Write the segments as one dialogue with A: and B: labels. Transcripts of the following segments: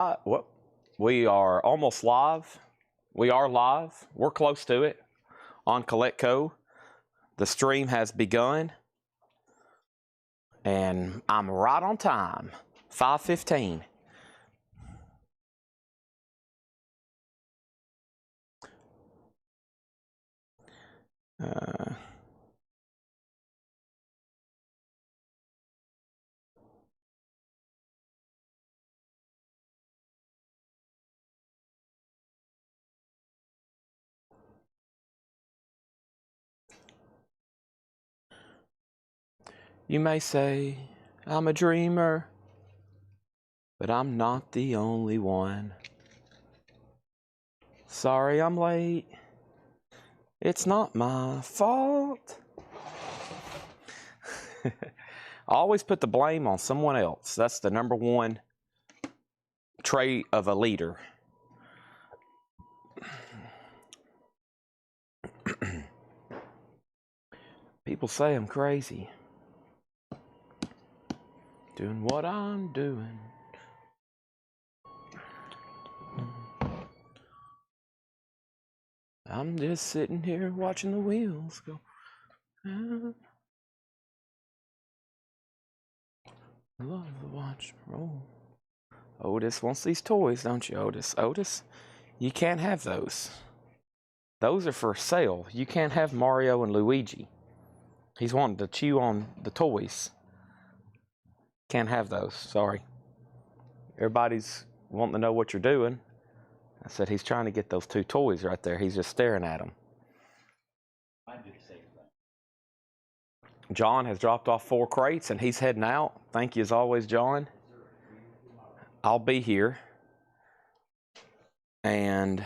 A: Well, we are almost live. We are live. We're close to it on Collectco. The stream has begun, and I'm right on time. 5:15. You may say I'm a dreamer, but I'm not the only one. Sorry I'm late. It's not my fault. I always put the blame on someone else. That's the number one trait of a leader. People say I'm crazy. Doing what I'm doing. I'm just sitting here watching the wheels go. Love to watch roll. Otis wants these toys, don't you, Otis? Otis, you can't have those. Those are for sale. You can't have Mario and Luigi. He's wanting to chew on the toys. Can't have those, sorry. Everybody's wanting to know what you're doing. I said he's trying to get those two toys right there. He's just staring at them. I did the same thing. John has dropped off 4 crates and he's heading out. Thank you as always, John. I'll be here. And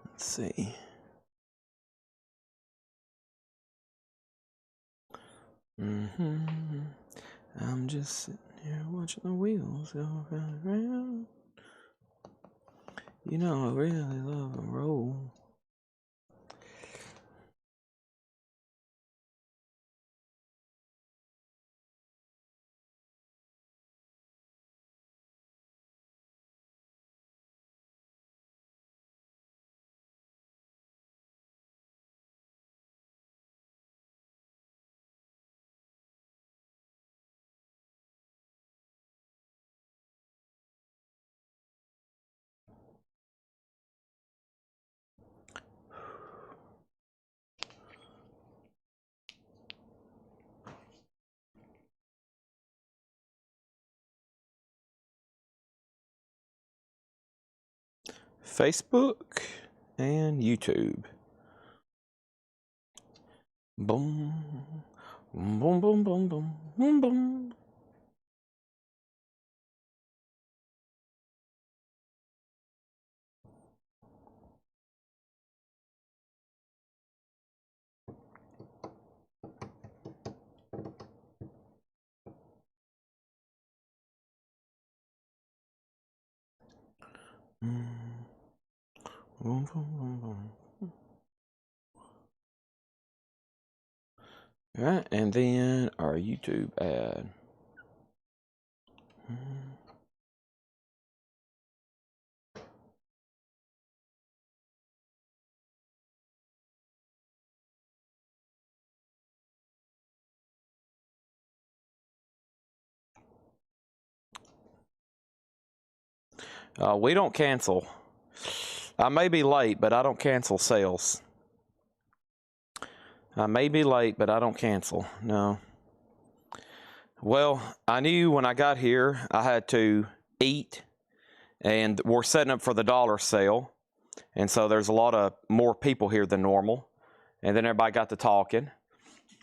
A: let's see. I'm just sitting here watching the wheels go round and round. You know, I really love and roll. Facebook and YouTube. Boom, boom, boom, boom, boom, boom, boom. Boom, boom, boom, boom. All right, and then our YouTube ad. We don't cancel. I may be late, but I don't cancel sales. I may be late, but I don't cancel. No. Well, I knew when I got here I had to eat, and we're setting up for the dollar sale, and so there's a lot of more people here than normal, and then everybody got to talking,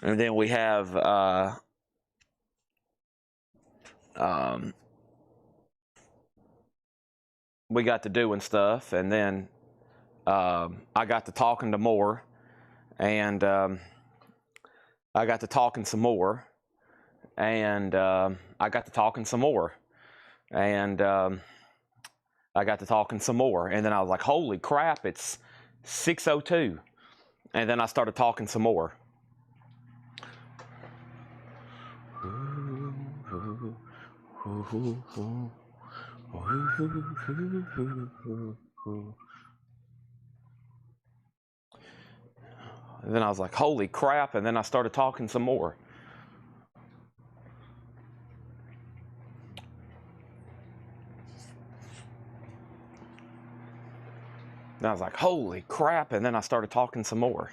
A: and then we have we got to doing stuff, and then I got to talking to more, and I got to talking some more, and I got to talking some more, and I got to talking some more, and then I was like, holy crap, it's 6:02. And then I started talking some more. And then I was like, holy crap, and then I started talking some more. And I was like, holy crap, and then I started talking some more.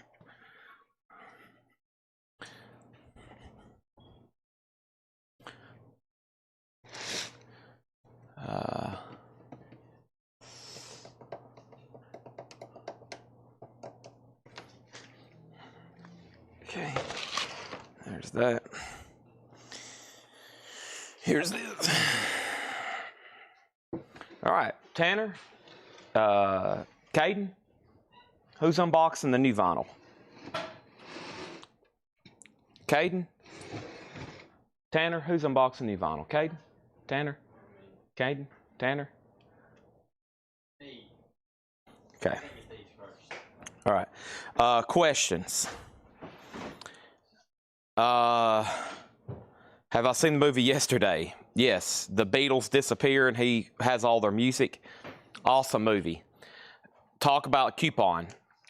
A: Okay, there's that. Here's this. All right, Tanner, Caden, who's unboxing the new vinyl? Caden? Tanner, who's unboxing the new vinyl? Caden? Tanner? Caden? Tanner? Okay. All right. Questions. Have I seen the movie Yesterday? Yes. The Beatles disappear and he has all their music. Awesome movie. Talk about coupon.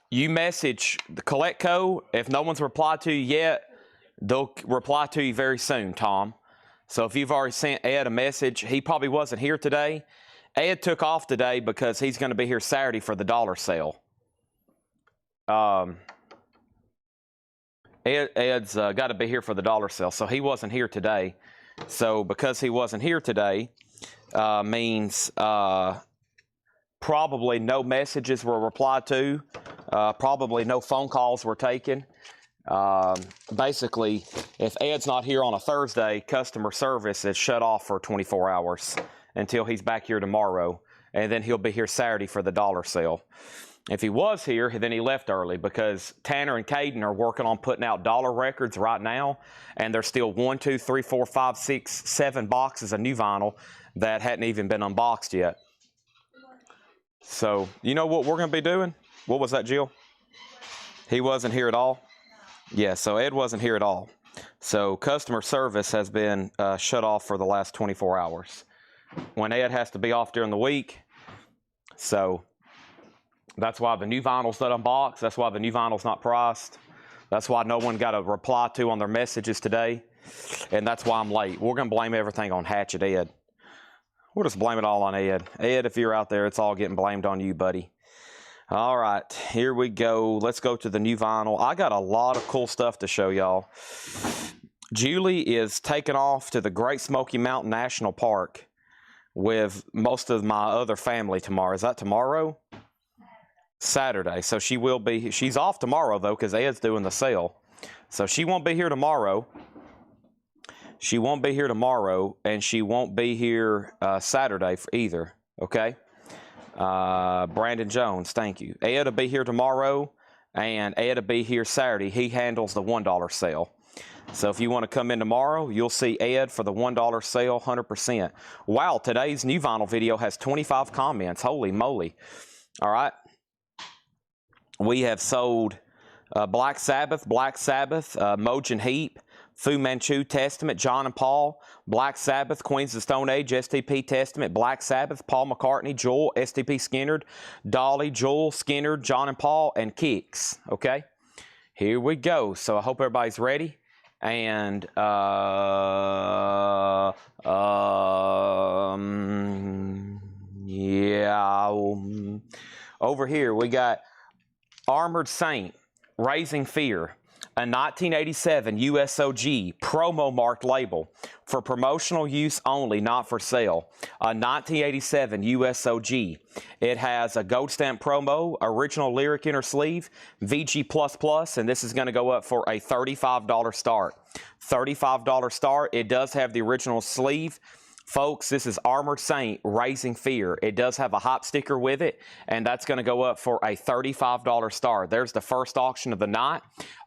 A: You message the Collectco. If no one's replied to you yet, they'll reply to you very soon, Tom. So if you've already sent Ed a message, he probably wasn't here today. Ed took off today because he's going to be here Saturday for the dollar sale. Ed's got to be here for the dollar sale, so he wasn't here today. So because he wasn't here today, means probably no messages were replied to, probably no phone calls were taken. Basically, if Ed's not here on a Thursday, customer service is shut off for 24 hours until he's back here tomorrow, and then he'll be here Saturday for the dollar sale. If he was here, then he left early because Tanner and Caden are working on putting out dollar records right now, and there's still 1, 2, 3, 4, 5, 6, 7 boxes of new vinyl that hadn't even been unboxed yet. So, you know what we're going to be doing? What was that, Jill? He wasn't here at all? Yeah, so Ed wasn't here at all. So customer service has been shut off for the last 24 hours. When Ed has to be off during the week, so that's why the new vinyl's not unboxed. That's why the new vinyl's not priced. That's why no one got a reply to on their messages today. And that's why I'm late. We're going to blame everything on Hatchet Ed. We'll just blame it all on Ed. Ed, if you're out there, it's all getting blamed on you, buddy. All right, here we go. Let's go to the new vinyl. I got a lot of cool stuff to show y'all. Julie is taking off to the Great Smoky Mountain National Park with most of my other family tomorrow. Is that tomorrow? Saturday. So she will be, she's off tomorrow though because Ed's doing the sale. So she won't be here tomorrow. She won't be here tomorrow, and she won't be here Saturday either, okay? Brandon Jones, thank you. Ed will be here tomorrow, and Ed will be here Saturday. He handles the $1 sale. So if you want to come in tomorrow, you'll see Ed for the $1 sale, 100%. Wow, today's new vinyl video has 25 comments. Holy moly. All right. We have sold Black Sabbath, Mojan Heap, Fu Manchu Testament, John and Paul, Black Sabbath, Queens of the Stone Age, STP Testament, Black Sabbath, Paul McCartney, Joel, STP Skinnerd, Dolly, Joel, Skinnerd, John and Paul, and Kicks. Okay, here we go. So I hope everybody's ready. And yeah, over here we got Armored Saint, Raising Fear, a 1987 USOG promo marked label for promotional use only, not for sale. A 1987 USOG. It has a gold stamp promo, original lyric inner sleeve, VG++, and this is going to go up for a $35 start. $35 start. It does have the original sleeve Folks, this is Armored Saint Raising Fear. It does have a hop sticker with it, and that's going to go up for a $35 start. There's the first auction of the night.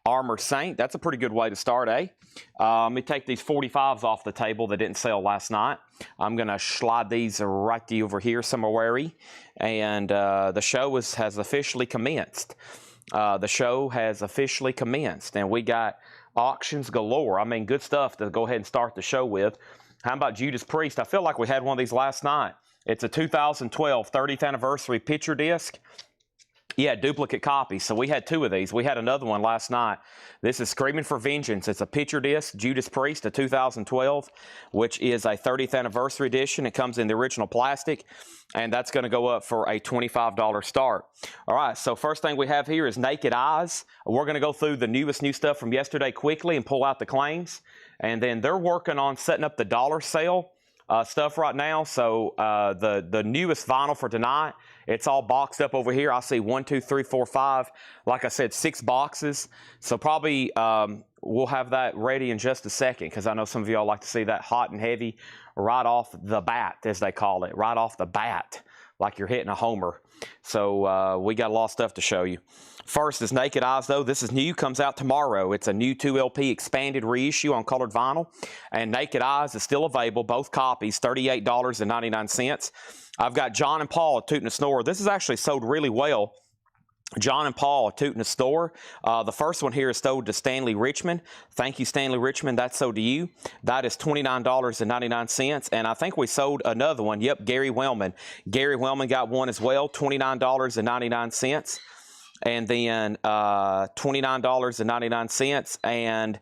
A: Armored Saint, that's a pretty good way to start, eh? Let me take these 45s off the table that didn't sell last night. I'm going to slide these right over here somewhere. And the show has officially commenced. The show has officially commenced, and we got auctions galore. I mean, good stuff to go ahead and start the show with. How about Judas Priest? I feel like we had one of these last night. It's a 2012 30th anniversary picture disc. Yeah, duplicate copies. So we had two of these. We had another one last night. This is Screaming for Vengeance. It's a picture disc, Judas Priest, a 2012, which is a 30th anniversary edition. It comes in the original plastic, and that's going to go up for a $25 start. All right, so first thing we have here is Naked Eyes. We're going to go through the new stuff from yesterday quickly and pull out the claims. And then they're working on setting up the dollar sale stuff right now. So the newest vinyl for tonight, it's all boxed up over here. I see 1, 2, 3, 4, 5. Like I said, 6 boxes. So probably we'll have that ready in just a second, because I know some of y'all like to see that hot and heavy right off the bat, as they call it, right off the bat, like you're hitting a homer. So we got a lot of stuff to show you. First is Naked Eyes, though. This is new, comes out tomorrow. It's a new 2LP expanded reissue on colored vinyl. And Naked Eyes is still available, both copies, $38.99. I've got John and Paul, Tootin' a Snore. This is actually sold really well. John and Paul, Tootin' a Store. The first one here is sold to Stanley Richmond. Thank you, Stanley Richmond. That's sold to you. That is $29.99. And I think we sold another one. Yep, Gary Wellman. Gary Wellman got one as well, $29.99. And then $29.99. And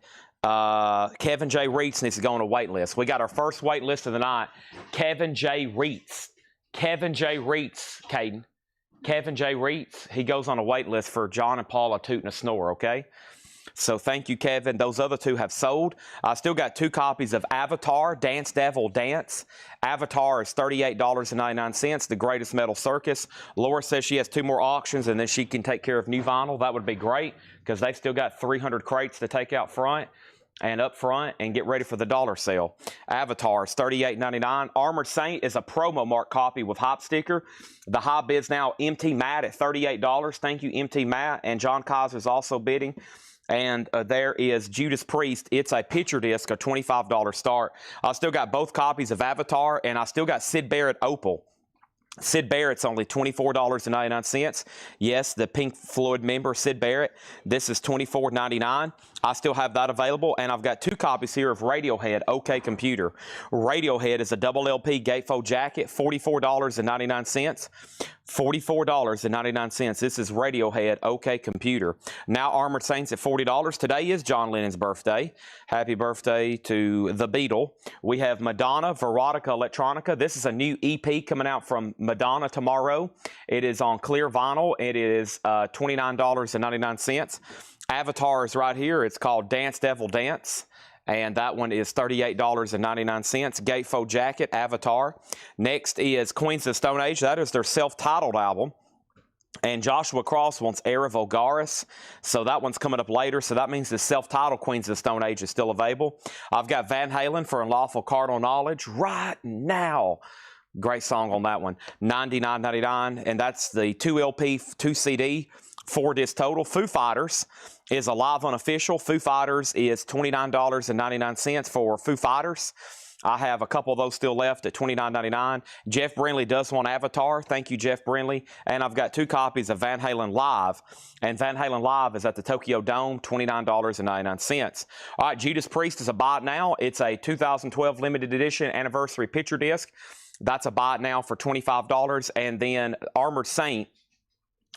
A: Kevin J. Reitz needs to go on a wait list. We got our first wait list of the night. Kevin J. Reitz. Kevin J. Reitz, Caden. Kevin J. Reitz, he goes on a wait list for John and Paula Tootin' a Snore, okay? So thank you, Kevin. Those other two have sold. I still got 2 copies of Avatar, Dance Devil Dance. Avatar is $38.99, The Greatest Metal Circus. Laura says she has 2 more auctions, and then she can take care of new vinyl. That would be great, because they've still got 300 crates to take out front and up front and get ready for the dollar sale. Avatar is $38.99. Armored Saint is a promo mark copy with hop sticker. The high bid's now MT Matt at $38. Thank you, MT Matt. And John Kaiser's also bidding. And there is Judas Priest. It's a picture disc, a $25 start. I still got both copies of Avatar, and I still got Sid Barrett Opal. Sid Barrett's only $24.99. Yes, the Pink Floyd member, Sid Barrett. This is $24.99. I still have that available, and I've got 2 copies here of Radiohead, OK Computer. Radiohead is a double LP gatefold jacket, $44.99. $44.99. This is Radiohead, OK Computer. Now Armored Saints at $40. Today is John Lennon's birthday. Happy birthday to the Beatle. We have Madonna, Veronica Electronica. This is a new EP coming out from Madonna tomorrow. It is on clear vinyl. It is $29.99. Avatar is right here. It's called Dance Devil Dance. And that one is $38.99. Gatefold jacket, Avatar. Next is Queens of the Stone Age. That is their self-titled album. And Joshua Cross wants Era Vulgaris. So that one's coming up later. So that means the self-titled Queens of the Stone Age is still available. I've got Van Halen for Unlawful Carnal Knowledge right now. Great song on that one. $99.99. And that's the 2 LP, 2 CD, 4 disc total. Foo Fighters is a live unofficial. Foo Fighters is $29.99 for Foo Fighters. I have a couple of those still left at $29.99. Jeff Brindley does want Avatar. Thank you, Jeff Brindley. And I've got 2 copies of Van Halen Live. And Van Halen Live is at the Tokyo Dome, $29.99. All right, Judas Priest is a buy it now. It's a 2012 limited edition anniversary picture disc. That's a buy it now for $25. And then Armored Saint.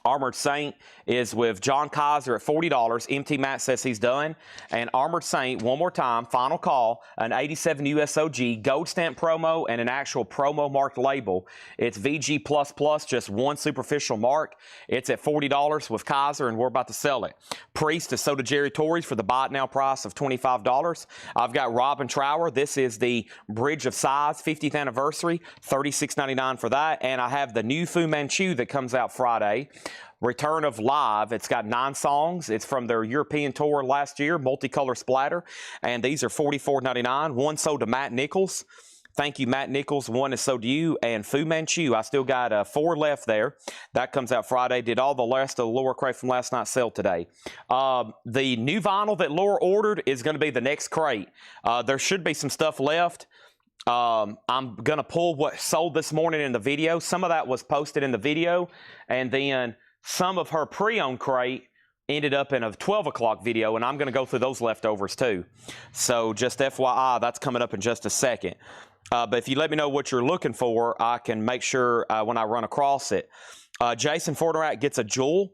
A: Armored Saint is with John Kaiser at $40. MT Matt says he's done. And Armored Saint, one more time, final call, an 87 USOG, gold stamp promo, and an actual promo marked label. It's VG++, just one superficial mark. It's at $40 with Kaiser, and we're about to sell it. Priest is sold to Jerry Torres for the buy it now price of $25. I've got Robin Trower. This is the Bridge of Sighs 50th anniversary, $36.99 for that. And I have the new Fu Manchu that comes out Friday. Return of Live. It's got 9 songs. It's from their European tour last year, multicolor splatter. And these are $44.99. One sold to Matt Nichols. Thank you, Matt Nichols. 1 is so do you. And Fu Manchu, I still got 4 left there. That comes out Friday. Did all the rest of the Laura crate from last night sell today? The new vinyl that Laura ordered is going to be the next crate. There should be some stuff left. I'm going to pull what sold this morning in the video. Some of that was posted in the video. And then some of her pre-owned crate ended up in a 12 o'clock video, and I'm going to go through those leftovers too. So just FYI, that's coming up in just a second. But if you let me know what you're looking for, I can make sure when I run across it. Jason Fornerat gets a jewel.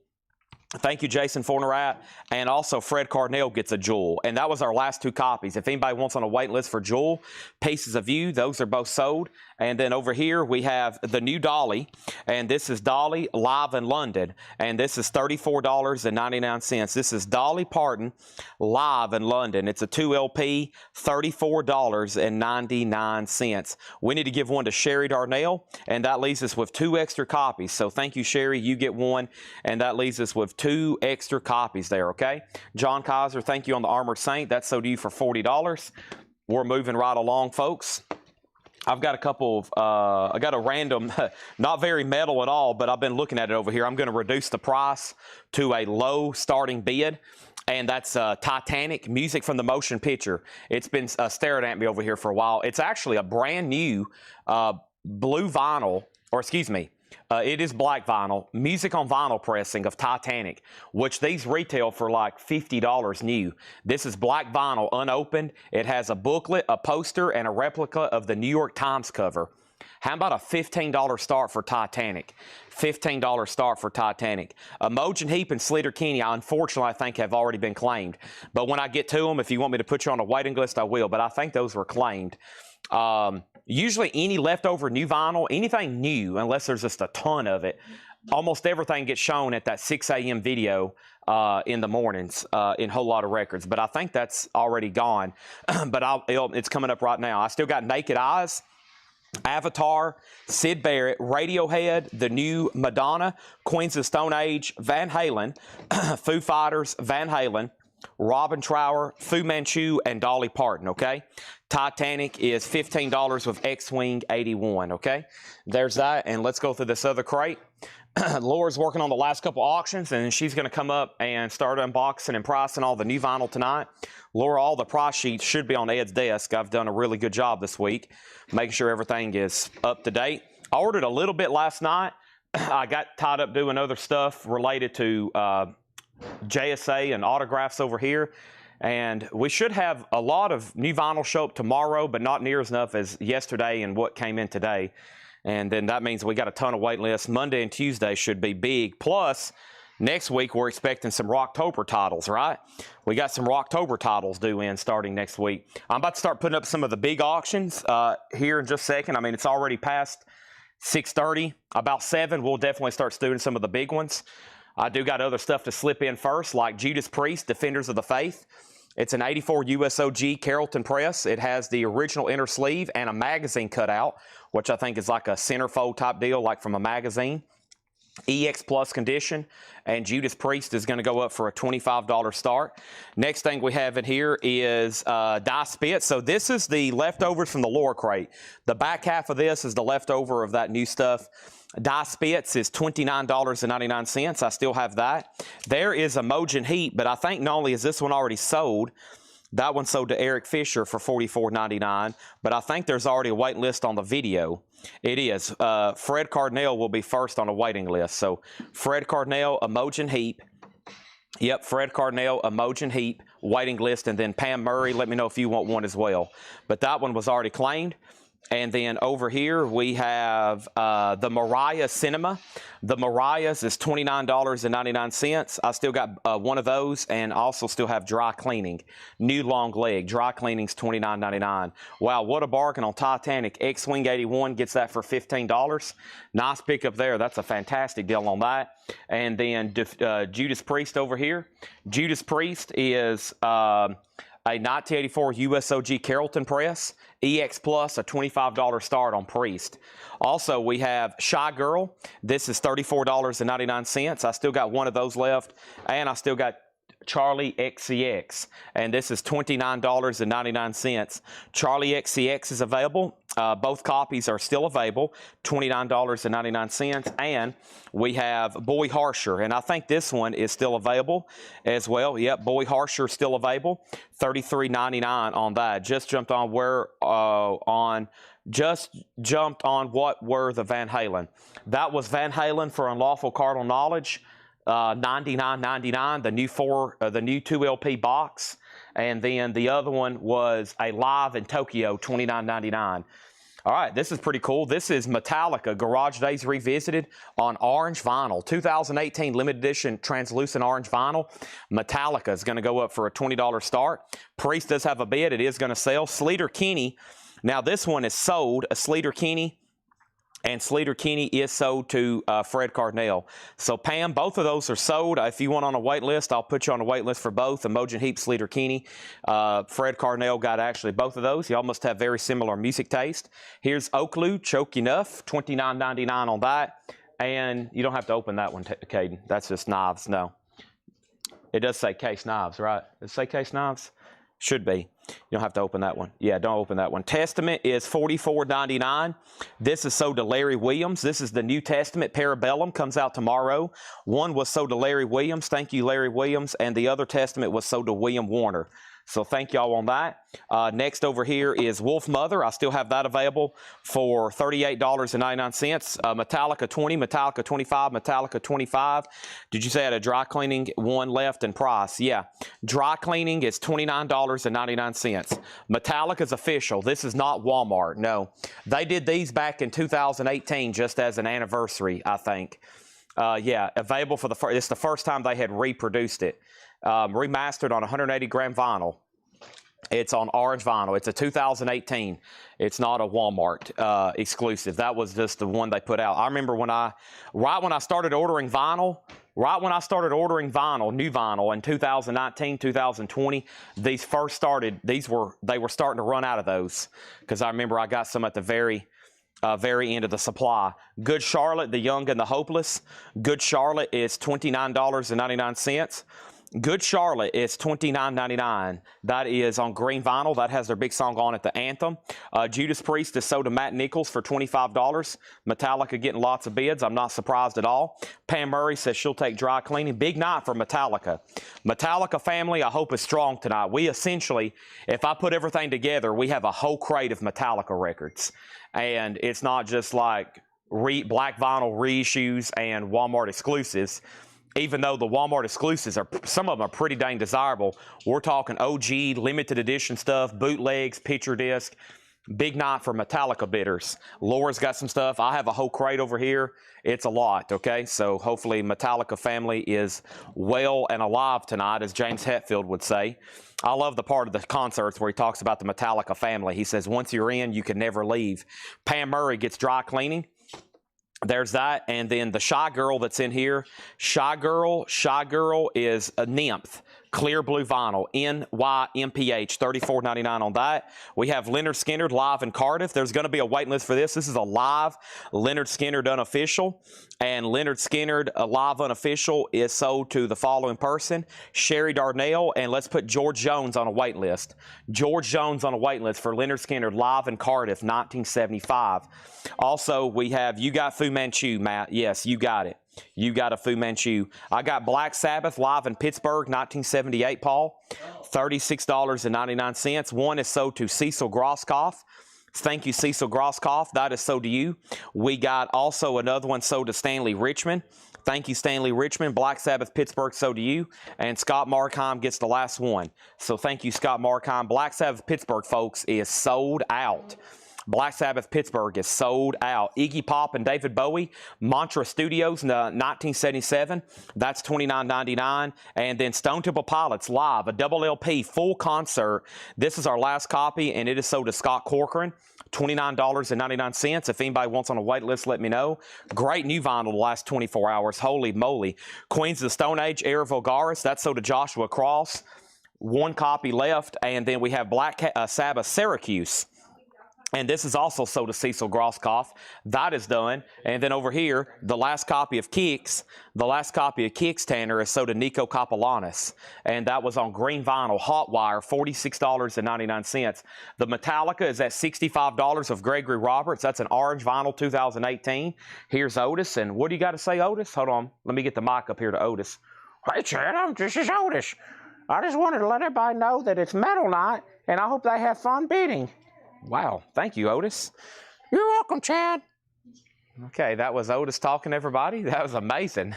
A: Thank you, Jason Fornerat. And also Fred Cardinale gets a jewel. And that was our last 2 copies. If anybody wants on a wait list for jewel, Pieces of You, those are both sold. And then over here we have the new Dolly. And this is Dolly live in London. And this is $34.99. This is Dolly Parton live in London. It's a 2 LP, $34.99. We need to give one to Sherry Darnell. And that leaves us with 2 extra copies. So thank you, Sherry. You get one. And that leaves us with 2 extra copies there, okay? John Kaiser, thank you on the Armored Saint. That's sold to you for $40. We're moving right along, folks. I've got a couple of, I got a random, not very metal at all, but I've been looking at it over here. I'm going to reduce the price to a low starting bid, and that's Titanic, music from the motion picture. It's been staring at me over here for a while. It's actually a brand new blue vinyl, or excuse me, it is black vinyl, music on vinyl pressing of Titanic, which these retail for like $50 new. This is black vinyl, unopened. It has a booklet, a poster, and a replica of the New York Times cover. How about a $15 start for Titanic? $15 start for Titanic. Emojin Heap and Slater Kenny, unfortunately, I think have already been claimed. But when I get to them, if you want me to put you on a waiting list, I will. But I think those were claimed. Usually any leftover new vinyl, anything new, unless there's just a ton of it, almost everything gets shown at that 6 a.m. video in the mornings in Whole Lot of Records. But I think that's already gone. But it's coming up right now. I still got Naked Eyes, Avatar, Syd Barrett, Radiohead, the new Madonna, Queens of Stone Age, Van Halen, Foo Fighters, Van Halen, Robin Trower, Fu Manchu, and Dolly Parton, okay? Titanic is $15 with X-Wing 81, okay? There's that, and let's go through this other crate. Laura's working on the last couple auctions, and she's going to come up and start unboxing and pricing all the new vinyl tonight. Laura, all the price sheets should be on Ed's desk. I've done a really good job this week, making sure everything is up to date. I ordered a little bit last night. I got tied up doing other stuff related to JSA and autographs over here, and we should have a lot of new vinyl show up tomorrow, but not near as enough as yesterday and what came in today. And then that means we got a ton of wait lists. Monday and Tuesday should be big. Plus, next week we're expecting some Rocktober titles, right? We got some Rocktober titles due in starting next week. I'm about to start putting up some of the big auctions here in just a second. I mean, it's already past 6:30. About 7, we'll definitely start doing some of the big ones. I do got other stuff to slip in first, like Judas Priest, Defenders of the Faith. It's an 84 USOG Carrollton press. It has the original inner sleeve and a magazine cutout, which I think is like a centerfold type deal, like from a magazine. EX Plus condition, and Judas Priest is going to go up for a $25 start. Next thing we have in here is Die Spit. So this is the leftovers from the Laura crate. The back half of this is the leftover of that new stuff. Die Spitz is $29.99. I still have that. There is Emojin Heat, but I think not only is this one already sold, that one sold to Eric Fisher for $44.99, but I think there's already a waiting list on the video. It is. Fred Cardinale will be first on a waiting list. So Fred Cardinale, Emojin Heap. Yep, Fred Cardinale, Emojin Heap, waiting list, and then Pam Murray. Let me know if you want one as well. But that one was already claimed. And then over here we have the Mariah Cinema. The Mariah's is $29.99. I still got one of those, and also still have dry cleaning. New long leg. Dry cleaning's $29.99. Wow, what a bargain on Titanic. X-Wing 81 gets that for $15. Nice pickup there. That's a fantastic deal on that. And then Judas Priest over here. Judas Priest is a 1984 USOG Carrollton press. EX Plus, a $25 start on Priest. Also, we have Shy Girl. This is $34.99. I still got one of those left. And I still got Charlie XCX, and this is $29.99. Charlie XCX is available. Both copies are still available, $29.99. And we have Boy Harsher, and I think this one is still available as well. Yep, Boy Harsher still available, $33.99 on that. Just jumped on what were the Van Halen. That was Van Halen for Unlawful Carnal Knowledge. $99.99, the new 2 LP box, and then the other one was a Live in Tokyo, $29.99. All right, this is pretty cool. This is Metallica Garage Days Revisited on orange vinyl, 2018 limited edition translucent orange vinyl. Metallica is going to go up for a $20 start. Priest does have a bid. It is going to sell. Sleater Kinney. Now this one is sold. A Sleater Kinney. And Sleater Kinney is sold to Fred Cardinale. So, Pam, both of those are sold. If you want on a wait list, I'll put you on a wait list for both. Imogen Heap, Sleater Kinney. Fred Cardinale got actually both of those. Y'all must have very similar music taste. Here's Oakley, Choke Enough, $29.99 on that. And you don't have to open that one, Caden. That's just knives. No. It does say Case Knives, right? Does it say Case Knives? Should be. You don't have to open that one. Yeah, don't open that one. Testament is $44.99. This is sold to Larry Williams. This is the New Testament. Parabellum comes out tomorrow. One was sold to Larry Williams. Thank you, Larry Williams. And the other Testament was sold to William Warner. So thank y'all on that. Next over here is Wolf Mother. I still have that available for $38.99. Metallica 20, Metallica 25, Metallica 25. Did you say I had a dry cleaning one left in price? Yeah. Dry cleaning is $29.99. Metallica's official. This is not Walmart. No. They did these back in 2018 just as an anniversary, I think. Yeah, available for it's the first time they had reproduced it. Remastered on 180-gram vinyl. It's on orange vinyl. It's a 2018. It's not a Walmart exclusive. That was just the one they put out. I remember right when I started ordering vinyl, new vinyl in 2019, 2020, they were starting to run out of those, because I remember I got some at the very end of the supply. Good Charlotte, The Young and the Hopeless. Good Charlotte is $29.99. Good Charlotte is $29.99. That is on green vinyl. That has their big song on it, the anthem. Judas Priest is sold to Matt Nichols for $25. Metallica getting lots of bids. I'm not surprised at all. Pam Murray says she'll take dry cleaning. Big night for Metallica. Metallica family, I hope, is strong tonight. We essentially, if I put everything together, we have a whole crate of Metallica records. And it's not just like black vinyl reissues and Walmart exclusives. Even though the Walmart exclusives some of them are pretty dang desirable. We're talking OG, limited edition stuff, bootlegs, picture disc. Big night for Metallica bidders. Laura's got some stuff. I have a whole crate over here. It's a lot, okay? So hopefully Metallica family is well and alive tonight, as James Hetfield would say. I love the part of the concerts where he talks about the Metallica family. He says, once you're in, you can never leave. Pam Murray gets dry cleaning. There's that, and then the Shy Girl that's in here. Shy Girl is a nymph. Clear blue vinyl, NYMPH, $34.99 on that. We have Leonard Skinner live in Cardiff. There's going to be a wait list for this. This is a live Leonard Skinner unofficial, and Leonard Skinner live unofficial is sold to the following person: Sherry Darnell, and let's put George Jones on a wait list. George Jones on a wait list for Leonard Skinner live in Cardiff, 1975. Also, we have You Got Fu Manchu, Matt. Yes, you got it. You got a Fu Manchu. I got Black Sabbath live in Pittsburgh, 1978, Paul. $36.99. One is sold to Cecil Grosskopf. Thank you, Cecil Grosskopf. That is sold to you. We got also another one sold to Stanley Richmond. Thank you, Stanley Richmond. Black Sabbath Pittsburgh sold to you. And Scott Markheim gets the last one. So thank you, Scott Markheim. Black Sabbath Pittsburgh, folks, is sold out. Black Sabbath Pittsburgh is sold out. Iggy Pop and David Bowie, Mantra Studios, 1977. That's $29.99. And then Stone Temple Pilots live, a double LP, full concert. This is our last copy, and it is sold to Scott Corcoran. $29.99. If anybody wants on a wait list, let me know. Great new vinyl the last 24 hours. Holy moly. Queens of the Stone Age, Era Vulgaris. That's sold to Joshua Cross. One copy left. And then we have Black Sabbath Syracuse. And this is also sold to Cecil Grosskopf. That is done. And then over here, the last copy of Kicks, Tanner, is sold to Nico Kapellanis. And that was on green vinyl, hot wire, $46.99. The Metallica is at $65 of Gregory Roberts. That's an orange vinyl 2018. Here's Otis. And what do you got to say, Otis? Hold on. Let me get the mic up here to Otis. Hey, Chad, this is Otis. I just wanted to let everybody know that it's metal night, and I hope they have fun bidding. Wow, thank you, Otis. You're welcome, Chad. Okay, that was Otis talking, everybody. That was amazing.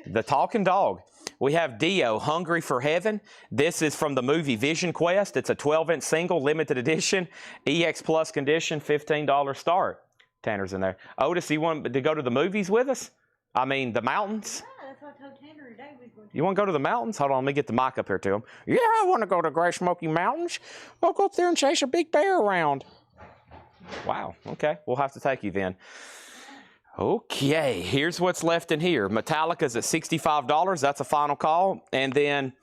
A: The talking dog. We have Dio, Hungry for Heaven. This is from the movie Vision Quest. It's a 12-inch single, limited edition, EX Plus condition, $15 start. Tanner's in there. Otis, you want to go to the movies with us? I mean, the mountains?
B: Yeah, that's what I told Tanner today we were going to.
A: You want to go to the mountains? Hold on, let me get the mic up here to him. Yeah, I want to go to Great Smoky Mountains. I'll go up there and chase a big bear around. Wow, okay. We'll have to take you then. Okay, here's what's left in here. Metallica's at $65. That's a final call. And then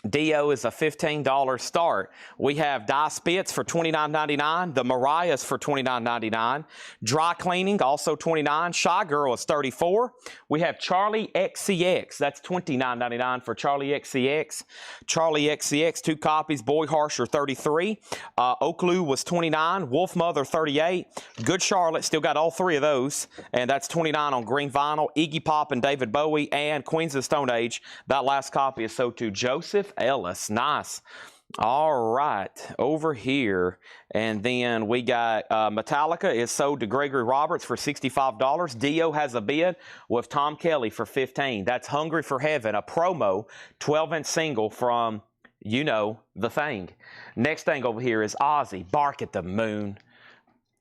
A: Dio is a $15 start. We have Die Spitz for $29.99. The Mariah's for $29.99. Dry Cleaning, also $29. Shy Girl is $34. We have Charlie XCX. That's $29.99 for Charlie XCX. Charlie XCX, 2 copies. Boy Harsher, $33. Oakloo was $29. Wolf Mother, $38. Good Charlotte, still got all 3 of those. And that's $29 on green vinyl. Iggy Pop and David Bowie and Queens of the Stone Age. That last copy is sold to Joseph Ellis. Nice. All right, over here. And then we got Metallica is sold to Gregory Roberts for $65. Dio has a bid with Tom Kelly for $15. That's Hungry for Heaven, a promo 12-inch single from, you know, The Thing. Next thing over here is Ozzy, Bark at the Moon.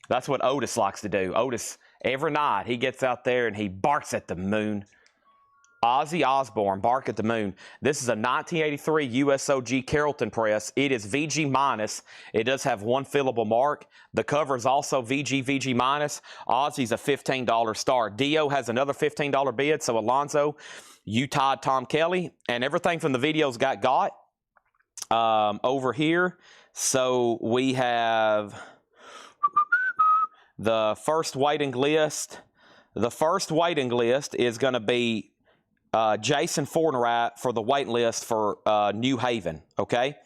A: That's what Otis likes to do. Otis, every night, he gets out there and he barks at the moon. Ozzy Osbourne, Bark at the Moon. This is a 1983 USOG Carrollton press. It is VG minus. It does have 1 fillable mark. The cover is also VG minus. Ozzy's a $15 star. Dio has another $15 bid. So Alonzo, you tied Tom Kelly. And everything from the videos got over here. So we have the first waiting list. The first waiting list is going to be Jason Fornerat for the wait list for New Haven, okay?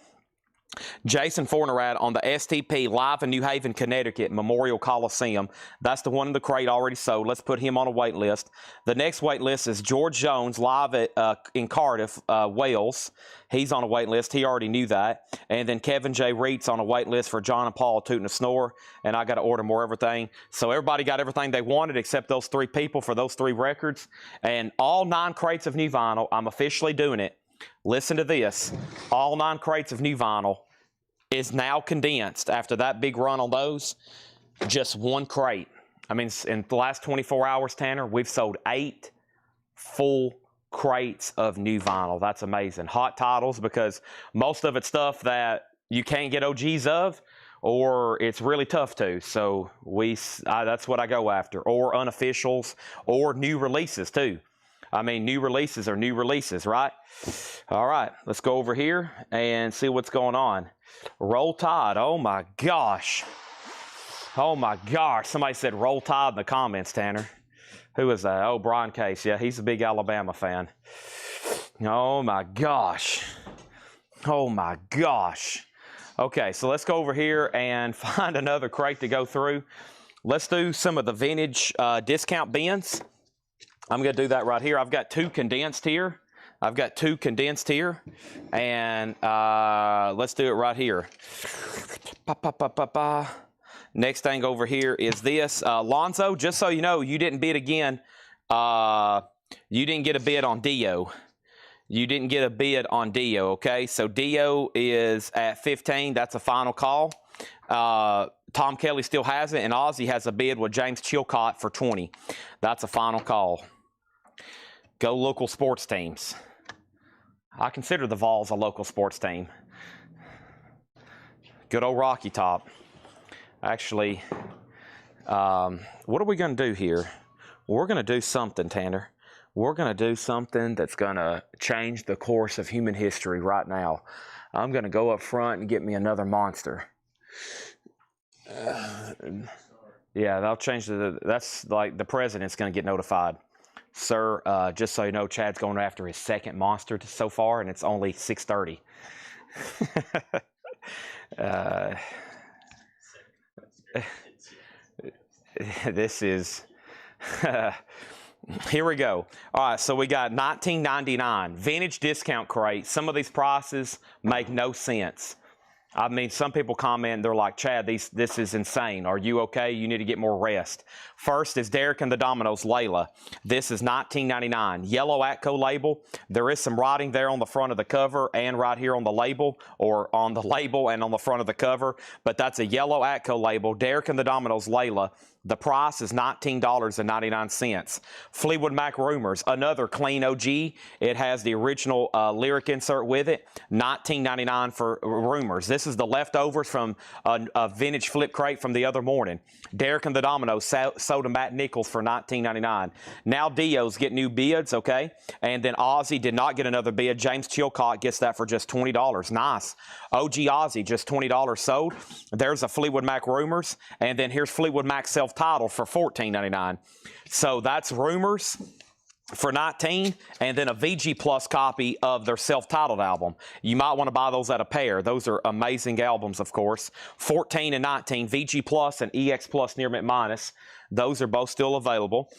A: Jason Fornerat on the STP live in New Haven, Connecticut, Memorial Coliseum. That's the one in the crate already sold. Let's put him on a wait list. The next wait list is George Jones live at, in Cardiff, Wales. He's on a wait list. He already knew that. And then Kevin J. Reit's on a wait list for John and Paul Tootin' a Snore. And I got to order more everything. So everybody got everything they wanted except those 3 people for those 3 records. And all 9 crates of new vinyl, I'm officially doing it. Listen to this. All 9 crates of new vinyl is now condensed after that big run on those. Just 1 crate. I mean, in the last 24 hours, Tanner, we've sold 8 full crates of new vinyl. That's amazing. Hot titles, because most of it's stuff that you can't get OGs of, or it's really tough to. So that's what I go after. Or unofficials, or new releases too. I mean, new releases are new releases, right? All right, let's go over here and see what's going on. Roll Tide. Oh my gosh. Oh my gosh. Somebody said Roll Tide in the comments, Tanner. Who is that? Oh, Brian Case. Yeah, he's a big Alabama fan. Oh my gosh. Oh my gosh. Okay, so let's go over here and find another crate to go through. Let's do some of the vintage discount bins. I'm going to do that right here. I've got 2 condensed here. And let's do it right here. Next thing over here is this. Lonzo, just so you know, you didn't bid again. You didn't get a bid on Dio. Okay? So Dio is at 15. That's a final call. Tom Kelly still has it, and Ozzy has a bid with James Chilcott for 20. That's a final call. Go local sports teams. I consider the Vols a local sports team. Good old Rocky Top. Actually, what are we going to do here? We're going to do something, Tanner. We're going to do something that's going to change the course of human history right now. I'm going to go up front and get me another monster. Yeah, they'll change that's like the president's going to get notified. Sir, just so you know, Chad's going after his second monster so far, and it's only 6:30. This is... Here we go. All right, so we got $19.99 vintage discount crate. Some of these prices make no sense. I mean, some people comment, they're like, Chad, this is insane. Are you okay? You need to get more rest. First is Derek and the Dominoes, Layla. This is $19.99. Yellow Atco label. There is some writing there on the front of the cover and right here on the label, or on the label and on the front of the cover. But that's a yellow Atco label. Derek and the Dominoes, Layla. The price is $19.99. Fleetwood Mac Rumors, another clean OG. It has the original lyric insert with it. $19.99 for Rumors. This is the leftovers from a vintage flip crate from the other morning. Derek and the Dominoes sold to Matt Nichols for $19.99. Now Dio's get new bids, okay? And then Ozzy did not get another bid. James Chilcott gets that for just $20. Nice. OG Ozzy, just $20 sold. There's a Fleetwood Mac Rumors. And then here's Fleetwood Mac self-titled for $14.99. So that's Rumors for $19, and then a VG Plus copy of their self-titled album. You might want to buy those at a pair. Those are amazing albums, of course. $14 and $19, VG Plus and EX Plus Near Mint Minus. Those are both still available.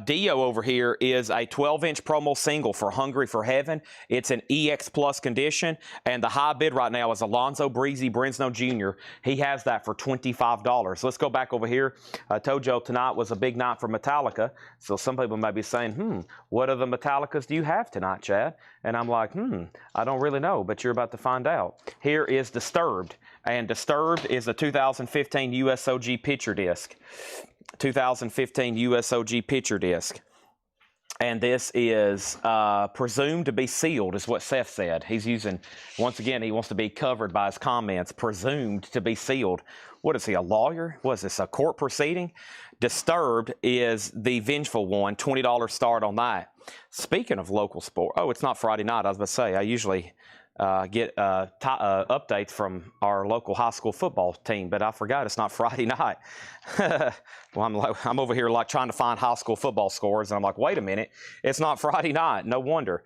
A: Dio over here is a 12-inch promo single for Hungry for Heaven. It's an EX Plus condition, and the high bid right now is Alonzo Breezy Brinsno Jr. He has that for $25. Let's go back over here. I told you tonight was a big night for Metallica, so some people might be saying, what other Metallicas do you have tonight, Chad? And I'm like, I don't really know, but you're about to find out. Here is Disturbed, and Disturbed is a 2015 USOG picture disc. 2015 USOG picture disc. And this is presumed to be sealed, is what Seth said. He's using, once again, he wants to be covered by his comments. Presumed to be sealed. What is he, a lawyer? What is this, a court proceeding? Disturbed is the Vengeful one, $20 start on that. Speaking of local sport, oh, it's not Friday night. I was about to say, I usually get updates from our local high school football team, but I forgot it's not Friday night. Well, I'm over here like trying to find high school football scores, and I'm like, wait a minute, it's not Friday night. No wonder.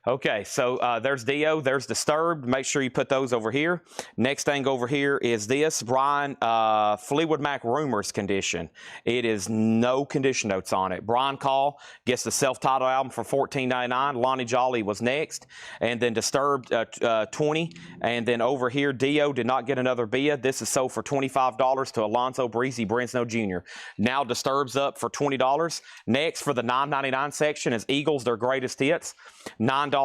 A: Okay, so there's Dio, there's Disturbed. Make sure you put those over here. Next thing over here is this, Brian, Fleetwood Mac Rumors condition. It is no condition notes on it. Brian Call gets the self-titled album for $14.99. Lonnie Jolly was next. And then Disturbed, $20. And then over here, Dio did not get another bid. This is sold for $25 to Alonzo Breezy Brinsno Jr. Now Disturbed's up for $20. Next, for the $9.99 section is Eagles, their greatest hits. $9.99.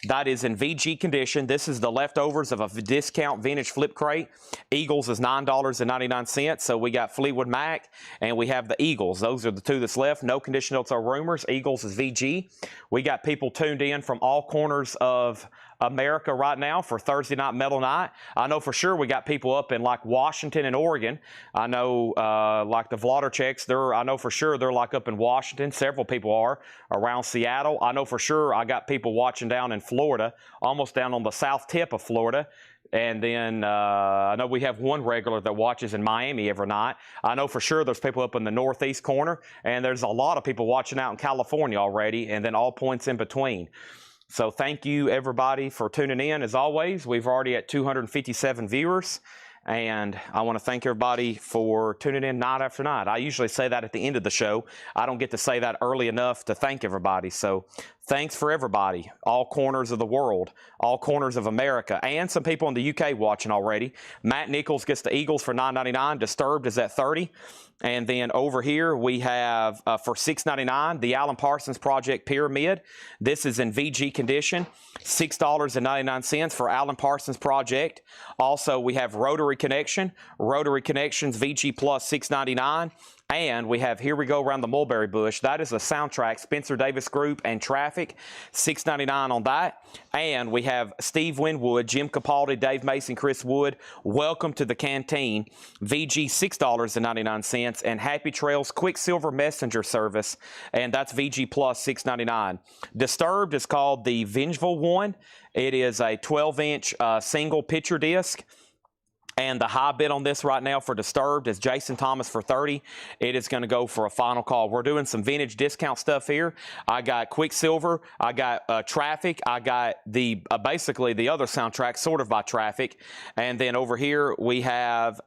A: That is in VG condition. This is the leftovers of a discount vintage flip crate. Eagles is $9.99. So we got Fleetwood Mac and we have the Eagles. Those are the two that's left. No condition notes or Rumors. Eagles is VG. We got people tuned in from all corners of America right now for Thursday Night Metal Night. I know for sure we got people up in like Washington and Oregon. I know like the Vladercheks, I know for sure they're like up in Washington. Several people are around Seattle. I know for sure I got people watching down in Florida, almost down on the south tip of Florida. And then I know we have one regular that watches in Miami every night. I know for sure there's people up in the northeast corner, and there's a lot of people watching out in California already, and then all points in between. So thank you, everybody, for tuning in. As always, we've already at 257 viewers, and I want to thank everybody for tuning in night after night. I usually say that at the end of the show. I don't get to say that early enough to thank everybody. So thanks for everybody, all corners of the world, all corners of America, and some people in the UK watching already. Matt Nichols gets the Eagles for $9.99. Disturbed is at $30. And then over here we have for $6.99 the Alan Parsons Project Pyramid. This is in VG condition, $6.99 for Alan Parsons Project. Also we have Rotary Connection, Rotary Connections VG Plus $6.99. And we have Here We Go Around the Mulberry Bush. That is a soundtrack, Spencer Davis Group and Traffic, $6.99 on that. And we have Steve Winwood, Jim Capaldi, Dave Mason, Chris Wood, Welcome to the Canteen, VG $6.99, and Happy Trails Quicksilver Messenger Service, and that's VG Plus $6.99. Disturbed is called the Vengeful One. It is a 12-inch single picture disc. And the high bid on this right now for Disturbed is Jason Thomas for 30. It is going to go for a final call. We're doing some vintage discount stuff here. I got Quicksilver. I got Traffic. I got the basically the other soundtrack, sort of by Traffic. And then over here we have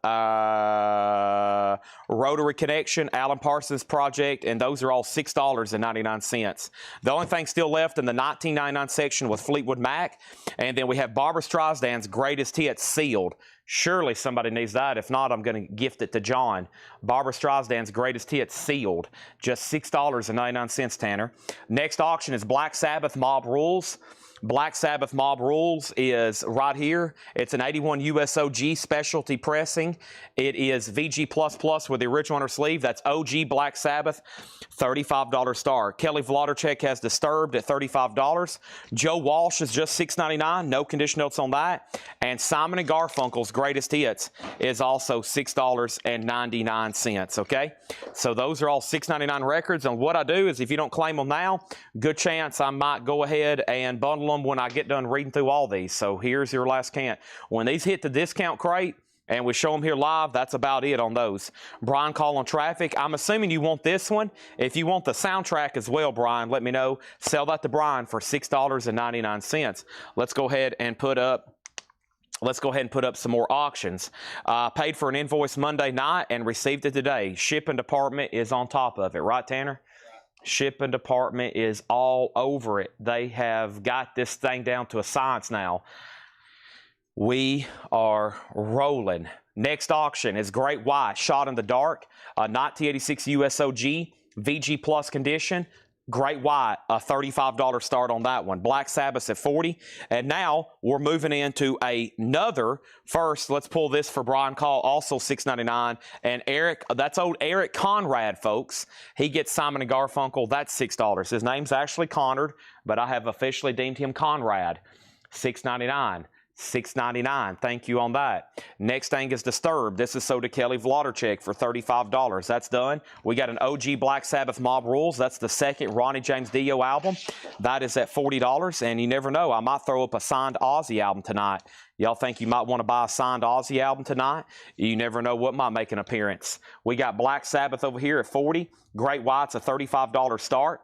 A: Rotary Connection, Alan Parsons Project, and those are all $6.99. The only thing still left in the $19.99 section was Fleetwood Mac. And then we have Barbra Streisand's Greatest Hits sealed. Surely somebody needs that. If not, I'm going to gift it to John. Barbra Streisand's Greatest Hits sealed. Just $6.99, Tanner. Next auction is Black Sabbath Mob Rules. Black Sabbath Mob Rules is right here. It's an 81 USOG specialty pressing. It is VG++ with the original under sleeve. That's OG Black Sabbath, $35 star. Kelly Vlodarchek has Disturbed at $35. Joe Walsh is just $6.99. No condition notes on that. And Simon & Garfunkel's Greatest Hits is also $6.99, okay? So those are all $6.99 records. And what I do is if you don't claim them now, good chance I might go ahead and bundle them when I get done reading through all these. So here's your last count. When these hit the discount crate and we show them here live, that's about it on those. Brian Call on Traffic. I'm assuming you want this one. If you want the soundtrack as well, Brian, let me know. Sell that to Brian for $6.99. Let's go ahead and put up some more auctions. Paid for an invoice Monday night and received it today. Shipping department is on top of it, right, Tanner? Shipping department is all over it. They have got this thing down to a science now. We are rolling. Next auction is Great White, Shot in the Dark, 1986 USOG, VG Plus condition. Great White, a $35 start on that one. Black Sabbath at $40. And now we're moving into another. First, let's pull this for Brian Call, also $6.99. And Eric, that's old Eric Conrad, folks. He gets Simon & Garfunkel. That's $6. His name's actually Connard, but I have officially deemed him Conrad. $6.99. $6.99. Thank you on that. Next thing is Disturbed. This is sold to Kelly Vlodarchek for $35. That's done. We got an OG Black Sabbath Mob Rules. That's the second Ronnie James Dio album. That is at $40. And you never know, I might throw up a signed Ozzy album tonight. Y'all think you might want to buy a signed Ozzy album tonight? You never know what might make an appearance. We got Black Sabbath over here at $40. Great White's a $35 start.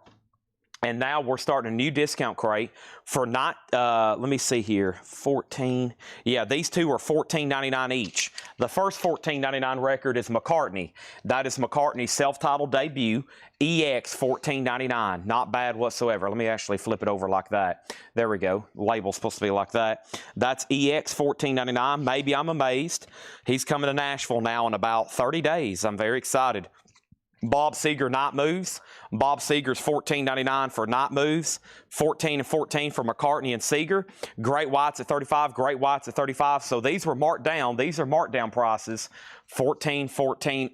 A: And now we're starting a new discount crate for not, let me see here, 14. Yeah, these two are $14.99 each. The first $14.99 record is McCartney. That is McCartney's self-titled debut, EX $14.99. Not bad whatsoever. Let me actually flip it over like that. There we go. Label's supposed to be like that. That's EX $14.99. Maybe I'm amazed. He's coming to Nashville now in about 30 days. I'm very excited. Bob Seger Night Moves. Bob Seger's $14.99 for Night Moves. 14 and 14 for McCartney and Seger. Great White's at $35. Great White's at $35. So these were marked down. These are marked down prices. 14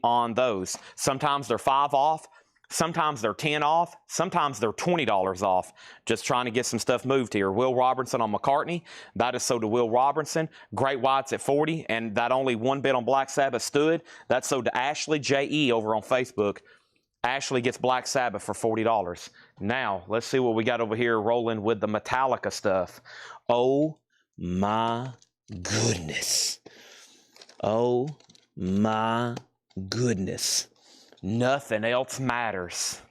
A: on those. Sometimes they're 5 off. Sometimes they're 10 off. Sometimes they're $20 off. Just trying to get some stuff moved here. Will Robinson on McCartney. That is sold to Will Robinson. Great White's at $40. And that only one bid on Black Sabbath stood. That's sold to Ashley J.E. over on Facebook. Ashley gets Black Sabbath for $40. Now, let's see what we got over here rolling with the Metallica stuff. Oh, my goodness. Oh, my goodness. Nothing else matters.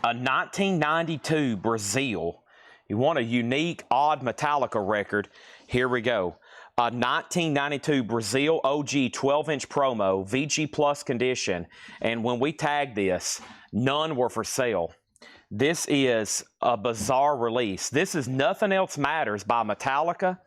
A: A 1992 Brazil. You want a unique, odd Metallica record? Here we go. A 1992 Brazil OG 12-inch promo, VG Plus condition. And when we tagged this, none were for sale. This is a bizarre release. This is Nothing Else Matters by Metallica.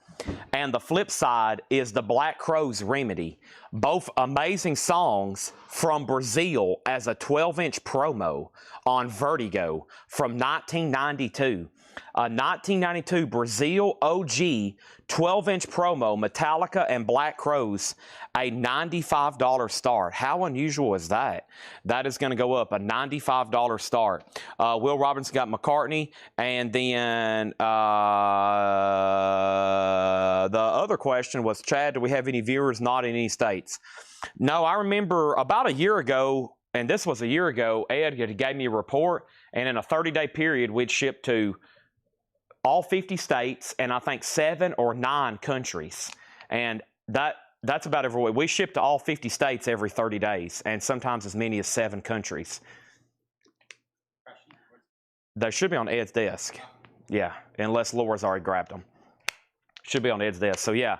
A: And the flip side is the Black Crowes Remedy. Both amazing songs from Brazil as a 12-inch promo on Vertigo from 1992. A 1992 Brazil OG 12-inch promo, Metallica and Black Crowes, a $95 start. How unusual is that? That is going to go up, a $95 start. Will Robinson got McCartney, and then the other question was, Chad, do we have any viewers not in any states? No, I remember about a year ago, and this was a year ago, Ed gave me a report, and in a 30-day period, we'd ship to all 50 states and I think 7 or 9 countries. And That's about every week. We ship to all 50 states every 30 days, and sometimes as many as 7 countries. They should be on Ed's desk. Yeah, unless Laura's already grabbed them. Should be on Ed's desk. So, yeah,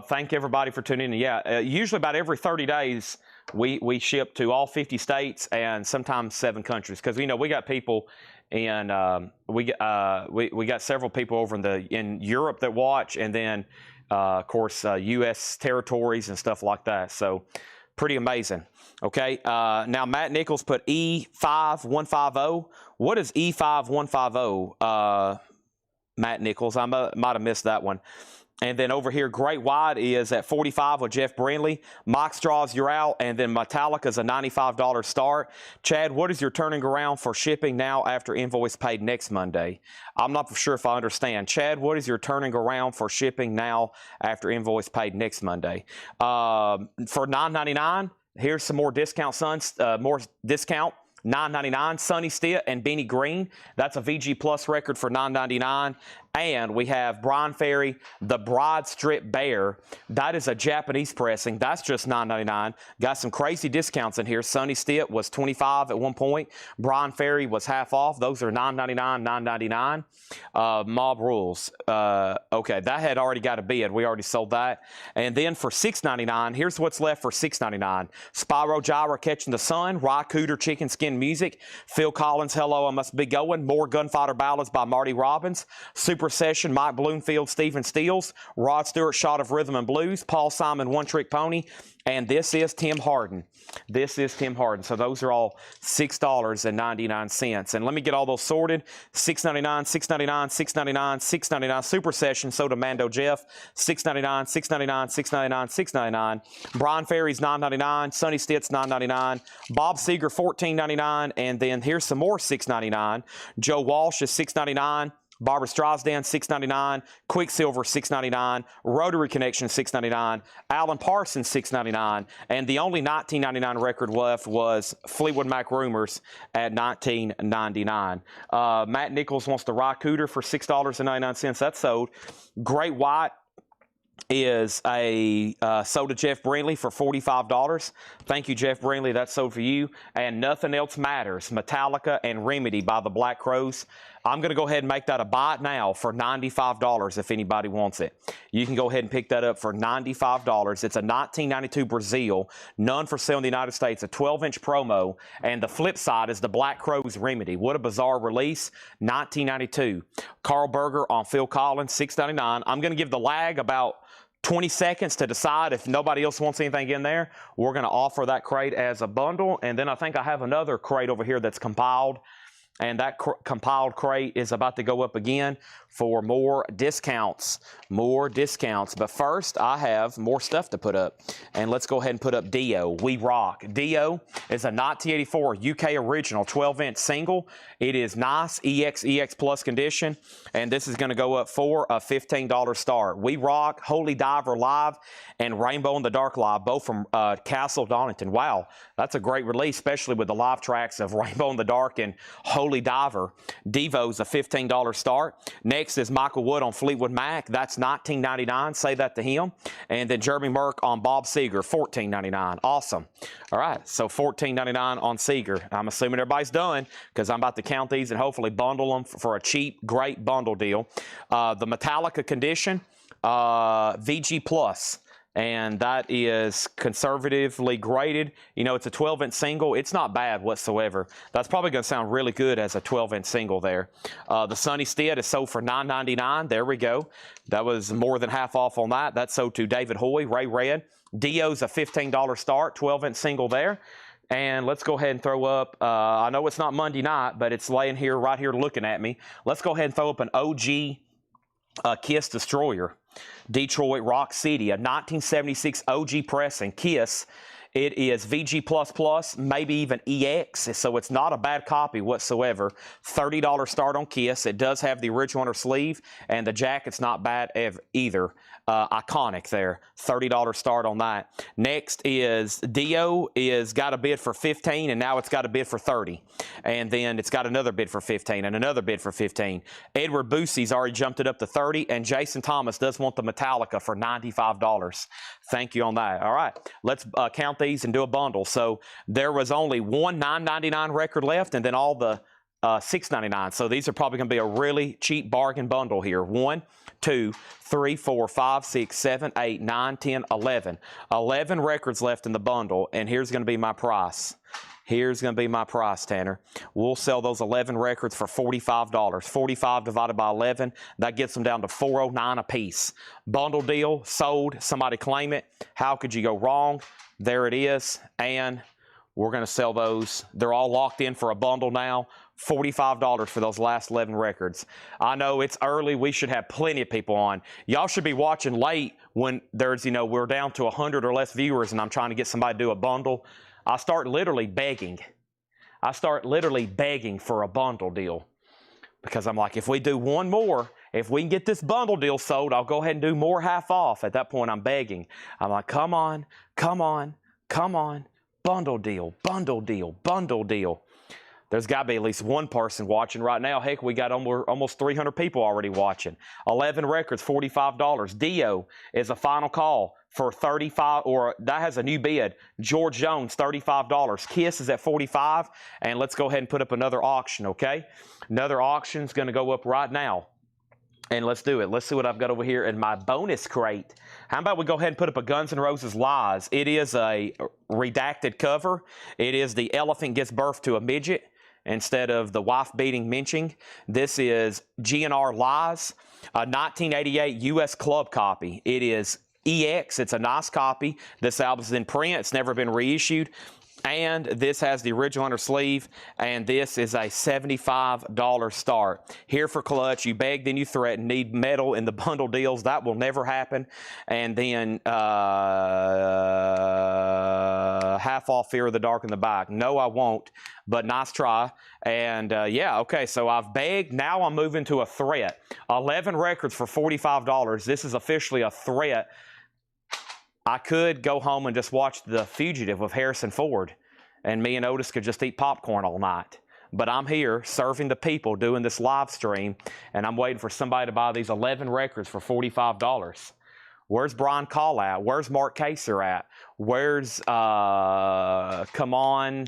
A: thank everybody for tuning in. Yeah, usually about every 30 days, we ship to all 50 states and sometimes 7 countries. Because, you know, we got people in, we got several people over in Europe that watch, and then, of course, U.S. territories and stuff like that. So, pretty amazing. Okay, now Matt Nichols put E5150. What is E5150? Matt Nichols, I might have missed that one. And then over here, Great White is at 45 with Jeff Brindley. Mock Straws, you're out. And then Metallica's a $95 start. Chad, what is your turning around for shipping now after invoice paid next Monday? I'm not sure if I understand. Chad, what is your turning around for shipping now after invoice paid next Monday? For $9.99, here's some more discount, more discount. $9.99, Sunny Stitt and Beanie Green. That's a VG Plus record for $9.99. And we have Brian Ferry, the Broad Strip Bear. That is a Japanese pressing. That's just $9.99. Got some crazy discounts in here. Sunny Stitt was $25 at one point. Brian Ferry was half off. Those are $9.99, $9.99. Mob Rules. Okay, that had already got a bid. We already sold that. And then for $6.99, here's what's left for $6.99. Spyro Gyra Catching the Sun, Rye Cooter Chicken Skin Music, Phil Collins, Hello, I Must Be Going, more Gunfighter Ballads by Marty Robbins, Super Session, Mike Bloomfield, Stephen Steele, Rod Stewart, Shot of Rhythm and Blues, Paul Simon, One Trick Pony, and this is Tim Harden. This is Tim Harden. So those are all $6.99. And let me get all those sorted. $6.99, $6.99, $6.99, $6.99. Super Session, so to Mando Jeff. $6.99, $6.99, $6.99, $6.99. Brian Ferry's $9.99. Sunny Stitt's $9.99. Bob Seger $14.99. And then here's some more $6.99. Joe Walsh is $6.99. Barbara Streisand, $6.99. Quicksilver, $6.99. Rotary Connection, $6.99. Alan Parsons, $6.99. And the only $19.99 record left was Fleetwood Mac Rumors at $19.99. Matt Nichols wants the Rye Cooter for $6.99. That's sold. Great White is a sold to Jeff Brindley for $45. Thank you, Jeff Brindley. That's sold for you. And Nothing Else Matters, Metallica and Remedy by the Black Crows. I'm going to go ahead and make that a buy it now for $95 if anybody wants it. You can go ahead and pick that up for $95. It's a 1992 Brazil, none for sale in the United States, a 12-inch promo. And the flip side is the Black Crows Remedy. What a bizarre release, 1992. Carl Berger on Phil Collins, $6.99. I'm going to give the lag about 20 seconds to decide if nobody else wants anything in there. We're going to offer that crate as a bundle. And then I think I have another crate over here that's compiled. And that compiled crate is about to go up again for more discounts. More discounts. But first, I have more stuff to put up. And let's go ahead and put up Dio. We Rock. Dio is a 1984 UK original 12-inch single. It is nice, EX Plus condition. And this is going to go up for a $15 start. We Rock, Holy Diver Live, and Rainbow in the Dark Live, both from Castle Donington. Wow, that's a great release, especially with the live tracks of Rainbow in the Dark and Holy Diver. Devo's a $15 start. Next is Michael Wood on Fleetwood Mac. That's $19.99. Say that to him. And then Jeremy Merck on Bob Seger, $14.99. Awesome. All right, so $14.99 on Seger. I'm assuming everybody's done because I'm about to count these and hopefully bundle them for a cheap, great bundle deal. The Metallica Condition, VG Plus. And that is conservatively graded. You know, it's a 12-inch single. It's not bad whatsoever. That's probably going to sound really good as a 12-inch single there. The Sunny Stitt is sold for $9.99. There we go. That was more than half off on that. That's sold to David Hoy, Ray Red. Dio's a $15 start, 12-inch single there. And let's go ahead and throw up, I know it's not Monday night, but it's laying here, right here looking at me. Let's go ahead and throw up an OG Kiss Destroyer. Detroit Rock City, a 1976 OG pressing. Kiss It is VG++, maybe even EX, so it's not a bad copy whatsoever. $30 start on Kiss. It does have the original on her sleeve, and the jacket's not bad either. Iconic there. $30 start on that. Next is Dio is got a bid for 15, and now it's got a bid for 30. And then it's got another bid for 15 and another bid for 15. Edward Boosie's already jumped it up to 30, and Jason Thomas does want the Metallica for $95. Thank you on that. All right, let's count these and do a bundle. So there was only one $9.99 record left, and then all the $6.99. So these are probably going to be a really cheap bargain bundle here. 1, 2, 3, 4, 5, 6, 7, 8, 9, 10, 11. 11 records left in the bundle, and here's going to be my price. Here's going to be my price, Tanner. We'll sell those 11 records for $45. 45 divided by 11, that gets them down to $4.09 a piece. Bundle deal, sold, somebody claim it. How could you go wrong? There it is, and we're going to sell those. They're all locked in for a bundle now. $45 for those last 11 records. I know it's early. We should have plenty of people on. Y'all should be watching late when there's, we're down to 100 or less viewers and I'm trying to get somebody to do a bundle. I start literally begging. I start literally begging for a bundle deal because I'm like, if we do one more, if we can get this bundle deal sold, I'll go ahead and do more half off. At that point, I'm begging. I'm like, come on, come on, come on. Bundle deal, bundle deal, bundle deal. There's got to be at least one person watching right now. Heck, we got almost 300 people already watching. 11 records, $45. Dio is a final call for $35, or that has a new bid. George Jones, $35. Kiss is at $45, and let's go ahead and put up another auction, okay? Another auction is going to go up right now. And let's do it. Let's see what I've got over here in my bonus crate. How about we go ahead and put up a Guns N' Roses Lies. It is a redacted cover. It is the elephant gives birth to a midget instead of the wife-beating minching. This is GNR Lies, a 1988 U.S. club copy. It is EX. It's a nice copy. This album's in print. It's never been reissued. And this has the original on her sleeve, and this is a $75 start. Here for Clutch, you beg, then you threaten, need metal in the bundle deals. That will never happen. And then half off Fear of the Dark in the back. No, I won't, but nice try. And yeah, okay, so I've begged. Now I'm moving to a threat. 11 records for $45. This is officially a threat. I could go home and just watch The Fugitive with Harrison Ford, and me and Otis could just eat popcorn all night. But I'm here serving the people doing this live stream, and I'm waiting for somebody to buy these 11 records for $45. Where's Brian Call at? Where's Mark Kaser at? Where's, come on,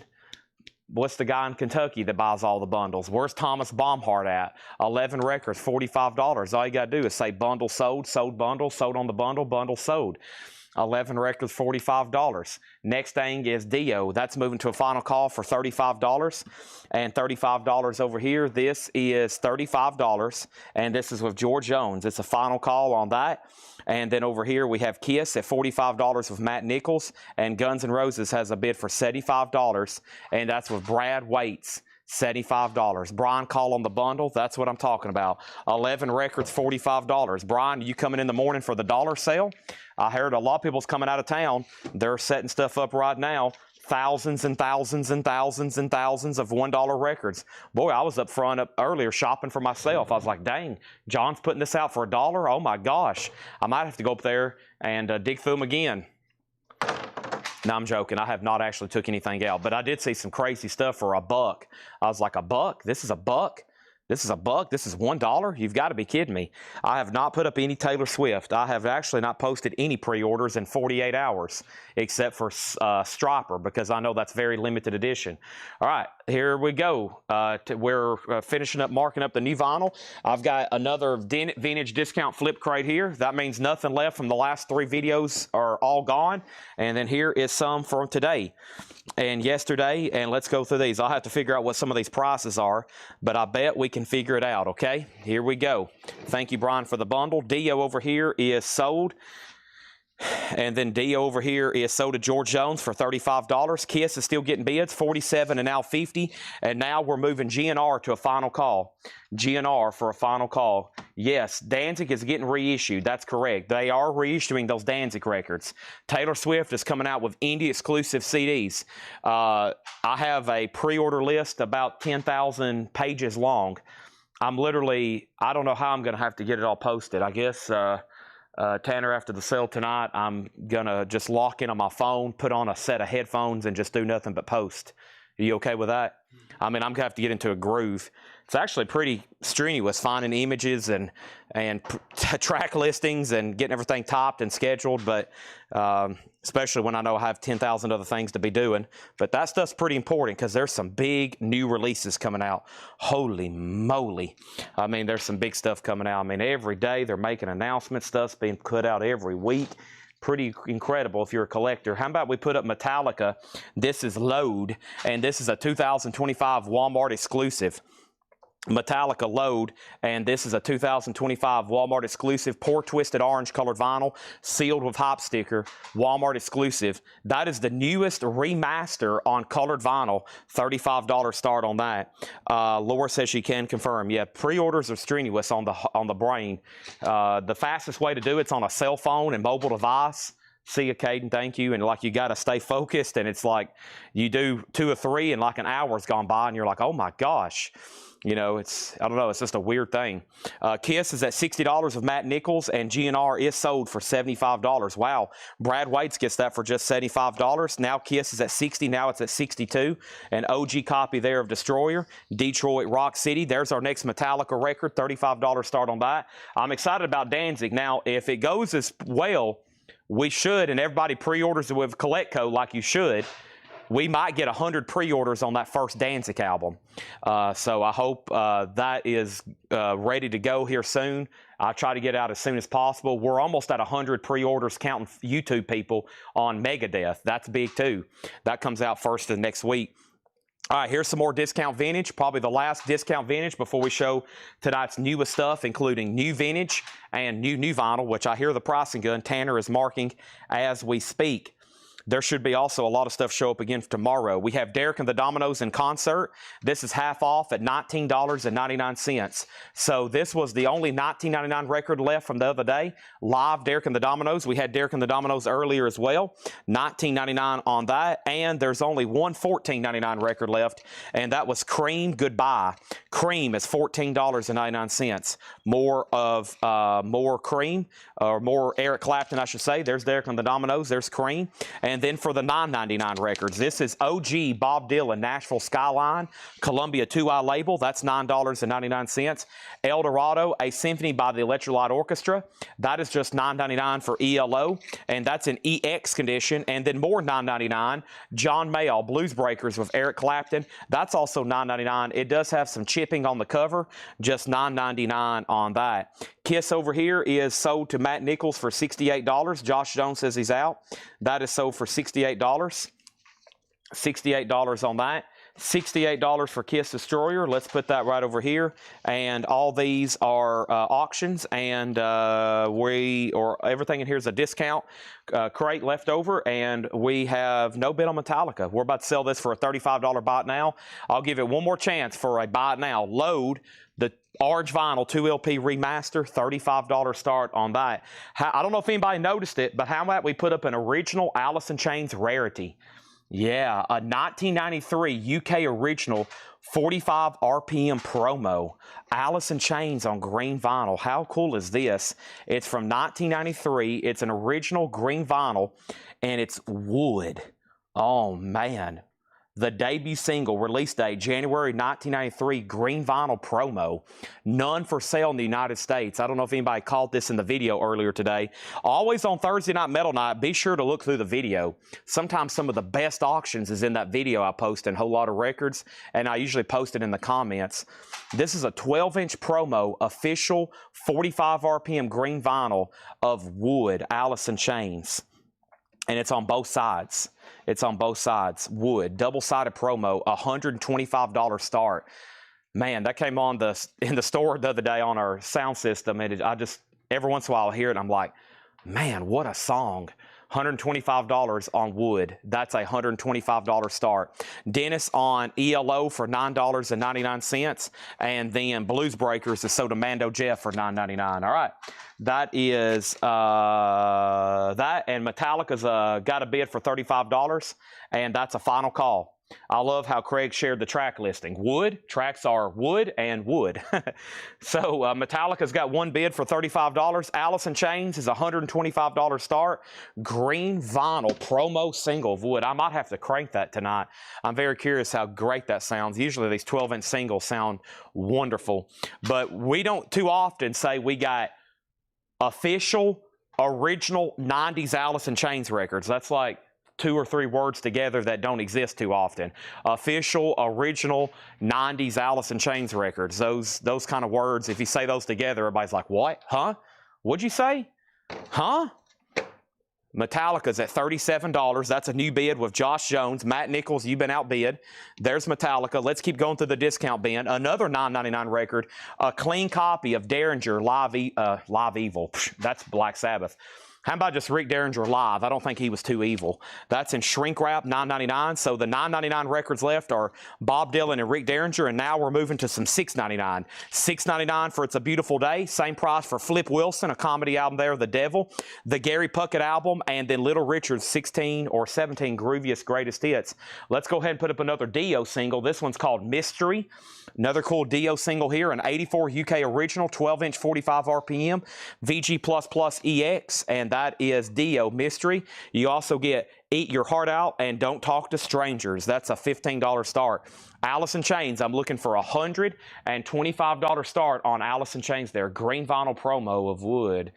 A: what's the guy in Kentucky that buys all the bundles? Where's Thomas Baumhart at? 11 records, $45. All you got to do is say bundle sold, sold bundle, sold on the bundle, bundle sold. 11 records, $45. Next thing is Dio. That's moving to a final call for $35. And $35 over here. This is $35. And this is with George Jones. It's a final call on that. And then over here we have Kiss at $45 with Matt Nichols. And Guns N' Roses has a bid for $75. And that's with Brad Waits. $75. Brian Call on the bundle. That's what I'm talking about. 11 records, $45. Brian, you coming in the morning for the dollar sale? I heard a lot of people's coming out of town. They're setting stuff up right now. Thousands and thousands and thousands and thousands of $1 records. Boy, I was up front earlier shopping for myself. I was like, dang, John's putting this out for $1? Oh my gosh. I might have to go up there and dig through them again. No, I'm joking. I have not actually took anything out, but I did see some crazy stuff for $1. I was like, $1? This is $1? This is $1? This is $1? You've got to be kidding me. I have not put up any Taylor Swift. I have actually not posted any pre-orders in 48 hours, except for Stropper, because I know that's very limited edition. All right, here we go. We're finishing up, marking up the new vinyl. I've got another vintage discount flip crate here. That means nothing left from the last 3 videos are all gone. And then here is some from today and yesterday, and let's go through these. I'll have to figure out what some of these prices are, but I bet we can figure it out, okay? Here we go. Thank you, Brian, for the bundle. Dio over here is sold. And then D over here is sold to George Jones for $35. Kiss is still getting bids, 47 and now 50. And now we're moving GNR to a final call. GNR for a final call. Yes, Danzig is getting reissued. That's correct. They are reissuing those Danzig records. Taylor Swift is coming out with indie exclusive CDs. I have a pre-order list about 10,000 pages long. I don't know how I'm going to have to get it all posted. I guess Tanner, after the sale tonight, I'm going to just lock in on my phone, put on a set of headphones, and just do nothing but post. Are you okay with that? I mean, I'm going to have to get into a groove. It's actually pretty strenuous finding images and track listings and getting everything topped and scheduled, but especially when I know I have 10,000 other things to be doing. But that stuff's pretty important because there's some big new releases coming out. Holy moly. I mean, there's some big stuff coming out. I mean, every day they're making announcements. Stuff's being put out every week. Pretty incredible if you're a collector. How about we put up Metallica? This is Load, and this is a 2025 Walmart exclusive. Metallica Load, and this is a 2025 Walmart exclusive, pour twisted orange colored vinyl, sealed with hop sticker, Walmart exclusive. That is the newest remaster on colored vinyl, $35 start on that. Laura says she can confirm. Yeah, pre-orders are strenuous on the brain. The fastest way to do it's on a cell phone and mobile device. See you, Caden, thank you. And like you got to stay focused, and it's like you do 2 or 3 and like an hour's gone by and you're like, oh my gosh. You know, I don't know, it's just a weird thing. Kiss is at $60 with Matt Nichols, and GNR is sold for $75. Wow. Brad Waits gets that for just $75. Now Kiss is at $60, now it's at $62. An OG copy there of Destroyer. Detroit Rock City, there's our next Metallica record, $35 start on that. I'm excited about Danzig. Now, if it goes as well, we should, and everybody pre-orders it with Collectco like you should, we might get 100 pre-orders on that first Danzig album. So I hope that is ready to go here soon. I'll try to get out as soon as possible. We're almost at 100 pre-orders counting YouTube people on Megadeth. That's big too. That comes out first of next week. All right, here's some more discount vintage, probably the last discount vintage before we show tonight's newest stuff, including new vintage and new vinyl, which I hear the pricing gun. Tanner is marking as we speak. There should be also a lot of stuff show up again for tomorrow. We have Derek and the Dominoes in concert. This is half off at $19.99. So this was the only $19.99 record left from the other day. Live Derek and the Dominoes. We had Derek and the Dominoes earlier as well. $19.99 on that. And there's only one $14.99 record left, and that was Cream Goodbye. Cream is $14.99. More Cream, or more Eric Clapton, I should say. There's Derek and the Dominoes. There's Cream. And then for the $9.99 records, this is OG Bob Dylan, Nashville Skyline, Columbia 2i label. That's $9.99. El Dorado, A Symphony by the Electrolyte Orchestra. That is just $9.99 for ELO, and that's in EX condition. And then more $9.99. John Mayall, Blues Breakers with Eric Clapton. That's also $9.99. It does have some chipping on the cover, just $9.99 on that. Kiss over here is sold to Matt Nichols for $68. Josh Jones says he's out. That is sold for $68. $68 on that. $68 for Kiss Destroyer. Let's put that right over here. And all these are auctions, and everything in here is a discount crate left over, and we have no bid on Metallica. We're about to sell this for a $35 buy it now. I'll give it one more chance for a buy it now. Load the orange vinyl 2LP remaster, $35 start on that. I don't know if anybody noticed it, but how about we put up an original Alice in Chains rarity? Yeah, a 1993 UK original 45 RPM promo. Alice in Chains on green vinyl. How cool is this? It's from 1993. It's an original green vinyl, and it's wood. Oh, man. The debut single, release date, January 1993, green vinyl promo. None for sale in the United States. I don't know if anybody caught this in the video earlier today. Always on Thursday Night Metal Night, be sure to look through the video. Sometimes some of the best auctions is in that video I post in Whole Lot of Records, and I usually post it in the comments. This is a 12-inch promo, official 45 RPM green vinyl of wood, Alice in Chains. And it's on both sides. It's on both sides. Wood, double-sided promo, $125 start. Man, that came on in the store the other day on our sound system, and I just every once in a while I hear it, and I'm like, Man, what a song. $125 on Wood. That's a $125 start. Dennis on ELO for $9.99. And then Blues Breakers is Soda Mando Jeff for $9.99. All right. That is that. And Metallica's got a bid for $35. And that's a final call. I love how Craig shared the track listing. Wood, tracks are wood and wood. So Metallica's got one bid for $35. Alice in Chains is a $125 start. Green vinyl promo single of Wood. I might have to crank that tonight. I'm very curious how great that sounds. Usually these 12-inch singles sound wonderful. But we don't too often say we got official, original 90s Alice in Chains records. That's like 2 or 3 words together that don't exist too often. Official, original, 90s Alice in Chains records. Those kind of words, if you say those together, everybody's like, what? Huh? What'd you say? Huh? Metallica's at $37. That's a new bid with Josh Jones. Matt Nichols, you've been outbid. There's Metallica. Let's keep going through the discount bin. Another $9.99 record, a clean copy of Derringer Live Evil. That's Black Sabbath. How about just Rick Derringer live? I don't think he was too evil. That's in shrink wrap, $9.99. So the $9.99 records left are Bob Dylan and Rick Derringer, and now we're moving to some $6.99. $6.99 for It's a Beautiful Day. Same price for Flip Wilson, a comedy album there, The Devil, the Gary Puckett album, and then Little Richard's 16 or 17 grooviest greatest hits. Let's go ahead and put up another Dio single. This one's called Mystery. Another Dio single here, an 84 UK original, 12-inch, 45 RPM, VG++ EX, and that is Dio Mystery. You also get Eat Your Heart Out and Don't Talk to Strangers. That's a $15 start. Alice in Chains, I'm looking for a $125 start on Alice in Chains there. Green vinyl promo of Wood.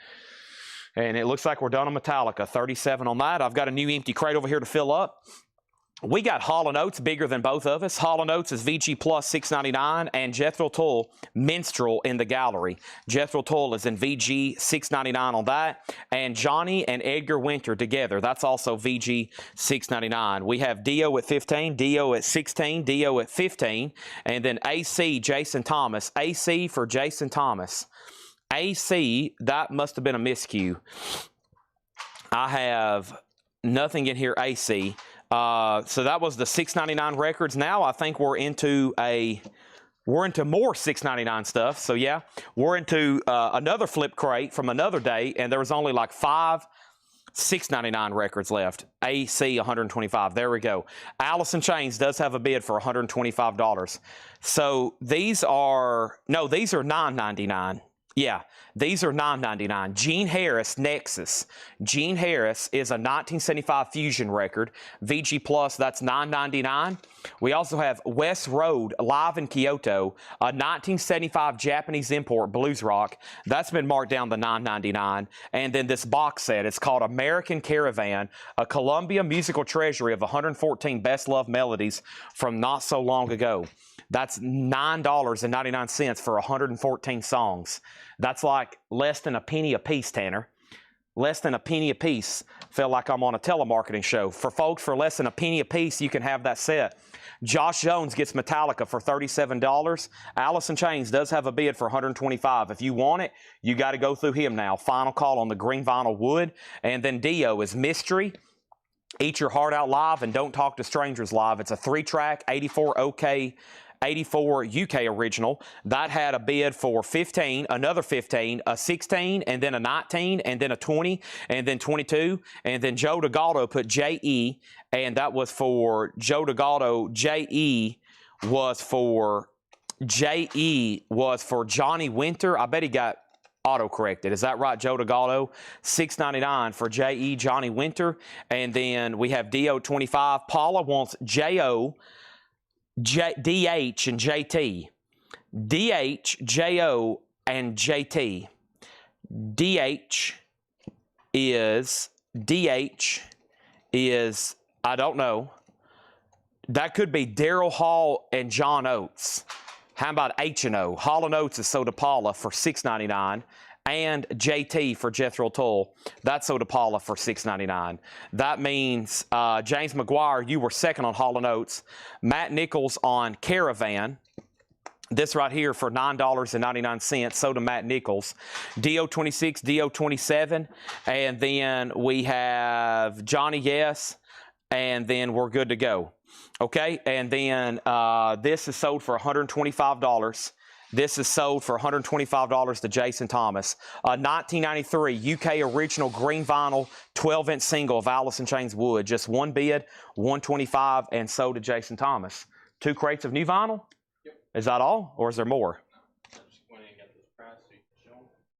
A: And it looks like we're done on Metallica. 37 on that. I've got a new empty crate over here to fill up. We got Hall & Oates bigger than both of us. Hall & Oates is VG Plus $6.99 and Jethro Tull Minstrel in the gallery. Jethro Tull is in VG $6.99 on that. And Johnny and Edgar Winter together. That's also VG $6.99. We have Dio at 15, Dio at 16, Dio at 15, and then AC Jason Thomas. AC for Jason Thomas. AC, that must have been a miscue. I have nothing in here AC. So that was the $6.99 records. Now I think we're into more $6.99 stuff. So yeah, we're into another flip crate from another day, and there was only like 5 $6.99 records left. AC 125. There we go. Alice in Chains does have a bid for $125. So these are $9.99. Yeah, these are $9.99. Gene Harris, Nexus. Gene Harris is a 1975 Fusion record. VG Plus, that's $9.99. We also have West Road, live in Kyoto, a 1975 Japanese import blues rock. That's been marked down to $9.99. And then this box set, it's called American Caravan, a Columbia musical treasury of 114 best-loved melodies from not so long ago. That's $9.99 for 114 songs. That's like less than a penny a piece, Tanner. Less than a penny a piece. Feel like I'm on a telemarketing show. For folks, for less than a penny a piece, you can have that set. Josh Jones gets Metallica for $37. Alice in Chains does have a bid for $125. If you want it, you got to go through him now. Final call on the green vinyl Wood. And then Dio is Mystery, Eat Your Heart Out live, and Don't Talk to Strangers live. It's a 3-track, 84 UK original. That had a bid for 15, another 15, a 16, and then a 19, and then a 20, and then 22, and then Joe DeGaldo put JE, and that was for Joe DeGaldo. JE was for Johnny Winter. I bet he got auto-corrected. Is that right, Joe DeGaldo? $6.99 for JE Johnny Winter. And then we have Dio 25. Paula wants JO, DH and JT. DH, JO, and JT. DH is, I don't know. That could be Daryl Hall and John Oates. How about H&O? Hall & Oates is Soda Paula for $6.99. And JT for Jethro Tull. That's Soda Paula for $6.99. That means James McGuire, you were second on Hall & Oates. Matt Nichols on Caravan. This right here for $9.99, so to Matt Nichols. Dio 26, Dio 27, and then we have Johnny Yes, and then we're good to go. Okay, and then this is sold for $125. This is sold for $125 to Jason Thomas. 1993 UK original green vinyl 12-inch single of Alice in Chains wood. Just one bid, $125, and sold to Jason Thomas. 2 crates of new vinyl? Yep. Is that all, or is there more?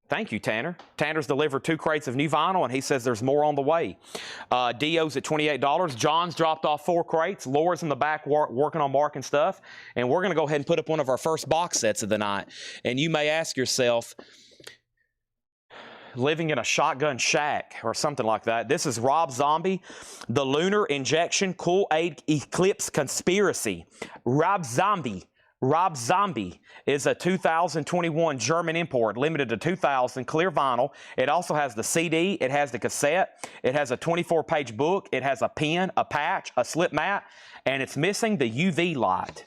A: Thank you, Tanner. Tanner's delivered 2 crates of new vinyl, and he says there's more on the way. Dio's at $28. John's dropped off 4 crates. Laura's in the back working on marking stuff. And we're going to go ahead and put up one of our first box sets of the night. And you may ask yourself, living in a shotgun shack or something like that. This is Rob Zombie, The Lunar Injection Kool-Aid Eclipse Conspiracy. Rob Zombie is a 2021 German import, limited to 2,000, clear vinyl. It also has the CD, it has the cassette, it has a 24-page book, it has a pen, a patch, a slip mat, and it's missing the UV light.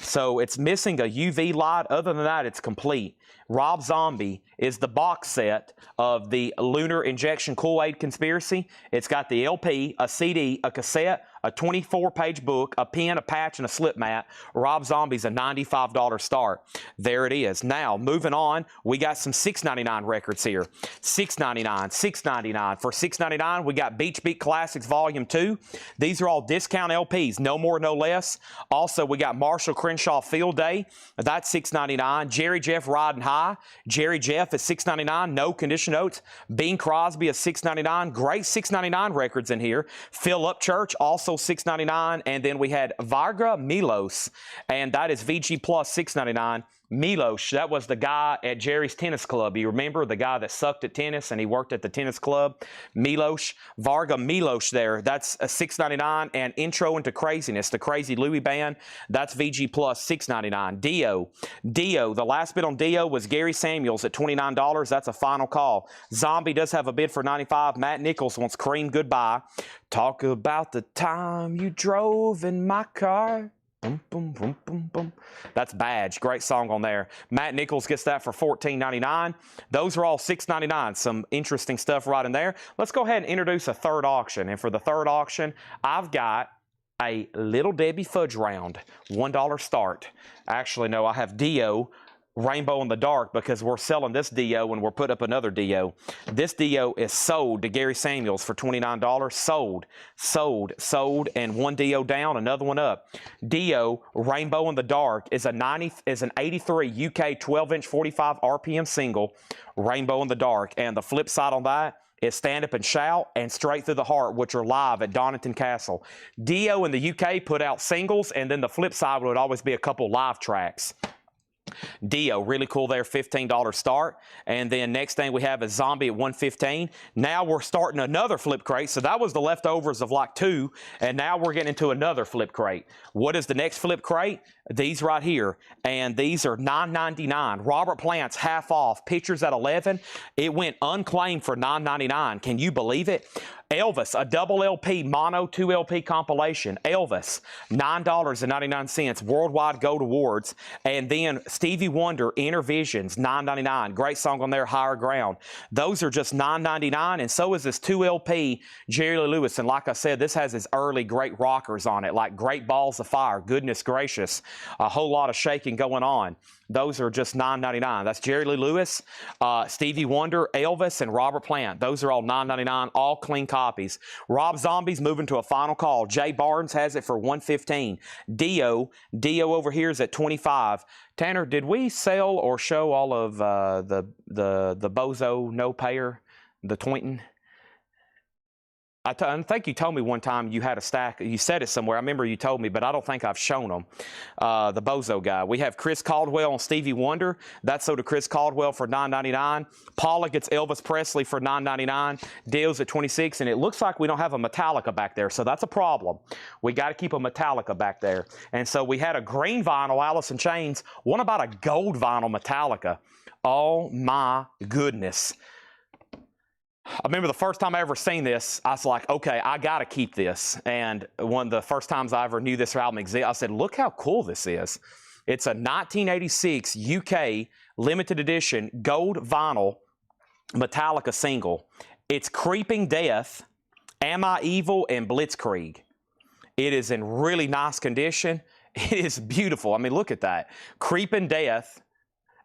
A: So it's missing a UV light. Other than that, it's complete. Rob Zombie is the box set of the Lunar Injection Kool-Aid Conspiracy. It's got the LP, a CD, a cassette, a 24-page book, a pen, a patch, and a slip mat. Rob Zombie's a $95 start. There it is. Now, moving on, we got some $6.99 records here. $6.99, $6.99. For $6.99, we got Beach Beat Classics Volume 2. These are all discount LPs, no more, no less. Also, we got Marshall Crenshaw Field Day. That's $6.99. Jerry Jeff Riding High. Jerry Jeff is $6.99. No Condition Notes. Bing Crosby is $6.99. Great $6.99 records in here. Phil Upchurch, also $6.99, and then we had Varga Milos, and that is VG Plus $6.99. Milos, that was the guy at Jerry's Tennis Club. You remember the guy that sucked at tennis and he worked at the tennis club? Milos, Varga Milos there. That's a $6.99, and Intro into Craziness, the Crazy Louie Band. That's VG Plus $6.99. Dio, the last bid on Dio was Gary Samuels at $29. That's a final call. Zombie does have a bid for $95. Matt Nichols wants Cream Goodbye. Talk about the time you drove in my car. Boom, boom, boom, boom, boom. That's Badge. Great song on there. Matt Nichols gets that for $14.99. Those are all $6.99. Some interesting stuff right in there. Let's go ahead and introduce a third auction. And for the third auction, I've got a Little Debbie Fudge Round, $1 start. Actually, no, I have Dio Rainbow in the Dark, because we're selling this Dio and we're putting up another Dio. This Dio is sold to Gary Samuels for $29. Sold, and one Dio down, another one up. Dio Rainbow in the Dark is an 83 UK 12-inch 45 RPM single, Rainbow in the Dark. And the flip side on that is Stand Up and Shout and Straight Through the Heart, which are live at Donington Castle. Dio in the UK put out singles, and then the flip side would always be a couple live tracks. Dio, really cool there, $15 start. And then next thing we have is Zombie at $115. Now we're starting another flip crate. So that was the leftovers of like 2, and now we're getting into another flip crate. What is the next flip crate? These right here, and these are $9.99. Robert Plant's half off, Pictures at 11. It went unclaimed for $9.99. Can you believe it? Elvis, a double LP, mono 2 LP compilation. Elvis, $9.99, worldwide gold awards. And then Stevie Wonder, Inner Visions, $9.99. Great song on there, Higher Ground. Those are just $9.99, and so is this 2 LP, Jerry Lee Lewis. And like I said, this has his early great rockers on it, like Great Balls of Fire, Goodness Gracious, a whole lot of shaking going on. Those are just $9.99. That's Jerry Lee Lewis, Stevie Wonder, Elvis, and Robert Plant. Those are all $9.99, all clean copies. Rob Zombie's moving to a final call. Jay Barnes has it for $115. Dio over here is at $25. Tanner, did we sell or show all of the Bozo no payer, the Twinton? I think you told me one time you had a stack. You said it somewhere. I remember you told me, but I don't think I've shown them. The Bozo guy. We have Chris Caldwell and Stevie Wonder. That's sold to Chris Caldwell for $9.99. Paula gets Elvis Presley for $9.99. Dale's at $26, and it looks like we don't have a Metallica back there, so that's a problem. We got to keep a Metallica back there. And so we had a green vinyl Alice in Chains. What about a gold vinyl Metallica? Oh my goodness. I remember the first time I ever seen this, I was like, okay, I got to keep this. And one of the first times I ever knew this album existed, I said, look how cool this is. It's a 1986 UK limited edition gold vinyl Metallica single. It's Creeping Death, Am I Evil, and Blitzkrieg. It is in really nice condition. It is beautiful. I mean, look at that. Creeping Death,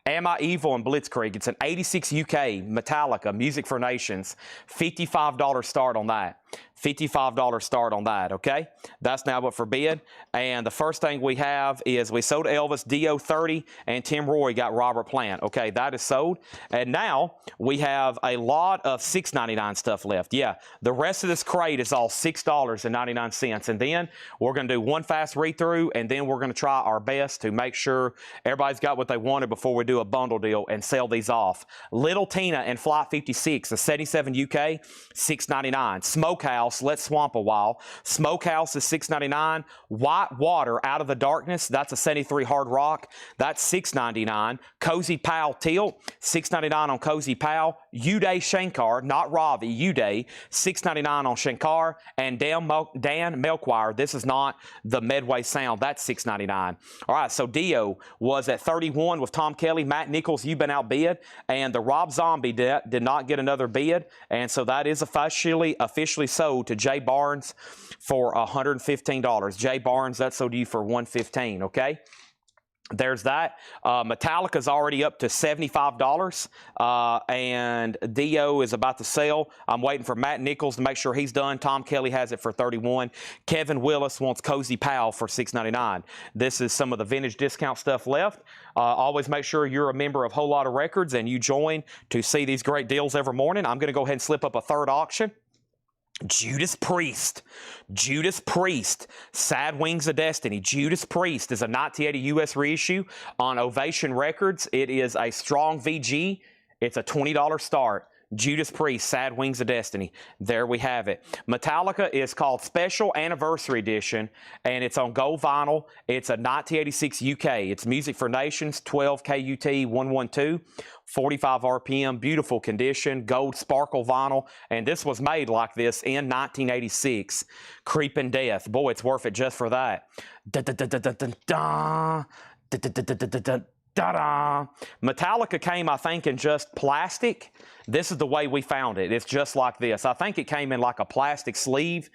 A: Am I Evil, and Blitzkrieg. It's an 86 UK Metallica, Music for Nations. $55 start on that. $55 start on that, okay? That's now up for bid. And the first thing we have is we sold Elvis Dio 30, and Tim Roy got Robert Plant. Okay, that is sold. And now we have a lot of $6.99 stuff left. Yeah, the rest of this crate is all $6.99. And then we're going to do one fast read-through, and then we're going to try our best to make sure everybody's got what they wanted before we do a bundle deal and sell these off. Little Tina and Flight 56, a 77 UK, $6.99. Smokehouse, Let's Swamp a While. Smokehouse is $6.99. White Water, Out of the Darkness, that's a 73 Hard Rock. That's $6.99. Cozy Pal Tilt, $6.99 on Cozy Pal. Uday Shankar, not Ravi, Uday, $6.99 on Shankar. And Dan Melkwire, this is not the Medway Sound, that's $6.99. All right, so Dio was at 31 with Tom Kelly. Matt Nichols, you've been outbid. And the Rob Zombie did not get another bid. And so that is officially sold to Jay Barnes for $115. Jay Barnes, that sold you for $115, okay? There's that. Metallica's already up to $75, and Dio is about to sell. I'm waiting for Matt Nichols to make sure he's done. Tom Kelly has it for $31. Kevin Willis wants Cozy Pal for $6.99. This is some of the vintage discount stuff left. Always make sure you're a member of Whole Lot of Records and you join to see these great deals every morning. I'm going to go ahead and slip up a third auction. Judas Priest, Sad Wings of Destiny. Judas Priest is a 1980 U.S. reissue on Ovation Records. It is a strong VG. It's a $20 start. Judas Priest, Sad Wings of Destiny. There we have it. Metallica is called Special Anniversary Edition, and it's on gold vinyl. It's a 1986 UK. It's Music for Nations, 12 KUT 112. 45 RPM, beautiful condition, gold sparkle vinyl, and this was made like this in 1986. Creeping Death, boy, it's worth it just for that. Metallica came, I think, in just plastic. This is the way we found it. It's just like this. I think it came in like a plastic sleeve,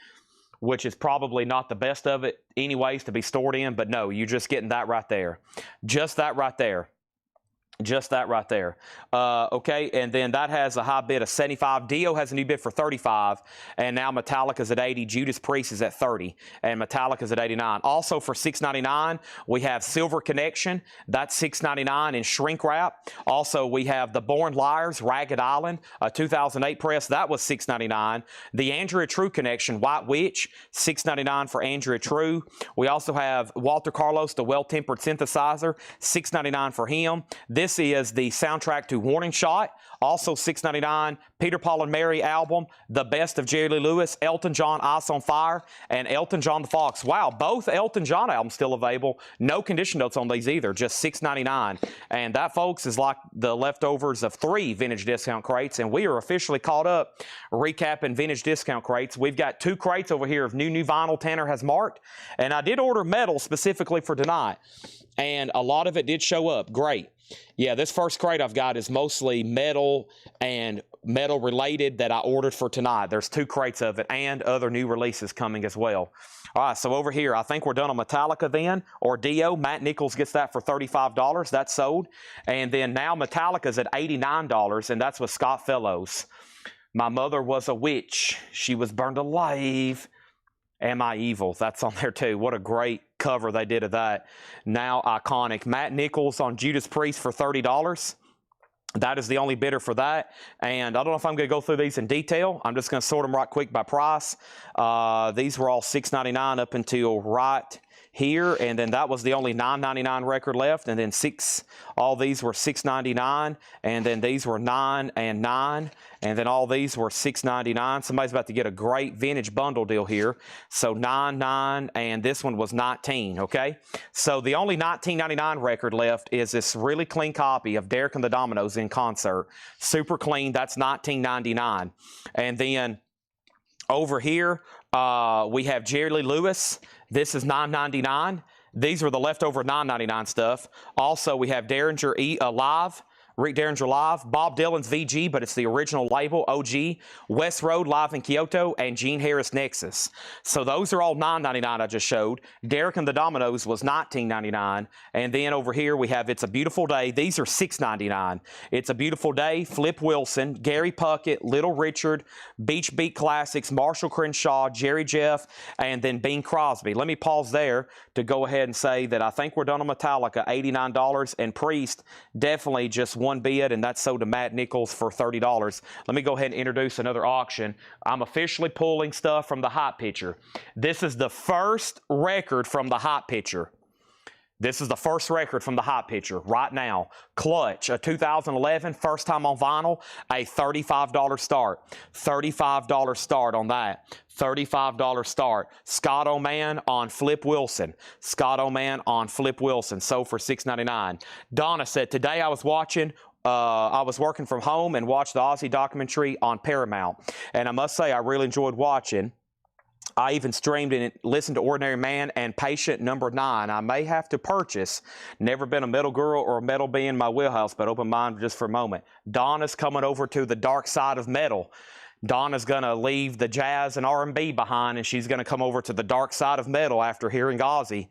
A: which is probably not the best of it anyways to be stored in, but no, you're just getting that right there. Just that right there. Just that right there. Okay, and then that has a high bid of 75. Dio has a new bid for 35, and now Metallica's at 80. Judas Priest is at 30, and Metallica's at 89. Also for $6.99, we have Silver Connection. That's $6.99 in shrink wrap. Also, we have the Born Liars, Ragged Island, a 2008 press. That was $6.99. The Andrea True Connection, White Witch, $6.99 for Andrea True. We also have Walter Carlos, the Well-Tempered Synthesizer, $6.99 for him. This is the soundtrack to Warning Shot, also $6.99. Peter, Paul, and Mary album, The Best of Jerry Lee Lewis, Elton John, Ice on Fire, and Elton John the Fox. Wow, both Elton John albums still available. No condition notes on these either, just $6.99. And that, folks, is like the leftovers of 3 vintage discount crates, and we are officially caught up recapping vintage discount crates. We've got 2 crates over here of new vinyl Tanner has marked, and I did order metal specifically for tonight, and a lot of it did show up. Great. Yeah, this first crate I've got is mostly metal and metal related that I ordered for tonight. There's 2 crates of it and other new releases coming as well. All right, so over here, I think we're done on Metallica then, or Dio. Matt Nichols gets that for $35. That's sold. And then now Metallica's at $89, and that's with Scott Fellows. My Mother Was a Witch. She Was Burned Alive. Am I Evil? That's on there too. What a great cover they did of that. Now iconic. Matt Nichols on Judas Priest for $30. That is the only bidder for that. And I don't know if I'm going to go through these in detail. I'm just going to sort them right quick by price. These were all $6.99 up until right here, and then that was the only $9.99 record left, and then all these were $6.99, and then these were $9 and $9, and then all these were $6.99. Somebody's about to get a great vintage bundle deal here. So $9, $9, and this one was $19, okay? So the only $19.99 record left is this really clean copy of Derek and the Dominoes in concert. Super clean, that's $19.99. And then over here, we have Jerry Lee Lewis. This is $9.99, These are the leftover $9.99 stuff. Also, we have Derringer Live, Rick Derringer Live, Bob Dylan's VG, but it's the original label, OG, West Road Live in Kyoto, and Gene Harris Nexus. So those are all $9.99 I just showed. Derek and the Dominoes was $19.99. And then over here we have It's a Beautiful Day. These are $6.99. It's a Beautiful Day, Flip Wilson, Gary Puckett, Little Richard, Beach Beat Classics, Marshall Crenshaw, Jerry Jeff, and then Bing Crosby. Let me pause there to go ahead and say that I think we're done on Metallica, $89, and Priest, definitely just one bid, and that's sold to Matt Nichols for $30. Let me go ahead and introduce another auction. I'm officially pulling stuff from the Hot Picture. This is the first record from the Hot Picture. This is the first record from the Hot Picture right now. Clutch, a 2011, first time on vinyl, a $35 start. $35 start on that. $35 start. Scott O'Man on Flip Wilson. Scott O'Man on Flip Wilson. Sold for $6.99. Donna said, today I was working from home and watched the Ozzy documentary on Paramount. And I must say, I really enjoyed watching. I even streamed and listened to Ordinary Man and Patient number 9. I may have to purchase. Never been a metal girl or a metal bee in my wheelhouse, but open mind just for a moment. Donna's coming over to the dark side of metal. Donna's going to leave the jazz and R&B behind, and she's going to come over to the dark side of metal after hearing Ozzy.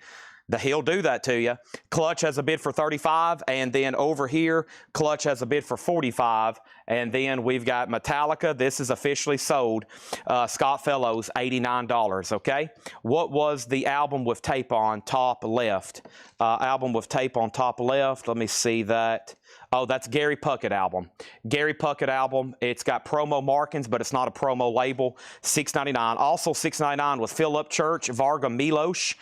A: He'll do that to you. Clutch has a bid for $35, and then over here, Clutch has a bid for $45, and then we've got Metallica. This is officially sold. Scott Fellows, $89, okay? What was the album with tape on top left? Album with tape on top left. Let me see that. Oh, that's Gary Puckett album. Gary Puckett album. It's got promo markings, but it's not a promo label. $6.99. Also $6.99 was Philip Church, Varga Milosh,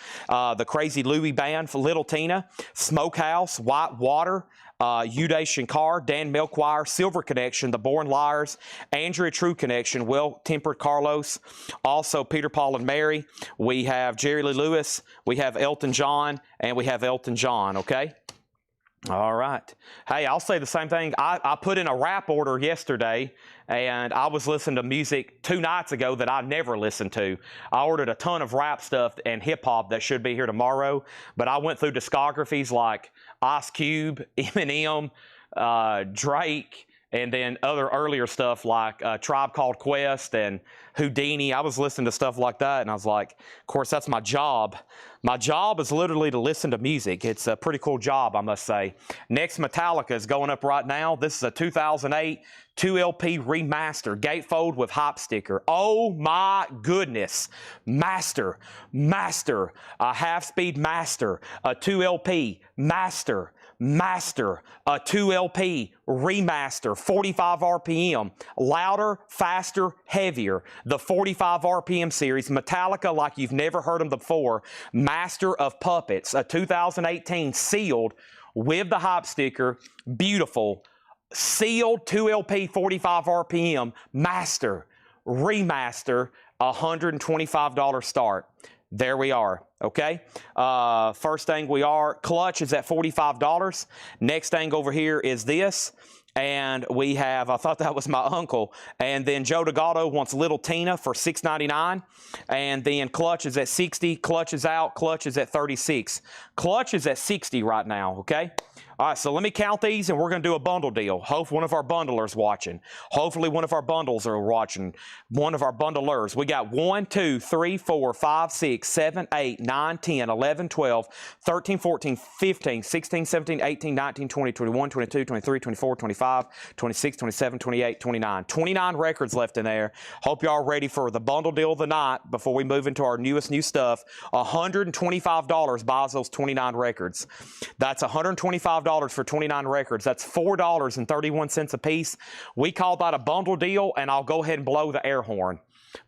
A: the Crazy Louie Band for Little Tina, Smokehouse, White Water, Uday Shankar, Dan Milkwire, Silver Connection, The Born Liars, Andrea True Connection, Well Tempered Carlos, also Peter, Paul, and Mary. We have Jerry Lee Lewis, we have Elton John, and we have Elton John, okay? All right. Hey, I'll say the same thing. I put in a rap order yesterday, and I was listening to music 2 nights ago that I never listened to. I ordered a ton of rap stuff and hip-hop that should be here tomorrow, but I went through discographies like Ice Cube, Eminem, Drake, and then other earlier stuff like Tribe Called Quest and Houdini. I was listening to stuff like that, and I was like, of course, that's my job. My job is literally to listen to music. It's a pretty cool job, I must say. Next, Metallica is going up right now. This is a 2008 2LP remaster, gatefold with hop sticker. Oh my goodness. Master, a half-speed master, a 2LP, master, a 2LP remaster, 45 RPM, louder, faster, heavier. The 45 RPM series, Metallica like you've never heard them before. Master of Puppets, a 2018 sealed with the hop sticker, beautiful, sealed 2LP 45 RPM, master, remaster, $125 start. There we are, okay? First thing Clutch is at $45. Next thing over here is this. And we have, I thought that was my uncle. And then Joe DeGato wants Little Tina for $6.99. And then Clutch is at $60. Clutch is out. Clutch is at $36. Clutch is at $60 right now, okay? All right, so let me count these, and we're going to do a bundle deal. Hope one of our bundlers watching. Hopefully one of our bundles are watching. One of our bundlers. We got 1, 2, 3, 4, 5, 6, 7, 8, 9, 10, 11, 12, 13, 14, 15, 16, 17, 18, 19, 20, 21, 22, 23, 24, 25, 26, 27, 28, 29. 29 records left in there. Hope y'all ready for the bundle deal of the night before we move into our new stuff. $125 buys those 29 records. That's $125 for 29 records. That's $4.31 a piece. We call that a bundle deal, and I'll go ahead and blow the air horn.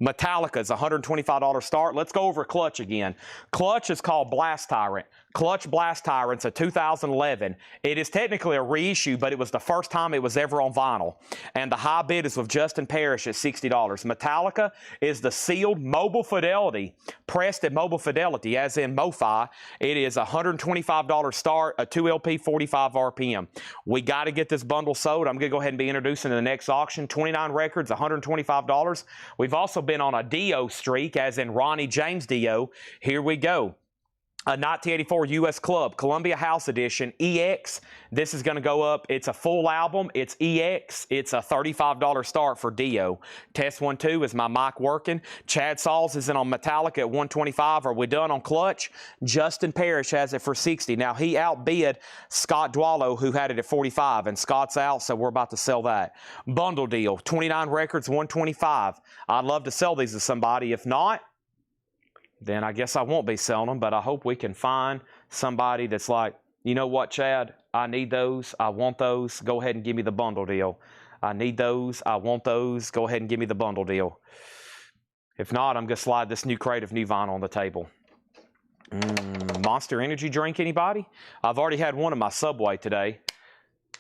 A: Metallica's $125 start. Let's go over Clutch again. Clutch is called Blast Tyrant. Clutch Blast Tyrant's a 2011. It is technically a reissue, but it was the first time it was ever on vinyl. And the high bid is with Justin Parrish at $60. Metallica is the sealed Mobile Fidelity, pressed at Mobile Fidelity, as in MoFi. It is $125 start, a 2LP 45 RPM. We got to get this bundle sold. I'm going to go ahead and be introducing the next auction. 29 records, $125. We've also been on a Dio streak, as in Ronnie James Dio. Here we go. a 1984 U.S. Club, Columbia House Edition, EX. This is going to go up. It's a full album. It's EX. It's a $35 start for Dio. Test 1, 2. Is my mic working? Chad Sauls is in on Metallica at 125. Are we done on Clutch? Justin Parrish has it for 60. Now, he outbid Scott Dwallow, who had it at 45, and Scott's out, so we're about to sell that. Bundle deal, 29 records, 125. I'd love to sell these to somebody. If not, then I guess I won't be selling them, but I hope we can find somebody that's like, you know what, Chad, I need those, I want those, go ahead and give me the bundle deal. I need those, I want those, go ahead and give me the bundle deal. If not, I'm going to slide this new crate of new vinyl on the table. Monster Energy drink, anybody? I've already had one of my Subway today.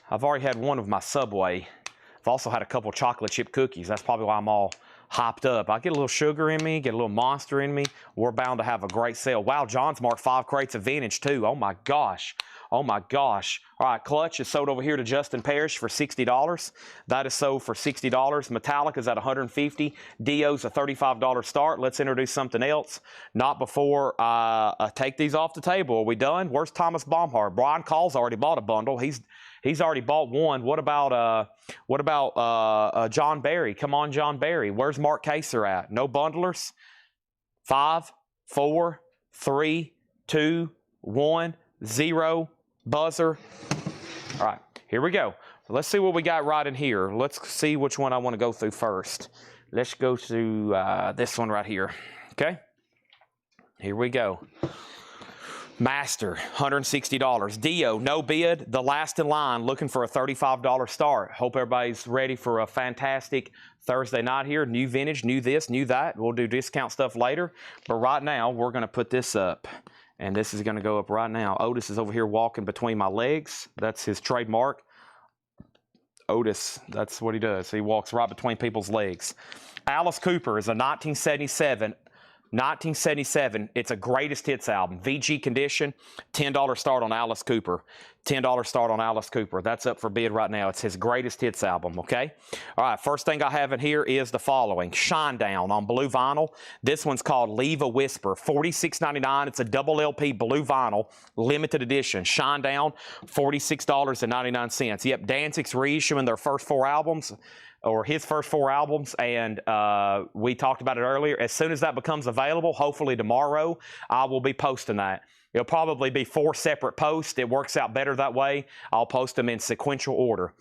A: I've also had a couple chocolate chip cookies. That's probably why I'm all hopped up. I get a little sugar in me, get a little Monster in me. We're bound to have a great sale. Wow, John's marked 5 crates of vintage too. Oh my gosh. Oh my gosh. All right, Clutch is sold over here to Justin Parrish for $60. That is sold for $60. Metallica's at $150. Dio's a $35 start. Let's introduce something else. Not before I take these off the table. Are we done? Where's Thomas Baumhart? Brian Call's already bought a bundle. He's already bought one. What about John Barry? Come on, John Barry. Where's Mark Kaser at? No bundlers? 5, 4, 3, 2, 1, 0. Buzzer. All right, here we go. Let's see what we got right in here. Let's see which one I want to go through first. Let's go through this one right here. Okay? Here we go. Master, $160. Dio, no bid. The last in line, looking for a $35 start. Hope everybody's ready for a fantastic Thursday night here. New vintage, new this, new that. We'll do discount stuff later. But right now, we're going to put this up. And this is going to go up right now. Otis is over here walking between my legs. That's his trademark. Otis, that's what he does. He walks right between people's legs. Alice Cooper is a 1977. It's a greatest hits album. VG condition, $10 start on Alice Cooper. $10 start on Alice Cooper. That's up for bid right now. It's his greatest hits album, okay? All right, first thing I have in here is the following. Shinedown on blue vinyl. This one's called Leave a Whisper. $46.99. It's a double LP blue vinyl, limited edition. Shinedown, $46.99. Yep, Danzig's reissuing their first 4 albums. Or his first 4 albums, and we talked about it earlier. As soon as that becomes available, hopefully tomorrow, I will be posting that. It'll probably be 4 separate posts. It works out better that way. I'll post them in sequential order.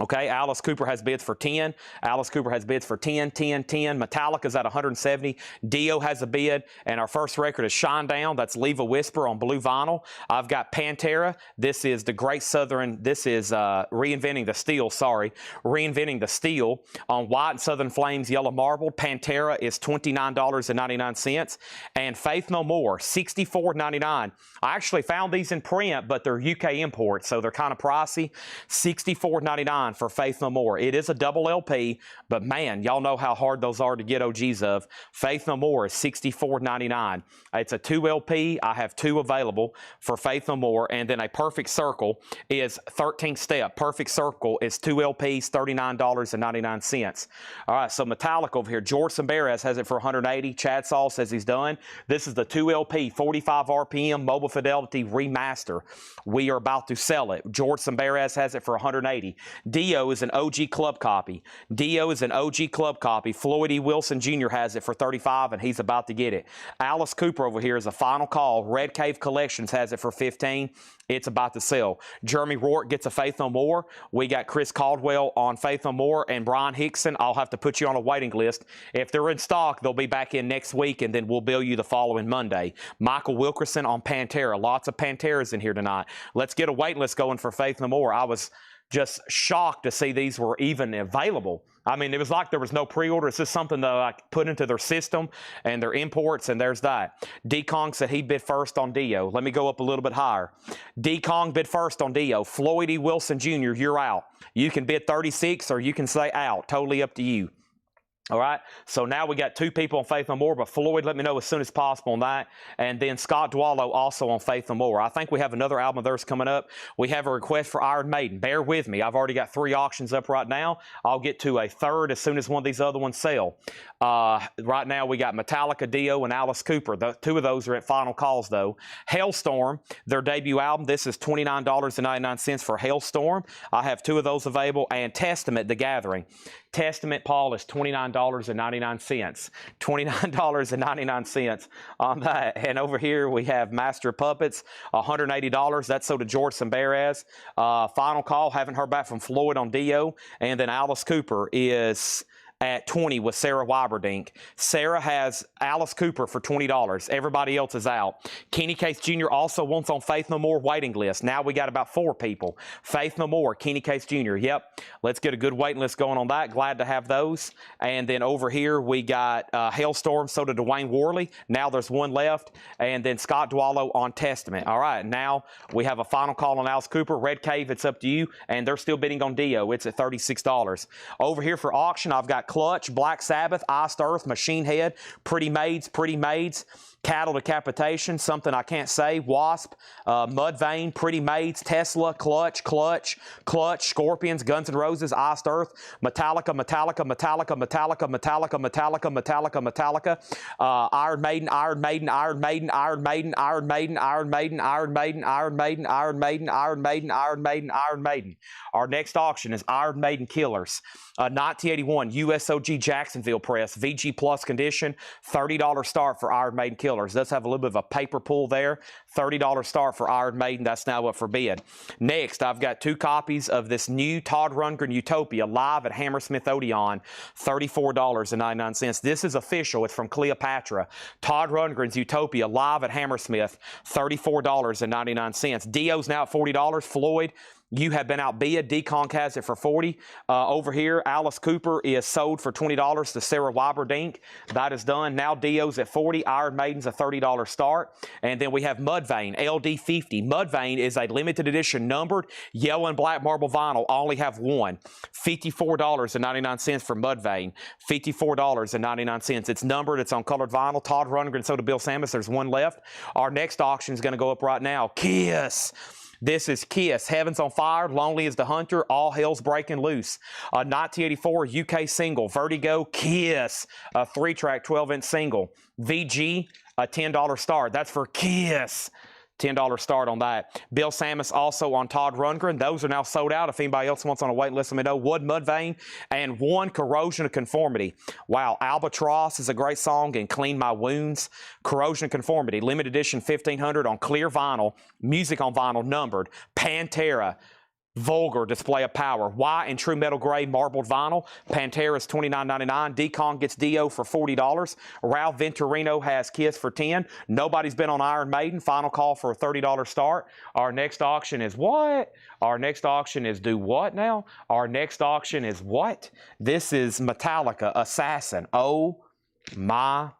A: Okay, Alice Cooper has bids for 10. Alice Cooper has bids for 10, 10, 10. Metallica's at 170. Dio has a bid. And our first record is Shinedown. That's Leave a Whisper on blue vinyl. I've got Pantera. This is the Great Southern. This is Reinventing the Steel, Reinventing the Steel on White and Southern Flames Yellow Marble. Pantera is $29.99. And Faith No More, $64.99. I actually found these in print, but they're UK imports, so they're kind of pricey. $64.99 for Faith No More. It is a double LP, but man, y'all know how hard those are to get OGs of. Faith No More is $64.99. It's a 2 LP. I have 2 available for Faith No More, and then a Perfect Circle is 13 step. Perfect Circle is 2 LPs, $39.99. All right, so Metallica over here. George Samberes has it for $180. Chad Saul says he's done. This is the 2 LP, 45 RPM, Mobile Fidelity Remaster. We are about to sell it. George Samberes has it for $180. Dio is an OG club copy. Floyd E. Wilson Jr. has it for $35, and he's about to get it. Alice Cooper over here is a final call. Red Cave Collections has it for $15. It's about to sell. Jeremy Rourke gets a Faith No More. We got Chris Caldwell on Faith No More, and Brian Hickson. I'll have to put you on a waiting list. If they're in stock, they'll be back in next week, and then we'll bill you the following Monday. Michael Wilkerson on Pantera. Lots of Panteras in here tonight. Let's get a wait list going for Faith No More. I was just shocked to see these were even available. I mean, it was like there was no pre-order. It's just something that I put into their system and their imports, and there's that. D-Kong said he bid first on Dio. Let me go up a little bit higher. D-Kong bid first on Dio. Floyd E. Wilson Jr., you're out. You can bid 36 or you can say out. Totally up to you. All right, so now we got 2 people on Faith No More, but Floyd, let me know as soon as possible on that. And then Scott Dwallow also on Faith No More. I think we have another album of theirs coming up. We have a request for Iron Maiden. Bear with me. I've already got 3 auctions up right now. I'll get to a third as soon as one of these other ones sell. Right now we got Metallica, Dio, and Alice Cooper. 2 of those are at final calls, though. Hailstorm, their debut album. This is $29.99 for Hailstorm. I have 2 of those available. And Testament, The Gathering. Testament, Paul, is $29.99. $29.99 on that. And over here we have Master of Puppets, $180. That's sold to George Sambaraz. Final call, haven't heard back from Floyd on Dio. And then Alice Cooper is at $20 with Sarah Wyberdink. Sarah has Alice Cooper for $20. Everybody else is out. Kenny Case Jr. also wants on Faith No More waiting list. Now we got about 4 people. Faith No More, Kenny Case Jr. Yep, let's get a good waiting list going on that. Glad to have those. And then over here we got Hailstorm, so did Dwayne Worley. Now there's 1 left. And then Scott Dwallow on Testament. All right, now we have a final call on Alice Cooper. Red Cave, it's up to you. And they're still bidding on Dio. It's at $36. Over here for auction, I've got Clutch, Black Sabbath, Iced Earth, Machine Head, Pretty Maids, Cattle Decapitation, something I can't say, Wasp, Mudvayne, Pretty Maids, Tesla, Clutch, Scorpions, Guns N' Roses, Iced Earth, Metallica, Iron Maiden, Iron Maiden, Iron Maiden, Iron Maiden, Iron Maiden, Iron Maiden, Iron Maiden, Iron Maiden, Iron Maiden, Iron Maiden, Iron Maiden, Iron Maiden. Our next auction is Iron Maiden Killers. 1981 USOG Jacksonville Press, VG Plus condition, $30 start for Iron Maiden Killers. Does have a little bit of a paper pull there. $30 start for Iron Maiden. That's now up for bid. Next, I've got 2 copies of this new Todd Rundgren Utopia live at Hammersmith Odeon, $34.99. This is official. It's from Cleopatra. Todd Rundgren's Utopia live at Hammersmith, $34.99. Dio's now at $40. Floyd, you have been outbid. D-Conk has it for $40. Over here, Alice Cooper is sold for $20 to Sarah Wyberdink. That is done. Now Dio's at $40. Iron Maiden's a $30 start. And then we have Mudvayne, LD50. Mudvayne is a limited edition numbered yellow and black marble vinyl. I only have 1. $54.99 for Mudvayne. $54.99. It's numbered. It's on colored vinyl. Todd Rundgren, so to Bill Samus. There's 1 left. Our next auction is going to go up right now. Kiss. This is Kiss, Heaven's on Fire, Lonely is the Hunter, All Hell's Breaking Loose. 1984 UK single, Vertigo, Kiss, a 3-track 12-inch single. VG, a $10 start. That's for Kiss. $10 start on that. Bill Samus also on Todd Rundgren. Those are now sold out. If anybody else wants on a wait list, let me know. Wood Mudvayne and 1 Corrosion of Conformity. Wow, Albatross is a great song, and Clean My Wounds. Corrosion of Conformity, limited edition 1500 on clear vinyl, music on vinyl numbered. Pantera, Vulgar Display of Power. Y and True Metal Gray marbled vinyl. Pantera is $29.99. Decon gets Dio for $40. Ralph Venturino has Kiss for $10. Nobody's been on Iron Maiden. Final call for a $30 start. Our next auction is what? Our next auction is do what now? Our next auction is what? This is Metallica Assassin. Oh my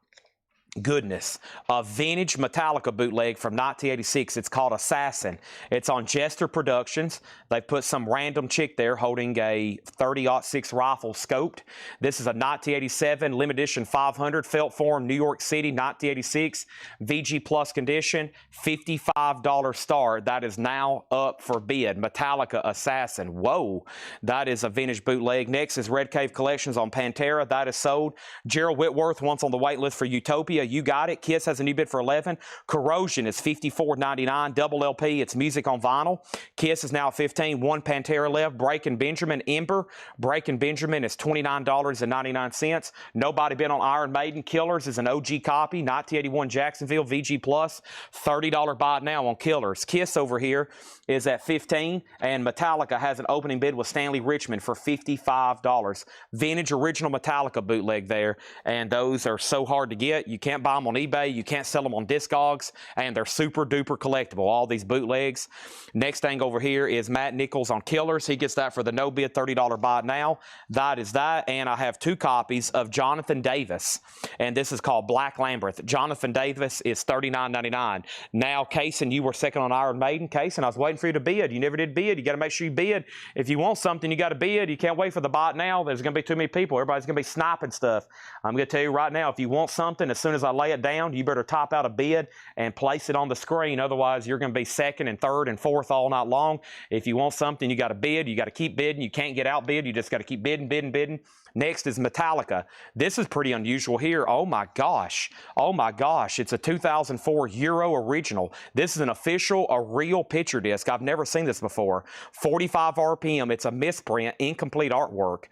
A: goodness. A vintage Metallica bootleg from 1986. It's called Assassin. It's on Jester Productions. They put some random chick there holding a 30-06 rifle scoped. This is a 1987 limited edition 500 felt form, New York City, 1986 VG Plus condition, $55 start. That is now up for bid. Metallica Assassin. Whoa, that is a vintage bootleg. Next is Red Cave Collections on Pantera. That is sold. Gerald Whitworth wants on the wait list for Utopia. You got it. Kiss has a new bid for $11. Corrosion is $54.99. Double LP. It's music on vinyl. Kiss is now at $15. 1 Pantera left. Breaking Benjamin Ember. Breaking Benjamin is $29.99. Nobody been on Iron Maiden. Killers is an OG copy. 1981 Jacksonville VG Plus. $30 buy it now on Killers. Kiss over here is at $15. And Metallica has an opening bid with Stanley Richmond for $55. Vintage original Metallica bootleg there. And those are so hard to get. You can't can't buy them on eBay. You can't sell them on Discogs, and they're super duper collectible, all these bootlegs. Next thing over here is Matt Nichols on Killers. He gets that for the no bid $30 buy it now. That is that. And I have 2 copies of Jonathan Davis, and this is called Black Lambeth. Jonathan Davis is $39.99. Now, Kaysen, you were second on Iron Maiden. Kaysen, I was waiting for you to bid. You never did bid. You got to make sure you bid. If you want something, you got to bid. You can't wait for the buy it now. There's going to be too many people. Everybody's going to be sniping stuff. I'm going to tell you right now, if you want something, as soon as I lay it down, you better type out a bid and place it on the screen. Otherwise, you're going to be second and third and fourth all night long. If you want something, you got to bid. You got to keep bidding. You can't get outbid. You just got to keep bidding, bidding, bidding. Next is Metallica. This is pretty unusual here. Oh my gosh. Oh my gosh. It's a 2004 Euro original. This is an official, a real picture disc. I've never seen this before. 45 RPM. It's a misprint, incomplete artwork.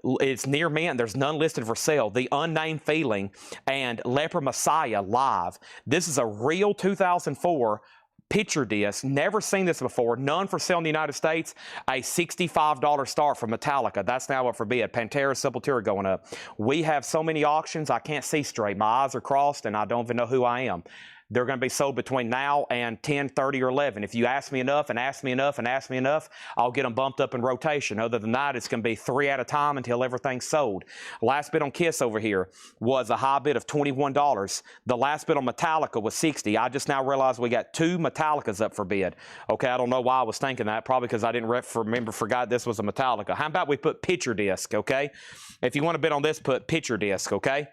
A: It's near mint. There's none listed for sale. The Unnamed Feeling and Leper Messiah live. This is a real 2004 picture disc. Never seen this before. None for sale in the United States. A $65 start from Metallica. That's now up for bid. Pantera, Sepultura going up. We have so many auctions, I can't see straight. My eyes are crossed, and I don't even know who I am. They're going to be sold between now and 10, 30, or 11. If you ask me enough and ask me enough and ask me enough, I'll get them bumped up in rotation. Other than that, it's going to be 3 at a time until everything's sold. Last bid on Kiss over here was a high bid of $21. The last bid on Metallica was $60. I just now realized we got 2 Metallicas up for bid. Okay, I don't know why I was thinking that. Probably because I didn't forgot this was a Metallica. How about we put picture disc, okay? If you want to bid on this, put picture disc, okay?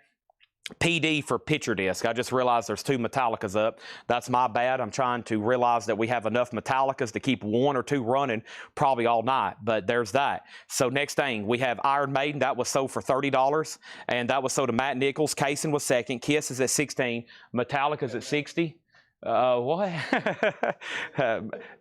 A: PD for picture disc. I just realized there's 2 Metallicas up. That's my bad. I'm trying to realize that we have enough Metallicas to keep 1 or 2 running probably all night, but there's that. So next thing, we have Iron Maiden. That was sold for $30, and that was sold to Matt Nichols. Kaysen was second. Kiss is at 16. Metallica's at 60. What?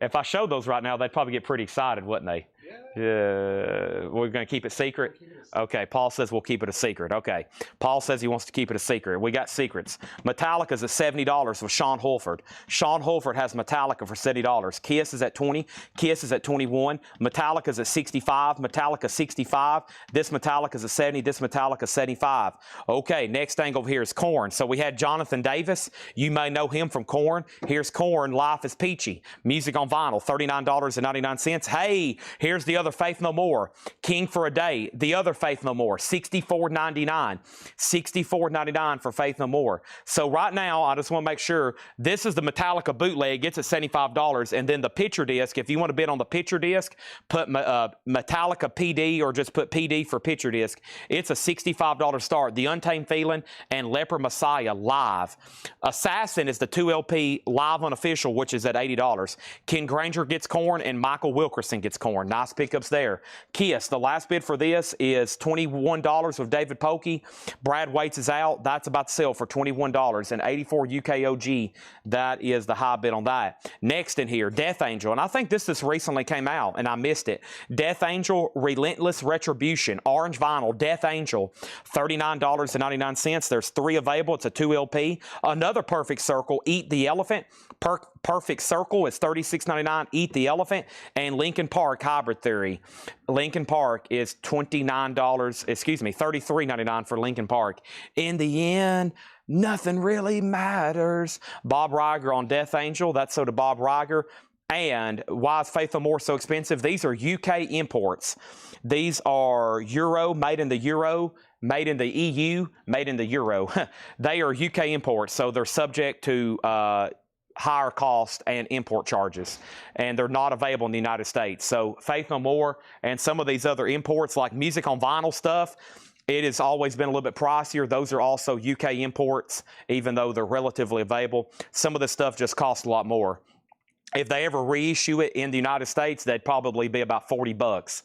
A: If I showed those right now, they'd probably get pretty excited, wouldn't they? We're going to keep it secret? Okay, Paul says we'll keep it a secret. Okay, Paul says he wants to keep it a secret. We got secrets. Metallica's at $70 with Sean Holford. Sean Holford has Metallica for $70. Kiss is at 20. Kiss is at 21. Metallica's at 65. Metallica 65. This Metallica's at 70. This Metallica 75. Okay, next thing over here is Korn. So we had Jonathan Davis. You may know him from Korn. Here's Korn, Life is Peachy. Music on vinyl, $39.99. Hey, here's the other Faith No More. King for a Day, the other Faith No More, $64.99. $64.99 for Faith No More. So right now, I just want to make sure, this is the Metallica bootleg. It's at $75. And then the picture disc, if you want to bid on the picture disc, put Metallica PD or just put PD for picture disc. It's a $65 start. The Untamed Feeling and Leper Messiah live. Assassin is the 2LP live unofficial, which is at $80. Ken Granger gets Korn and Michael Wilkerson gets Korn. Nice pickups there. Kiss, the last bid for this is $21 with David Pokey. Brad Waits is out. That's about to sell for $21. And 84 UKOG, that is the high bid on that. Next in here, Death Angel. And I think this just recently came out and I missed it. Death Angel, Relentless Retribution, orange vinyl, Death Angel, $39.99. There's 3 available. It's a 2LP. Another Perfect Circle, Eat the Elephant. Perfect Circle is $36.99. Eat the Elephant. And Linkin Park Hybrid Theory. Linkin Park is $33.99 for Linkin Park. In the end, nothing really matters. Bob Riger on Death Angel. That's so to Bob Riger. And why is Faith No More so expensive? These are UK imports. These are Euro, made in the Euro, made in the EU, made in the Euro. They are UK imports, so they're subject to higher cost and import charges, and they're not available in the United States. So Faith No More and some of these other imports like music on vinyl stuff, it has always been a little bit pricier. Those are also UK imports, even though they're relatively available. Some of this stuff just costs a lot more. If they ever reissue it in the United States, they'd probably be about $40.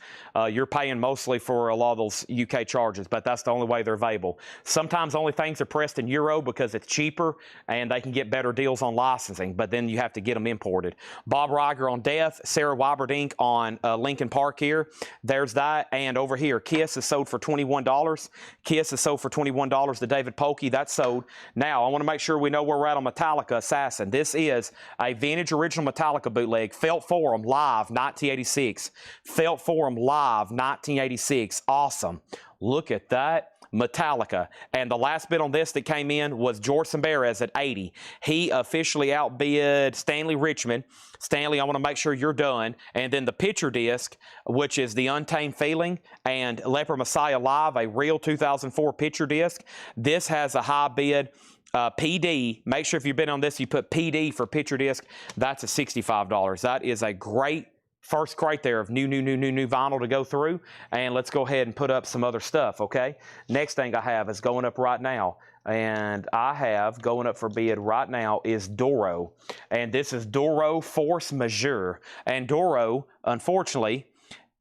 A: You're paying mostly for a lot of those UK charges, but that's the only way they're available. Sometimes only things are pressed in Euro because it's cheaper and they can get better deals on licensing, but then you have to get them imported. Bob Riger on Death, Sarah Weiberdink on Linkin Park here. There's that. And over here, Kiss is sold for $21. Kiss is sold for $21 to David Pokey. That's sold. Now, I want to make sure we know where we're at on Metallica Assassin. This is a vintage original Metallica bootleg, Felt Forum live 1986. Felt Forum live 1986. Awesome. Look at that. Metallica. And the last bid on this that came in was George Samberez at 80. He officially outbid Stanley Richmond. Stanley, I want to make sure you're done. And then the picture disc, which is the Untamed Feeling and Leper Messiah Live, a real 2004 picture disc. This has a high bid. PD, make sure if you've been on this, you put PD for picture disc. That's a $65. That is a great first crate there of new vinyl to go through. And let's go ahead and put up some other stuff, okay? Next thing I have is going up right now. And I have going up for bid right now is Doro. And this is Doro Force Majeure. And Doro, unfortunately,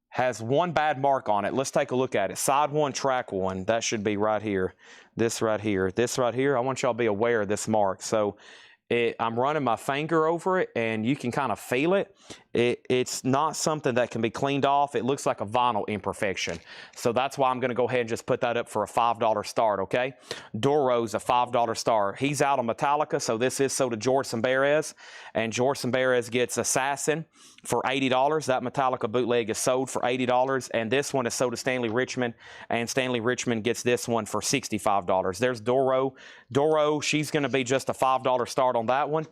A: has one bad mark on it. Let's take a look at it. Side 1, track 1. That should be right here. This right here. This right here. I want y'all to be aware of this mark. So I'm running my finger over it, and you can kind of feel it. It's not something that can be cleaned off. It looks like a vinyl imperfection. So that's why I'm going to go ahead and just put that up for a $5 start, okay? Doro's a $5 start. He's out on Metallica, so this is sold to George Samberez. And George Samberez gets Assassin for $80. That Metallica bootleg is sold for $80. And this one is sold to Stanley Richmond. And Stanley Richmond gets this one for $65. There's Doro. Doro, she's going to be just a $5 start on that one.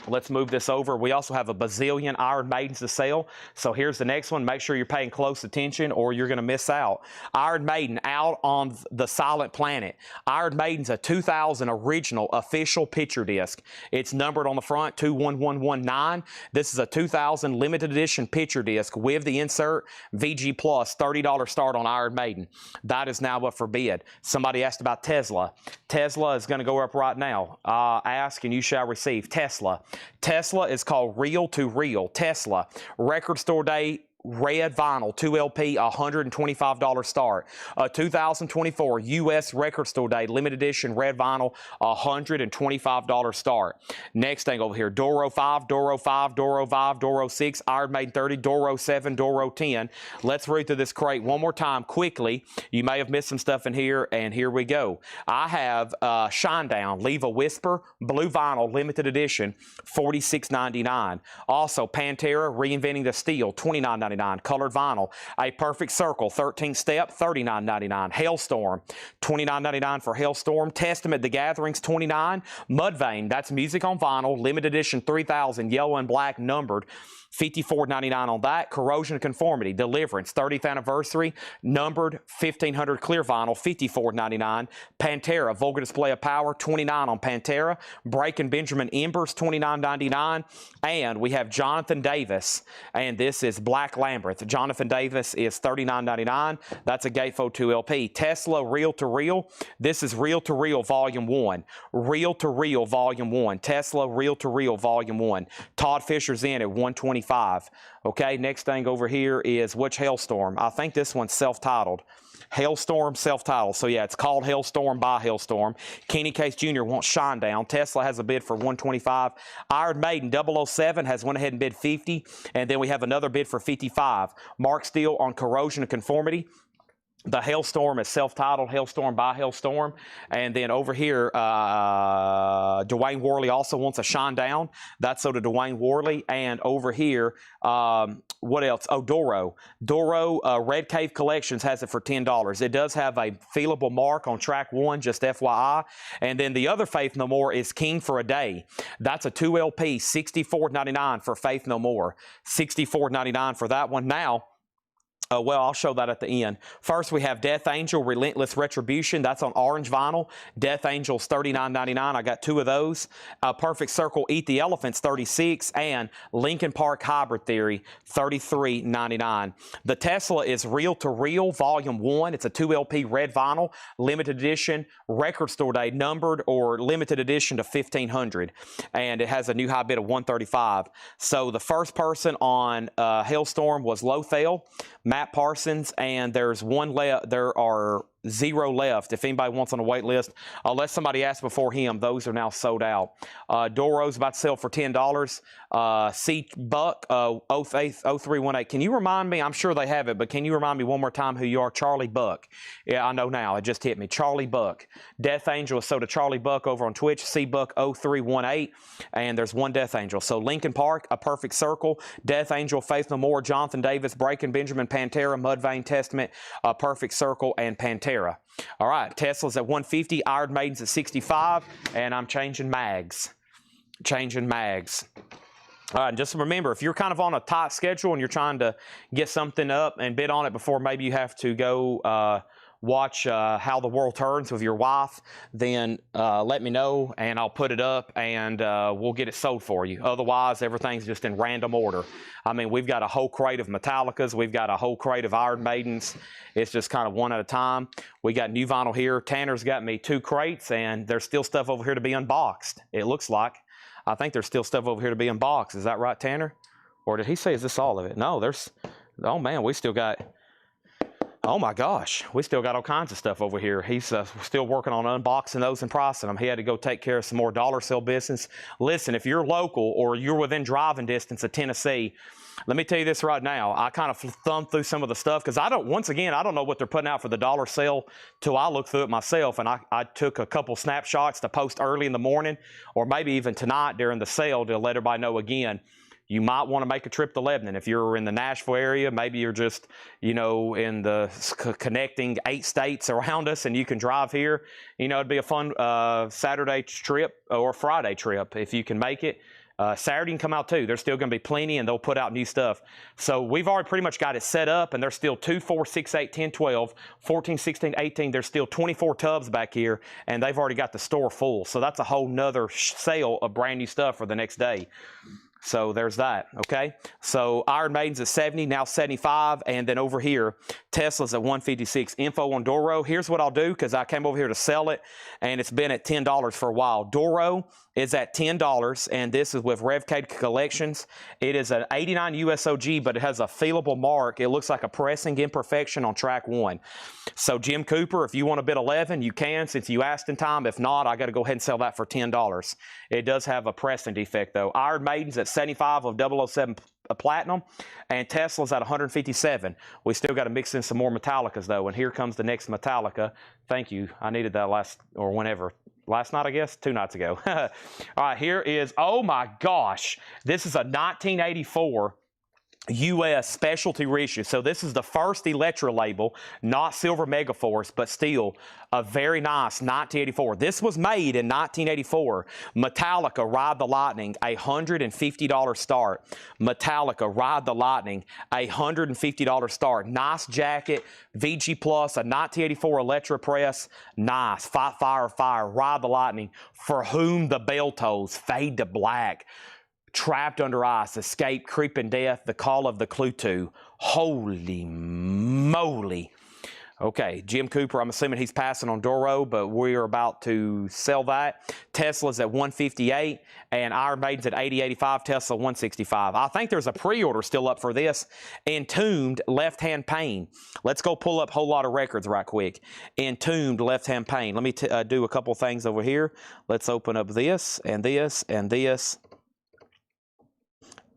A: Let's move this over. We also have a bazillion Iron Maidens to sell. So here's the next one. Make sure you're paying close attention or you're going to miss out. Iron Maiden out on the Silent Planet. Iron Maiden's a 2000 original official picture disc. It's numbered on the front 21119. This is a 2000 limited edition picture disc with the insert VG Plus $30 start on Iron Maiden. That is now up for bid. Somebody asked about Tesla. Tesla is going to go up right now. Ask and you shall receive. Tesla. Tesla is called Reel to Reel. Tesla. Record store day. Red vinyl, 2LP, $125 start. 2024 U.S. Record Store Day, limited edition red vinyl, $125 start. Next thing over here, Doro 5, Doro 5, Doro 5, Doro 6, Iron Maiden 30, Doro 7, Doro 10. Let's read through this crate one more time quickly. You may have missed some stuff in here, and here we go. I have Shinedown, Leave a Whisper, blue vinyl, limited edition, $46.99. Also, Pantera, Reinventing the Steel, $29.99. Colored vinyl. A Perfect Circle, 13th Step, $39.99. Hailstorm, $29.99 for Hailstorm. Testament, The Gatherings, $29. Mudvayne, that's music on vinyl, limited edition 3000, yellow and black, numbered, $54.99 on that. Corrosion of Conformity, Deliverance, 30th anniversary, numbered, 1500 clear vinyl, $54.99. Pantera, Vulgar Display of Power, $29 on Pantera. Breaking Benjamin Embers, $29.99. And we have Jonathan Davis, and this is Black Labyrinth. Jonathan Davis is $39.99. That's a Gatefold 2LP. Tesla, Reel to Reel. This is Reel to Reel Volume 1. Reel to Reel Volume 1. Tesla, Reel to Reel Volume 1. Todd Fisher's in at $125. Okay, next thing over here is which Hailstorm? I think this one's self-titled. Hailstorm, self-titled. So yeah, it's called Hailstorm by Hailstorm. Kenny Case Jr. wants Shinedown. Tesla has a bid for $125. Iron Maiden 007 has went ahead and bid $50. And then we have another bid for $55. Mark Steele on Corrosion of Conformity. The Hailstorm is self-titled, Hailstorm by Hailstorm. And then over here, Dwayne Worley also wants a Shinedown. That's so to Dwayne Worley. And over here, what else? Oh, Doro. Doro Red Cave Collections has it for $10. It does have a feelable mark on track 1, just FYI. And then the other Faith No More is King for a Day. That's a 2LP, $64.99 for Faith No More. $64.99 for that one. Now, well, I'll show that at the end. First, we have Death Angel, Relentless Retribution. That's on orange vinyl. Death Angel's $39.99. I got 2 of those. Perfect Circle, Eat the Elephants, $36. And Linkin Park Hybrid Theory, $33.99. The Tesla is Reel to Reel, Volume 1. It's a 2LP red vinyl, limited edition, Record Store Day, numbered or limited edition to 1500. And it has a new high bid of $135. So the first person on Hailstorm was Lothel, Matt Parsons, and there's one left. There are 0 left. If anybody wants on a wait list, unless somebody asked before him, those are now sold out. Doro's about to sell for $10. C Buck 0318. Can you remind me? I'm sure they have it, but can you remind me one more time who you are? Charlie Buck. Yeah, I know now. It just hit me. Charlie Buck. Death Angel is sold to Charlie Buck over on Twitch. C Buck 0318. And there's one Death Angel. So Lincoln Park, A Perfect Circle, Death Angel, Faith No More, Jonathan Davis, Breaking Benjamin, Pantera, Mudvayne Testament, A Perfect Circle, and Pantera. All right, Tesla's at 150, Iron Maiden's at 65, and I'm changing mags. All right, just remember, if you're kind of on a tight schedule and you're trying to get something up and bid on it before maybe you have to go watch How the World Turns with your wife, then let me know and I'll put it up and we'll get it sold for you. Otherwise, everything's just in random order. I mean, we've got a whole crate of Metallicas. We've got a whole crate of Iron Maidens. It's just kind of one at a time. We got new vinyl here. Tanner's got me 2 crates, and there's still stuff over here to be unboxed, it looks like. I think there's still stuff over here to be unboxed. Is that right, Tanner? Or did he say, is this all of it? No, there's, oh man, we still got, oh my gosh, we still got all kinds of stuff over here. He's still working on unboxing those and pricing them. He had to go take care of some more dollar sale business. Listen, if you're local or you're within driving distance of Tennessee, let me tell you this right now. I kind of thumbed through some of the stuff because I don't know what they're putting out for the dollar sale till I look through it myself. And I took a couple snapshots to post early in the morning or maybe even tonight during the sale to let everybody know again. You might want to make a trip to Lebanon. If you're in the Nashville area, maybe you're just, you know, in the connecting 8 states around us and you can drive here. You know, it'd be a fun Saturday trip or Friday trip if you can make it. Saturday can come out too. There's still going to be plenty and they'll put out new stuff. So we've already pretty much got it set up and there's still 2, 4, 6, 8, 10, 12, 14, 16, 18. There's still 24 tubs back here and they've already got the store full. So that's a whole nother sale of brand new stuff for the next day. So there's that, okay? So Iron Maiden's at 70, now 75, and then over here, Tesla's at 156. Info on Doro, here's what I'll do, because I came over here to sell it, and it's been at $10 for a while. Doro is at $10, and this is with Revcade Collections. It is an 89 USOG, but it has a feelable mark. It looks like a pressing imperfection on track 1. So Jim Cooper, if you want to bid 11, you can, since you asked in time. If not, I got to go ahead and sell that for $10. It does have a pressing defect, though. Iron Maiden's at 75 of 007 Platinum, and Tesla's at 157. We still got to mix in some more Metallicas, though, and here comes the next Metallica. Thank you. I needed that last night, I guess, 2 nights ago. All right, here is, oh my gosh, this is a 1984 U.S. specialty reissue. So this is the first Electra label, not Silver Megaforce, but still a very nice 1984. This was made in 1984. Metallica, Ride the Lightning, $150 start. Metallica, Ride the Lightning, $150 start. Nice jacket, VG Plus, a 1984 Electra press. Nice. Fight Fire, Fire, Ride the Lightning, For Whom the Bell Tolls, Fade to Black, Trapped Under Ice, Escape, Creeping Death, The Call of the Clutu. Holy moly. Okay, Jim Cooper, I'm assuming he's passing on Doro, but we're about to sell that. Tesla's at 158, and Iron Maiden's at 80.85, Tesla 165. I think there's a pre-order still up for this. Entombed Left-Hand Pain. Let's go pull up a whole lot of records right quick. Entombed Left-Hand Pain. Let me do a couple things over here. Let's open up this, and this, and this,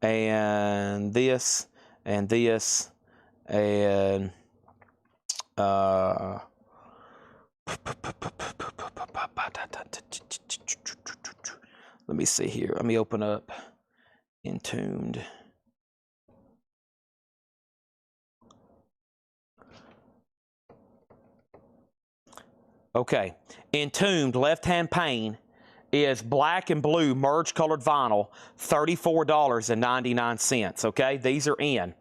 A: and this, and this, and let me see here. Let me open up Entombed. Okay, Entombed Left-Hand Pain is black and blue merge colored vinyl, $34.99. Okay, these are in.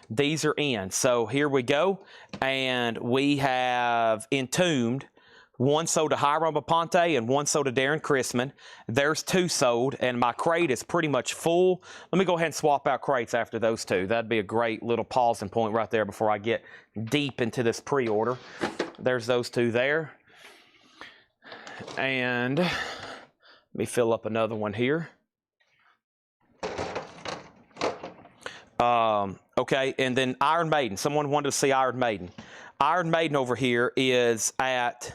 A: These are in. So here we go. And we have Entombed, one sold to Hiram Aponte and one sold to Darren Chrisman. There's 2 sold, and my crate is pretty much full. Let me go ahead and swap out crates after those 2. That'd be a great little pausing point right there before I get deep into this pre-order. There's those 2 there. And let me fill up another one here. Okay, and then Iron Maiden. Someone wanted to see Iron Maiden. Iron Maiden over here is at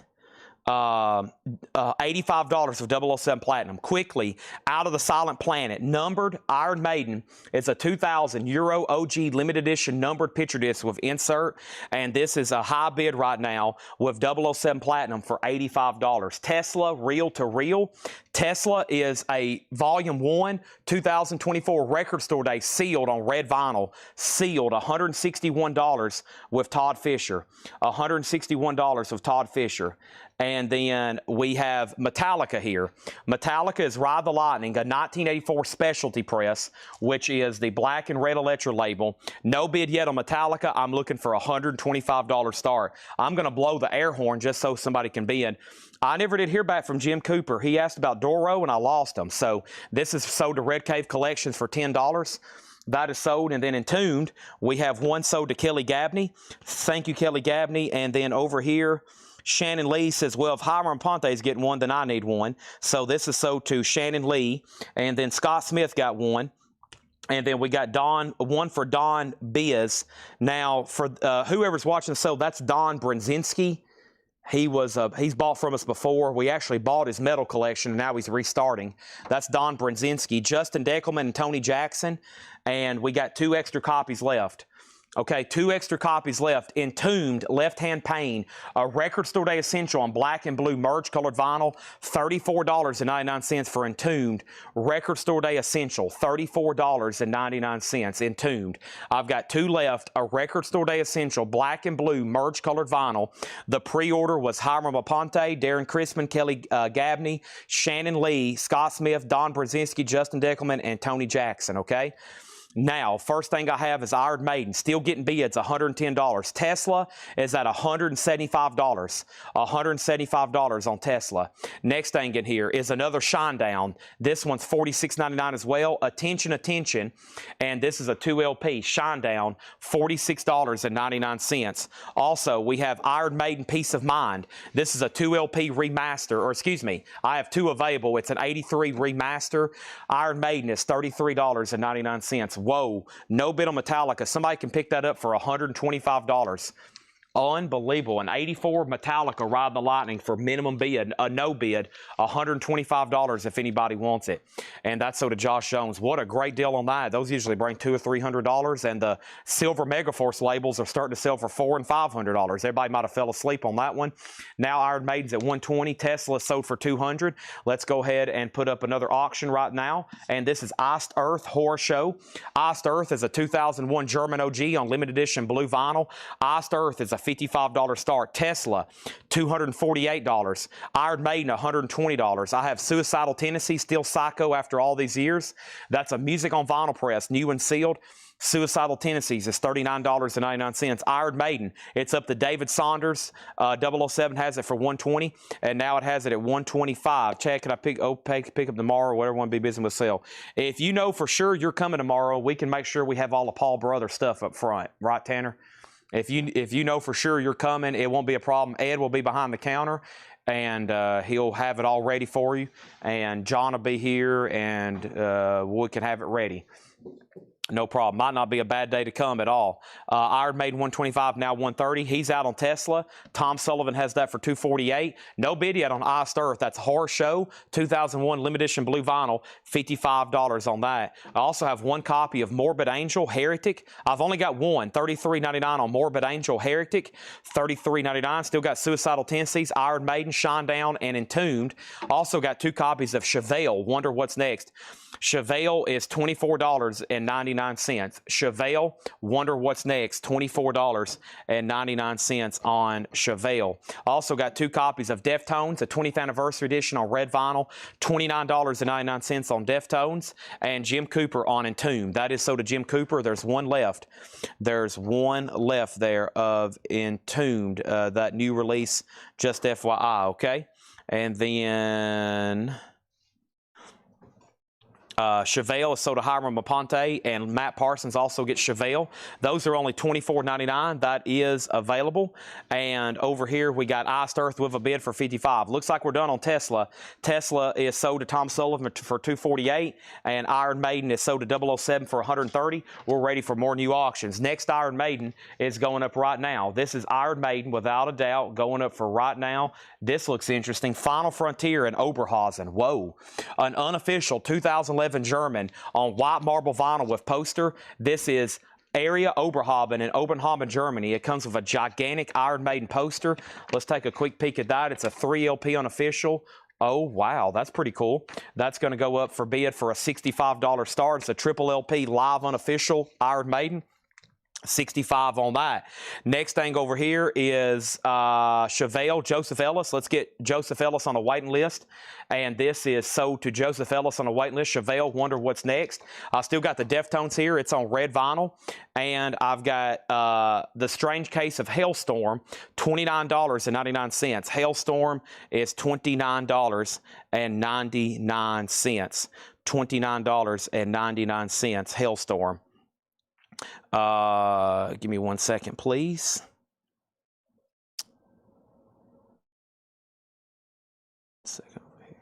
A: $85 of 007 Platinum. Quickly, Out of the Silent Planet, numbered Iron Maiden. It's a 2000 Euro OG limited edition numbered picture disc with insert, and this is a high bid right now with 007 Platinum for $85. Tesla, reel to reel. Tesla is a Volume 1 2024 Record Store Day sealed on red vinyl. Sealed, $161 with Todd Fisher. $161 with Todd Fisher. And then we have Metallica here. Metallica is Ride the Lightning, a 1984 specialty press, which is the black and red Electra label. No bid yet on Metallica. I'm looking for a $125 start. I'm going to blow the air horn just so somebody can bid. I never did hear back from Jim Cooper. He asked about Doro, and I lost him. So this is sold to Red Cave Collections for $10. That is sold. And then Entombed, we have one sold to Kelly Gabney. Thank you, Kelly Gabney. And then over here, Shannon Lee says, well, if Hiram Ponte is getting one, then I need one. So this is sold to Shannon Lee. And then Scott Smith got one. And then we got one for Don Biz. Now, for whoever's watching the show, that's Don Brzezinski. He's bought from us before. We actually bought his metal collection, and now he's restarting. That's Don Brzezinski, Justin Deckelman, and Tony Jackson. And we got 2 extra copies left. Okay, 2 extra copies left. Entombed, Left-Hand Pain, a Record Store Day Essential on black and blue merge colored vinyl, $34.99 for Entombed. Record Store Day Essential, $34.99. Entombed. I've got 2 left, a Record Store Day Essential, black and blue merge colored vinyl. The pre-order was Hiram Aponte, Darren Crispin, Kelly Gabney, Shannon Lee, Scott Smith, Don Brzezinski, Justin Deckelman, and Tony Jackson, okay? Now, first thing I have is Iron Maiden, still getting bids, $110. Tesla is at $175. $175 on Tesla. Next thing in here is another Shinedown. This one's $46.99 as well. Attention, attention. And this is a 2 LP, Shinedown, $46.99. Also, we have Iron Maiden Peace of Mind. This is a 2 LP remaster, or excuse me, I have 2 available. It's an 83 remaster. Iron Maiden is $33.99. Whoa, no bid on Metallica. Somebody can pick that up for $125. Unbelievable. An 84 Metallica Ride the Lightning for minimum bid, a no bid, $125 if anybody wants it. And that's so to Josh Jones. What a great deal on that. Those usually bring $200 or $300, and the silver Megaforce labels are starting to sell for $400 and $500. Everybody might have fell asleep on that one. Now Iron Maiden's at $120. Tesla sold for $200. Let's go ahead and put up another auction right now. And this is Iced Earth Horror Show. Iced Earth is a 2001 German OG on limited edition blue vinyl. Iced Earth is a $55 start. Tesla, $248. Iron Maiden, $120. I have Suicidal Tendencies, still psycho after all these years. That's a music on vinyl press, new and sealed. Suicidal Tendencies is $39.99. Iron Maiden, it's up to David Saunders. 007 has it for $120, and now it has it at $125. Chad, can I pick up tomorrow, or whatever one be busy with sale? If you know for sure you're coming tomorrow, we can make sure we have all the Paul Brother stuff up front. Right, Tanner? If you know for sure you're coming, it won't be a problem. Ed will be behind the counter, and he'll have it all ready for you. And John will be here, and we can have it ready. No problem. Might not be a bad day to come at all. Iron Maiden 125, now 130. He's out on Tesla. Tom Sullivan has that for 248. No bid yet on Iced Earth. That's Horror Show 2001 limited edition blue vinyl. $55 on that. I also have one copy of Morbid Angel Heretic. I've only got one. $33.99 on Morbid Angel Heretic. $33.99. Still got Suicidal Tendencies, Iron Maiden, Shinedown, and Entombed. Also got 2 copies of Chevelle. Wonder What's Next. Chevelle is $24.99. Chevelle, Wonder What's Next, $24.99 on Chevelle. Also got 2 copies of Deftones, a 20th anniversary edition on red vinyl, $29.99 on Deftones, and Jim Cooper on Entombed. That is so to Jim Cooper. There's one left. There's one left there of Entombed, that new release, just FYI, okay? And then Chevelle is sold to Hiram Aponte, and Matt Parsons also gets Chevelle. Those are only $24.99. That is available. And over here we got Iced Earth with a bid for $55. Looks like we're done on Tesla. Tesla is sold to Tom Sullivan for $248, and Iron Maiden is sold to 007 for $130. We're ready for more new auctions. Next Iron Maiden is going up right now. This is Iron Maiden, without a doubt, going up for right now. This looks interesting. Final Frontier in Oberhausen. Whoa. An unofficial 2011 German on white marble vinyl with poster. This is Area Oberhausen in Oberhausen, Germany. It comes with a gigantic Iron Maiden poster. Let's take a quick peek at that. It's a 3 LP unofficial. Oh, wow, that's pretty cool. That's going to go up for bid for a $65 start. It's a triple LP live unofficial Iron Maiden. 65 on that. Next thing over here is Chevelle, Joseph Ellis. Let's get Joseph Ellis on a waiting list. And this is sold to Joseph Ellis on a waiting list. Chevelle, wonder what's next. I still got the Deftones here. It's on red vinyl. And I've got the Strange Case of Hailstorm, $29.99. Hailstorm is $29.99. $29.99. Hailstorm. Give me 1 second, please. Second over here.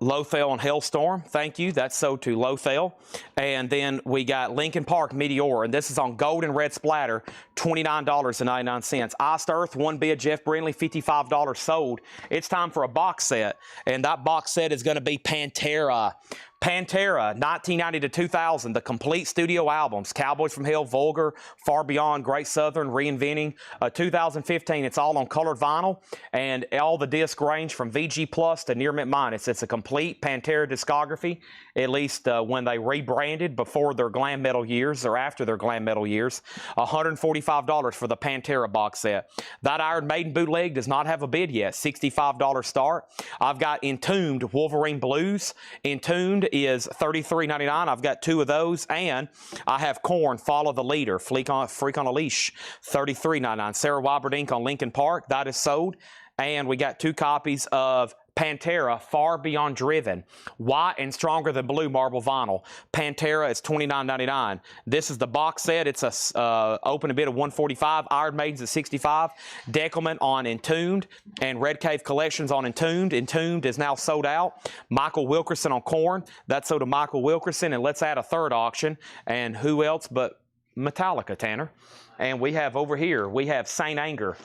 A: Lothel and Hailstorm, thank you. That's sold to Lothel. And then we got Lincoln Park Meteor, and this is on gold and red splatter, $29.99. Iced Earth, one bid, Jeff Brindley, $55 sold. It's time for a box set, and that box set is going to be Pantera. Pantera, 1990 to 2000, the complete studio albums, Cowboys from Hell, Vulgar, Far Beyond, Great Southern, Reinventing. 2015, it's all on colored vinyl, and all the disc range from VG Plus to Near Mint Minus. It's a complete Pantera discography, at least when they rebranded before their glam metal years or after their glam metal years. $145 for the Pantera box set. That Iron Maiden bootleg does not have a bid yet, $65 start. I've got Entombed Wolverine Blues. Entombed is $33.99. I've got 2 of those, and I have Korn Follow the Leader, Freak on a Leash, $33.99. Sarah Wybert on Lincoln Park, that is sold. And we got 2 copies of Pantera Far Beyond Driven, white and stronger than blue marble vinyl. Pantera is $29.99. This is the box set. It's a open a bid of $145. Iron Maiden's at $65. Deckelman on Entombed, and Red Cave Collections on Entombed. Entombed is now sold out. Michael Wilkerson on Korn. That's sold to Michael Wilkerson. And let's add a third auction. And who else but Metallica, Tanner? And we have over here, we have Saint Anger,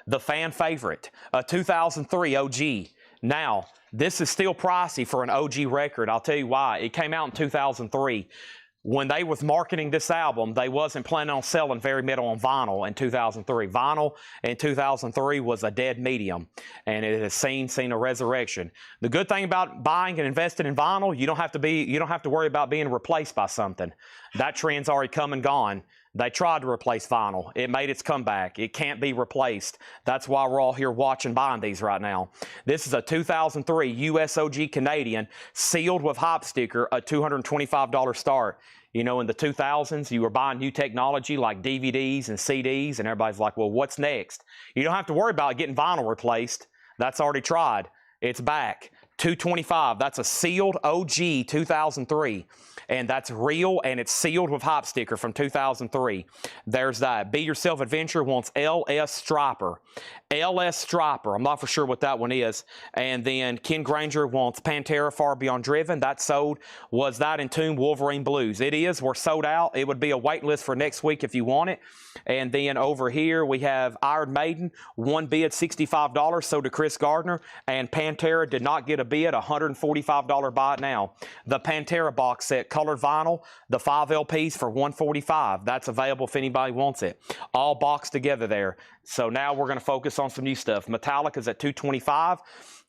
A: the fan favorite, a 2003 OG. Now, this is still pricey for an OG record. I'll tell you why. It came out in 2003. When they was marketing this album, they wasn't planning on selling Very Metal on vinyl in 2003. Vinyl in 2003 was a dead medium, and it has seen a resurrection. The good thing about buying and investing in vinyl, you don't have to worry about being replaced by something. That trend's already come and gone. They tried to replace vinyl. It made its comeback. It can't be replaced. That's why we're all here watching buying these right now. This is a 2003 USOG Canadian, sealed with hop sticker, a $225 start. You know, in the 2000s, you were buying new technology like DVDs and CDs, and everybody's like, well, what's next? You don't have to worry about getting vinyl replaced. That's already tried. It's back. $225. That's a sealed OG 2003. And that's real, and it's sealed with hop sticker from 2003. There's that. Be Yourself Adventure wants LS Striper. LS Striper. I'm not for sure what that one is. And then Ken Granger wants Pantera Far Beyond Driven. That sold. Was that Entombed Wolverine Blues? It is. We're sold out. It would be a wait list for next week if you want it. And then over here we have Iron Maiden. One bid, $65. Sold to Chris Gardner. And Pantera did not get a bid. $145 buy it now. The Pantera box set, colored vinyl, the 5 LPs for $145. That's available if anybody wants it. All boxed together there. So now we're going to focus on some new stuff. Metallica's at $225.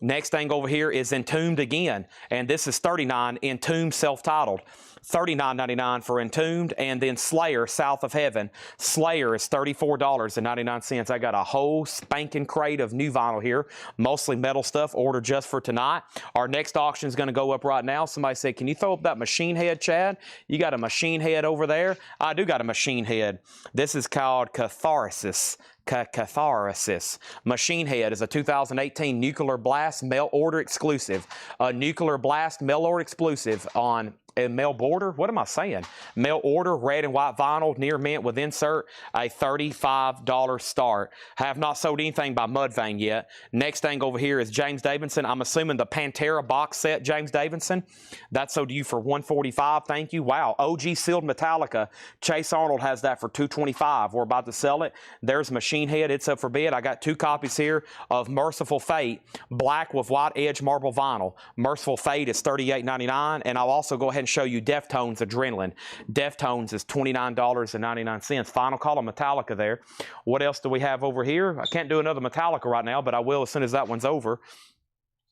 A: Next thing over here is Entombed again, and this is $39, Entombed self-titled. $39.99 for Entombed, and then Slayer, South of Heaven. Slayer is $34.99. I got a whole spanking crate of new vinyl here, mostly metal stuff, ordered just for tonight. Our next auction is going to go up right now. Somebody said, can you throw up that machine head, Chad? You got a machine head over there? I do got a machine head. This is called Catharsis. Catharsis. Machine Head is a 2018 Nuclear Blast mail order exclusive. A Nuclear Blast mail order exclusive on a mail border. What am I saying? Mail order, red and white vinyl, near mint with insert, a $35 start. Have not sold anything by Mudvayne yet. Next thing over here is James Davidson. I'm assuming the Pantera box set, James Davidson. That's sold to you for $145. Thank you. Wow. OG sealed Metallica. Chase Arnold has that for $225. We're about to sell it. There's Machine Head. It's up for bid. I got 2 copies here of Merciful Fate, black with white edge marble vinyl. Merciful Fate is $38.99, and I'll also go ahead and show you Deftones Adrenaline. Deftones is $29.99. Final call on Metallica there. What else do we have over here? I can't do another Metallica right now, but I will as soon as that one's over.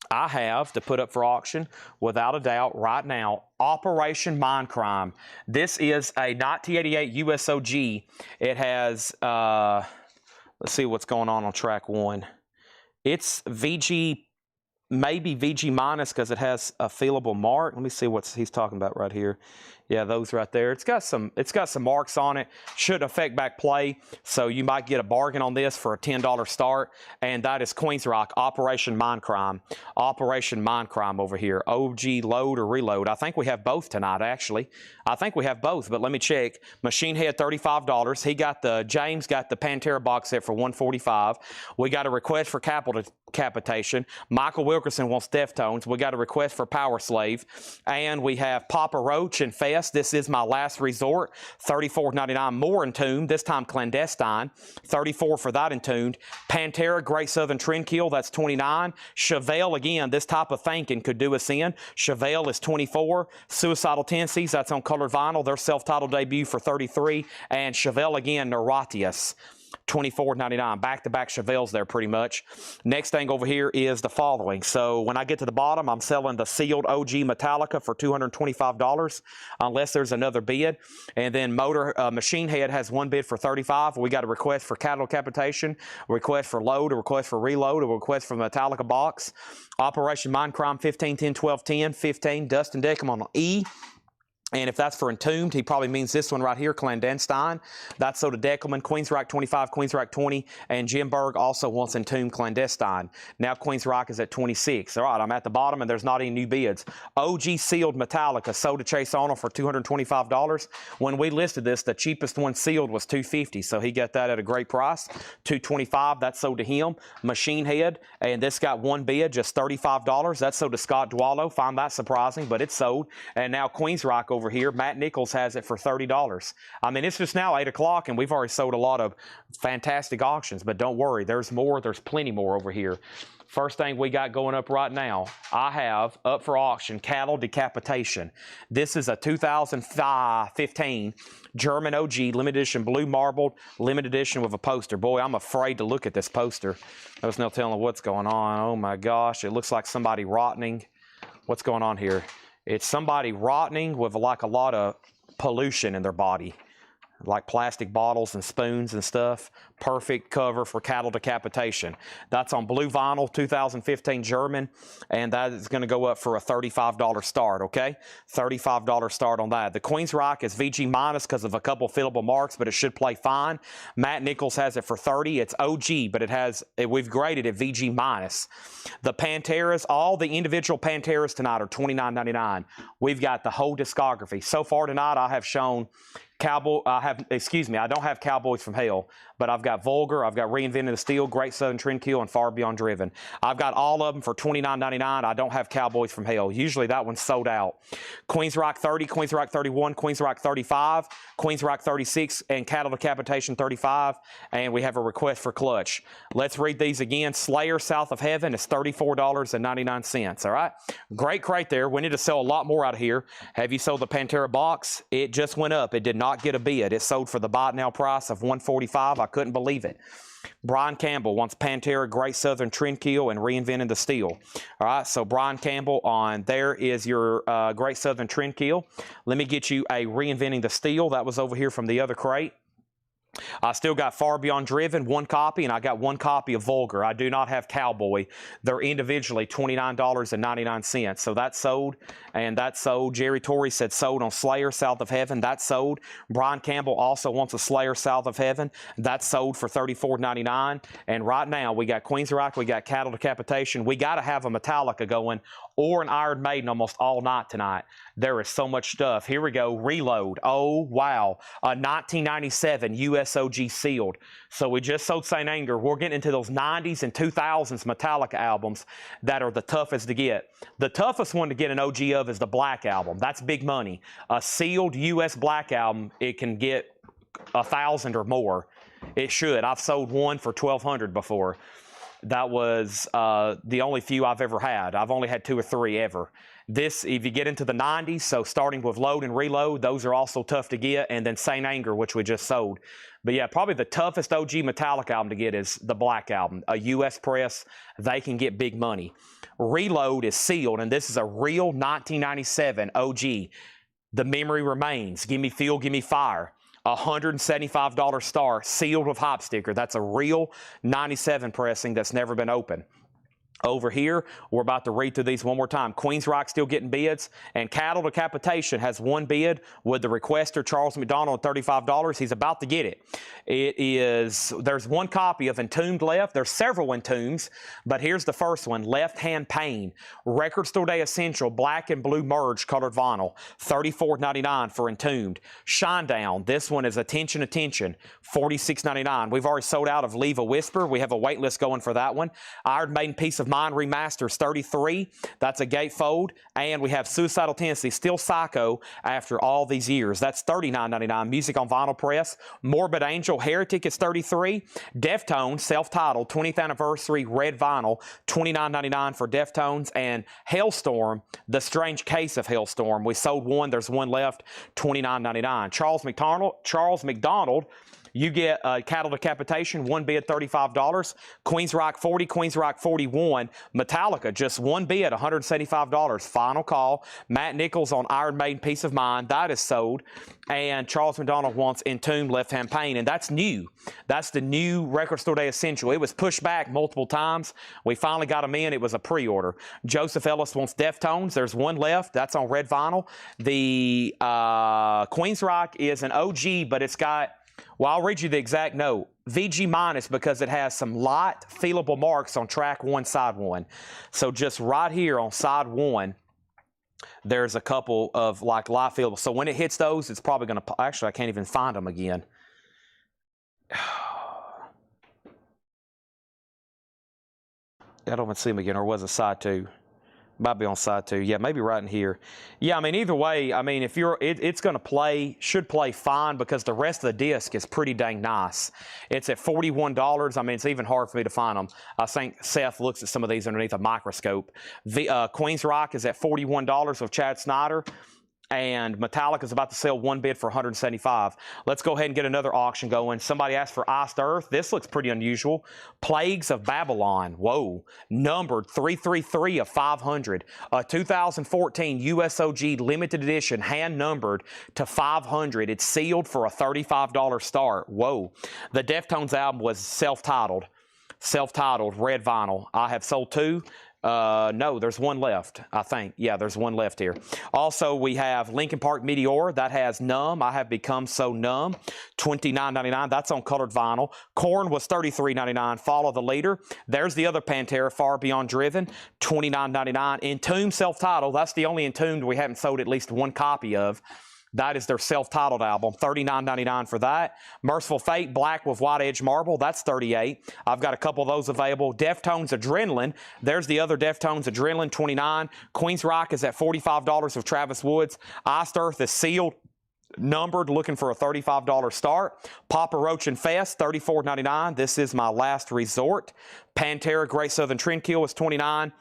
A: I have to put up for auction, without a doubt, right now, Operation Mindcrime. This is a 1988 USOG. It has, let's see what's going on track 1. It's VG, maybe VG minus because it has a feelable mark. Let me see what he's talking about right here. Yeah, those right there. It's got some marks on it. Shouldn't affect back play, so you might get a bargain on this for a $10 start. And that is Queens Rock, Operation Mindcrime. Operation Mindcrime over here. OG load or reload. I think we have both tonight, actually. I think we have both, but let me check. Machine Head, $35. He got James got the Pantera box set for $145. We got a request for capitation. Michael Wilkerson wants Deftones. We got a request for Power Slave. And we have Papa Roach and Fest. This is my last resort. $34.99. More Entombed, this time clandestine. $34 for that Entombed. Pantera, Great Southern Trendkill, that's $29. Chevelle, again, this type of thinking could do us in. Chevelle is $24. Suicidal Tendencies, that's on colored vinyl. Their self-titled debut for $33. And Chevelle again, Neuratius. $24.99. Back-to-back Chevelles there pretty much. Next thing over here is the following. So when I get to the bottom, I'm selling the sealed OG Metallica for $225 unless there's another bid. And then Machine Head has one bid for $35. We got a request for cattle capitation, a request for load, a request for reload, a request for Metallica box. Operation Mindcrime 15, 10, 12, 10, 15. Dustin Deckham on E. And if that's for Entombed, he probably means this one right here, Clandestine. That's so to Deckelman, Queens Rock 25, Queens Rock 20, and Jim Berg also wants Entombed Clandestine. Now Queens Rock is at 26. All right, I'm at the bottom, and there's not any new bids. OG sealed Metallica sold to Chase Arnold for $225. When we listed this, the cheapest one sealed was $250, so he got that at a great price. $225, that's sold to him. Machine Head, and this got one bid, just $35. That's sold to Scott Dwallow. Find that surprising, but it's sold. And now Queens Rock over here, Matt Nichols has it for $30. I mean, it's just now 8 o'clock, and we've already sold a lot of fantastic auctions, but don't worry, there's more. There's plenty more over here. First thing we got going up right now, I have up for auction Cattle Decapitation. This is a 2015 German OG limited edition, blue marbled, limited edition with a poster. Boy, I'm afraid to look at this poster. There's no telling what's going on. Oh my gosh, it looks like somebody rotting. What's going on here? It's somebody rotting with like a lot of pollution in their body, like plastic bottles and spoons and stuff. Perfect cover for Cattle Decapitation. That's on blue vinyl, 2015 German, and that is going to go up for a $35 start, okay? $35 start on that. The Queens Rock is VG minus because of a couple fillable marks, but it should play fine. Matt Nichols has it for $30. It's OG, but we've graded it VG minus. The Panteras, all the individual Panteras tonight are $29.99. We've got the whole discography. So far tonight, I have shown I don't have Cowboys from Hell, but I've got Vulgar, I've got Reinventing the Steel, Great Southern Trendkill, and Far Beyond Driven. I've got all of them for $29.99. I don't have Cowboys from Hell. Usually that one's sold out. Queens Rock 30, Queens Rock 31, Queens Rock 35, Queens Rock 36, and Cattle Decapitation 35, and we have a request for Clutch. Let's read these again. Slayer, South of Heaven is $34.99, all right? Great crate there. We need to sell a lot more out of here. Have you sold the Pantera box? It just went up. It did not get a bid. It sold for the buy it now price of $145. I couldn't believe it. Brian Campbell wants Pantera, Great Southern Trendkill, and Reinventing the Steel. All right, so Brian Campbell on there is your Great Southern Trendkill. Let me get you a Reinventing the Steel. That was over here from the other crate. I still got Far Beyond Driven, 1 copy, and I got 1 copy of Vulgar. I do not have Cowboy. They're individually $29.99. So that's sold, and that's sold. Jerry Torrey said sold on Slayer, South of Heaven. That's sold. Brian Campbell also wants a Slayer, South of Heaven. That's sold for $34.99. And right now, we got Queen's Rock, we got Cattle Decapitation. We got to have a Metallica going or an Iron Maiden almost all night tonight. There is so much stuff. Here we go. Reload. Oh, wow. 1997 USOG sealed. So we just sold St. Anger. We're getting into those 90s and 2000s Metallica albums that are the toughest to get. The toughest one to get an OG of is the Black Album. That's big money. A sealed US Black Album, it can get 1,000 or more. It should. I've sold one for 1,200 before. That was the only few I've ever had. I've only had 2 or 3 ever. This, if you get into the 90s, so starting with Load and Reload, those are also tough to get, and then St. Anger, which we just sold. But yeah, probably the toughest OG Metallica album to get is the Black Album. A US press, they can get big money. Reload is sealed, and this is a real 1997 OG. The Memory Remains, Gimme Fuel, Gimme Fire. $175 star, sealed with hop sticker. That's a real 97 pressing that's never been opened. Over here, we're about to read through these one more time. Queen's Rock still getting bids, and Cattle Decapitation has 1 bid with the requester, Charles McDonald, at $35. He's about to get it. There's 1 copy of Entombed left. There's several Entombs, but here's the first one, Left Hand Pain. Record Store Day Essential, black and blue merged colored vinyl, $34.99 for Entombed. Shinedown, this one is Attention, Attention, $46.99. We've already sold out of Leave a Whisper. We have a wait list going for that one. Iron Maiden Piece of Mine Remasters, $33. That's a gatefold. And we have Suicidal Tendency, still Psycho after all these years. That's $39.99. Music on Vinyl Press. Morbid Angel Heretic is $33. Deftones, self-titled, 20th anniversary red vinyl, $29.99 for Deftones. And Hailstorm, The Strange Case of Hailstorm. We sold 1. There's 1 left, $29.99. Charles McDonald, you get Cattle Decapitation, 1 bid, $35. Queen's Rock 40, Queen's Rock 41. Metallica, just 1 bid, $175. Final call. Matt Nichols on Iron Maiden Peace of Mind. That is sold. And Charles McDonald wants Entombed Left Hand Pain. And that's new. That's the new Record Store Day Essential. It was pushed back multiple times. We finally got them in. It was a pre-order. Joseph Ellis wants Deftones. There's 1 left. That's on red vinyl. The Queen's Rock is an OG, but it's got... Well, I'll read you the exact note. VG minus because it has some light, feelable marks on track 1, side 1. So just right here on side 1, there's a couple of like light feelable. So when it hits those, it's probably going to... Actually, I can't even find them again. I don't even see them again. Or was it side 2? Might be on side 2. Yeah, maybe right in here. Yeah, I mean, either way, I mean, if you're, it's going to play, should play fine because the rest of the disc is pretty dang nice. It's at $41. I mean, it's even hard for me to find them. I think Seth looks at some of these underneath a microscope. Queen's Rock is at $41 with Chad Snyder. And Metallica is about to sell 1 bid for $175. Let's go ahead and get another auction going. Somebody asked for Iced Earth. This looks pretty unusual. Plagues of Babylon. Whoa. Numbered 333 of 500. A 2014 USOG limited edition, hand numbered to 500. It's sealed for a $35 start. Whoa. The Deftones album was self-titled. Self-titled, red vinyl. I have sold 2. No, there's 1 left, I think. Yeah, there's 1 left here. Also, we have Linkin Park Meteor. That has Numb. I Have Become So Numb. $29.99. That's on colored vinyl. Korn was $33.99. Follow the Leader. There's the other Pantera, Far Beyond Driven. $29.99. Entombed self-titled. That's the only Entombed we haven't sold at least 1 copy of. That is their self-titled album, $39.99 for that. Merciful Fate, black with white edge marble, that's $38. I've got a couple of those available. Deftones Adrenaline, there's the other Deftones Adrenaline, $29. Queen's Rock is at $45 with Travis Woods. Iced Earth is sealed, numbered, looking for a $35 start. Papa Roach and Fest, $34.99. This is my last resort. Pantera Great Southern Trendkill is $29.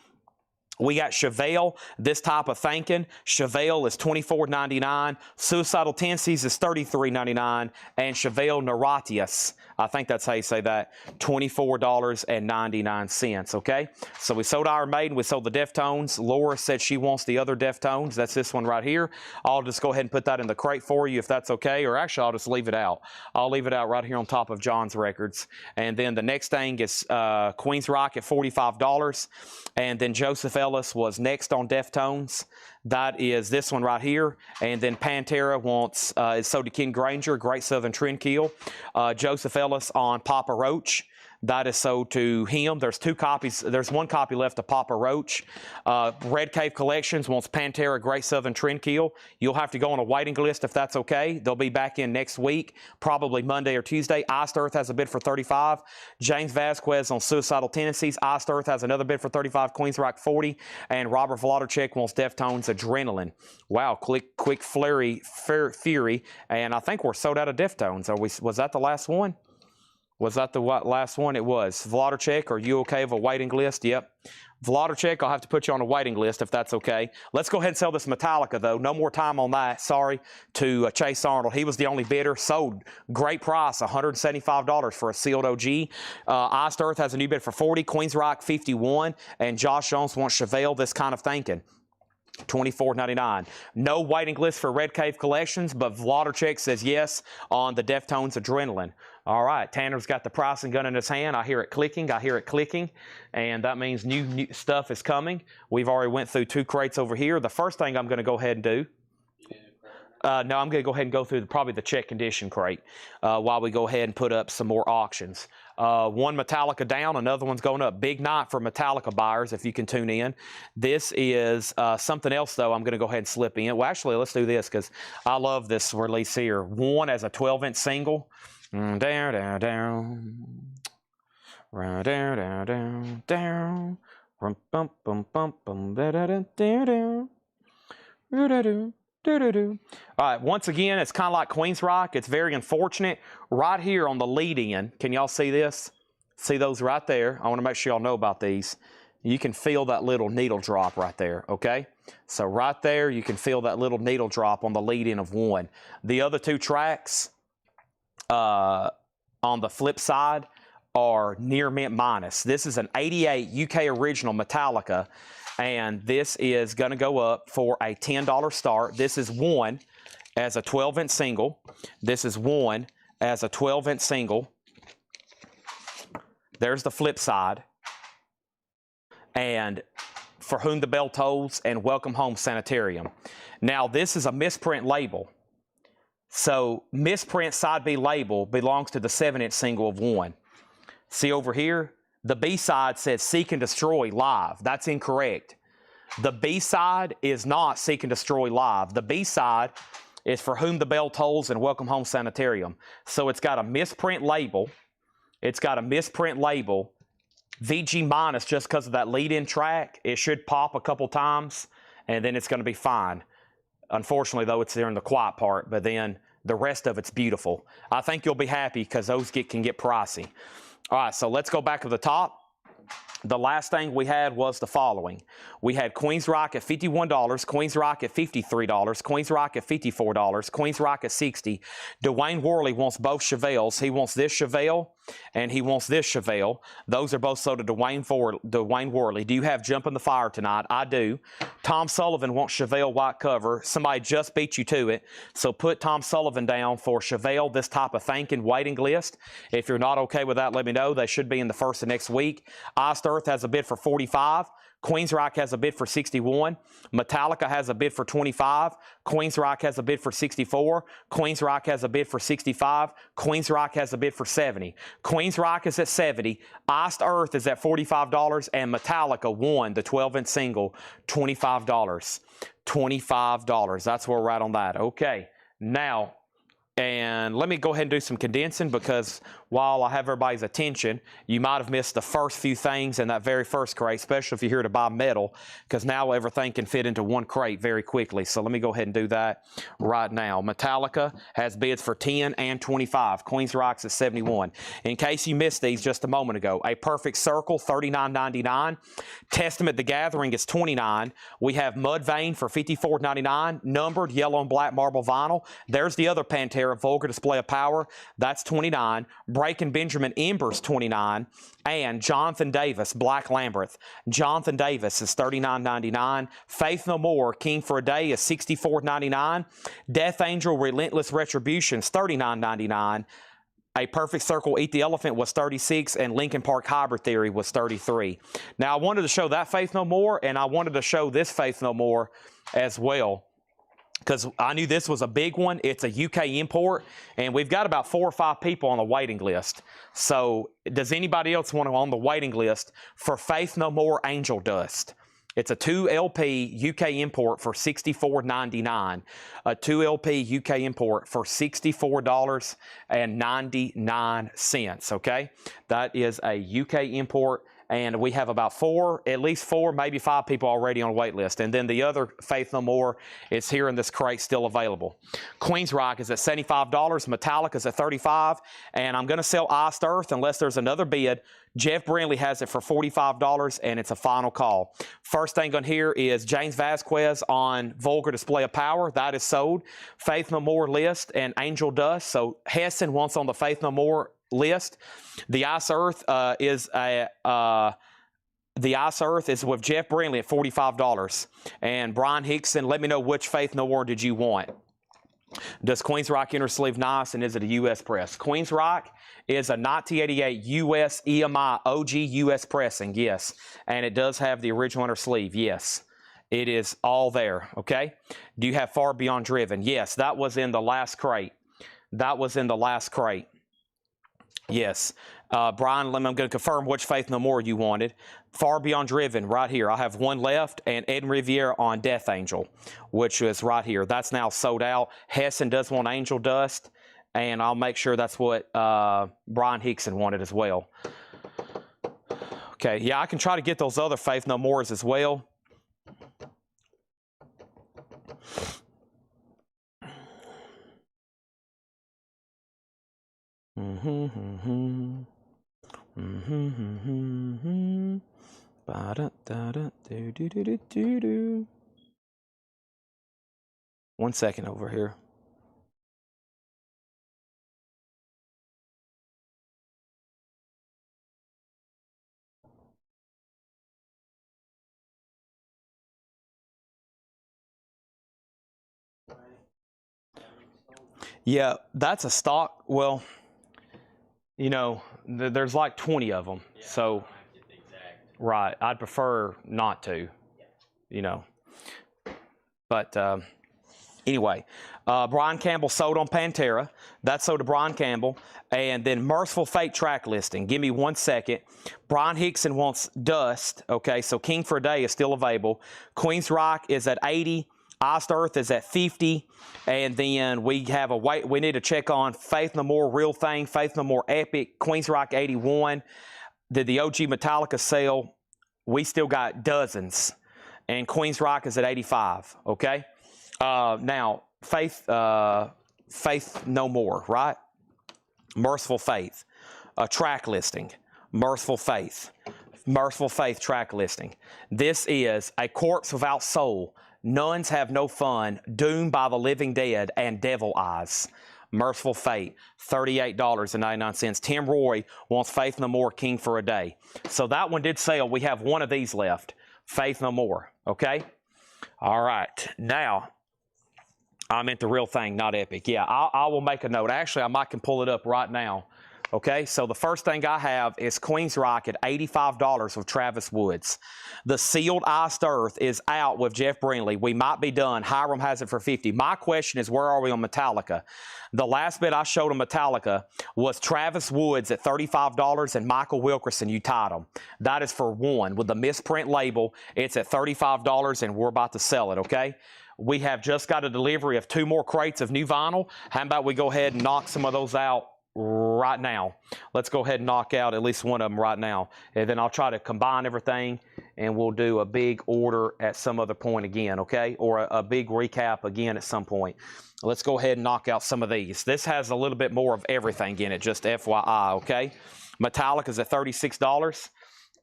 A: We got Chevelle, This Type of Thinking. Chevelle is $24.99. Suicidal Tendencies is $33.99. And Chevelle Neuratius, I think that's how you say that. $24.99, okay? So we sold Iron Maiden, we sold the Deftones. Laura said she wants the other Deftones. That's this one right here. I'll just go ahead and put that in the crate for you if that's okay, or actually I'll just leave it out. I'll leave it out right here on top of John's records. And then the next thing is Queen's Rock at $45. And then Joseph Ellis was next on Deftones. That is this one right here. And then Pantera wants, so did Ken Granger, Great Southern Trendkill. Joseph Ellis on Papa Roach. That is sold to him. There's 2 copies. There's 1 copy left of Papa Roach. Red Cave Collections wants Pantera, Great Southern Trendkill. You'll have to go on a waiting list if that's okay. They'll be back in next week, probably Monday or Tuesday. Iced Earth has a bid for $35. James Vasquez on Suicidal Tendencies. Iced Earth has another bid for $35. Queens Rock 40. And Robert Vladicek wants Deftones Adrenaline. Wow, quick fury. And I think we're sold out of Deftones. Was that the last one? Was that the last one? It was. Vladicek, are you okay with a waiting list? Yep. Vladicek, I'll have to put you on a waiting list if that's okay. Let's go ahead and sell this Metallica, though. No more time on that. Sorry to Chase Arnold. He was the only bidder. Sold. Great price, $175 for a sealed OG. Iced Earth has a new bid for $40. Queens Rock, $51. And Josh Jones wants Chevelle, This Kind of Thinking. $24.99. No waiting list for Red Cave Collections, but Vladicek says yes on the Deftones Adrenaline. All right, Tanner's got the pricing gun in his hand. I hear it clicking. And that means new stuff is coming. We've already went through 2 crates over here. The first thing I'm going to go ahead and do, no, I'm going to go ahead and go through probably the check condition crate while we go ahead and put up some more auctions. 1 Metallica down, another one's going up. Big night for Metallica buyers if you can tune in. This is something else, though, I'm going to go ahead and slip in. Well, actually, let's do this because I love this release here. 1 as a 12-inch single. Down, down, down. Down, down, down, down. Bum, bum, bum, bum, bum, da, da, da, da, da. Da, da, da. All right, once again, it's kind of like Queens Rock. It's very unfortunate. Right here on the lead in, can y'all see this? See those right there? I want to make sure y'all know about these. You can feel that little needle drop right there, okay? So right there, you can feel that little needle drop on the lead in of 1. The other 2 tracks on the flip side are near mint minus. This is an 88 UK original Metallica. And this is going to go up for a $10 start. This is 1 as a 12-inch single. This is 1 as a 12-inch single. There's the flip side. And For Whom the Bell Tolls and Welcome Home Sanitarium. Now, this is a misprint label. So, misprint side B label belongs to the 7-inch single of 1. See over here? The B-side says Seek and Destroy Live. That's incorrect. The B-side is not Seek and Destroy Live. The B-side is For Whom the Bell Tolls and Welcome Home Sanitarium. So it's got a misprint label. VG minus just because of that lead-in track. It should pop a couple times, and then it's going to be fine. Unfortunately, though, it's there in the quiet part, but then the rest of it's beautiful. I think you'll be happy because those can get pricey. All right, so let's go back to the top. The last thing we had was the following. We had Queens Rock at $51, Queens Rock at $53, Queens Rock at $54, Queens Rock at $60. Dwayne Worley wants both Chevelles. He wants this Chevelle and he wants this Chevelle. Those are both sold to Dwayne Worley. Do you have Jump in the Fire tonight? I do. Tom Sullivan wants Chevelle white cover. Somebody just beat you to it. So put Tom Sullivan down for Chevelle, This Type of Thinking waiting list. If you're not okay with that, let me know. They should be in the first of next week. Iced Earth has a bid for $45. Queens Rock has a bid for $61. Metallica has a bid for $25. Queens Rock has a bid for $64. Queens Rock has a bid for $65. Queens Rock has a bid for $70. Queens Rock is at $70. Iced Earth is at $45. And Metallica won the 12-inch single, $25. $25. That's where we're at on that. Okay. Now, and let me go ahead and do some condensing because while I have everybody's attention, you might have missed the first few things in that very first crate, especially if you're here to buy metal, because now everything can fit into one crate very quickly. So let me go ahead and do that right now. Metallica has bids for 10 and 25. Queens Rock's at 71. In case you missed these just a moment ago, A Perfect Circle, $39.99. Testament the Gathering is $29. We have Mudvayne for $54.99. Numbered yellow and black marble vinyl. There's the other Pantera. Riviera, Vulgar Display of Power, that's $29. Breaking Benjamin, Embers, $29. And Jonathan Davis, Black Lambeth. Jonathan Davis is $39.99. Faith No More, King for a Day is $64.99. Death Angel, Relentless Retribution is $39.99. A Perfect Circle, Eat the Elephant was $36, and Lincoln Park Hybrid Theory was $33. Now, I wanted to show that Faith No More, and I wanted to show this Faith No More as well, because I knew this was a big one. It's a UK import, and we've got about 4 or 5 people on the waiting list. So does anybody else want to on the waiting list for Faith No More Angel Dust? It's a 2 LP UK import for $64.99. A 2 LP UK import for $64.99, okay? That is a UK import, and we have about at least 4, maybe 5 people already on a wait list. And then the other Faith No More is here in this crate, still available. Queen's Rock is at $75. Metallica is at $35. And I'm going to sell Iced Earth unless there's another bid. Jeff Brindley has it for $45, and it's a final call. First thing on here is James Vasquez on Vulgar Display of Power. That is sold. Faith No More list and Angel Dust. So Hessen wants on the Faith No More list. The Ice Earth is with Jeff Brindley at $45. And Brian Hickson, let me know which Faith No More did you want. Does Queen's Rock inner sleeve nice, and is it a U.S. press? Queen's Rock is a 1988 U.S. EMI OG U.S. pressing, yes. And it does have the original inner sleeve, yes. It is all there, okay? Do you have Far Beyond Driven? Yes, that was in the last crate. That was in the last crate. Yes. Brian, I'm going to confirm which Faith No More you wanted. Far Beyond Driven, right here. I have one left, and Ed Riviera on Death Angel, which is right here. That's now sold out. Hessen does want Angel Dust, and I'll make sure that's what Brian Hickson wanted as well. Okay, yeah, I can try to get those other Faith No Mores as well. One second over here. Yeah, that's a stock. Well, you know, there's like 20 of them. Yeah, so, right, I'd prefer not to, you know. But anyway, Brian Campbell sold on Pantera. That sold to Brian Campbell. And then Merciful Fate track listing. Give me 1 second. Brian Hickson wants Dust. Okay, so King for a Day is still available. Queen's Rock is at 80. Iced Earth is at 50. And then we have we need to check on Faith No More Real Thing, Faith No More Epic, Queen's Rock 81. Did the OG Metallica sell? We still got dozens. And Queen's Rock is at 85, okay? Now, Faith No More, right? Merciful Faith, a track listing. Merciful Faith track listing. This is A Corpse Without Soul, Nuns Have No Fun, Doomed by the Living Dead, and Devil Eyes. Merciful Fate, $38.99. Tim Roy wants Faith No More, King for a Day. So that one did sell. We have one of these left. Faith No More, okay? All right, now, I meant the Real Thing, not Epic. Yeah, I will make a note. Actually, I might can pull it up right now. Okay, so the first thing I have is Queen's Rock at $85 with Travis Woods. The sealed Iced Earth is out with Jeff Brindley. We might be done. Hiram has it for $50. My question is, where are we on Metallica? The last bit I showed on Metallica was Travis Woods at $35 and Michael Wilkerson, you tied them. That is for one. With the misprint label, it's at $35 and we're about to sell it, okay? We have just got a delivery of 2 more crates of new vinyl. How about we go ahead and knock some of those out right now? Let's go ahead and knock out at least one of them right now. And then I'll try to combine everything and we'll do a big order at some other point again, okay? Or a big recap again at some point. Let's go ahead and knock out some of these. This has a little bit more of everything in it, just FYI, okay? Metallica is at $36.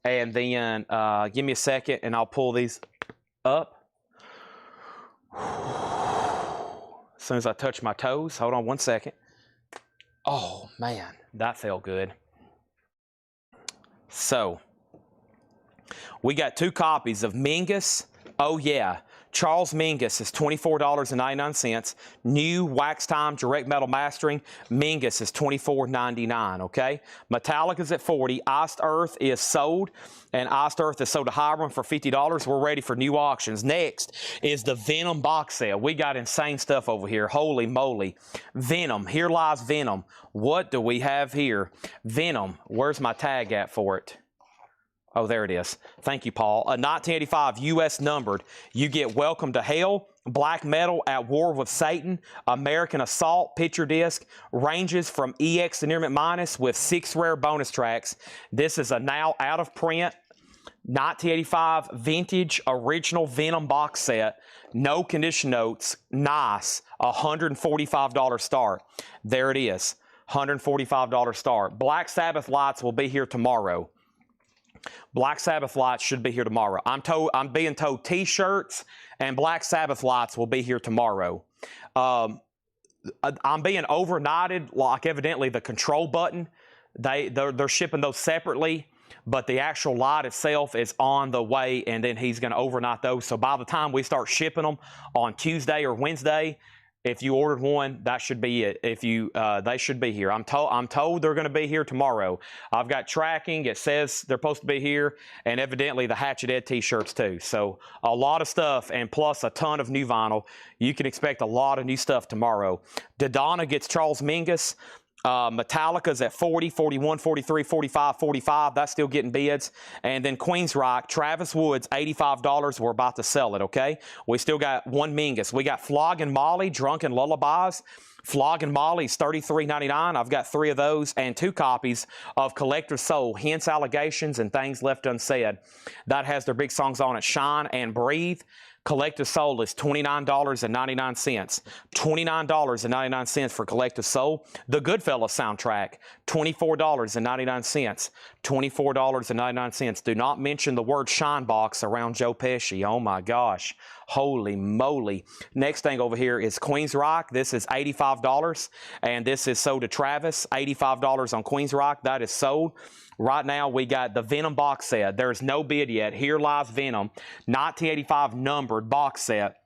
A: And then give me a second and I'll pull these up. soon as I touch my toes. Hold on one second. Oh, man, that felt good. So, we got 2 copies of Mingus. Oh, yeah. Charles Mingus is $24.99. New Wax Time Direct Metal Mastering. Mingus is $24.99, okay? Metallica's at $40. Iced Earth is sold, and Iced Earth is sold to Hiram for $50. We're ready for new auctions. Next is the Venom box set. We got insane stuff over here. Holy moly. Venom. Here lies Venom. What do we have here? Venom. Where's my tag at for it? Oh, there it is. Thank you, Paul. A 1985 U.S. numbered. You get Welcome to Hell, Black Metal, At War with Satan, American Assault, picture disc, ranges from EX to Near Minus with 6 rare bonus tracks. This is a now out of print 1985 vintage original Venom box set. No condition notes. Nice. $145 start. There it is. $145 start. Black Sabbath lights will be here tomorrow. Black Sabbath lights should be here tomorrow. I'm being told T-shirts and Black Sabbath lights will be here tomorrow. I'm being overnighted, like evidently the control button. They're shipping those separately, but the actual light itself is on the way, and then he's going to overnight those. So by the time we start shipping them on Tuesday or Wednesday, if you ordered one, that should be it. If you, they should be here. I'm told they're going to be here tomorrow. I've got tracking. It says they're supposed to be here, and evidently the Hatchet Ed T-shirts too. So a lot of stuff, and plus a ton of new vinyl. You can expect a lot of new stuff tomorrow. Dodonna gets Charles Mingus. Metallica's at 40, 41, 43, 45, 45. That's still getting bids. And then Queensryche, Travis Woods, $85. We're about to sell it, okay? We still got 1 Mingus. We got Flogging Molly, Drunken Lullabies. Flogging Molly's $33.99. I've got 3 of those and 2 copies of Collector's Soul, Hence Allegations and Things Left Unsaid. That has their big songs on it, Shine and Breathe. Collective Soul is $29.99. $29.99 for Collective Soul. The Goodfellas soundtrack, $24.99. $24.99. Do not mention the word Shine Box around Joe Pesci. Oh my gosh. Holy moly. Next thing over here is Queensryche. This is $85, and this is sold to Travis. $85 on Queensryche. That is sold. Right now, we got the Venom box set. There's no bid yet. Here lies Venom, 1985 numbered box set.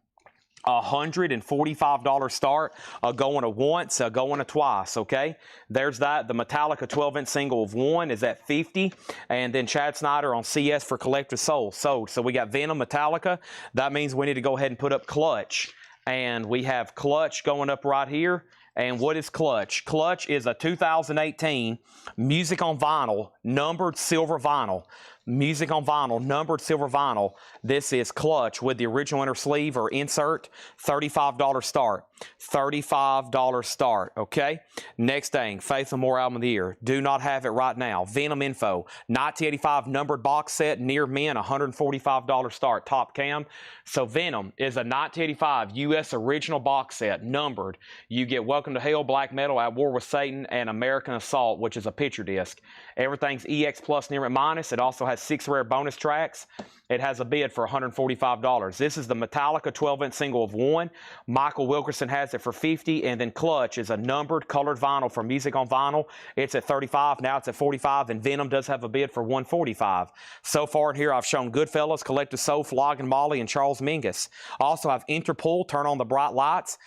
A: $145 start, going to once, going to twice, okay? There's that. The Metallica 12-inch single of 1 is at $50, and then Chad Snyder on CS for Collective Soul sold. So we got Venom, Metallica. That means we need to go ahead and put up Clutch, and we have Clutch going up right here. And what is Clutch? Clutch is a 2018 Music on Vinyl, numbered silver vinyl. Music on Vinyl, numbered silver vinyl. This is Clutch with the original inner sleeve or insert, $35 start. $35 start, okay? Next thing, Faith No More album of the year. Do not have it right now. Venom Info, 1985 numbered box set, near men, $145 start, top cam. So Venom is a 1985 U.S. original box set, numbered. You get Welcome to Hell, Black Metal, At War with Satan, and American Assault, which is a picture disc. Everything's EX plus near minus. It also has 6 rare bonus tracks. It has a bid for $145. This is the Metallica 12-inch single of 1. Michael Wilkerson has it for $50, and then Clutch is a numbered colored vinyl from Music on Vinyl. It's at $35. Now it's at $45, and Venom does have a bid for $145. So far in here, I've shown Goodfellas, Collective Soul, Flogging Molly, and Charles Mingus. Also, I've Interpol, Turn on the Bright Lights.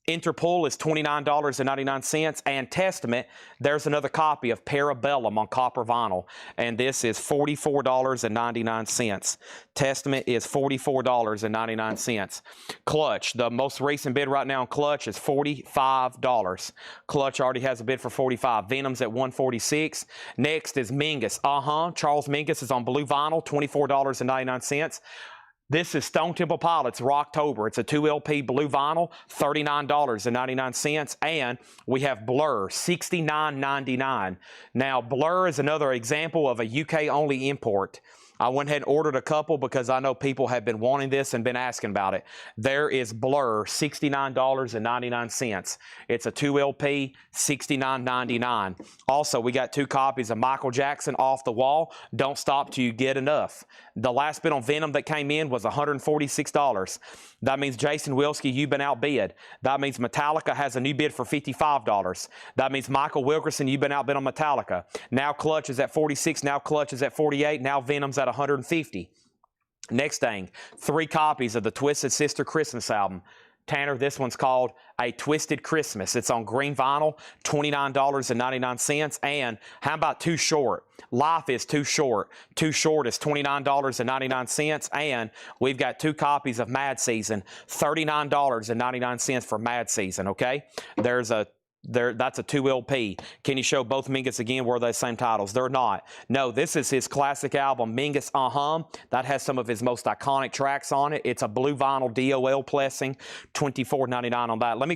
A: Interpol is $29.99, and Testament, there's another copy of Parabellum on copper vinyl, and this is $44.99. Testament is $44.99. Clutch, the most recent bid right now on Clutch is $45. Clutch already has a bid for $45. Venom's at $146. Next is Mingus. Charles Mingus is on blue vinyl, $24.99. This is Stone Temple Pilots Rocktober. It's a 2 LP blue vinyl, $39.99. And we have Blur, $69.99. Now, Blur is another example of a UK-only import. I went ahead and ordered a couple because I know people have been wanting this and been asking about it. There is Blur, $69.99. It's a 2 LP, $69.99. Also, we got 2 copies of Michael Jackson, Off the Wall. Don't stop till you get enough. The last bid on Venom that came in was $146. That means Jason Wilsky, you've been outbid. That means Metallica has a new bid for $55. That means Michael Wilkerson, you've been outbid on Metallica. Now Clutch is at $46. Now Clutch is at $48. Now Venom's at $150. Next thing, 3 copies of the Twisted Sister Christmas album. Tanner, this one's called A Twisted Christmas. It's on green vinyl, $29.99. And how about Too Short? Life is Too Short. Too Short is $29.99. And we've got 2 copies of Mad Season, $39.99 for Mad Season, okay? That's a 2 LP. Can you show both Mingus again? Were they the same titles? They're not. No, this is his classic album, Mingus That has some of his most iconic tracks on it. It's a blue vinyl DOL pressing, $24.99 on that. Let me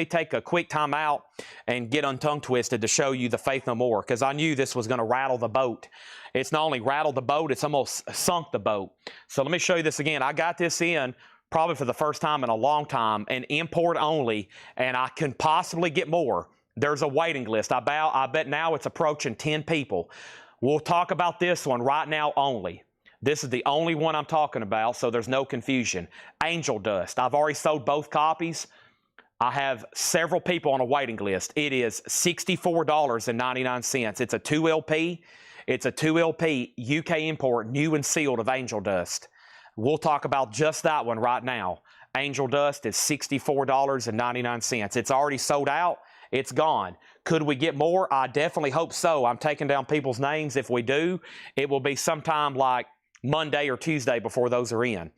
A: take a quick time out and get untongue twisted to show you the Faith No More, because I knew this was going to rattle the boat. It's not only rattled the boat, it's almost sunk the boat. So let me show you this again. I got this in probably for the first time in a long time, and import only, and I can possibly get more. There's a waiting list. I bet now it's approaching 10 people. We'll talk about this one right now only. This is the only one I'm talking about, so there's no confusion. Angel Dust. I've already sold both copies. I have several people on a waiting list. It is $64.99. It's a 2 LP. It's a 2 LP UK import, new and sealed, of Angel Dust. We'll talk about just that one right now. Angel Dust is $64.99. It's already sold out. It's gone. Could we get more? I definitely hope so. I'm taking down people's names. If we do, it will be sometime like Monday or Tuesday before those are in.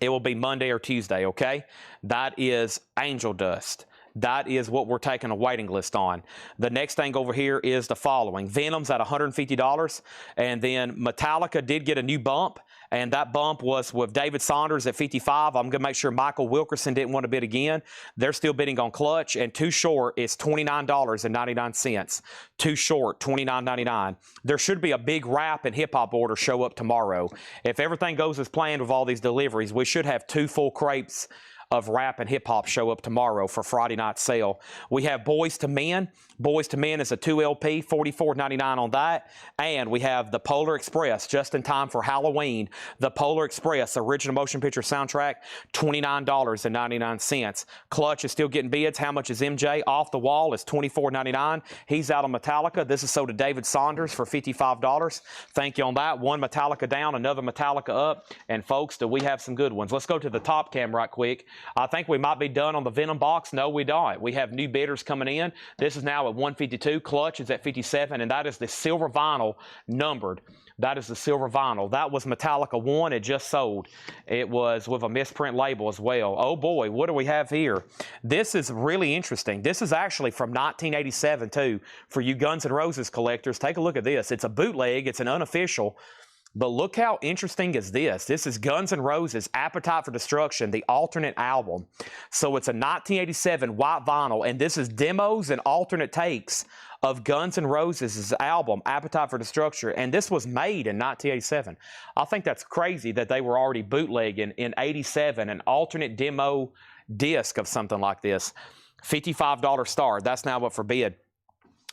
A: It will be Monday or Tuesday, okay? That is Angel Dust. That is what we're taking a waiting list on. The next thing over here is the following. Venom's at $150, and then Metallica did get a new bump, and that bump was with David Saunders at $55. I'm going to make sure Michael Wilkerson didn't want to bid again. They're still bidding on Clutch, and Too Short is $29.99. Too Short, $29.99. There should be a big rap and hip-hop order show up tomorrow. If everything goes as planned with all these deliveries, we should have 2 full crates of rap and hip-hop show up tomorrow for Friday night sale. We have Boys to Men. Boys to Men is a 2 LP, $44.99 on that. And we have the Polar Express, just in time for Halloween. The Polar Express, original motion picture soundtrack, $29.99. Clutch is still getting bids. How much is MJ? Off the Wall is $24.99. He's out on Metallica. This is sold to David Saunders for $55. Thank you on that. One Metallica down, another Metallica up. And folks, do we have some good ones? Let's go to the top cam right quick. I think we might be done on the Venom box. No, we don't. We have new bidders coming in. This is now at 152. Clutch is at 57, and that is the silver vinyl numbered. That is the silver vinyl. That was Metallica 1. It just sold. It was with a misprint label as well. Oh boy, what do we have here? This is really interesting. This is actually from 1987 too. For you Guns N' Roses collectors, take a look at this. It's a bootleg. It's an unofficial. But look how interesting is this. This is Guns N' Roses' Appetite for Destruction, the alternate album. So it's a 1987 white vinyl, and this is demos and alternate takes of Guns N' Roses' album, Appetite for Destruction, and this was made in 1987. I think that's crazy that they were already bootlegging in 87 an alternate demo disc of something like this. $55 star. That's now up for bid.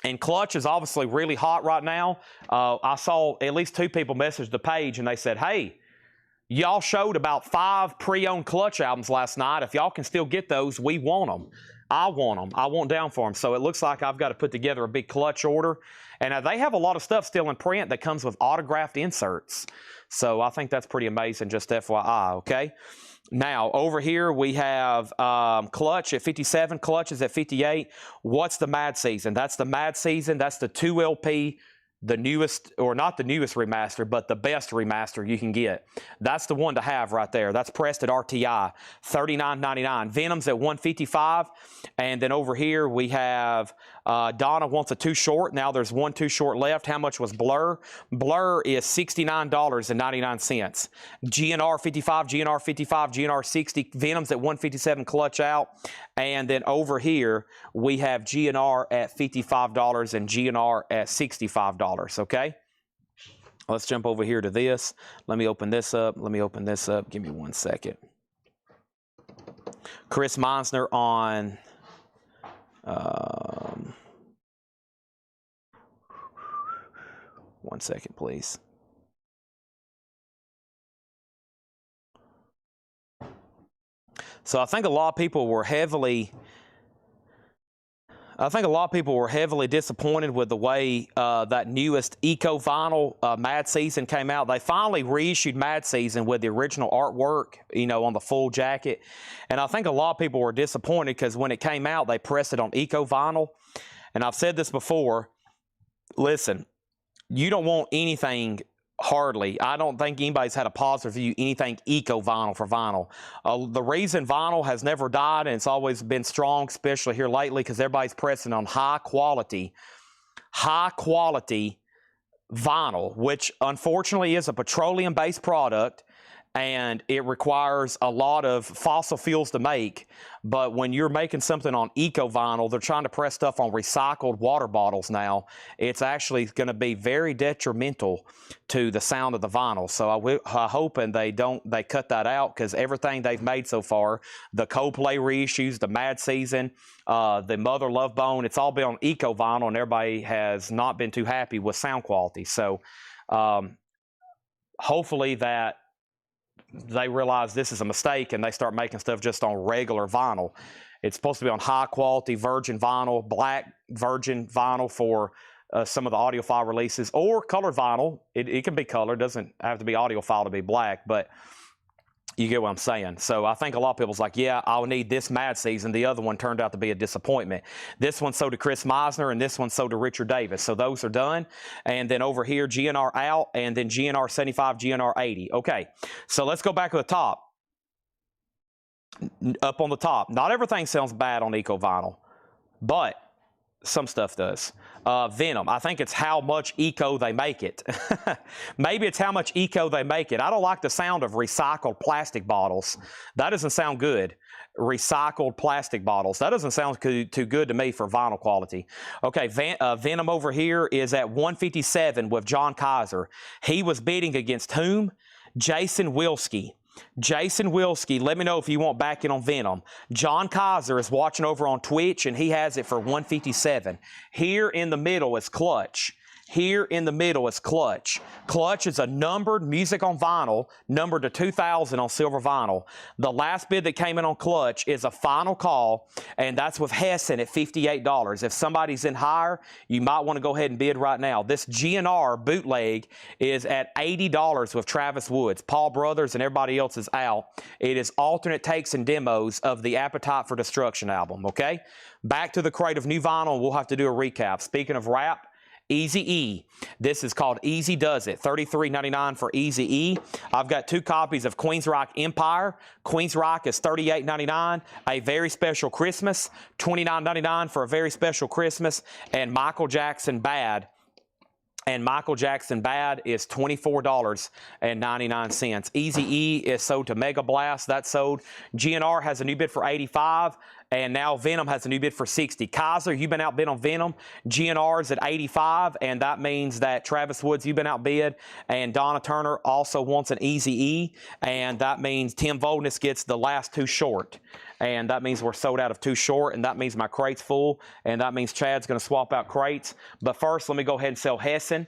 A: And Clutch is obviously really hot right now. I saw at least 2 people message the page, and they said, hey, y'all showed about 5 pre-owned Clutch albums last night. If y'all can still get those, we want them. I want them. I want down for them. So it looks like I've got to put together a big Clutch order. And they have a lot of stuff still in print that comes with autographed inserts. So I think that's pretty amazing, just FYI, okay? Now, over here, we have Clutch at 57. Clutch is at 58. What's the Mad Season? That's the Mad Season. That's the 2 LP, the newest, or not the newest remaster, but the best remaster you can get. That's the one to have right there. That's pressed at RTI, $39.99. Venom's at $155. And then over here, we have Donna wants a Too Short. Now there's one Too Short left. How much was Blur? Blur is $69.99. GNR 55, GNR 55, GNR 60. Venom's at $157, Clutch out. And then over here, we have GNR at $55 and GNR at $65, okay? Let's jump over here to this. Let me open this up. Let me open this up. Give me 1 second. Chris Meisner on one second, please. So I think a lot of people were heavily disappointed with the way that newest Eco Vinyl Mad Season came out. They finally reissued Mad Season with the original artwork, you know, on the full jacket. And I think a lot of people were disappointed because when it came out, they pressed it on Eco Vinyl. And I've said this before, listen, you don't want anything, hardly, I don't think anybody's had a positive review, anything Eco Vinyl for vinyl. The reason vinyl has never died and it's always been strong, especially here lately, because everybody's pressing on high quality vinyl, which unfortunately is a petroleum-based product, and it requires a lot of fossil fuels to make. But when you're making something on eco vinyl, they're trying to press stuff on recycled water bottles now. It's actually going to be very detrimental to the sound of the vinyl. So I'm hoping they cut that out, because everything they've made so far, the Coldplay reissues, the Mad Season, the Mother Love Bone, it's all been on eco vinyl, and everybody has not been too happy with sound quality. So hopefully that they realize this is a mistake and they start making stuff just on regular vinyl. It's supposed to be on high quality virgin vinyl, black virgin vinyl for some of the audiophile releases, or colored vinyl. It can be colored, doesn't have to be audiophile to be black, but you get what I'm saying. So I think a lot of people's like, yeah, I'll need this Mad Season. The other one turned out to be a disappointment. This one sold to Chris Meisner, and this one sold to Richard Davis. So those are done. And then over here, GNR out, and then GNR 75, GNR 80. Okay, so let's go back to the top. Up on the top. Not everything sounds bad on Eco Vinyl, but some stuff does. Venom, I think it's how much eco they make it. Maybe it's how much eco they make it. I don't like the sound of recycled plastic bottles. That doesn't sound good. Recycled plastic bottles. That doesn't sound too good to me for vinyl quality. Okay, Venom over here is at 157 with John Kaiser. He was bidding against whom? Jason Wilski. Jason Wilski, let me know if you want back in on Venom. John Kaiser is watching over on Twitch, and he has it for 157. Here in the middle is Clutch. Here in the middle is Clutch. Clutch is a numbered music on vinyl, numbered to 2000 on silver vinyl. The last bid that came in on Clutch is a final call, and that's with Hessen at $58. If somebody's in higher, you might want to go ahead and bid right now. This GNR bootleg is at $80 with Travis Woods. Paul Brothers and everybody else is out. It is alternate takes and demos of the Appetite for Destruction album, okay? Back to the crate of new vinyl, we'll have to do a recap. Speaking of rap, Eazy-E. This is called Easy Does It. $33.99 for Eazy-E. I've got 2 copies of Queen's Rock Empire. Queen's Rock is $38.99. A Very Special Christmas. $29.99 for A Very Special Christmas. And Michael Jackson Bad. And Michael Jackson Bad is $24.99. Eazy-E is sold to Mega Blast. That's sold. GNR has a new bid for $85. And now Venom has a new bid for $60. Kaiser, you've been outbid on Venom. GNR is at $85, and that means that Travis Woods, you've been outbid. And Donna Turner also wants an Eazy-E, and that means Tim Voldness gets the last 2 short. And that means we're sold out of 2 short, and that means my crate's full, and that means Chad's going to swap out crates. But first, let me go ahead and sell Hessen.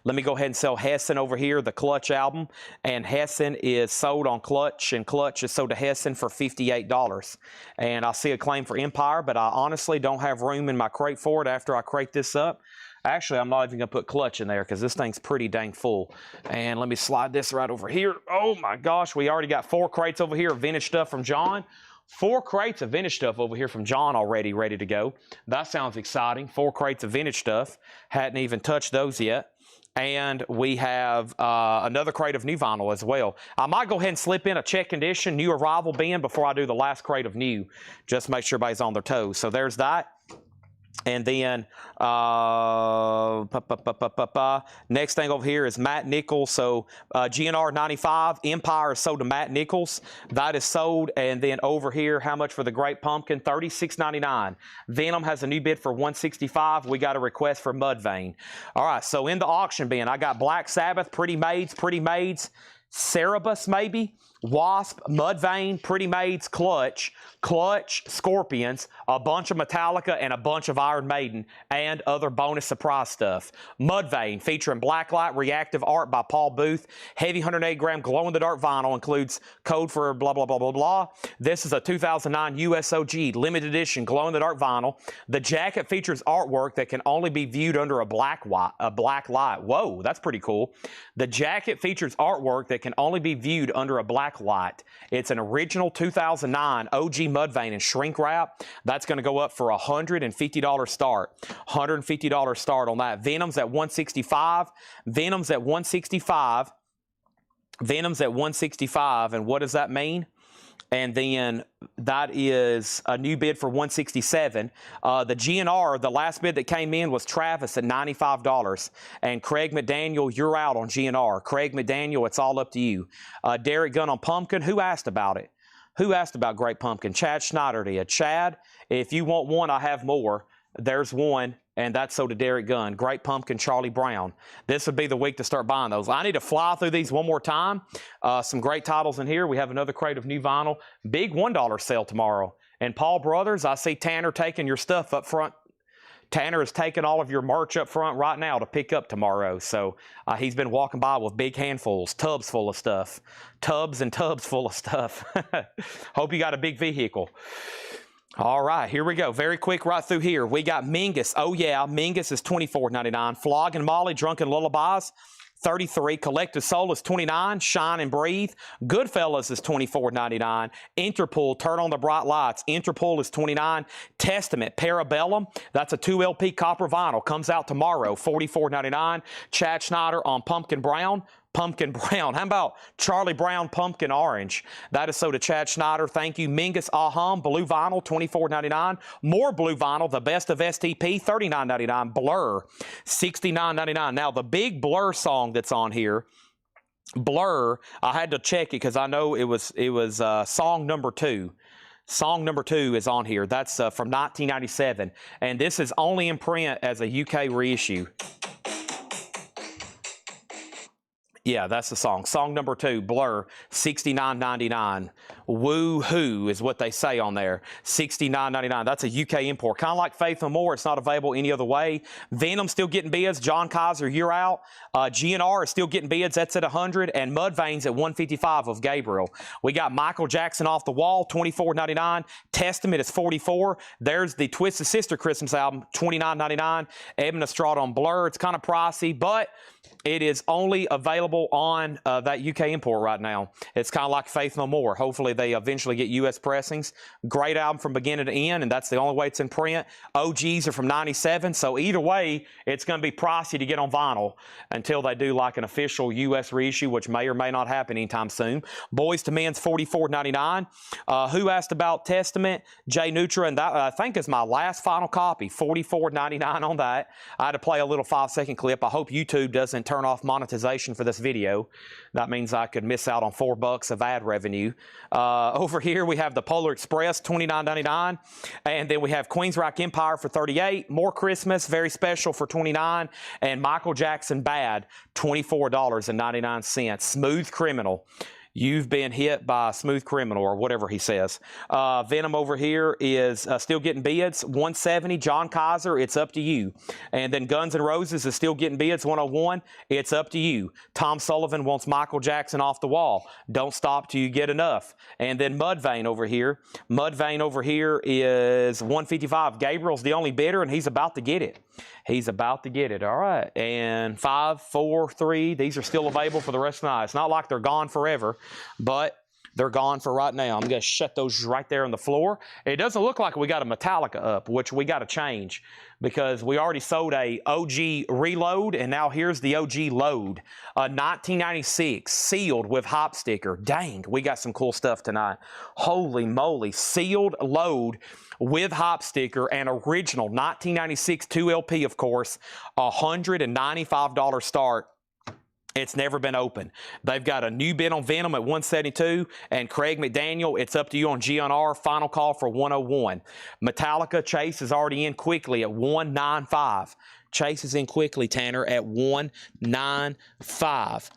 A: Let me go ahead and sell Hessen over here, the Clutch album. And Hessen is sold on Clutch, and Clutch is sold to Hessen for $58. And I see a claim for Empire, but I honestly don't have room in my crate for it after I crate this up. Actually, I'm not even going to put Clutch in there because this thing's pretty dang full. And let me slide this right over here. Oh my gosh, we already got 4 crates over here of vintage stuff from John. 4 crates of vintage stuff over here from John already ready to go. That sounds exciting. 4 crates of vintage stuff. Hadn't even touched those yet. And we have another crate of new vinyl as well. I might go ahead and slip in a check condition, new arrival bin before I do the last crate of new. Just make sure everybody's on their toes. So there's that. And then next thing over here is Matt Nichols. So GNR 95, Empire is sold to Matt Nichols. That is sold. And then over here, how much for the Great Pumpkin? $36.99. Venom has a new bid for $165. We got a request for Mudvayne. All right, so in the auction bin, I got Black Sabbath, Pretty Maids, Cerebus maybe, Wasp, Mudvayne, Pretty Maids, Clutch, Scorpions, a bunch of Metallica, and a bunch of Iron Maiden, and other bonus surprise stuff. Mudvayne, featuring blacklight reactive art by Paul Booth. Heavy 108-gram glow-in-the-dark vinyl, includes code for blah, blah, blah, blah, blah. This is a 2009 USOG limited edition glow-in-the-dark vinyl. The jacket features artwork that can only be viewed under a black light. Whoa, that's pretty cool. The jacket features artwork that can only be viewed under a black light. It's an original 2009 OG Mudvayne and shrink wrap. That's going to go up for a $150 start. $150 start on that. Venom's at $165. Venom's at $165. Venom's at $165. And what does that mean? And then that is a new bid for $167. The GNR, the last bid that came in was Travis at $95. And Craig McDaniel, you're out on GNR. Craig McDaniel, it's all up to you. Derek Gunn on Pumpkin. Who asked about it? Who asked about Great Pumpkin? Chad Schneider did. Chad, if you want one, I have more. There's one, and that's so to Derek Gunn. Great Pumpkin, Charlie Brown. This would be the week to start buying those. I need to fly through these one more time. Some great titles in here. We have another crate of new vinyl. Big $1 sale tomorrow. And Paul Brothers, I see Tanner taking your stuff up front. Tanner is taking all of your merch up front right now to pick up tomorrow. So he's been walking by with big handfuls, tubs full of stuff. Tubs and tubs full of stuff. Hope you got a big vehicle. All right, here we go. Very quick right through here. We got Mingus. Oh, yeah, Mingus is $24.99. Flog and Molly, Drunken Lullabies, $33. Collective Soul is $29. Shine and Breathe. Goodfellas is $24.99. Interpol, Turn on the Bright Lights. Interpol is $29. Testament, Parabellum. That's a 2 LP copper vinyl. Comes out tomorrow, $44.99. Chad Schneider on Pumpkin Brown. Pumpkin Brown. How about Charlie Brown Pumpkin Orange? That is so to Chad Schneider. Thank you. Mingus Aham, Blue Vinyl, $24.99. More Blue Vinyl, the best of STP, $39.99. Blur, $69.99. Now, the big Blur song that's on here, Blur, I had to check it because I know it was song number 2. Song number 2 is on here. That's from 1997. And this is only in print as a UK reissue. Yeah, that's the song. Song number 2, Blur, $69.99. Woo-hoo is what they say on there. $69.99. That's a UK import. Kind of like Faith No More. It's not available any other way. Venom still getting bids. John Kaiser, you're out. GNR is still getting bids. That's at $100. And Mudvayne's at $155 of Gabriel. We got Michael Jackson Off the Wall, $24.99. Testament is $44. There's the Twisted Sister Christmas album, $29.99. Ebon Estrada on Blur. It's kind of pricey, but it is only available on that UK import right now. It's kind of like Faith No More. Hopefully they eventually get US pressings. Great album from beginning to end, and that's the only way it's in print. OGs are from 97, so either way, it's going to be pricey to get on vinyl until they do like an official US reissue, which may or may not happen anytime soon. Boys to Men's $44.99. Who asked about Testament? Jay Nutra, and that I think is my last final copy, $44.99 on that. I had to play a little 5-second clip. I hope YouTube doesn't turn off monetization for this video. That means I could miss out on $4 of ad revenue. Over here we have the Polar Express, $29.99, and then we have Queensryche Empire for $38. More Christmas, very special for $29, and Michael Jackson Bad, $24.99. Smooth Criminal. You've been hit by a smooth criminal, or whatever he says. Venom over here is still getting bids, $170. John Kaiser, it's up to you. And then Guns N' Roses is still getting bids, $101. It's up to you. Tom Sullivan wants Michael Jackson Off the Wall. Don't stop till you get enough. And then Mudvayne over here. Mudvayne over here is $155. Gabriel's the only bidder, and he's about to get it. He's about to get it. All right. And 5, 4, 3. These are still available for the rest of the night. It's not like they're gone forever, but They're gone for right now. I'm going to shut those right there on the floor. It doesn't look like we got a Metallica up, which we got to change because we already sold a OG Reload, and now here's the OG Load. A 1996 sealed with hop sticker. Dang, we got some cool stuff tonight. Holy moly. Sealed Load with hop sticker and original 1996 2LP, of course. $195 start. It's never been open. They've got a new bid on Venom at 172, and Craig McDaniel, it's up to you on GNR. Final call for 101. Metallica, Chase is already in quickly at 195. Chase is in quickly, Tanner, at 195.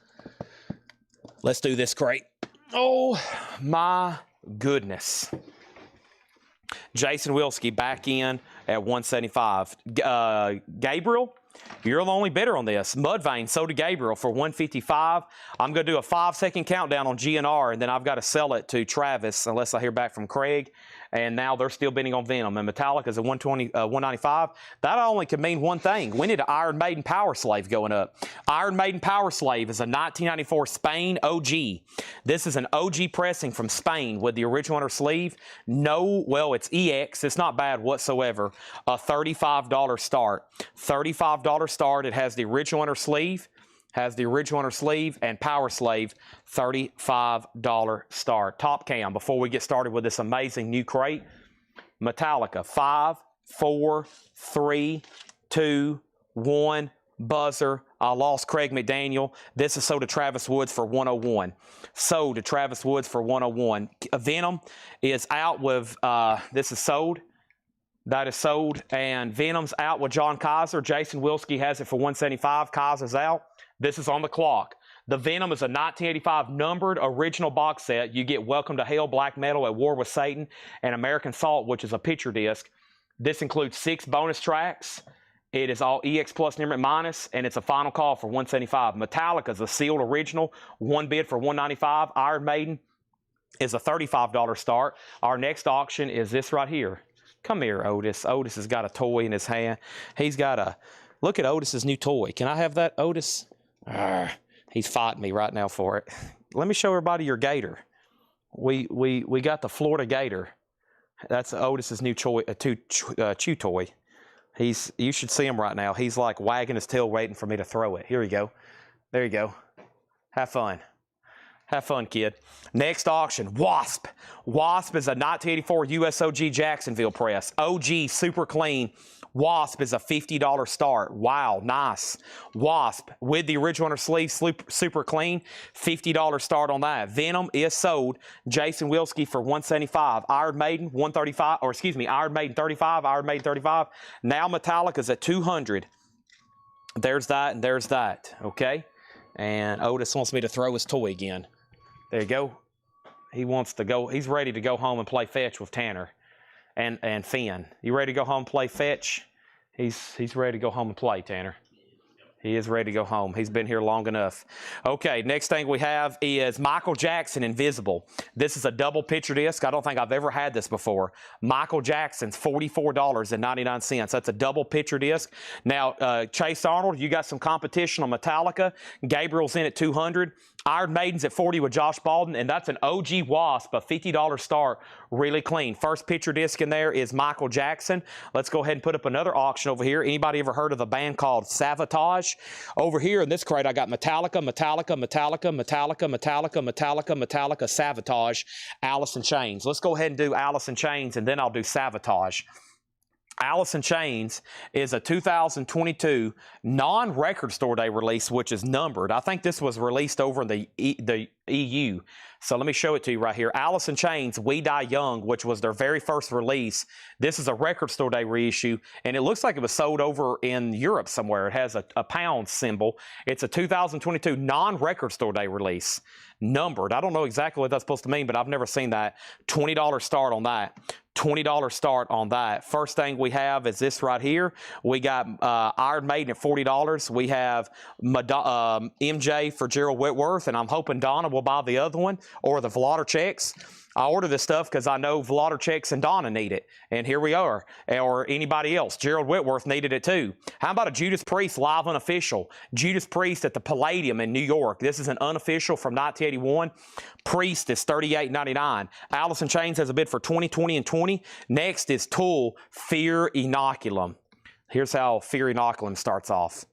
A: Let's do this crate. Oh, my goodness. Jason Wilski back in at 175. Gabriel, you're the only bidder on this. Mudvayne sold to Gabriel for 155. I'm going to do a 5-second countdown on GNR, and then I've got to sell it to Travis unless I hear back from Craig. And now they're still bidding on Venom. And Metallica's at 195. That only could mean one thing. We need an Iron Maiden Power Slave going up. Iron Maiden Power Slave is a 1994 Spain OG. This is an OG pressing from Spain with the original inner sleeve. No, well, it's EX. It's not bad whatsoever. A $35 start. $35 start. It has the original inner sleeve. Has the original inner sleeve and Power Slave, $35 start. Top cam before we get started with this amazing new crate. Metallica, 5, 4, 3, 2, 1, buzzer. I lost Craig McDaniel. This is sold to Travis Woods for 101. Sold to Travis Woods for 101. Venom is out with, this is sold. That is sold. And Venom's out with John Kaiser. Jason Wilski has it for 175. Kaiser's out. This is on the clock. The Venom is a 1985 numbered original box set. You get Welcome to Hell, Black Metal, At War with Satan, and American Salt, which is a picture disc. This includes 6 bonus tracks. It is all EX plus Nimrit minus, and it's a final call for 175. Metallica is a sealed original. One bid for 195. Iron Maiden is a $35 start. Our next auction is this right here. Come here, Otis. Otis has got a toy in his hand. He's got a... Look at Otis's new toy. Can I have that, Otis? He's fighting me right now for it. Let me show everybody your gator. We got the Florida Gator. That's Otis's new chew toy. You should see him right now. He's like wagging his tail waiting for me to throw it. Here you go. There you go. Have fun. Have fun, kid. Next auction, Wasp. Wasp is a 1984 USOG Jacksonville press. OG, super clean. Wasp is a $50 start. Wow, nice. Wasp with the original inner sleeve, super clean. $50 start on that. Venom is sold. Jason Wilski for 175. Iron Maiden 135, or excuse me, Iron Maiden 35. Iron Maiden 35. Now Metallica's at 200. There's that and there's that. Okay. And Otis wants me to throw his toy again. There you go. He wants to go. He's ready to go home and play fetch with Tanner and Finn. You ready to go home and play fetch? He's ready to go home and play, Tanner. He is ready to go home. He's been here long enough. Okay, next thing we have is Michael Jackson Invisible. This is a double picture disc. I don't think I've ever had this before. Michael Jackson's $44.99. That's a double picture disc. Now, Chase Arnold, you got some competition on Metallica. Gabriel's in at 200. Iron Maiden's at 40 with Josh Baldwin, and that's an OG Wasp, a $50 start, really clean. First picture disc in there is Michael Jackson. Let's go ahead and put up another auction over here. Anybody ever heard of a band called Savatage? Over here in this crate, I got Metallica, Savatage, Alice in Chains. Let's go ahead and do Alice in Chains, and then I'll do Savatage. Alice in Chains is a 2022 non-record store day release, which is numbered. I think this was released over in the EU. So let me show it to you right here. Alice in Chains, We Die Young, which was their very first release. This is a record store day reissue, and it looks like it was sold over in Europe somewhere. It has a pound symbol. It's a 2022 non-record store day release. Numbered. I don't know exactly what that's supposed to mean, but I've never seen that. $20 start on that. $20 start on that. First thing we have is this right here. We got Iron Maiden at $40. We have MJ for Gerald Whitworth, and I'm hoping Donna will buy the other one, or the Vlader checks. I order this stuff because I know Vladarcheks and Donna need it, and here we are. Or anybody else. Gerald Whitworth needed it too. How about a Judas Priest live unofficial? Judas Priest at the Palladium in New York. This is an unofficial from 1981. Priest is $38.99. Alice in Chains has a bid for $20, $20, and $20. Next is Tool Fear Inoculum. Here's how Fear Inoculum starts off.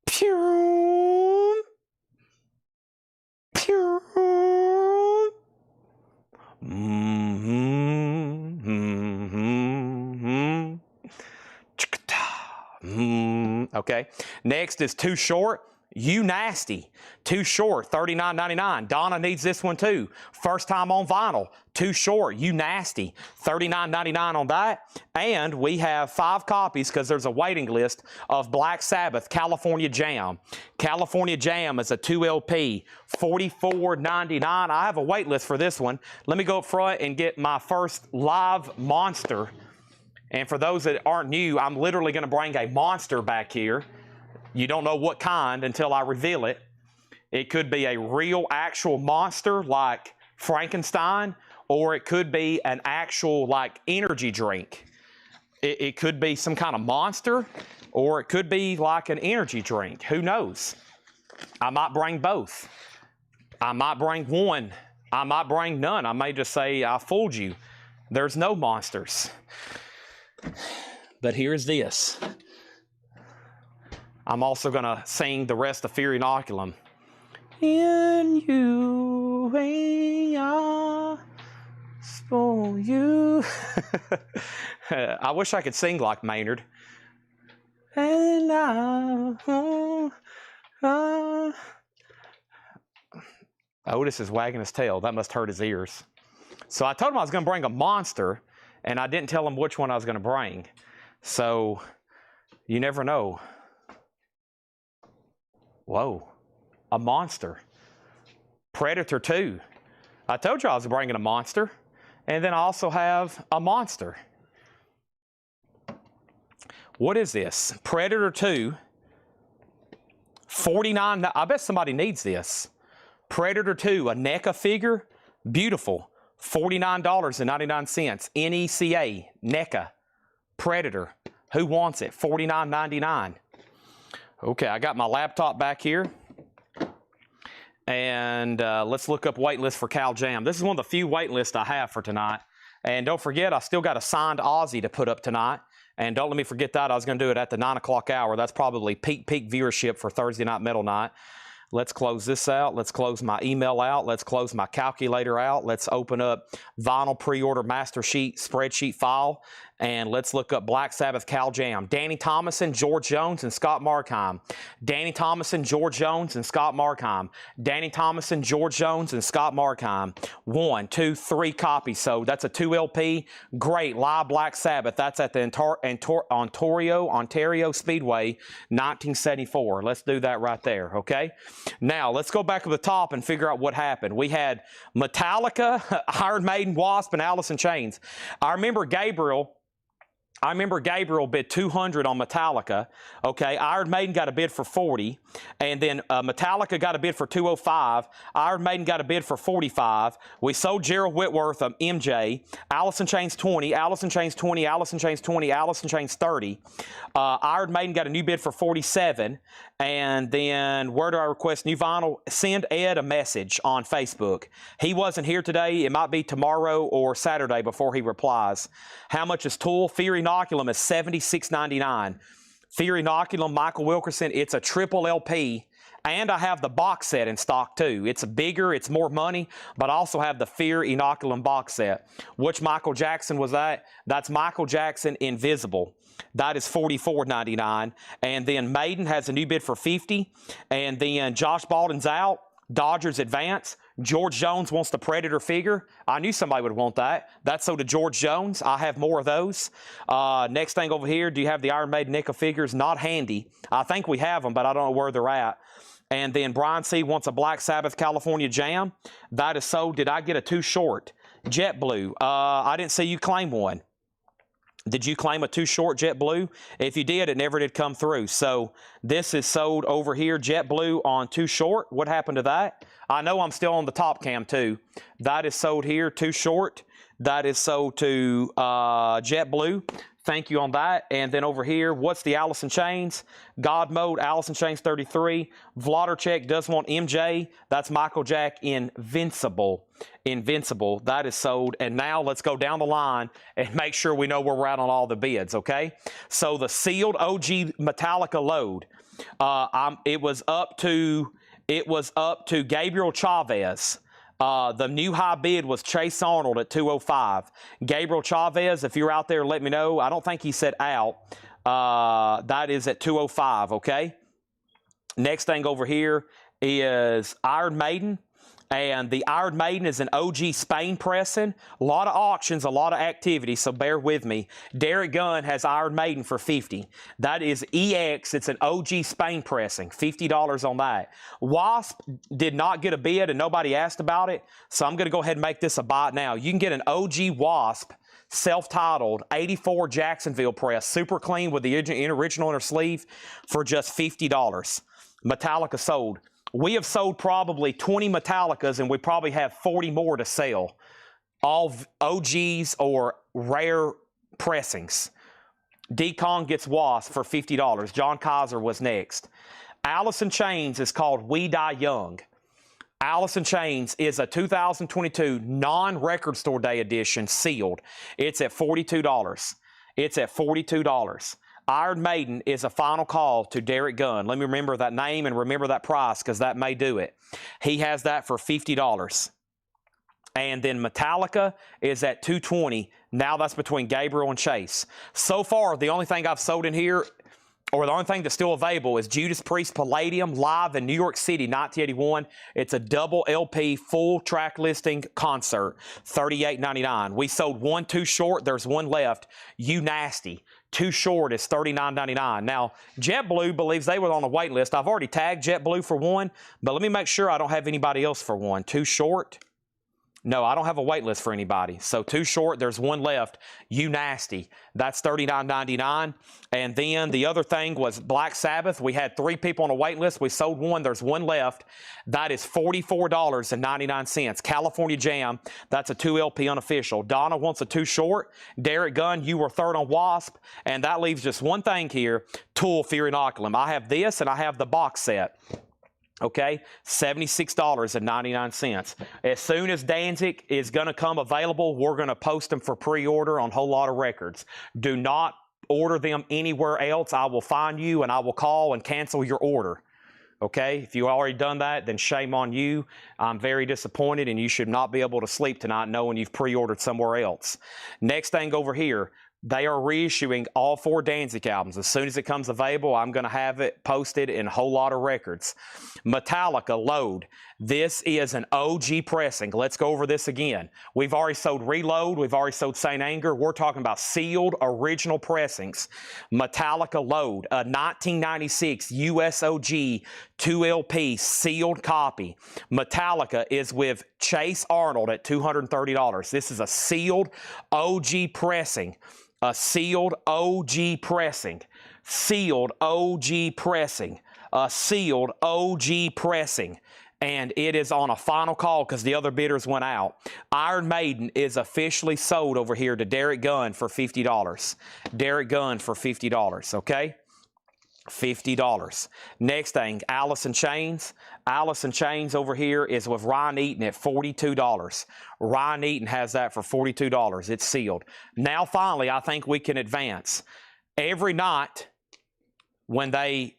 A: Pew, pew. Okay. Next is Too Short. You Nasty. Too Short, $39.99. Donna needs this one too. First time on vinyl. Too Short, You Nasty. $39.99 on that. And we have 5 copies because there's a waiting list of Black Sabbath California Jam. California Jam is a 2 LP, $44.99. I have a wait list for this one. Let me go up front and get my first live monster. And for those that aren't new, I'm literally going to bring a monster back here. You don't know what kind until I reveal it. It could be a real, actual monster like Frankenstein, or it could be an actual, like, energy drink. It could be some kind of monster, or it could be like an energy drink. Who knows? I might bring both. I might bring one. I might bring none. I may just say, I fooled you. There's no monsters. But here's this. I'm also going to sing the rest of Fear Inoculum. In you, I spoil you. I wish I could sing like Maynard. And Otis is wagging his tail. That must hurt his ears. So I told him I was going to bring a monster, and I didn't tell him which one I was going to bring. So you never know. Whoa, a monster. Predator 2. I told you I was bringing a monster. And then I also have a monster. What is this? Predator 2. $49. I bet somebody needs this. Predator 2, a NECA figure. Beautiful. $49.99. NECA. NECA. Predator. Who wants it? $49.99. Okay, I got my laptop back here. And let's look up wait list for Cal Jam. This is one of the few wait lists I have for tonight. And don't forget, I still got a signed Aussie to put up tonight. And don't let me forget that. I was going to do it at the 9 o'clock hour. That's probably peak viewership for Thursday Night Metal Night. Let's close this out. Let's close my email out. Let's close my calculator out. Let's open up vinyl pre-order master sheet spreadsheet file. And let's look up Black Sabbath Cal Jam. Danny Thomason, George Jones, and Scott Markheim. Danny Thomason, George Jones, and Scott Markheim. Danny Thomason, George Jones, and Scott Markheim. 1, 2, 3 copies. So that's a 2 LP. Great live Black Sabbath. That's at the Ontario Speedway, 1974. Let's do that right there, okay? Now, let's go back to the top and figure out what happened. We had Metallica, Iron Maiden, Wasp, and Alice in Chains. I remember Gabriel bid $200 on Metallica. Okay, Iron Maiden got a bid for $40, and then Metallica got a bid for $205. Iron Maiden got a bid for $45. We sold Gerald Whitworth MJ. Alice in Chains $20. Alice in Chains $20. Alice in Chains $20. Alice in Chains $30. Iron Maiden got a new bid for $47. And then where do I request new vinyl? Send Ed a message on Facebook. He wasn't here today. It might be tomorrow or Saturday before he replies. How much is Tool? Fear Inoculum is $76.99. Fear Inoculum, Michael Wilkerson, it's a triple LP. And I have the box set in stock too. It's bigger, it's more money, but I also have the Fear Inoculum box set. Which Michael Jackson was that? That's Michael Jackson Invisible. That is $44.99. And then Maiden has a new bid for $50. And then Josh Baldwin's out. Dodgers advance. George Jones wants the Predator figure. I knew somebody would want that. That's so to George Jones. I have more of those. Next thing over here, do you have the Iron Maiden NECA figures? Not handy. I think we have them, but I don't know where they're at. And then Brian C. wants a Black Sabbath California Jam. That is so. Did I get a Too Short? JetBlue. I didn't see you claim one. Did you claim a too short JetBlue? If you did, it never did come through. So this is sold over here, JetBlue on too short. What happened to that? I know I'm still on the top cam too. That is sold here, too short. That is sold to JetBlue. Thank you on that. And then over here, what's the Allison Chains? God Mode, Allison Chains 33. Vloddercheck does want MJ. That's Michael Jack Invincible. Invincible. That is sold. And now let's go down the line and make sure we know where we're at on all the bids, okay? So the sealed OG Metallica load, it was up to Gabriel Chavez. The new high bid was Chase Arnold at 205. Gabriel Chavez, if you're out there, let me know. I don't think he said out. That is at 205, okay? Next thing over here is Iron Maiden. And the Iron Maiden is an OG Spain pressing. A lot of auctions, a lot of activity, so bear with me. Derek Gunn has Iron Maiden for $50. That is EX. It's an OG Spain pressing. $50 on that. Wasp did not get a bid, and nobody asked about it, so I'm going to go ahead and make this a buy now. You can get an OG Wasp self-titled 84 Jacksonville press, super clean with the original inner sleeve for just $50. Metallica sold. We have sold probably 20 Metallicas, and we probably have 40 more to sell. All OGs or rare pressings. D-Kong gets Wasp for $50. John Kaiser was next. Allison Chains is called We Die Young. Allison Chains is a 2022 non-record store day edition sealed. It's at $42. It's at $42. Iron Maiden is a final call to Derek Gunn. Let me remember that name and remember that price because that may do it. He has that for $50. And then Metallica is at $220. Now that's between Gabriel and Chase. So far, the only thing I've sold in here, or the only thing that's still available, is Judas Priest Palladium live in New York City, 1981. It's a double LP full track listing concert, $38.99. We sold one too short. There's one left. You Nasty. Too short is $39.99. Now, JetBlue believes they were on the wait list. I've already tagged JetBlue for one, but let me make sure I don't have anybody else for one. Too short? No, I don't have a wait list for anybody. So too short, there's one left. You Nasty. That's $39.99. And then the other thing was Black Sabbath. We had 3 people on a wait list. We sold one. There's one left. That is $44.99. California Jam. That's a 2 LP unofficial. Donna wants a too short. Derek Gunn, you were third on Wasp. And that leaves just one thing here. Tool, Fear, and Inoculum. I have this and I have the box set. Okay, $76.99. As soon as Danzig is going to come available, we're going to post them for pre-order on Whole Lot of Records. Do not order them anywhere else. I will find you and I will call and cancel your order. Okay, if you've already done that, then shame on you. I'm very disappointed, and you should not be able to sleep tonight knowing you've pre-ordered somewhere else. Next thing over here. They are reissuing all 4 Danzig albums. As soon as it comes available, I'm going to have it posted in a Whole Lot of Records. Metallica, Load. This is an OG pressing. Let's go over this again. We've already sold Reload. We've already sold Saint Anger. We're talking about sealed original pressings. Metallica, Load. A 1996 USOG 2 LP sealed copy. Metallica is with Chase Arnold at $230. This is a sealed OG pressing. A sealed OG pressing. Sealed OG pressing. A sealed OG pressing. And it is on a final call because the other bidders went out. Iron Maiden is officially sold over here to Derek Gunn for $50. Derek Gunn for $50, okay? $50. Next thing, Allison Chains. Allison Chains over here is with Ryan Eaton at $42. Ryan Eaton has that for $42. It's sealed. Now, finally, I think we can advance. Every night when they,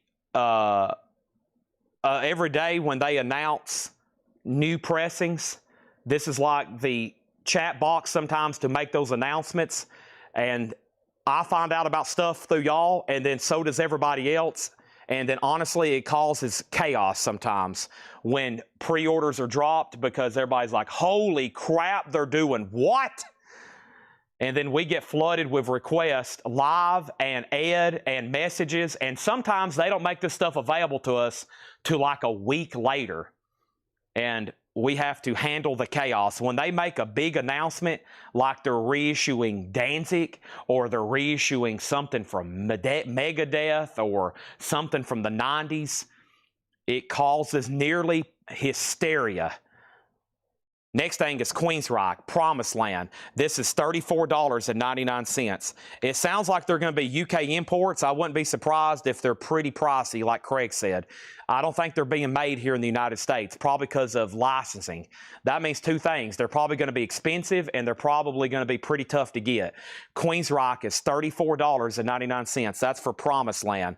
A: every day when they announce new pressings, this is like the chat box sometimes to make those announcements. And I find out about stuff through y'all, and then so does everybody else. And then honestly, it causes chaos sometimes when pre-orders are dropped because everybody's like, holy crap, they're doing what? And then we get flooded with requests live and ed and messages. And sometimes they don't make this stuff available to us till like a week later. And we have to handle the chaos. When they make a big announcement, like they're reissuing Danzig, or they're reissuing something from Megadeth, or something from the 90s, it causes nearly hysteria. Next thing is Queensryche, Promised Land. This is $34.99. It sounds like they're going to be UK imports. I wouldn't be surprised if they're pretty pricey, like Craig said. I don't think they're being made here in the United States, probably because of licensing. That means two things. They're probably going to be expensive, and they're probably going to be pretty tough to get. Queensryche is $34.99. That's for Promised Land.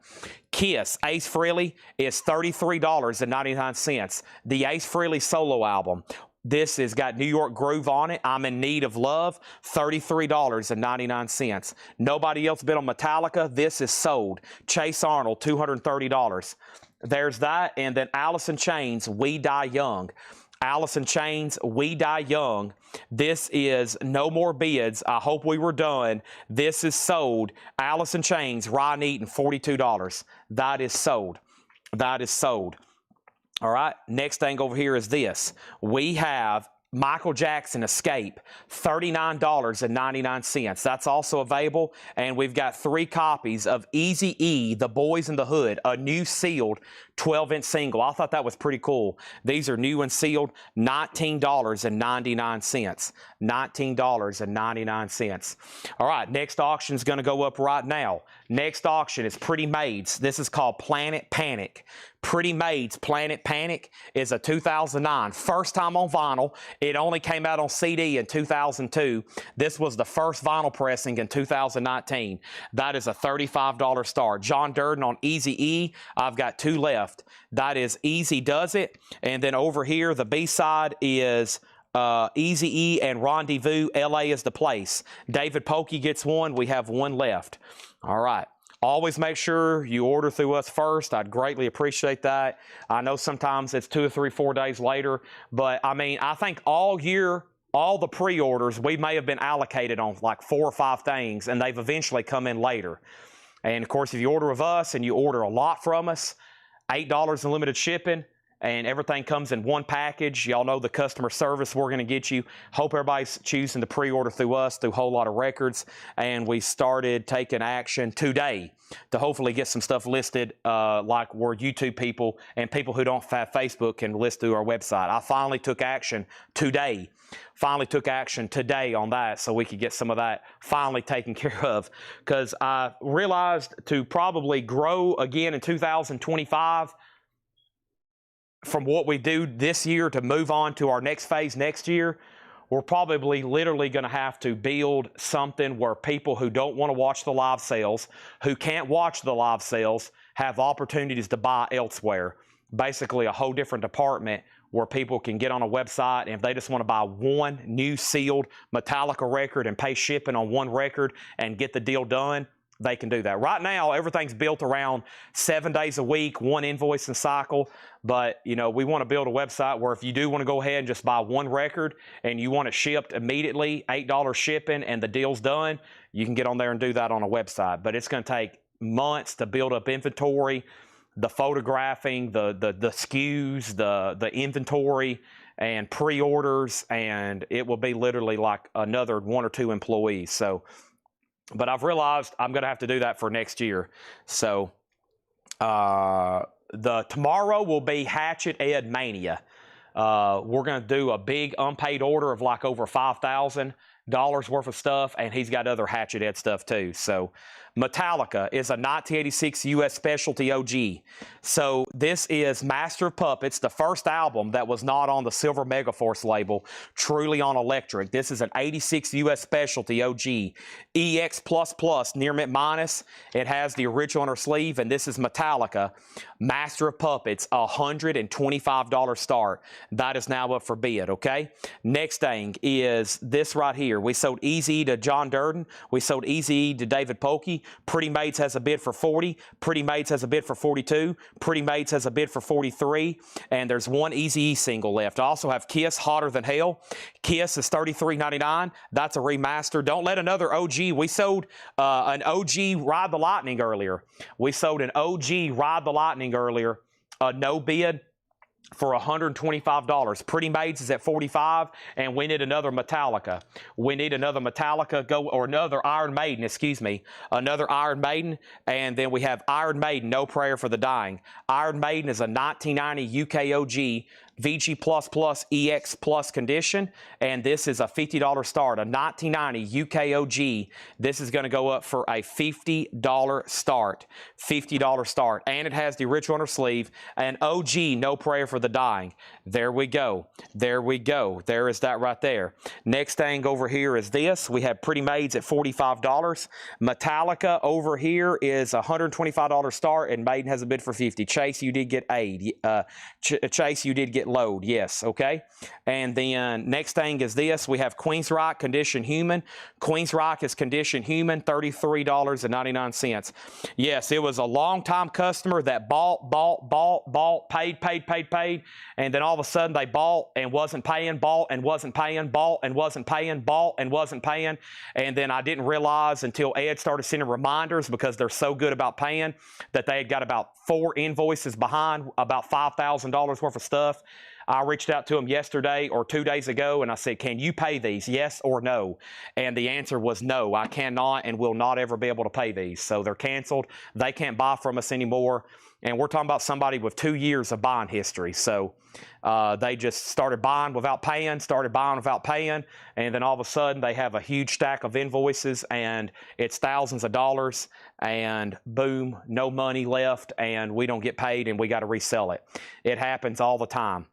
A: Kiss, Ace Frehley, is $33.99. The Ace Frehley solo album. This has got New York Groove on it. I'm in Need of Love, $33.99. Nobody else bid on Metallica. This is sold. Chase Arnold, $230. There's that. And then Alice in Chains, We Die Young. Alice in Chains, We Die Young. This is no more bids. I hope we were done. This is sold. Alice in Chains, Ryan Eaton, $42. That is sold. That is sold. All right, next thing over here is this. We have Michael Jackson Escape, $39.99. That's also available. And we've got 3 copies of Eazy-E, The Boys in the Hood, a new sealed 12-inch single. I thought that was pretty cool. These are new and sealed, $19.99. $19.99. All right, next auction is going to go up right now. Next auction is Pretty Maids. This is called Planet Panic. Pretty Maids Planet Panic is a 2009. First time on vinyl. It only came out on CD in 2002. This was the first vinyl pressing in 2019. That is a $35 start. John Durden on Eazy-E. I've got 2 left. That is Easy Does It. And then over here, the B-side is Eazy-E and Rendezvous, LA is the Place. David Pokey gets 1. We have 1 left. All right. Always make sure you order through us first. I'd greatly appreciate that. I know sometimes it's 2 or 3, 4 days later, but I mean, I think all year, all the pre-orders, we may have been allocated on like 4 or 5 things, and they've eventually come in later. And of course, if you order with us and you order a lot from us, $8 in limited shipping, and everything comes in 1 package. Y'all know the customer service we're going to get you. Hope everybody's choosing to pre-order through us, through Whole Lot of Records. And we started taking action today to hopefully get some stuff listed like where YouTube people and people who don't have Facebook can list through our website. I finally took action today. Finally took action today on that so we could get some of that finally taken care of. Because I realized to probably grow again in 2025, from what we do this year to move on to our next phase next year, we're probably literally going to have to build something where people who don't want to watch the live sales, who can't watch the live sales, have opportunities to buy elsewhere. Basically a whole different department where people can get on a website, and if they just want to buy 1 new sealed Metallica record and pay shipping on 1 record and get the deal done, they can do that. Right now, everything's built around 7 days a week, 1 invoicing cycle. But, you know, we want to build a website where if you do want to go ahead and just buy 1 record and you want it shipped immediately, $8 shipping, and the deal's done, you can get on there and do that on a website. But it's going to take months to build up inventory, the photographing, the SKUs, the inventory, and pre-orders, and it will be literally like another 1 or 2 employees. So, but I've realized I'm going to have to do that for next year. So tomorrow will be Hatchet Ed Mania. We're going to do a big unpaid order of like over $5,000 worth of stuff, and he's got other Hatchet Ed stuff too. So Metallica is a 1986 U.S. specialty OG. So this is Master of Puppets, the first album that was not on the Silver Megaforce label, truly on electric. This is an 86 U.S. specialty OG. EX++, near mint minus. It has the original on her sleeve, and this is Metallica, Master of Puppets, $125 start. That is now up for bid, okay? Next thing is this right here. We sold Eazy to John Durden. We sold Eazy to David Pokey. Pretty Maids has a bid for 40. Pretty Maids has a bid for 42. Pretty Maids has a bid for 43. And there's 1 Eazy-E single left. I also have Kiss, Hotter Than Hell. Kiss is $33.99. That's a remaster. Don't let another OG. We sold an OG Ride the Lightning earlier. We sold an OG Ride the Lightning earlier. No bid. for $125. Pretty Maids is at $45, and we need another Metallica. We need another Metallica, or another Iron Maiden, excuse me. Another Iron Maiden, and then we have Iron Maiden, No Prayer for the Dying. Iron Maiden is a 1990 UKOG VG++ EX Plus condition, and this is a $50 start, a 1990 UKOG. This is going to go up for a $50 start, $50 start, and it has the original on her sleeve, an OG No Prayer for the Dying. There we go. There we go. There is that right there. Next thing over here is this. We have Pretty Maids at $45. Metallica over here is a $125 start, and Maiden has a bid for $50. Chase, you did get aid. Chase, you did get load. Yes, okay. And then next thing is this. We have Queensryche Condition Human. Queensryche is Condition Human, $33.99. Yes, it was a long-time customer that bought, paid, and then all of a sudden they bought and wasn't paying, bought and wasn't paying, bought and wasn't paying, bought and wasn't paying, and then I didn't realize until Ed started sending reminders, because they're so good about paying, that they had got about 4 invoices behind, about $5,000 worth of stuff. I reached out to them yesterday or 2 days ago, and I said, can you pay these, yes or no? And the answer was no, I cannot and will not ever be able to pay these. So they're canceled. They can't buy from us anymore. And we're talking about somebody with 2 years of buying history. So they just started buying without paying, and then all of a sudden they have a huge stack of invoices, and it's thousands of dollars, and boom, no money left, and we don't get paid, and we got to resell it. It happens all the time.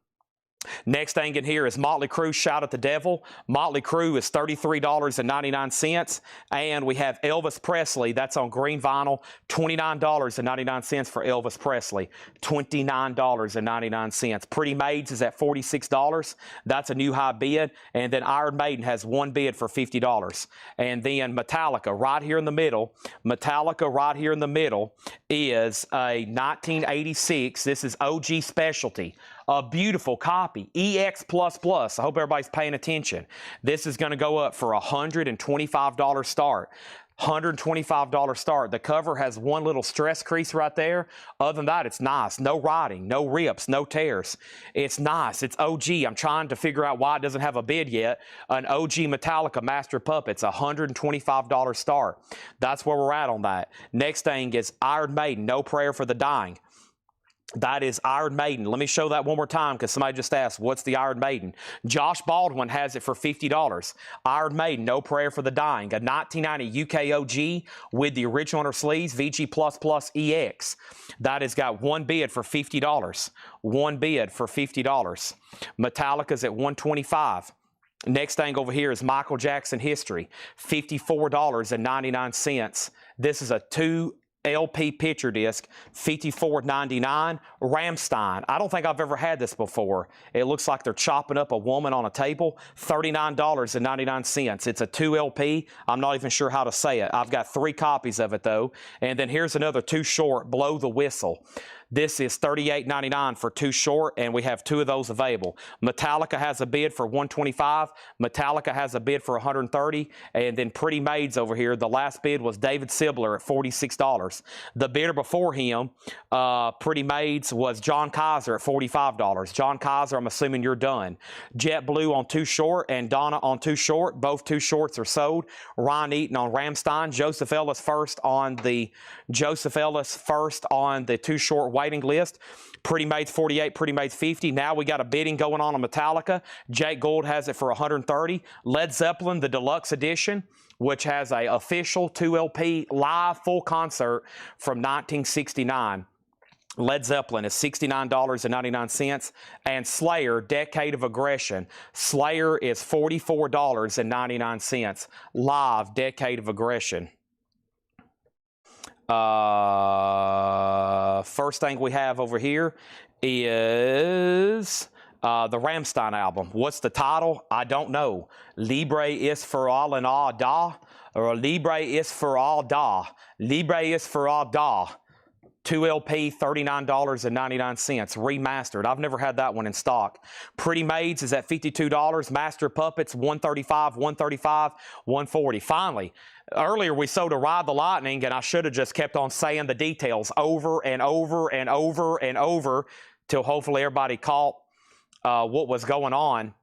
A: Next thing in here is Motley Crue, Shout at the Devil. Motley Crue is $33.99. And we have Elvis Presley. That's on green vinyl. $29.99 for Elvis Presley. $29.99. Pretty Maids is at $46. That's a new high bid. And then Iron Maiden has one bid for $50. And then Metallica right here in the middle. Metallica right here in the middle is a 1986. This is OG Specialty. A beautiful copy, EX++. I hope everybody's paying attention. This is going to go up for a $125 start. $125 start. The cover has one little stress crease right there. Other than that, it's nice. No rotting, no rips, no tears. It's nice. It's OG. I'm trying to figure out why it doesn't have a bid yet. An OG Metallica Master Puppets, $125 start. That's where we're at on that. Next thing is Iron Maiden, No Prayer for the Dying. That is Iron Maiden. Let me show that one more time, because somebody just asked, what's the Iron Maiden? Josh Baldwin has it for $50. Iron Maiden, No Prayer for the Dying. A 1990 UKOG with the original on her sleeves, VG++ EX. That has got one bid for $50. One bid for $50. Metallica's at $125. Next thing over here is Michael Jackson History. $54.99. This is a 2 LP picture disc, $54.99. Rammstein. I don't think I've ever had this before. It looks like they're chopping up a woman on a table. $39.99. It's a 2 LP. I'm not even sure how to say it. I've got 3 copies of it though. And then here's another Too Short, Blow the Whistle. This is $38.99 for Too Short, and we have 2 of those available. Metallica has a bid for $125. Metallica has a bid for $130. And then Pretty Maids over here, the last bid was David Sibler at $46. The bidder before him, Pretty Maids, was John Kaiser at $45. John Kaiser, I'm assuming you're done. JetBlue on Too Short and Donna on Too Short. Both Too Shorts are sold. Ryan Eaton on Rammstein. Joseph Ellis first on the Too Short waiting list. Pretty Maids 48, Pretty Maids 50. Now we got a bidding going on Metallica. Jake Gould has it for $130. Led Zeppelin, the deluxe edition, which has a official 2 LP live full concert from 1969. Led Zeppelin is $69.99. And Slayer, Decade of Aggression. Slayer is $44.99. Live Decade of Aggression. First thing we have over here is the Rammstein album. What's the title? I don't know. Libre is for all and all da, or Libre is for all da. Libre is for all da. 2 LP, $39.99, remastered. I've never had that one in stock. Pretty Maids is at $52. Master Puppets, $135, $135, $140. Finally, earlier we sold a Ride the Lightning, and I should have just kept on saying the details over and over and over and over. till hopefully everybody caught what was going on.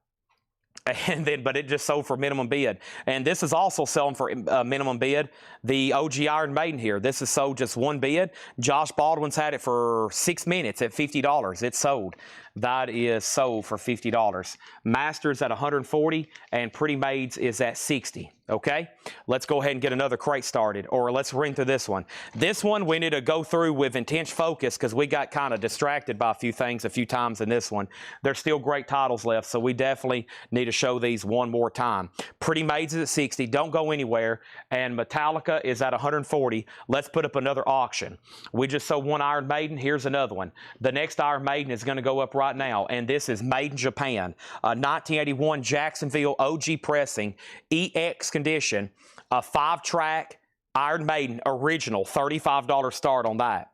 A: And then, but it just sold for minimum bid. And this is also selling for minimum bid. The OG Iron Maiden here, this is sold just one bid. Josh Baldwin's had it for 6 minutes at $50. It's sold. That is sold for $50. Masters at $140 and Pretty Maids is at $60. Okay, let's go ahead and get another crate started, or let's ring through this one. This one we need to go through with intense focus because we got kind of distracted by a few things a few times in this one. There's still great titles left, so we definitely need to show these one more time. Pretty Maids is at 60. Don't go anywhere. And Metallica is at 140. Let's put up another auction. We just sold one Iron Maiden. Here's another one. The next Iron Maiden is going to go up right now, and this is made in Japan. 1981 Jacksonville OG pressing, EX condition, a 5-track Iron Maiden original, $35 start on that.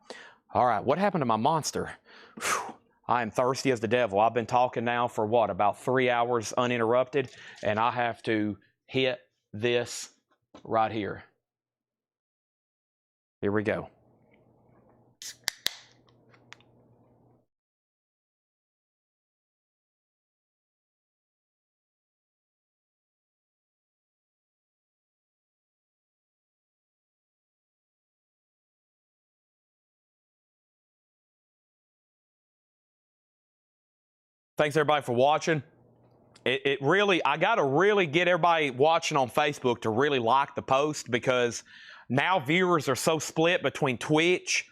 A: All right, what happened to my monster? Whew. I am thirsty as the devil. I've been talking now for what, about 3 hours uninterrupted, and I have to hit this right here. Here we go. Thanks everybody for watching. I got to really get everybody watching on Facebook to really like the post, because now viewers are so split between Twitch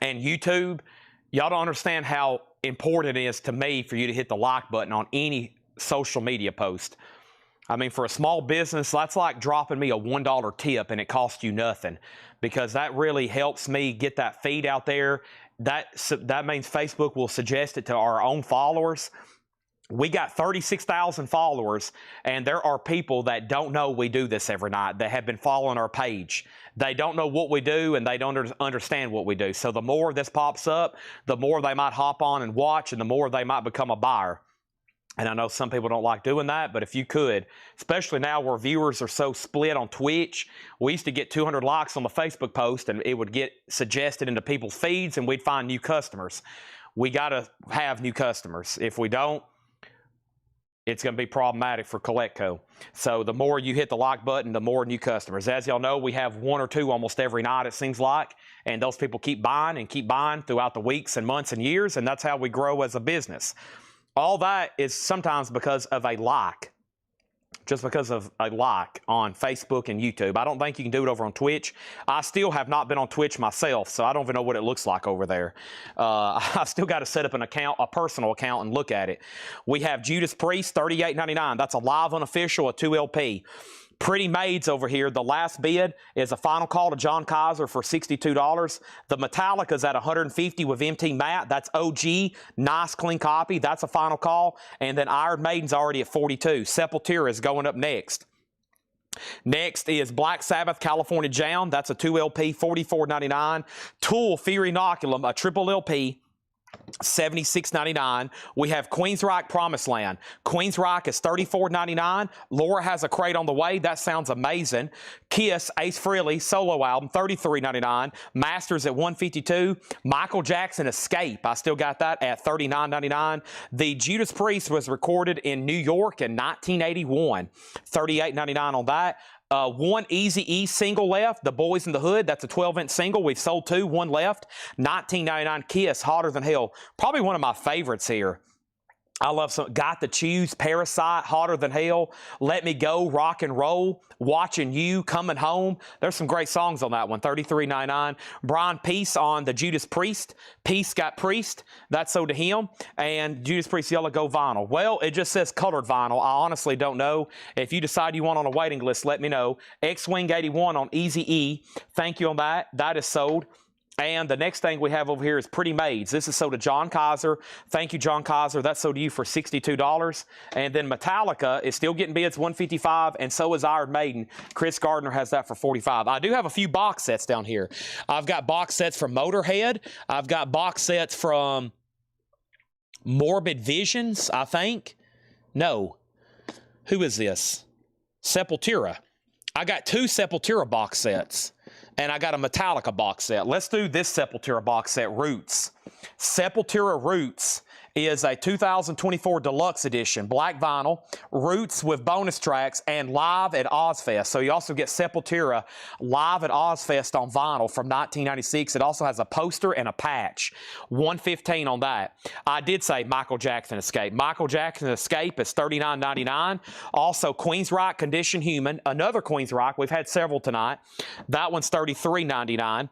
A: and YouTube. Y'all don't understand how important it is to me for you to hit the like button on any social media post. I mean, for a small business, that's like dropping me a $1 tip and it costs you nothing, because that really helps me get that feed out there. That means Facebook will suggest it to our own followers. We got 36,000 followers, and there are people that don't know we do this every night that have been following our page. They don't know what we do, and they don't understand what we do. So the more this pops up, the more they might hop on and watch, and the more they might become a buyer. And I know some people don't like doing that, but if you could, especially now where viewers are so split on Twitch, we used to get 200 likes on the Facebook post and it would get suggested into people's feeds and we'd find new customers. We got to have new customers. If we don't, it's going to be problematic for Colectco. So the more you hit the like button, the more new customers. As y'all know, we have 1 or 2 almost every night, it seems like, and those people keep buying throughout the weeks and months and years, and that's how we grow as a business. All that is sometimes because of a like, just because of a like on Facebook and YouTube. I don't think you can do it over on Twitch. I still have not been on Twitch myself, so I don't even know what it looks like over there. I still got to set up an account, a personal account, and look at it. We have Judas Priest, $38.99. That's a live unofficial, a 2LP. Pretty Maids over here, the last bid is a final call to John Kaiser for $62. The Metallica's at $150 with MT Matte. That's OG, nice clean copy. That's a final call. And then Iron Maiden's already at $42. Sepultura is going up next. Next is Black Sabbath, California Jam. That's a 2LP, $44.99. Tool, Fear Inoculum, a triple LP, $76.99. We have Queensryche, Promised Land. Queensryche is $34.99. Laura has a crate on the way. That sounds amazing. Kiss, Ace Frehley, solo album, $33.99. Masters at $152. Michael Jackson, Escape. I still got that at $39.99. The Judas Priest was recorded in New York in 1981. $38.99 on that. One Eazy-E single left, The Boys in the Hood. That's a 12-inch single. We've sold 2, 1 left. $19.99. Kiss, Hotter Than Hell. Probably one of my favorites here. I love some. Got to Choose, Parasite, Hotter Than Hell, Let Me Go, Rock and Roll, Watching You, Coming Home. There's some great songs on that one. $33.99. Brian Peace on the Judas Priest. Peace got Priest. That's sold to him. And Judas Priest Yellow Go vinyl. Well, it just says colored vinyl. I honestly don't know. If you decide you want on a waiting list, let me know. X-Wing 81 on Eazy-E. Thank you on that. That is sold. And the next thing we have over here is Pretty Maids. This is sold to John Kaiser. Thank you, John Kaiser. That's sold to you for $62. And then Metallica is still getting bids, $155, and so is Iron Maiden. Chris Gardner has that for $45. I do have a few box sets down here. I've got box sets from Motorhead. I've got box sets from Morbid Visions, I think. No. Who is this? Sepultura. I got 2 Sepultura box sets. and I got a Metallica box set. Let's do this Sepultura box set, Roots. Sepultura Roots is a 2024 deluxe edition, black vinyl, Roots with bonus tracks, and live at Ozfest. So you also get Sepultura live at Ozfest on vinyl from 1996. It also has a poster and a patch. $115 on that. I did say Michael Jackson Escape. Michael Jackson Escape is $39.99. Also Queensryche Condition Human, another Queensryche. We've had several tonight. That one's $33.99.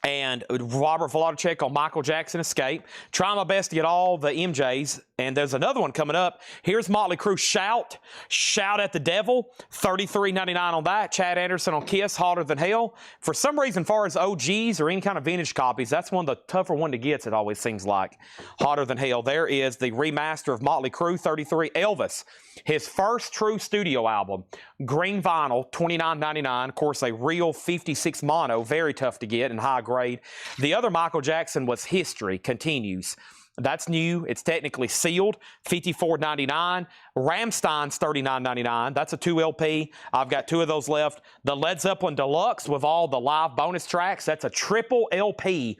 A: And Robert Vladicek on Michael Jackson Escape. Try my best to get all the MJs. And there's another one coming up. Here's Motley Crue Shout. Shout at the Devil. $33.99 on that. Chad Anderson on Kiss. Hotter Than Hell. For some reason, as far as OGs or any kind of vintage copies, that's one of the tougher one to get, it always seems like. Hotter Than Hell. There is the remaster of Motley Crue. $33. Elvis. His first true studio album. Green vinyl. $29.99. Of course, a real 56 mono. Very tough to get and high grade. The other Michael Jackson was History Continues. That's new. It's technically sealed. $54.99. Rammstein's $39.99. That's a 2 LP. I've got 2 of those left. The Led Zeppelin Deluxe with all the live bonus tracks. That's a triple LP.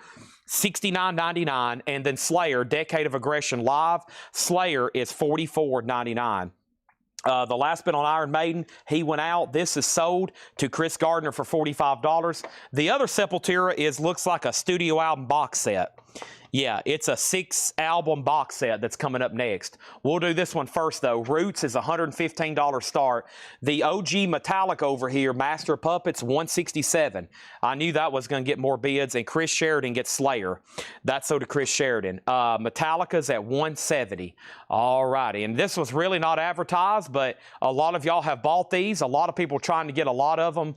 A: $69.99. And then Slayer, Decade of Aggression Live. Slayer is $44.99. The last bit on Iron Maiden, he went out. This is sold to Chris Gardner for $45. The other Sepultura looks like a studio album box set. Yeah, it's a 6-album box set that's coming up next. We'll do this one first, though. Roots is $115 start. The OG Metallica over here, Master of Puppets, $167. I knew that was going to get more bids, and Chris Sheridan gets Slayer. That's so to Chris Sheridan. Metallica's at $170. All righty, and this was really not advertised, but a lot of y'all have bought these. A lot of people trying to get a lot of them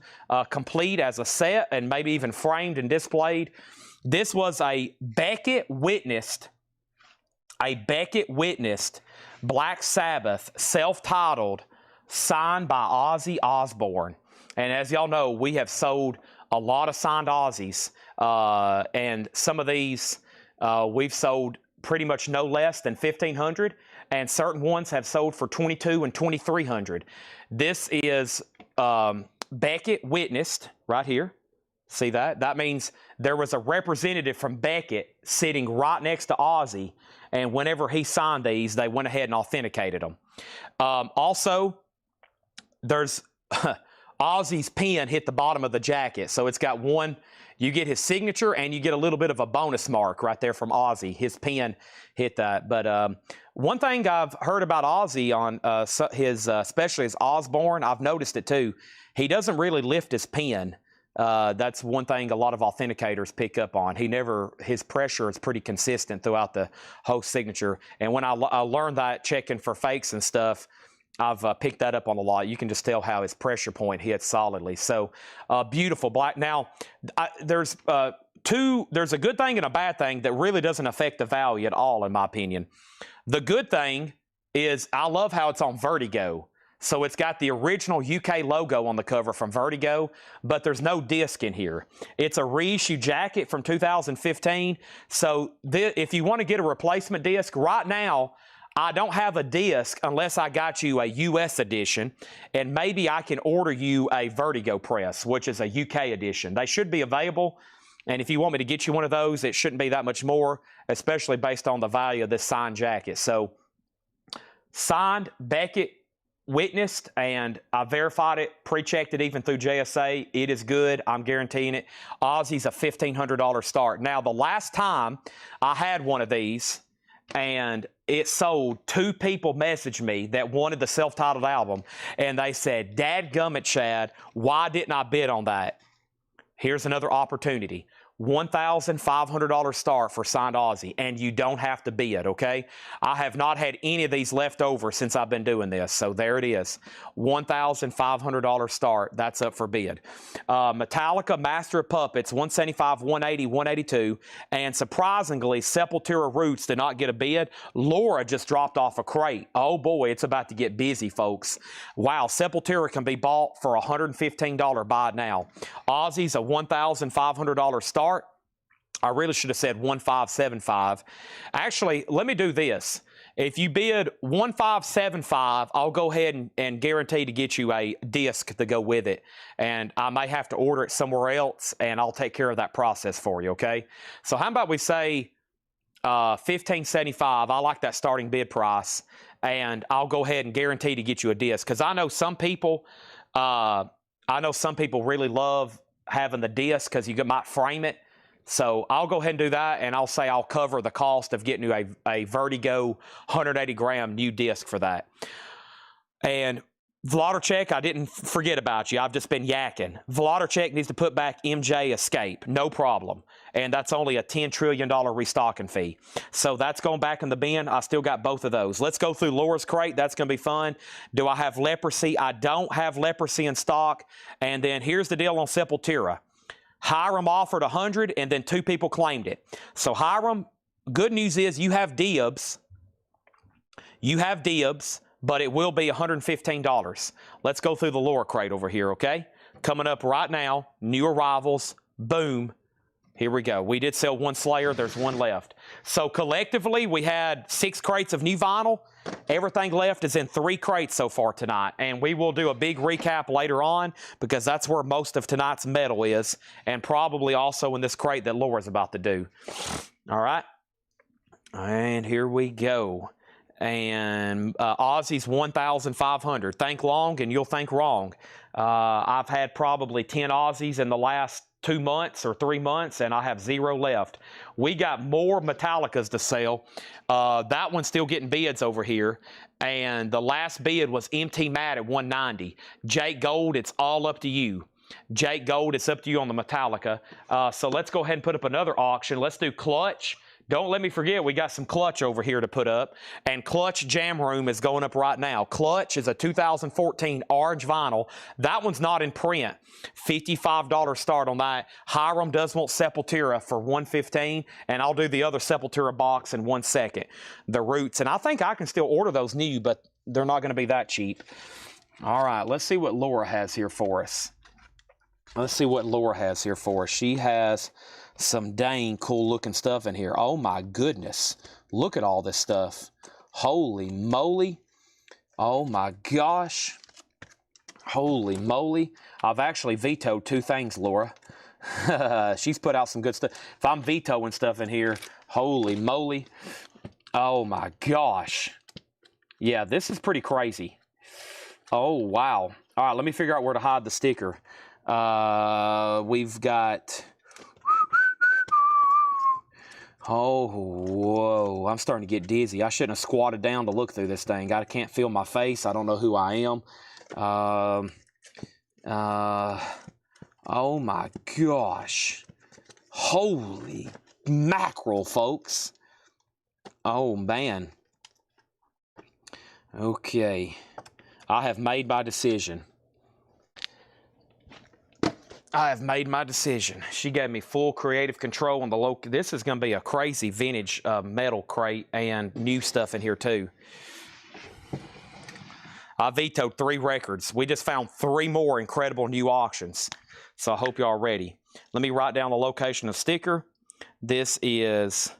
A: complete as a set and maybe even framed and displayed. This was a Beckett witnessed Black Sabbath, self-titled, signed by Ozzy Osbourne. And as y'all know, we have sold a lot of signed Ozzies, and some of these we've sold pretty much no less than $1,500, and certain ones have sold for $2,200 and $2,300. This is Beckett witnessed right here. See that? That means there was a representative from Beckett sitting right next to Ozzy, and whenever he signed these, they went ahead and authenticated them. Also, there's Ozzy's pen hit the bottom of the jacket, so it's got one. You get his signature, and you get a little bit of a bonus mark right there from Ozzy. His pen hit that. But one thing I've heard about Ozzy on especially his Osbourne, I've noticed it too. He doesn't really lift his pen. That's one thing a lot of authenticators pick up on. His pressure is pretty consistent throughout the whole signature. And when I learned that checking for fakes and stuff, I've picked that up on a lot. You can just tell how his pressure point hits solidly. So beautiful black. Now, there's a good thing and a bad thing that really doesn't affect the value at all, in my opinion. The good thing is I love how it's on Vertigo. So it's got the original UK logo on the cover from Vertigo, but there's no disc in here. It's a reissue jacket from 2015. So if you want to get a replacement disc, right now, I don't have a disc unless I got you a US edition, and maybe I can order you a Vertigo press, which is a UK edition. They should be available, and if you want me to get you one of those, it shouldn't be that much more, especially based on the value of this signed jacket. So signed, Beckett, witnessed, and I verified it, pre-checked it even through JSA. It is good. I'm guaranteeing it. Ozzy's a $1,500 start. Now, the last time I had one of these and it sold, 2 people messaged me that wanted the self-titled album, and they said, "Dadgummit, Chad, why didn't I bid on that?" Here's another opportunity. $1,500 start for signed Ozzy, and you don't have to bid, okay? I have not had any of these left over since I've been doing this, so there it is. $1,500 start. That's up for bid. Metallica, Master of Puppets, $175, $180, $182, and surprisingly, Sepultura Roots did not get a bid. Laura just dropped off a crate. Oh boy, it's about to get busy, folks. Wow, Sepultura can be bought for $115 buy now. Ozzy's a $1,500 start. I really should have said 1575. Actually, let me do this. If you bid 1575, I'll go ahead and guarantee to get you a disc to go with it. And I may have to order it somewhere else, and I'll take care of that process for you, okay? So how about we say 1575? I like that starting bid price, and I'll go ahead and guarantee to get you a disc, because I know some people really love having the disc because you might frame it. So I'll go ahead and do that, and I'll say I'll cover the cost of getting you a Vertigo 180-gram new disc for that. And Vladarchuk, I didn't forget about you. I've just been yakking. Vladarchuk needs to put back MJ Escape. No problem. And that's only a $10 trillion restocking fee. So that's going back in the bin. I still got both of those. Let's go through Laura's crate. That's going to be fun. Do I have Leprosy? I don't have Leprosy in stock. And then here's the deal on Sepultura. Hiram offered 100, and then 2 people claimed it. So Hiram, good news is you have dibs. You have dibs, but it will be $115. Let's go through the Laura crate over here, okay? Coming up right now, new arrivals, boom. Here we go. We did sell 1 Slayer. There's 1 left. So collectively, we had 6 crates of new vinyl. Everything left is in 3 crates so far tonight. And we will do a big recap later on, because that's where most of tonight's metal is. And probably also in this crate that Laura's about to do. All right. And here we go. And Aussie's 1,500. Think long and you'll think wrong. I've had probably 10 Aussies in the last 2 months or 3 months, and I have 0 left. We got more Metallicas to sell. That one's still getting bids over here. And the last bid was MT Matt at 190. Jake Gold, it's all up to you. Jake Gold, it's up to you on the Metallica. So let's go ahead and put up another auction. Let's do Clutch. Don't let me forget, we got some Clutch over here to put up. And Clutch Jam Room is going up right now. Clutch is a 2014 orange vinyl. That one's not in print. $55 start on that. Hiram does want Sepultura for $115, and I'll do the other Sepultura box in 1 second. The Roots, and I think I can still order those new, but they're not going to be that cheap. All right, let's see what Laura has here for us. Let's see what Laura has here for us. She has some dang cool looking stuff in here. Oh my goodness. Look at all this stuff. Holy moly. Oh my gosh. Holy moly. I've actually vetoed 2 things, Laura. She's put out some good stuff. If I'm vetoing stuff in here, holy moly. Oh my gosh. Yeah, this is pretty crazy. Oh, wow. All right, let me figure out where to hide the sticker. We've got... Oh, whoa. I'm starting to get dizzy. I shouldn't have squatted down to look through this thing. I can't feel my face. I don't know who I am. Oh, my gosh. Holy mackerel, folks. Oh, man. Okay. I have made my decision. I have made my decision. She gave me full creative control on the local. This is going to be a crazy vintage metal crate and new stuff in here too. I vetoed 3 records. We just found 3 more incredible new auctions. So I hope y'all are ready. Let me write down the location of sticker. This is...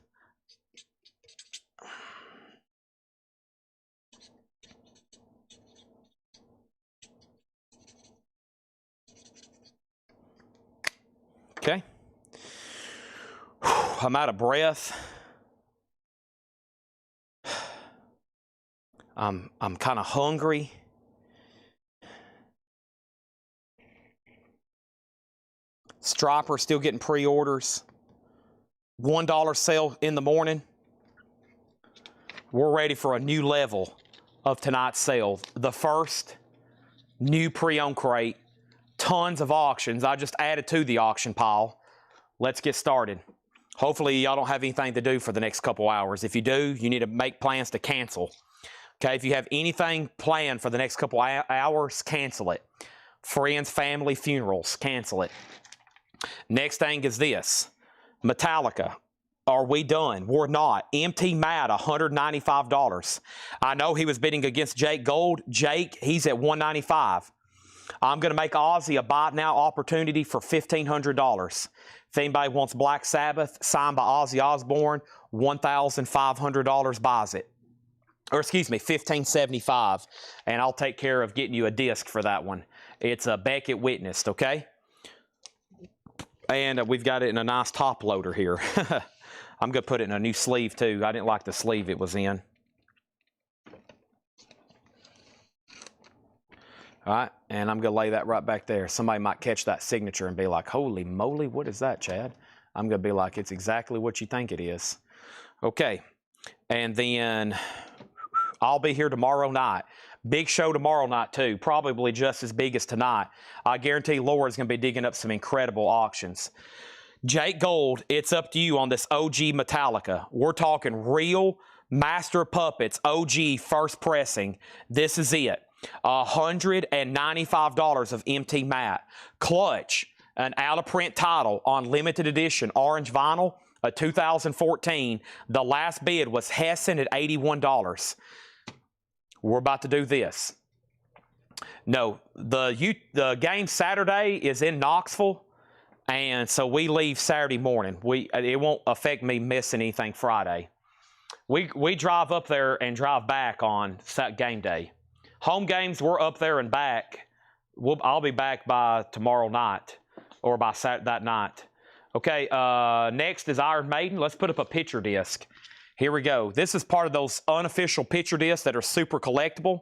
A: Okay. I'm out of breath. I'm kind of hungry. Striper still getting pre-orders. $1 sale in the morning. We're ready for a new level of tonight's sale. The first new pre-owned crate. Tons of auctions. I just added to the auction pile. Let's get started. Hopefully y'all don't have anything to do for the next couple hours. If you do, you need to make plans to cancel. Okay, if you have anything planned for the next couple hours, cancel it. Friends, family, funerals, cancel it. Next thing is this. Metallica. Are we done? We're not. MT Matt, $195. I know he was bidding against Jake Gold. Jake, he's at $195. I'm going to make Ozzy a buy now opportunity for $1,500. If anybody wants Black Sabbath, signed by Ozzy Osbourne, $1,500 buys it. or excuse me, $15.75, and I'll take care of getting you a disc for that one. It's a Beckett Witnessed, okay? And we've got it in a nice top loader here. I'm going to put it in a new sleeve too. I didn't like the sleeve it was in. All right, and I'm going to lay that right back there. Somebody might catch that signature and be like, holy moly, what is that, Chad? I'm going to be like, it's exactly what you think it is. Okay, and then I'll be here tomorrow night. Big show tomorrow night, too. Probably just as big as tonight. I guarantee Laura's going to be digging up some incredible auctions. Jake Gold, it's up to you on this OG Metallica. We're talking real Master Puppets OG first pressing. This is it. $195 of MT matte. Clutch, an out-of-print title on limited edition orange vinyl, a 2014. The last bid was Hessen at $81. We're about to do this. No, the game Saturday is in Knoxville, and so we leave Saturday morning. It won't affect me missing anything Friday. We drive up there and drive back on game day. Home games, we're up there and back. I'll be back by tomorrow night or by that night. Okay, next is Iron Maiden. Let's put up a picture disc. Here we go. This is part of those unofficial picture discs that are super collectible.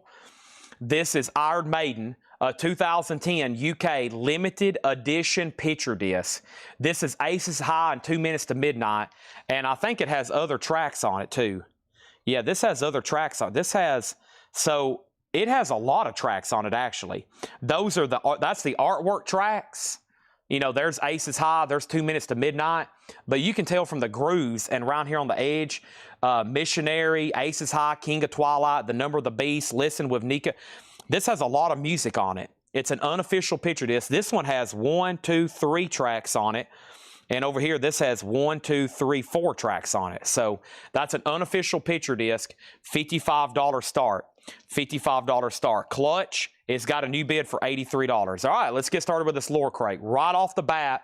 A: This is Iron Maiden, a 2010 UK limited edition picture disc. This is Aces High and 2 Minutes to Midnight, and I think it has other tracks on it too. Yeah, this has other tracks on it. It has a lot of tracks on it, actually. That's the artwork tracks. You know, there's Aces High, there's 2 Minutes to Midnight, but you can tell from the grooves and around here on the edge, Missionary, Aces High, King of Twilight, The Number of the Beast, Listen with Nika. This has a lot of music on it. It's an unofficial picture disc. This one has 1, 2, 3 tracks on it. And over here, this has 1, 2, 3, 4 tracks on it. So that's an unofficial picture disc, $55 start. $55 start. Clutch, it's got a new bid for $83. All right, let's get started with this lore crate. Right off the bat,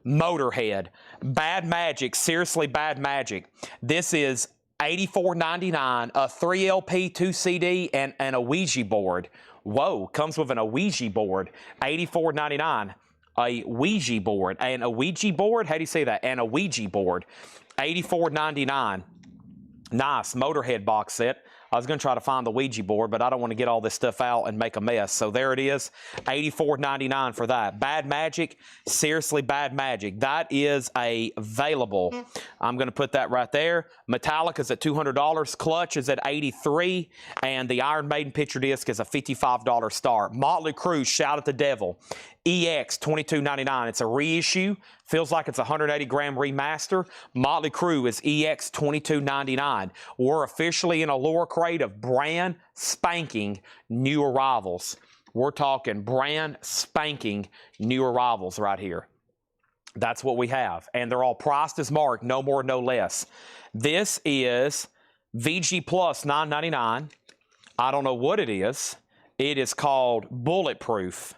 A: Motorhead. Bad Magic, seriously bad magic. This is $84.99, a 3 LP, 2 CD, and a Ouija board. Whoa, comes with an Ouija board. $84.99. A Ouija board. And a Ouija board? How do you say that? And a Ouija board. $84.99. Nice Motorhead box set. I was going to try to find the Ouija board, but I don't want to get all this stuff out and make a mess. So there it is, $84.99 for that. Bad Magic, seriously bad magic. That is available. I'm going to put that right there. Metallica's at $200. Clutch is at $83. And the Iron Maiden picture disc is a $55 start. Motley Crue, Shout at the Devil. EX, $22.99. It's a reissue. Feels like it's a 180-gram remaster. Motley Crue is EX, $22.99. We're officially in a lore crate of brand spanking new arrivals. We're talking brand spanking new arrivals right here. That's what we have. And they're all priced as marked, no more, no less. This is VG Plus $9.99. I don't know what it is. It is called Bulletproof.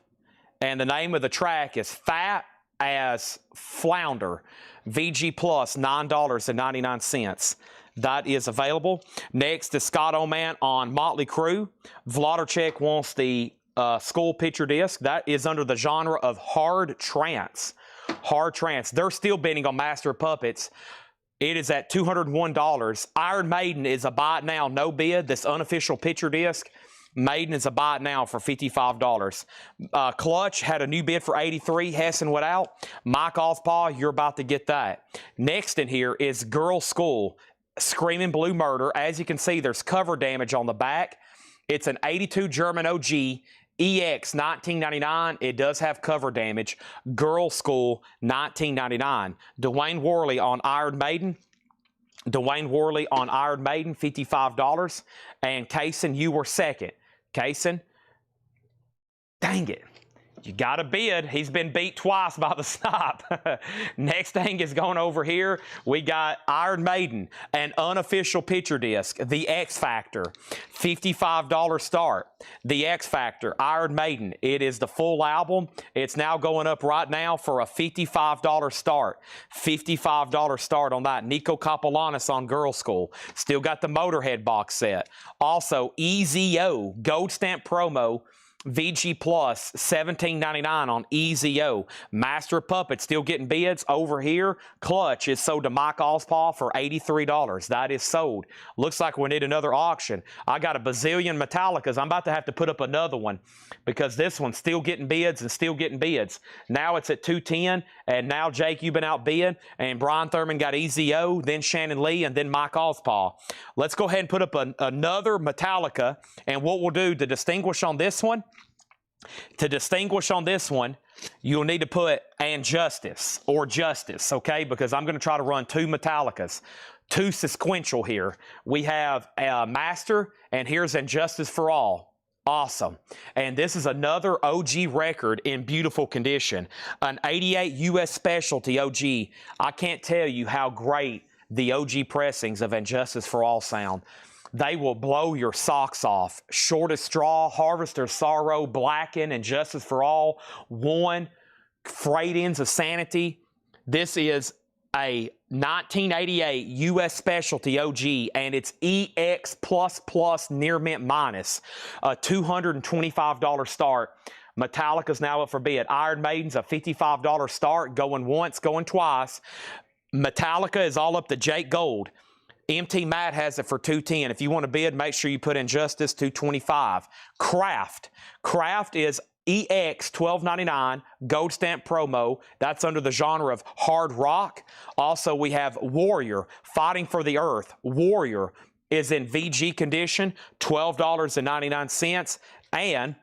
A: And the name of the track is Fat as Flounder. VG Plus, $9.99. That is available. Next is Scott Oman on Motley Crue. Vladarchek wants the Skull picture disc. That is under the genre of hard trance. Hard trance. They're still bidding on Master of Puppets. It is at $201. Iron Maiden is a buy it now, no bid. This unofficial picture disc. Maiden is a buy it now for $55. Clutch had a new bid for $83. Hessen went out. Mike Ospaw, you're about to get that. Next in here is Girl Skull, Screaming Blue Murder. As you can see, there's cover damage on the back. It's an 82 German OG, EX, $19.99. It does have cover damage. Girl Skull, $19.99. Dwayne Worley on Iron Maiden. Dwayne Worley on Iron Maiden, $55. And Kaysen, you were second. Kaysen, dang it. You got to bid. He's been beat twice by the stop. Next thing is going over here. We got Iron Maiden, an unofficial picture disc, The X Factor, $55 start. The X Factor, Iron Maiden. It is the full album. It's now going up right now for a $55 start. $55 start on that. Nico Kapelanis on Girl School. Still got the Motorhead box set. Also, EZO, Gold Stamp Promo, VG Plus, $17.99 on EZO. Master of Puppets still getting bids over here. Clutch is sold to Mike Ospaw for $83. That is sold. Looks like we need another auction. I got a bazillion Metallicas. I'm about to have to put up another one because this one's still getting bids and still getting bids. Now it's at $210, and now Jake, you've been outbid, and Brian Thurman got EZO, then Shannon Lee, and then Mike Ospaw. Let's go ahead and put up another Metallica, and what we'll do to distinguish on this one, you'll need to put "and Justice" or "Justice," okay? Because I'm going to try to run two Metallicas, two sequential here. We have Master, and here's "And Justice for All." Awesome. And this is another OG record in beautiful condition. An 88 U.S. Specialty OG. I can't tell you how great the OG pressings of "And Justice for All" sound. They will blow your socks off. Shortest Straw, Harvester Sorrow, Blacken, and Justice for All. One, Freight Ends of Sanity. This is a 1988 U.S. Specialty OG, and it's EX++ near mint minus. A $225 start. Metallica's now up for bid. Iron Maiden's a $55 start, going once, going twice. Metallica is all up to Jake Gold. MT Matt has it for $210. If you want to bid, make sure you put "In Justice" $225. Craft is EX $12.99 Gold Stamp Promo. That's under the genre of hard rock. Also, we have Warrior, Fighting for the Earth. Warrior is in VG condition, $12.99. And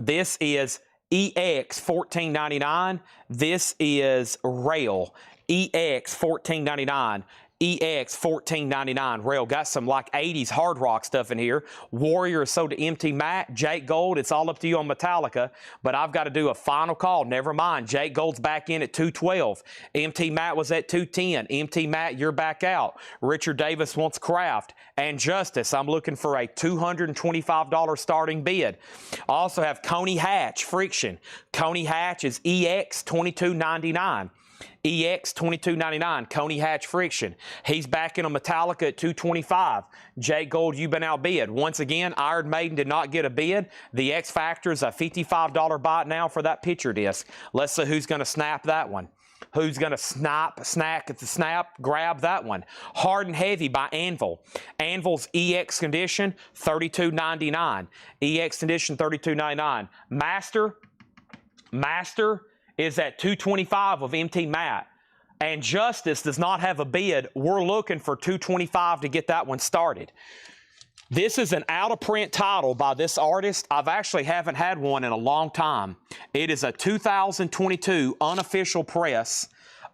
A: this is EX $14.99. This is Rail, EX $14.99. EX $14.99. Rail got some like 80s hard rock stuff in here. Warrior is sold to MT Matt. Jake Gold, it's all up to you on Metallica, but I've got to do a final call. Never mind. Jake Gold's back in at $212. MT Matt was at $210. MT Matt, you're back out. Richard Davis wants Craft. And Justice, I'm looking for a $225 starting bid. Also have Coney Hatch, Friction. Coney Hatch is EX $22.99. EX $22.99, Coney Hatch Friction. He's back in a Metallica at $225. Jake Gold, you've been outbid. Once again, Iron Maiden did not get a bid. The X Factor is a $55 buy now for that picture disc. Let's see who's going to snap that one. Who's going to snap, grab that one. Hard and Heavy by Anvil. Anvil's EX condition, $32.99. EX condition, $32.99. Master is at $225 of MT Matt. And Justice does not have a bid. We're looking for $225 to get that one started. This is an out-of-print title by this artist. I've actually haven't had one in a long time. It is a 2022 unofficial press.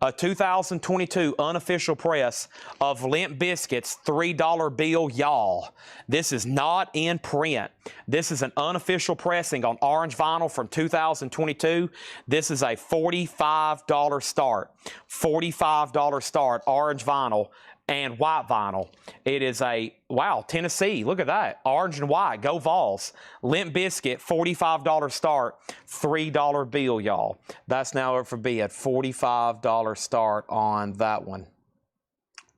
A: A 2022 unofficial press of Limp Bizkit's $3 bill, y'all. This is not in print. This is an unofficial pressing on orange vinyl from 2022. This is a $45 start. $45 start, orange vinyl and white vinyl. It is a, wow, Tennessee, look at that. Orange and white, go Vols. Limp Bizkit, $45 start, $3 bill, y'all. That's now up for bid, $45 start on that one.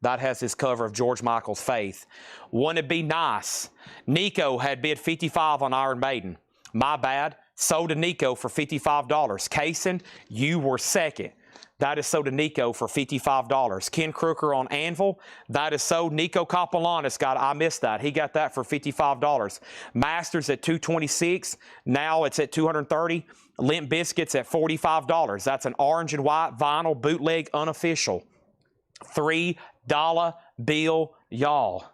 A: That has his cover of George Michael's Faith. Wouldn't it be nice? Nico had bid $55 on Iron Maiden. My bad. Sold to Nico for $55. Kaysen, you were second. That is sold to Nico for $55. Ken Crooker on Anvil. That is sold. Nico Kapelanis got, I missed that. He got that for $55. Masters at $226. Now it's at $230. Limp Bizkit's at $45. That's an orange and white vinyl bootleg unofficial. $3 bill, y'all.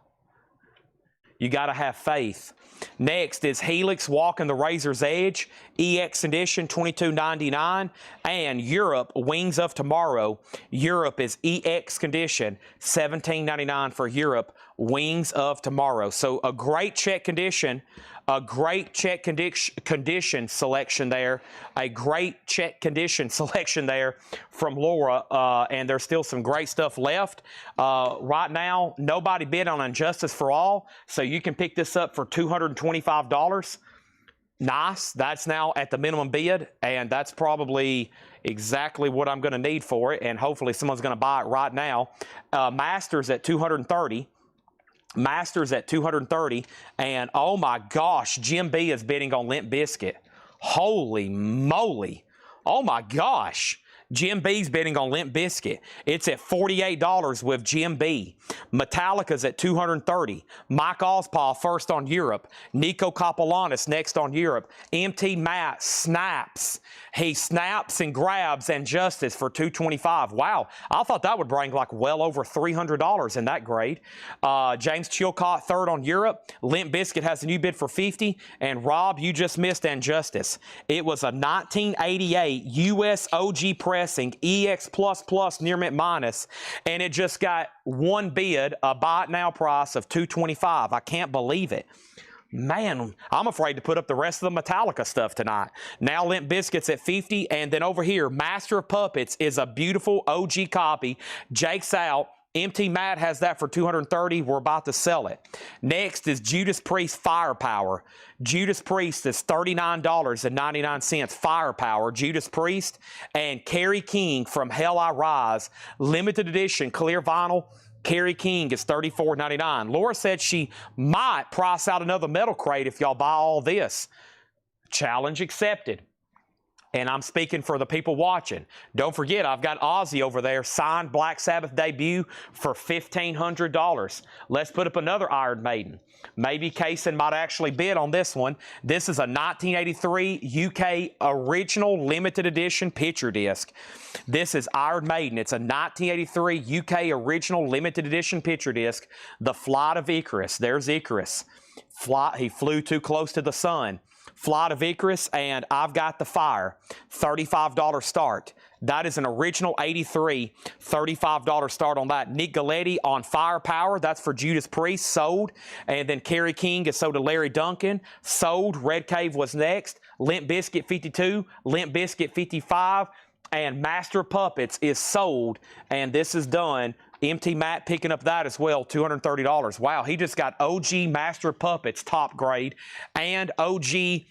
A: You got to have faith. Next is Helix Walking the Razor's Edge, EX edition, $22.99. And Europe, Wings of Tomorrow. Europe is EX condition, $17.99 for Europe, Wings of Tomorrow. So a great check condition A great check condition selection there. A great check condition selection there from Laura. And there's still some great stuff left. Right now, nobody bid on Injustice for All, so you can pick this up for $225. Nice. That's now at the minimum bid, and that's probably exactly what I'm going to need for it, and hopefully someone's going to buy it right now. Masters at $230. Masters at $230, and oh my gosh, Jim B is bidding on Limp Bizkit. Holy moly. Oh my gosh. Jim B's bidding on Limp Bizkit. It's at $48 with Jim B. Metallica's at $230. Mike Ospaw first on Europe. Nico Kapolanis next on Europe. MT Matt snaps. He snaps and grabs Injustice for $225. Wow, I thought that would bring like well over $300 in that grade. James Chilcott third on Europe. Limp Bizkit has a new bid for $50. And Rob, you just missed Injustice. It was a 1988 US OG pressing EX++ near mint minus, and it just got one bid, a buy it now price of $225. I can't believe it. Man, I'm afraid to put up the rest of the Metallica stuff tonight. Now Limp Bizkit's at $50, and then over here, Master of Puppets is a beautiful OG copy. Jake's out. MT Matt has that for $230. We're about to sell it. Next is Judas Priest Firepower. Judas Priest is $39.99. Firepower, Judas Priest, and Kerry King from Hell I Rise. Limited edition, clear vinyl. Kerry King is $34.99. Laura said she might price out another metal crate if y'all buy all this. Challenge accepted. And I'm speaking for the people watching. Don't forget, I've got Ozzy over there, signed Black Sabbath debut for $1,500. Let's put up another Iron Maiden. Maybe Kaysen might actually bid on this one. This is a 1983 UK original limited edition picture disc. This is Iron Maiden. It's a 1983 UK original limited edition picture disc. The Flight of Icarus. There's Icarus. He flew too close to the sun. Flight of Icarus, and I've Got the Fire, $35 start. That is an original 83, $35 start on that. Nick Galetti on Firepower, that's for Judas Priest, sold. And then Kerry King is sold to Larry Duncan, sold. Red Cave was next. Limp Bizkit 52, Limp Bizkit 55, and Master Puppets is sold, and this is done. MT Matt picking up that as well, $230. Wow, he just got OG Master Puppets top grade and OG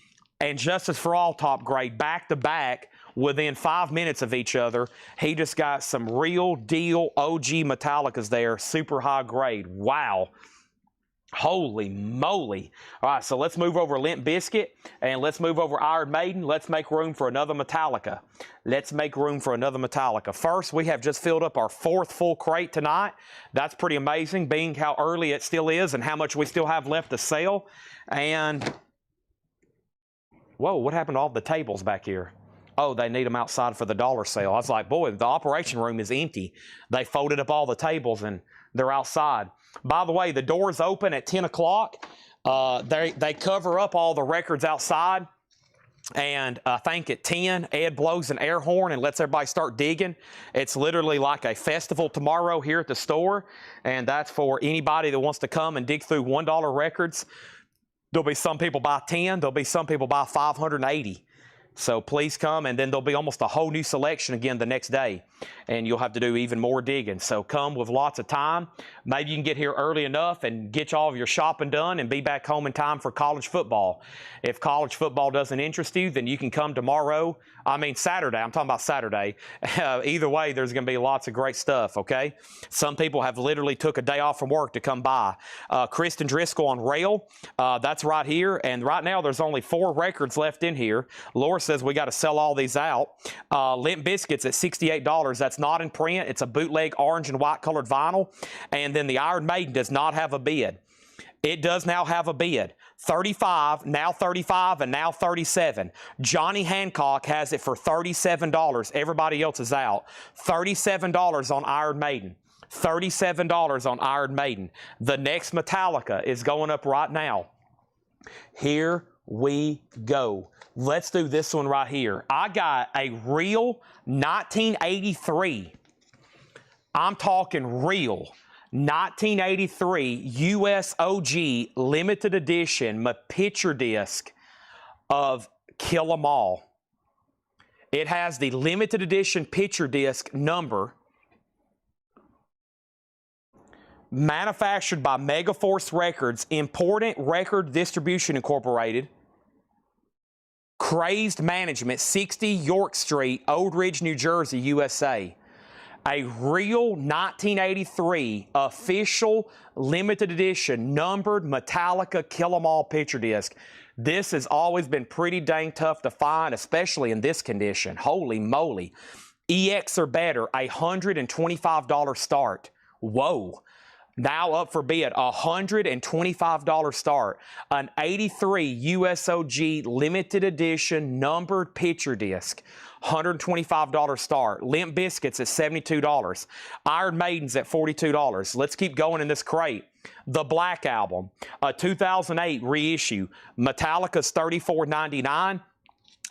A: Injustice for All top grade back to back within 5 minutes of each other. He just got some real deal OG Metallicas there, super high grade. Wow. Holy moly. All right, so let's move over Limp Bizkit and let's move over Iron Maiden. Let's make room for another Metallica. Let's make room for another Metallica. First, we have just filled up our fourth full crate tonight. That's pretty amazing, being how early it still is and how much we still have left to sell. And, whoa, what happened to all the tables back here? Oh, they need them outside for the dollar sale. I was like, boy, the operation room is empty. They folded up all the tables and they're outside. By the way, the doors open at 10 o'clock. They cover up all the records outside. And I think at 10, Ed blows an air horn and lets everybody start digging. It's literally like a festival tomorrow here at the store. And that's for anybody that wants to come and dig through $1 records. There'll be some people buy 10. There'll be some people buy 580. So please come, and then there'll be almost a whole new selection again the next day, and you'll have to do even more digging. So come with lots of time. Maybe you can get here early enough and get all of your shopping done and be back home in time for college football. If college football doesn't interest you, then you can come tomorrow. I mean Saturday. I'm talking about Saturday. Either way, there's going to be lots of great stuff, okay? Some people have literally took a day off from work to come by. Kristen Driscoll on rail. That's right here, and right now there's only 4 records left in here. Laura says we got to sell all these out. Limp Bizkit's at $68. That's not in print. It's a bootleg orange and white colored vinyl. And then the Iron Maiden does not have a bid. It does now have a bid. 35, now 35, and now 37. Johnny Hancock has it for $37. Everybody else is out. $37 on Iron Maiden. $37 on Iron Maiden. The next Metallica is going up right now. Here we go. Let's do this one right here. I got a real 1983. I'm talking real 1983 US OG limited edition picture disc of Kill 'Em All. It has the limited edition picture disc number, manufactured by Megaforce Records, Important Record Distribution Incorporated, Crazed Management, 60 York Street, Old Ridge, New Jersey, USA. A real 1983 official limited edition numbered Metallica Kill 'Em All picture disc. This has always been pretty dang tough to find, especially in this condition. Holy moly. EX or better, $125 start. Whoa. Now up for bid, $125 start. An 83 USOG limited edition numbered picture disc. $125 start. Limp Bizkit's at $72. Iron Maiden's at $42. Let's keep going in this crate. The Black Album, a 2008 reissue. Metallica's $34.99.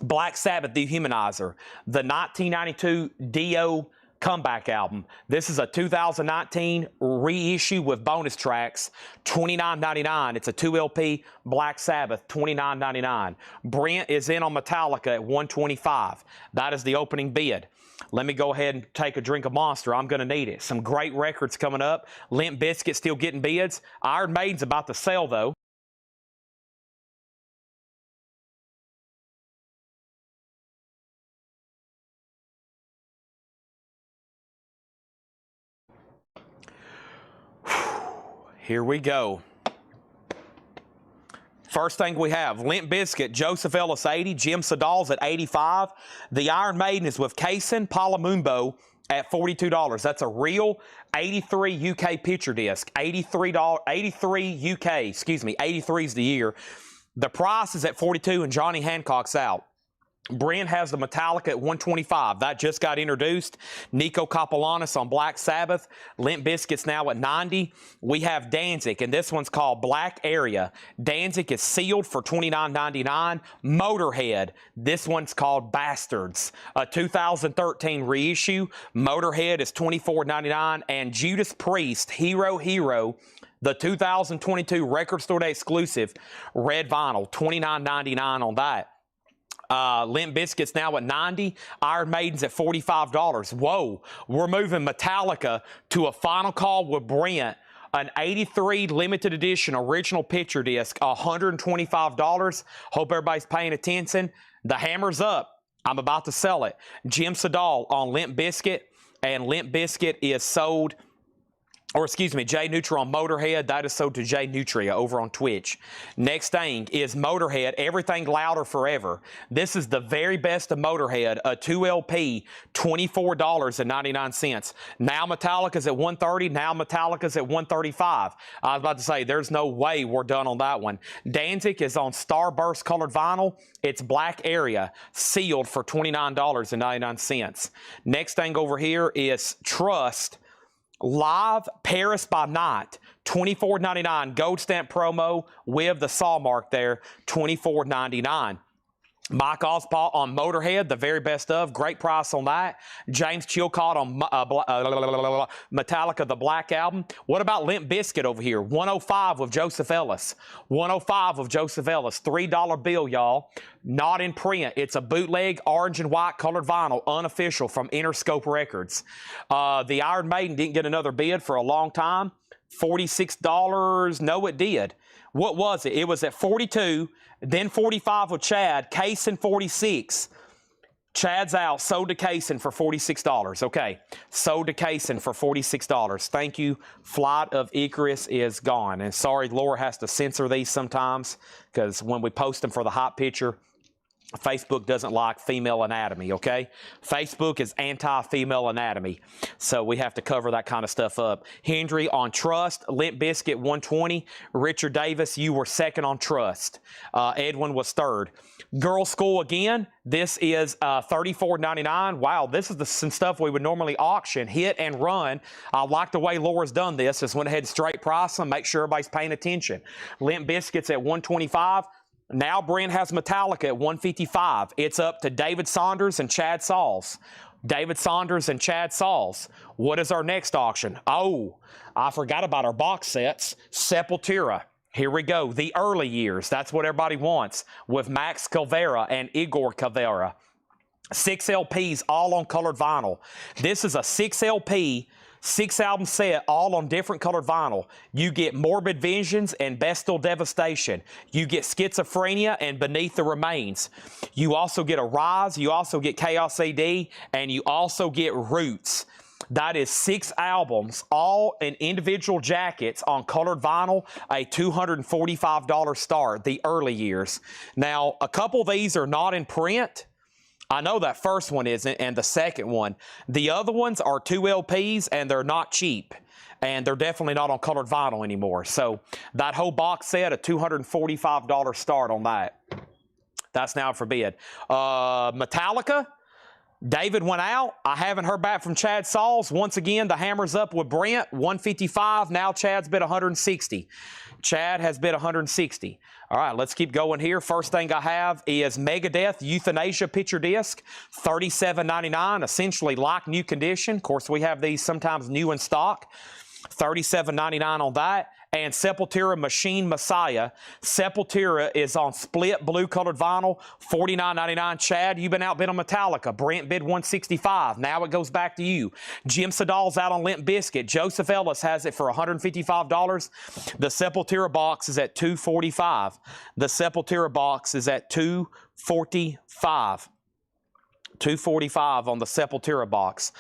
A: Black Sabbath Dehumanizer, the 1992 Dio Comeback album. This is a 2019 reissue with bonus tracks, $29.99. It's a 2 LP Black Sabbath, $29.99. Brent is in on Metallica at $125. That is the opening bid. Let me go ahead and take a drink of Monster. I'm going to need it. Some great records coming up. Limp Bizkit still getting bids. Iron Maiden's about to sell, though. Here we go. First thing we have, Limp Bizkit, Joseph Ellis 80, Jim Sedal's at 85. The Iron Maiden is with Kaysen Palamumbo at $42. That's a real 83 UK picture disc. $83 UK, excuse me, 83 is the year. The price is at $42 and Johnny Hancock's out. Brent has the Metallica at $125. That just got introduced. Nico Kapelanis on Black Sabbath. Limp Bizkit's now at $90. We have Danzig, and this one's called Black Area. Danzig is sealed for $29.99. Motorhead, this one's called Bastards. A 2013 reissue. Motorhead is $24.99. And Judas Priest, Hero Hero, the 2022 Record Store Day exclusive, red vinyl, $29.99 on that. Limp Bizkit's now at $90. Iron Maiden's at $45. Whoa, we're moving Metallica to a final call with Brent. An 83 limited edition original picture disc, $125. Hope everybody's paying attention. The hammer's up. I'm about to sell it. Jim Sedal on Limp Bizkit, and Limp Bizkit is sold. Or excuse me, Jay Nutria on Motorhead. That is sold to Jay Nutria over on Twitch. Next thing is Motorhead, Everything Louder Forever. This is the very best of Motorhead, a 2 LP, $24.99. Now Metallica's at $130. Now Metallica's at $135. I was about to say, there's no way we're done on that one. Danzig is on Starburst colored vinyl. It's Black Area, sealed for $29.99. Next thing over here is Trust, Live Paris by Night, $24.99. Gold stamp promo with the saw mark there, $24.99. Mike Ospaw on Motorhead, the very best of. Great price on that. James Chilcott on Metallica, the Black Album. What about Limp Bizkit over here? $105 with Joseph Ellis. $105 with Joseph Ellis. $3 bill, y'all. Not in print. It's a bootleg orange and white colored vinyl, unofficial, from Interscope Records. The Iron Maiden didn't get another bid for a long time. $46. No, it did. What was it? It was at $42. Then $45 with Chad. Kaysen $46. Chad's out. Sold to Kaysen for $46. Okay. Sold to Kaysen for $46. Thank you. Flight of Icarus is gone. And sorry, Laura has to censor these sometimes because when we post them for the hot picture, Facebook doesn't like female anatomy, okay? Facebook is anti-female anatomy, so we have to cover that kind of stuff up. Hendry on Trust, Limp Bizkit 120. Richard Davis, you were second on Trust. Edwin was third. Girl School again, this is $34.99. Wow, this is some stuff we would normally auction, hit and run. I like the way Laura's done this. Just went ahead and straight price them, make sure everybody's paying attention. Limp Bizkit's at $125. Now Brent has Metallica at $155. It's up to David Saunders and Chad Sauls. David Saunders and Chad Sauls. What is our next auction? Oh, I forgot about our box sets. Sepultura. Here we go. The early years. That's what everybody wants. With Max Caveira and Igor Caveira. 6 LPs, all on colored vinyl. This is a 6 LP, 6 album set, all on different colored vinyl. You get Morbid Visions and Bestial Devastation. You get Schizophrenia and Beneath the Remains. You also get Arise. You also get Chaos AD. And you also get Roots. That is 6 albums, all in individual jackets on colored vinyl, a $245 start, the early years. Now, a couple of these are not in print. I know that first one isn't, and the second one. The other ones are 2 LPs, and they're not cheap. And they're definitely not on colored vinyl anymore. So that whole box set, a $245 start on that. That's now for bid. Metallica. David went out. I haven't heard back from Chad Sauls. Once again, the hammer's up with Brent, 155. Now Chad's bid 160. Chad has bid 160. All right, let's keep going here. First thing I have is Megadeth Euthanasia picture disc, $37.99, essentially like new condition. Of course, we have these sometimes new in stock. $37.99 on that. And Sepultura Machine Messiah. Sepultura is on split blue colored vinyl, $49.99. Chad, you've been outbid on Metallica. Brent bid 165. Now it goes back to you. Jim Sedal's out on Limp Bizkit. Joseph Ellis has it for $155. The Sepultura box is at $245. The Sepultura box is at $245. $245 on the Sepultura box.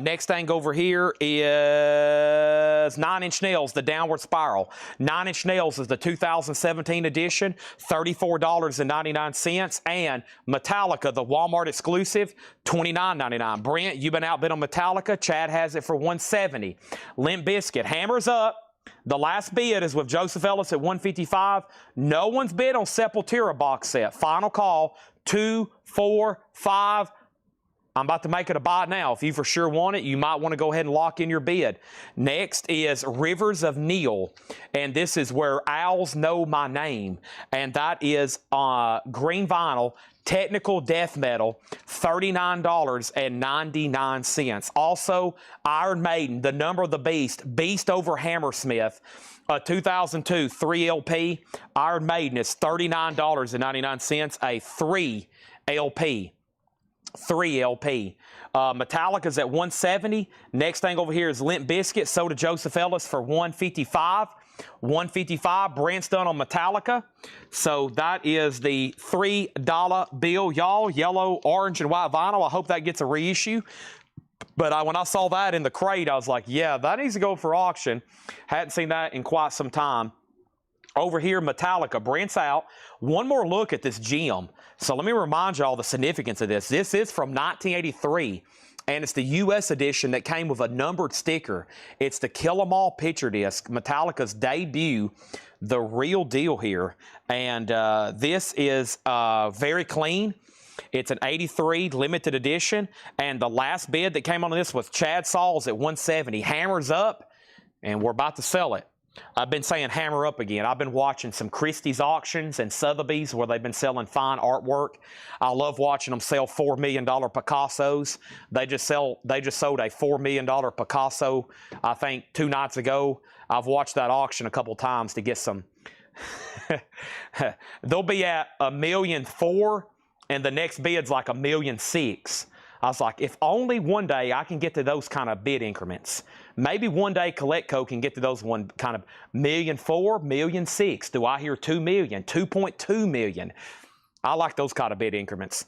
A: Next thing over here is 9 Inch Nails, the Downward Spiral. 9 Inch Nails is the 2017 edition, $34.99. And Metallica, the Walmart exclusive, $29.99. Brent, you've been outbid on Metallica. Chad has it for $170. Limp Bizkit, hammers up. The last bid is with Joseph Ellis at $155. No one's bid on Sepultura box set. Final call, 2, 4, 5. I'm about to make it a buy now. If you for sure want it, you might want to go ahead and lock in your bid. Next is Rivers of Neil, and this is Where Owls Know My Name, and that is green vinyl, technical death metal, $39.99. Also, Iron Maiden, The Number of the Beast, Beast over Hammersmith, 2002 3 LP. Iron Maiden is $39.99, a 3 LP. 3 LP. Metallica's at $170. Next thing over here is Limp Bizkit, sold to Joseph Ellis for $155. $155. Brent's done on Metallica. So that is the $3 bill, y'all. Yellow, orange, and white vinyl. I hope that gets a reissue. But when I saw that in the crate, I was like, yeah, that needs to go for auction. Hadn't seen that in quite some time. Over here, Metallica. Brent's out. One more look at this gem. So let me remind y'all the significance of this. This is from 1983, and it's the U.S. edition that came with a numbered sticker. It's the Kill 'Em All picture disc, Metallica's debut, the real deal here. And this is very clean. It's an 83 limited edition, and the last bid that came on this was Chad Sauls at $170. Hammers up, and we're about to sell it. I've been saying hammer up again. I've been watching some Christie's auctions and Sotheby's where they've been selling fine artwork. I love watching them sell $4 million Picassos. They just sold a $4 million Picasso, I think, 2 nights ago. I've watched that auction a couple times to get some. They'll be at $1.4 million, and the next bid's like $1.6 million. I was like, if only one day I can get to those kind of bid increments. Maybe one day CollectCo can get to those one kind of $1.4 million, $1.6 million. Do I hear $2 million, $2.2 million? I like those kind of bid increments.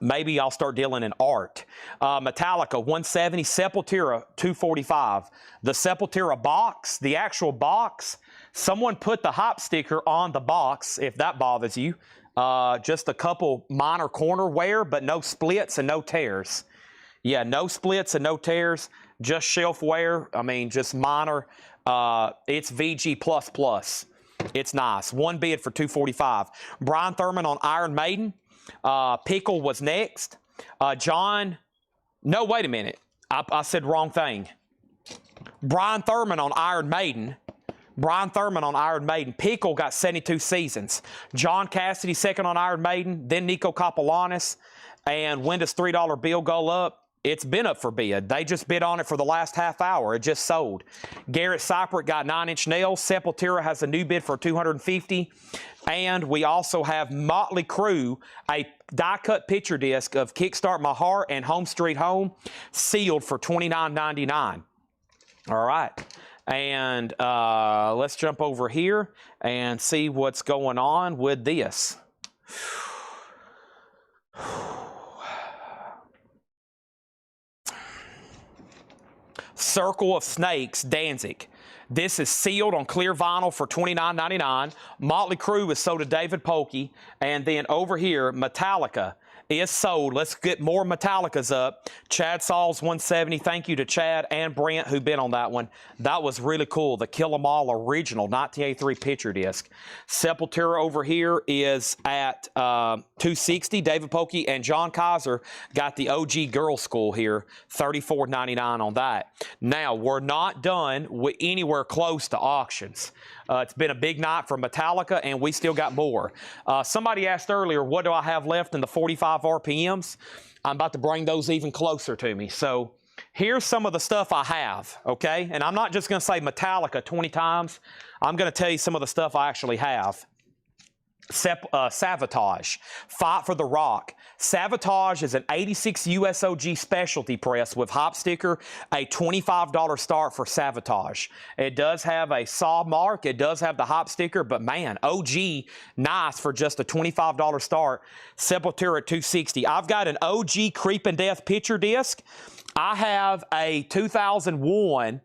A: Maybe I'll start dealing in art. Metallica, $170. Sepultura, $245. The Sepultura box, the actual box, someone put the hop sticker on the box, if that bothers you. Just a couple minor corner wear, but no splits and no tears. Yeah, no splits and no tears, just shelf wear. I mean, just minor. It's VG++. It's nice. One bid for $245. Brian Thurman on Iron Maiden. Pickle was next. John, no, wait a minute. I said wrong thing. Brian Thurman on Iron Maiden. Brian Thurman on Iron Maiden. Pickle got 72 seasons. John Cassidy second on Iron Maiden. Then Nico Copolanis. And when does $3 bill go up? It's been up for bid. They just bid on it for the last half hour. It just sold. Garrett Cypriot got 9-inch nails. Sepultura has a new bid for $250. And we also have Motley Crue, a die-cut picture disc of Kickstart My Heart and Home Street Home, sealed for $29.99. All right. And let's jump over here and see what's going on with this. Circle of Snakes, Danzig. This is sealed on clear vinyl for $29.99. Motley Crue is sold to David Polkey. And then over here, Metallica is sold. Let's get more Metallicas up. Chad Sauls 170. Thank you to Chad and Brent who been on that one. That was really cool. The Kill 'Em All original 1983 picture disc. Sepultura over here is at $260. David Polkey and John Kaiser got the OG Girl School here, $34.99 on that. Now, we're not done with anywhere close to auctions. It's been a big night for Metallica, and we still got more. Somebody asked earlier, what do I have left in the 45 RPMs? I'm about to bring those even closer to me. So here's some of the stuff I have, okay? And I'm not just going to say Metallica 20 times. I'm going to tell you some of the stuff I actually have. Savatage, Fight for the Rock. Savatage is an 86 USOG specialty press with hop sticker, a $25 start for Savatage. It does have a saw mark, it does have the hop sticker, but man, OG, nice for just a $25 start. Sepultura at $260. I've got an OG Creep and Death picture disc. I have a 2001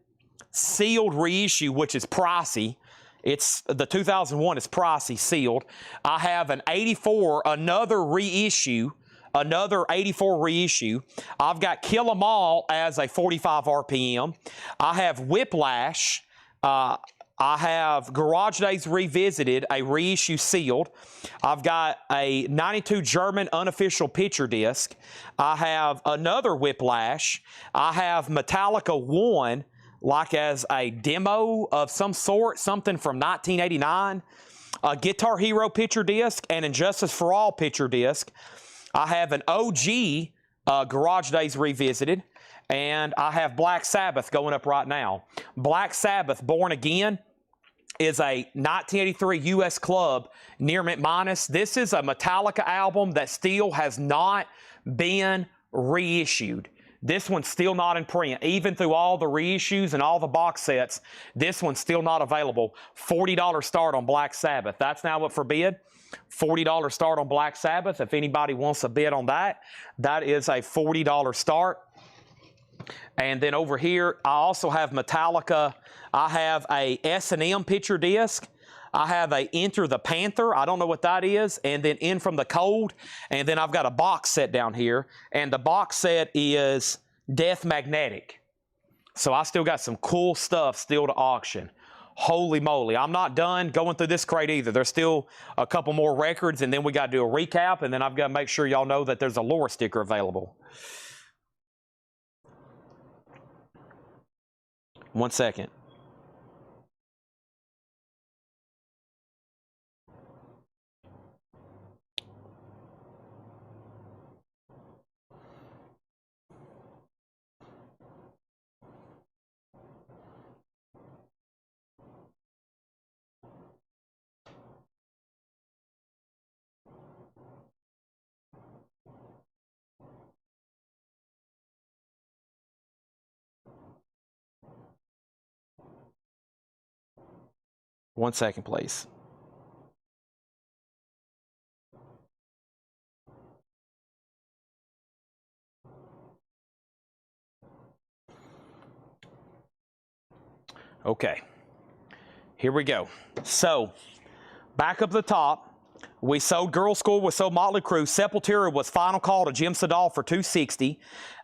A: sealed reissue, which is pricey. It's the 2001 is pricey, sealed. I have an 84, another reissue, another 84 reissue. I've got Kill 'Em All as a 45 RPM. I have Whiplash. I have Garage Days Revisited, a reissue sealed. I've got a 92 German unofficial picture disc. I have another Whiplash. I have Metallica 1, like as a demo of some sort, something from 1989, a Guitar Hero picture disc, and Injustice for All picture disc. I have an OG Garage Days Revisited, and I have Black Sabbath going up right now. Black Sabbath Born Again is a 1983 US Club Near Mint Minus. This is a Metallica album that still has not been reissued. This one's still not in print. Even through all the reissues and all the box sets, this one's still not available. $40 start on Black Sabbath. That's now up for bid. $40 start on Black Sabbath. If anybody wants a bid on that, that is a $40 start. And then over here, I also have Metallica. I have a S&M picture disc. I have a Enter the Panther. I don't know what that is. And then In From the Cold. And then I've got a box set down here. And the box set is Death Magnetic. So I still got some cool stuff still to auction. Holy moly. I'm not done going through this crate either. There's still a couple more records. And then we got to do a recap. And then I've got to make sure y'all know that there's a lore sticker available. 1 second. One second, please. Okay, here we go. So, back up the top, we sold Girl School, we sold Motley Crue. Sepultura was final call to Jim Sedal for $260.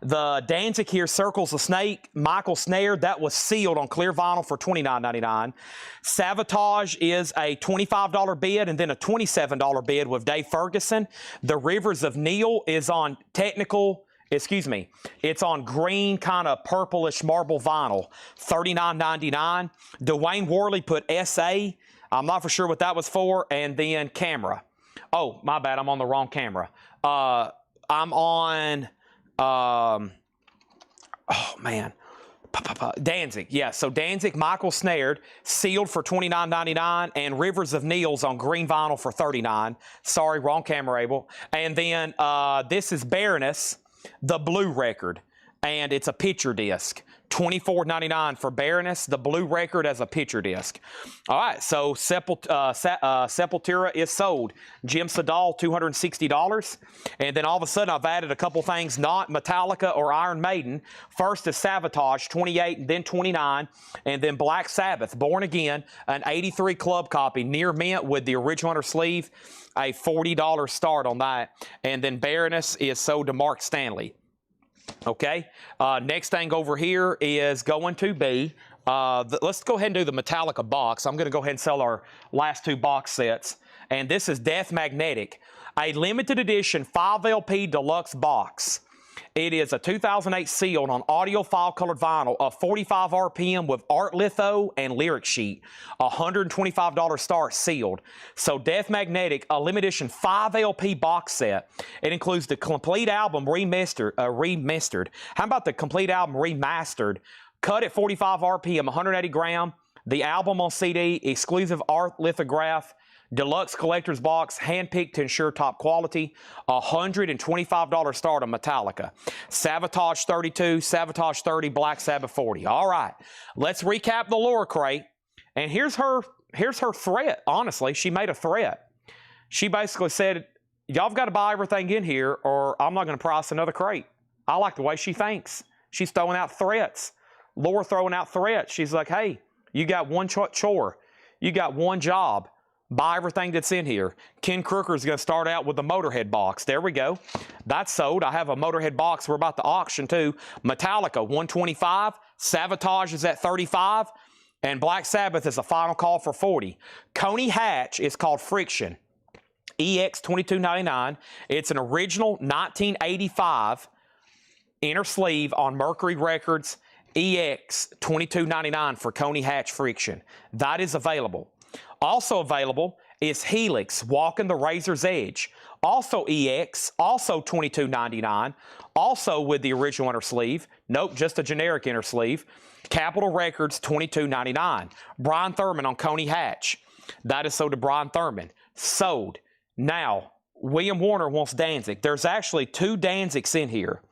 A: The Danzig here, Circles of Snake, Michael Snare, that was sealed on clear vinyl for $29.99. Savatage is a $25 bid and then a $27 bid with Dave Ferguson. The Rivers of Neil is on it's on green, kind of purplish marble vinyl, $39.99. Dwayne Worley put SA. I'm not for sure what that was for. And then Camera. Oh, my bad. I'm on the wrong camera. I'm on, oh man, Danzig. Yeah, so Danzig, Michael Snared, sealed for $29.99, and Rivers of Neils on green vinyl for $39. Sorry, wrong camera, Abel. And then this is Baroness, the blue record, and it's a picture disc. $24.99 for Baroness, the blue record as a picture disc. All right, so Sepultura is sold. Jim Sedal, $260. And then all of a sudden, I've added a couple things not Metallica or Iron Maiden. First is Savatage, $28, and then $29. And then Black Sabbath, Born Again, an '83 club copy, near mint with the original inner sleeve, a $40 start on that. And then Baroness is sold to Mark Stanley. Okay, next thing over here is going to be, let's go ahead and do the Metallica box. I'm going to go ahead and sell our last two box sets. And this is Death Magnetic, a limited edition 5 LP deluxe box. It is a 2008 sealed on audiophile colored vinyl of 45 RPM with art litho and lyric sheet. $125 start sealed. So Death Magnetic, a limited edition 5 LP box set. It includes the complete album remastered. How about the complete album remastered? Cut at 45 RPM, 180 gram. The album on CD, exclusive art lithograph. Deluxe collector's box, hand-picked to ensure top quality. $125 start on Metallica. Savatage 32, Savatage 30, Black Sabbath 40. All right, let's recap the lore crate. And here's her threat, honestly. She made a threat. She basically said, y'all have got to buy everything in here or I'm not going to price another crate. I like the way she thinks. She's throwing out threats. Lore throwing out threats. She's like, hey, you got one chore. You got one job. Buy everything that's in here. Ken Crooker is going to start out with the Motorhead box. There we go. That's sold. I have a Motorhead box we're about to auction too. Metallica, $125. Savatage is at $35. And Black Sabbath is a final call for $40. Coney Hatch is called Friction. EX $22.99. It's an original 1985 inner sleeve on Mercury Records. EX $22.99 for Coney Hatch Friction. That is available. Also available is Helix, Walking the Razor's Edge. Also EX, also $22.99. Also with the original inner sleeve. Nope, just a generic inner sleeve. Capitol Records, $22.99. Brian Thurman on Coney Hatch. That is sold to Brian Thurman. Sold. Now, William Warner wants Danzig. There's actually two Danzigs in here.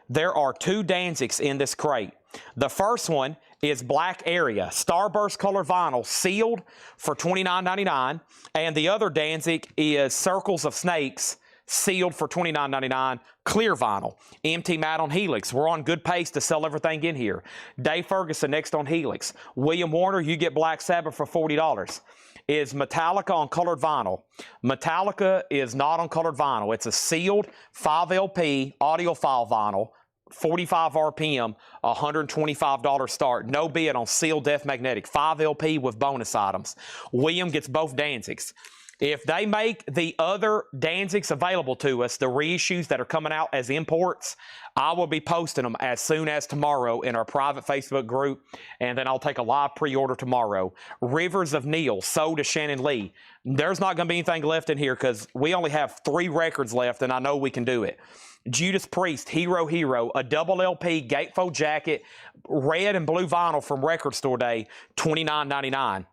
A: There are two Danzigs in this crate. The first one is Black Area, Starburst color vinyl, sealed for $29.99. And the other Danzig is Circles of Snakes, sealed for $29.99, clear vinyl. MT Matt on Helix. We're on good pace to sell everything in here. Dave Ferguson next on Helix. William Warner, you get Black Sabbath for $40. Is Metallica on colored vinyl. Metallica is not on colored vinyl. It's a sealed 5 LP audiophile vinyl. 45 RPM, $125 start. No bid on sealed Death Magnetic. 5 LP with bonus items. William gets both Danzigs. If they make the other Danzigs available to us, the reissues that are coming out as imports, I will be posting them as soon as tomorrow in our private Facebook group, and then I'll take a live pre-order tomorrow. Rivers of Neil, sold to Shannon Lee. There's not going to be anything left in here because we only have 3 records left, and I know we can do it. Judas Priest, Hero Hero, a double LP gatefold jacket, red and blue vinyl from Record Store Day, $29.99.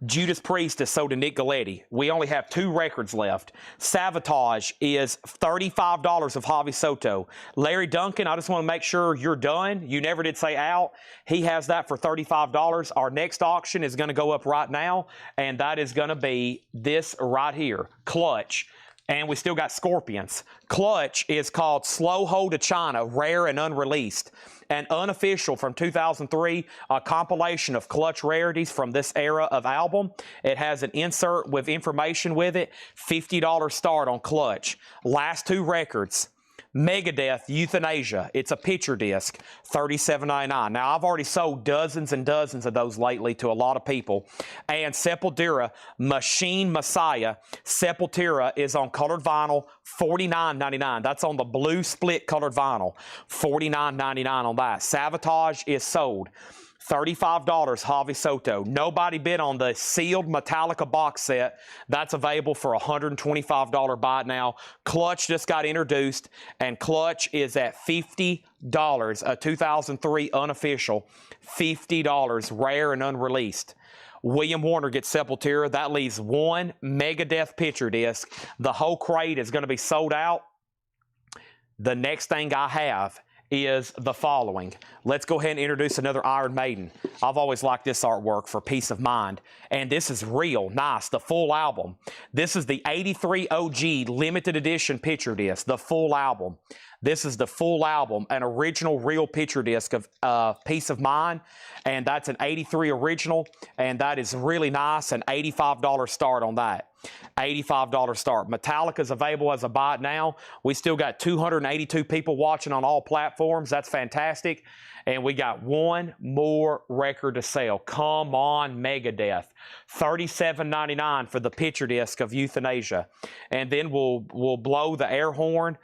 A: Judas Priest is sold to Nick Galetti. We only have 2 records left. Savatage is $35 of Javi Soto. Larry Duncan, I just want to make sure you're done. You never did say out. He has that for $35. Our next auction is going to go up right now, and that is going to be this right here, Clutch. And we still got Scorpions. Clutch is called Slow Hold to China, rare and unreleased. An unofficial from 2003, a compilation of Clutch rarities from this era of album. It has an insert with information with it. $50 start on Clutch. Last 2 records. Megadeth, Euthanasia. It's a picture disc, $37.99. Now, I've already sold dozens and dozens of those lately to a lot of people. And Sepultura, Machine Messiah. Sepultura is on colored vinyl, $49.99. That's on the blue split colored vinyl, $49.99 on that. Savatage is sold. $35, Javi Soto. Nobody bid on the sealed Metallica box set. That's available for a $125 buy now. Clutch just got introduced, and Clutch is at $50. A 2003 unofficial, $50, rare and unreleased. William Warner gets Sepultura. That leaves one Megadeth picture disc. The whole crate is going to be sold out. The next thing I have is the following. Let's go ahead and introduce another Iron Maiden. I've always liked this artwork for peace of mind. And this is real nice, the full album. This is the 83 OG limited edition picture disc, the full album. This is the full album, an original real picture disc of Peace of Mind, and that's an 83 original, and that is really nice, an $85 start on that. $85 start. Metallica's available as a buy now. We still got 282 people watching on all platforms. That's fantastic. And we got one more record to sell. Come on, Megadeth. $37.99 for the picture disc of Euthanasia. And then we'll blow the air horn,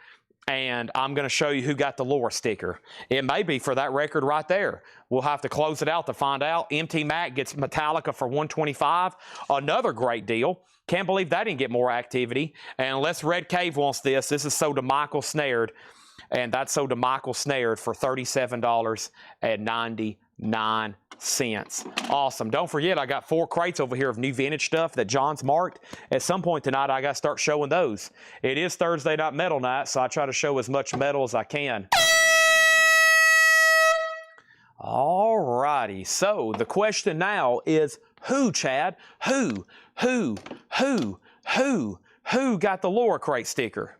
A: and I'm going to show you who got the lore sticker. It may be for that record right there. We'll have to close it out to find out. MT Mac gets Metallica for $125. Another great deal. Can't believe that didn't get more activity. And unless Red Cave wants this, this is sold to Michael Snared. And that's sold to Michael Snared for $37.99. Awesome. Don't forget, I got 4 crates over here of new vintage stuff that John's marked. At some point tonight, I got to start showing those. It is Thursday Night Metal Night, so I try to show as much metal as I can. All righty. So the question now is, who, Chad? Who got the Laura Crate sticker?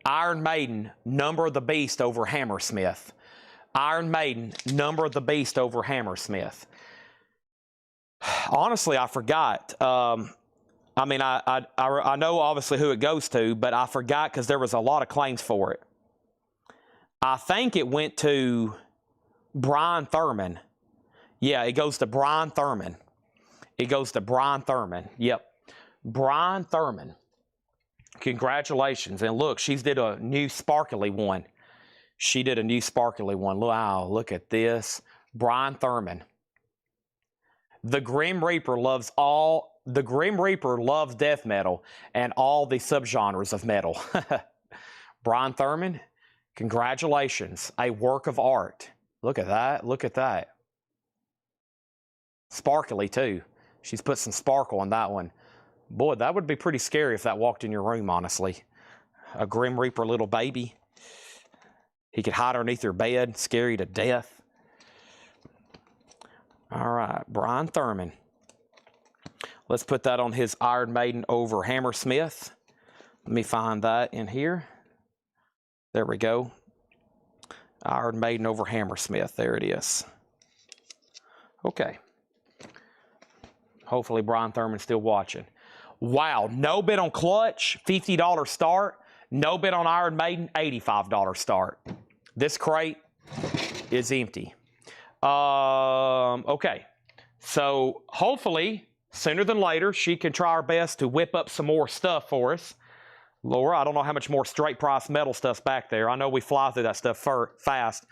A: Iron Maiden, Number of the Beast over Hammersmith. Iron Maiden, Number of the Beast over Hammersmith. Honestly, I forgot. I mean, I know obviously who it goes to, but I forgot because there was a lot of claims for it. I think it went to Brian Thurman. Yeah, it goes to Brian Thurman. It goes to Brian Thurman. Yep. Brian Thurman. Congratulations. And look, she's did a new sparkly one. She did a new sparkly one. Wow, look at this. Brian Thurman. The Grim Reaper loves death metal and all the subgenres of metal. Brian Thurman, congratulations. A work of art. Look at that. Look at that. Sparkly too. She's put some sparkle on that one. Boy, that would be pretty scary if that walked in your room, honestly. A Grim Reaper little baby. He could hide underneath your bed, scare you to death. All right, Brian Thurman. Let's put that on his Iron Maiden over Hammersmith. Let me find that in here. There we go. Iron Maiden over Hammersmith. There it is. Okay. Hopefully Brian Thurman's still watching. Wow, no bid on Clutch, $50 start. No bid on Iron Maiden, $85 start. This crate is empty. Okay, so hopefully, sooner than later, she can try her best to whip up some more stuff for us. Laura, I don't know how much more straight price metal stuff's back there. I know we fly through that stuff fast.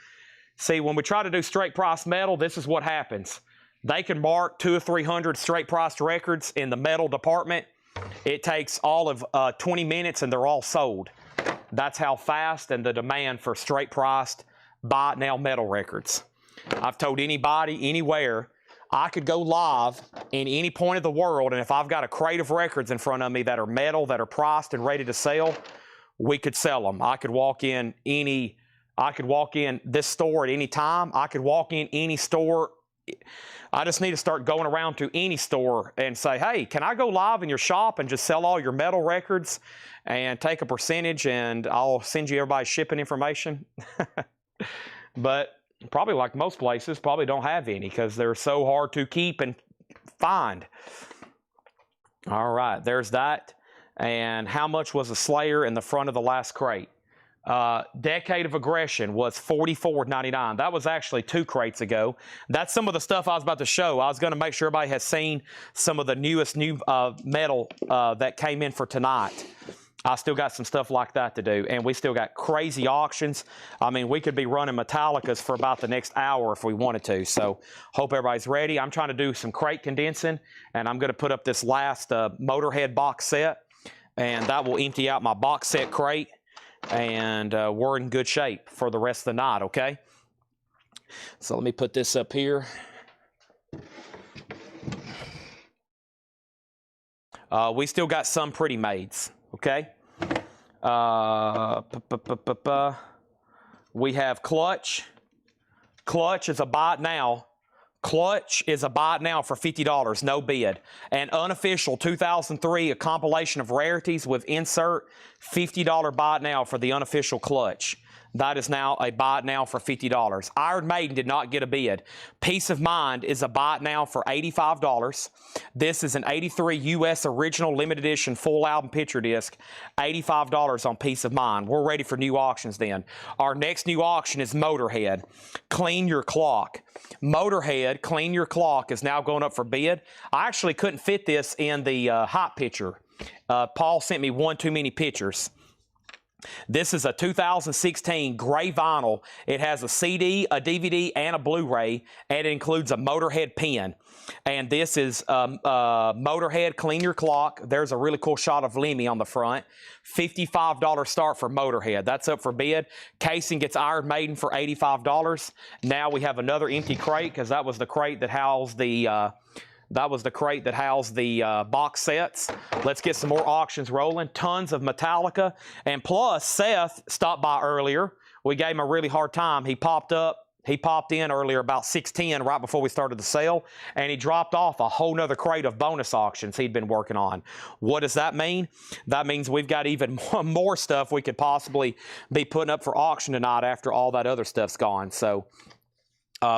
A: See, when we try to do straight price metal, this is what happens. They can mark 200 or 300 straight priced records in the metal department. It takes all of 20 minutes and they're all sold. That's how fast and the demand for straight priced buy it now metal records. I've told anybody, anywhere, I could go live in any point of the world, and if I've got a crate of records in front of me that are metal, that are priced and ready to sell, we could sell them. I could walk in this store at any time. I could walk in any store. I just need to start going around to any store and say, hey, can I go live in your shop and just sell all your metal records and take a percentage, and I'll send you everybody's shipping information? But probably like most places, probably don't have any because they're so hard to keep and find. All right, there's that. And how much was a Slayer in the front of the last crate? Decade of Aggression was $44.99. That was actually 2 crates ago. That's some of the stuff I was about to show. I was going to make sure everybody has seen some of the newest metal that came in for tonight. I still got some stuff like that to do, and we still got crazy auctions. I mean, we could be running Metallicas for about the next hour if we wanted to. So hope everybody's ready. I'm trying to do some crate condensing, and I'm going to put up this last Motorhead box set, and that will empty out my box set crate, and we're in good shape for the rest of the night, okay? So let me put this up here. We still got some Pretty Maids, okay? We have Clutch. Clutch is a buy it now. Clutch is a buy it now for $50, no bid. An unofficial 2003, a compilation of rarities with insert, $50 buy it now for the unofficial Clutch. That is now a buy it now for $50. Iron Maiden did not get a bid. Peace of Mind is a buy it now for $85. This is an 83 US original limited edition full album picture disc. $85 on Peace of Mind. We're ready for new auctions then. Our next new auction is Motorhead. Clean Your Clock. Motorhead, Clean Your Clock is now going up for bid. I actually couldn't fit this in the hot picture. Paul sent me one too many pictures. This is a 2016 gray vinyl. It has a CD, a DVD, and a Blu-ray, and it includes a Motorhead pen. And this is Motorhead Clean Your Clock. There's a really cool shot of Lemmy on the front. $55 start for Motorhead. That's up for bid. Casing gets Iron Maiden for $85. Now we have another empty crate because that was the crate that housed the box sets. Let's get some more auctions rolling. Tons of Metallica. And plus, Seth stopped by earlier. We gave him a really hard time. He popped in earlier about 6:10 right before we started the sale, and he dropped off a whole nother crate of bonus auctions he'd been working on. What does that mean? That means we've got even more stuff we could possibly be putting up for auction tonight after all that other stuff's gone. So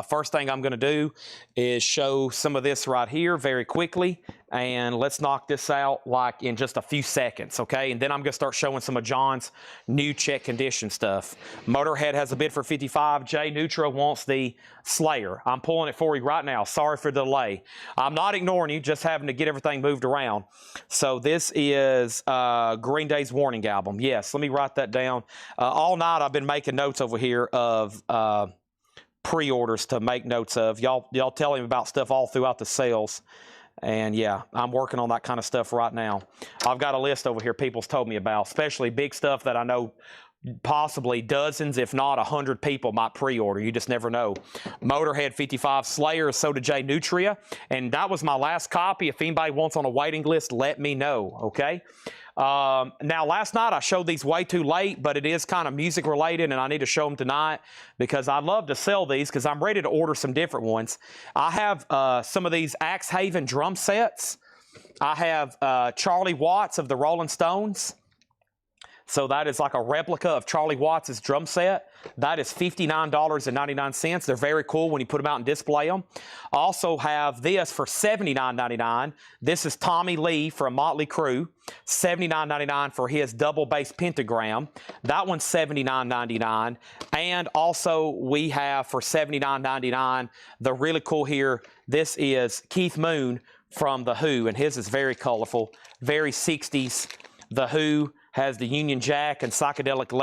A: first thing I'm going to do is show some of this right here very quickly, and let's knock this out like in just a few seconds, okay? And then I'm going to start showing some of John's new check condition stuff. Motorhead has a bid for $55. Jay Nutra wants the Slayer. I'm pulling it for you right now. Sorry for the delay. I'm not ignoring you, just having to get everything moved around. So this is Green Day's Warning album. Yes, let me write that down. All night I've been making notes over here of pre-orders to make notes of. Y'all tell him about stuff all throughout the sales. And yeah, I'm working on that kind of stuff right now. I've got a list over here people's told me about, especially big stuff that I know possibly dozens, if not 100 people might pre-order. You just never know. Motorhead 55 Slayer, so did Jay Nutria. And that was my last copy. If anybody wants on a waiting list, let me know, okay? Now, last night I showed these way too late, but it is kind of music related, and I need to show them tonight because I'd love to sell these because I'm ready to order some different ones. I have some of these Axe Haven drum sets. I have Charlie Watts of the Rolling Stones. So that is like a replica of Charlie Watts' drum set. That is $59.99. They're very cool when you put them out and display them. Also have this for $79.99. This is Tommy Lee from Motley Crue. $79.99 for his double bass pentagram. That one's $79.99. And also we have for $79.99 the really cool here. This is Keith Moon from The Who, and his is very colorful, very 60s. The Who has the Union Jack and psychedelic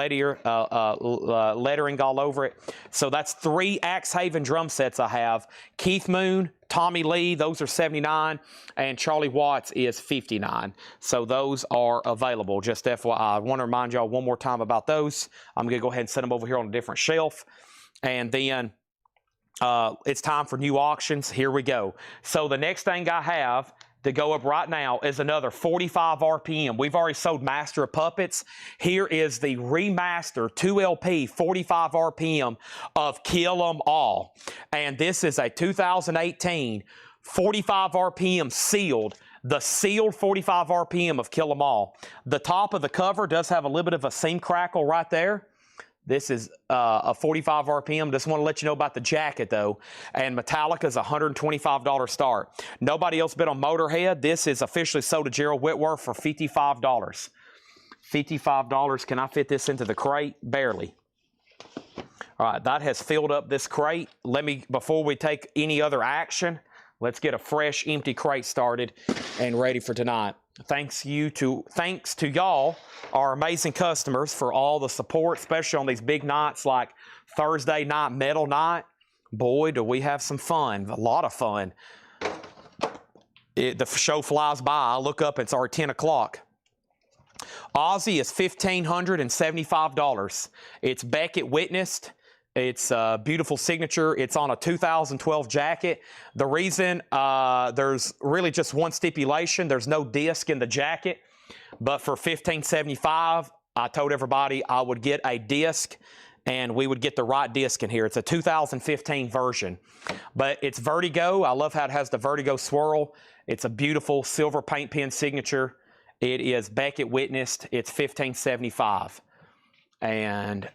A: lettering all over it. So that's 3 Axe Haven drum sets I have. Keith Moon, Tommy Lee, those are $79, and Charlie Watts is $59. So those are available, just FYI. I want to remind y'all one more time about those. I'm going to go ahead and set them over here on a different shelf. And then it's time for new auctions. Here we go. So the next thing I have to go up right now is another 45 RPM. We've already sold Master of Puppets. Here is the remaster 2LP 45 RPM of Kill 'Em All. And this is a 2018 45 RPM sealed. The sealed 45 RPM of Kill 'Em All. The top of the cover does have a little bit of a seam crackle right there. This is a 45 RPM. Just want to let you know about the jacket, though. And Metallica's $125 start. Nobody else bid on Motorhead. This is officially sold to Gerald Whitworth for $55. $55. Can I fit this into the crate? Barely. All right, that has filled up this crate. Before we take any other action, Let's get a fresh, empty crate started and ready for tonight. Thanks to y'all, our amazing customers, for all the support, especially on these big nights like Thursday night metal night. Boy, do we have some fun. A lot of fun. The show flies by. I look up, it's already 10 o'clock. Aussie is $1,575. It's Beckett Witnessed. It's a beautiful signature. It's on a 2012 jacket. The reason, there's really just one stipulation. There's no disc in the jacket. But for $1,575, I told everybody I would get a disc and we would get the right disc in here. It's a 2015 version. But it's Vertigo. I love how it has the Vertigo swirl. It's a beautiful silver paint pen signature. It is Beckett Witnessed. It's $1,575. And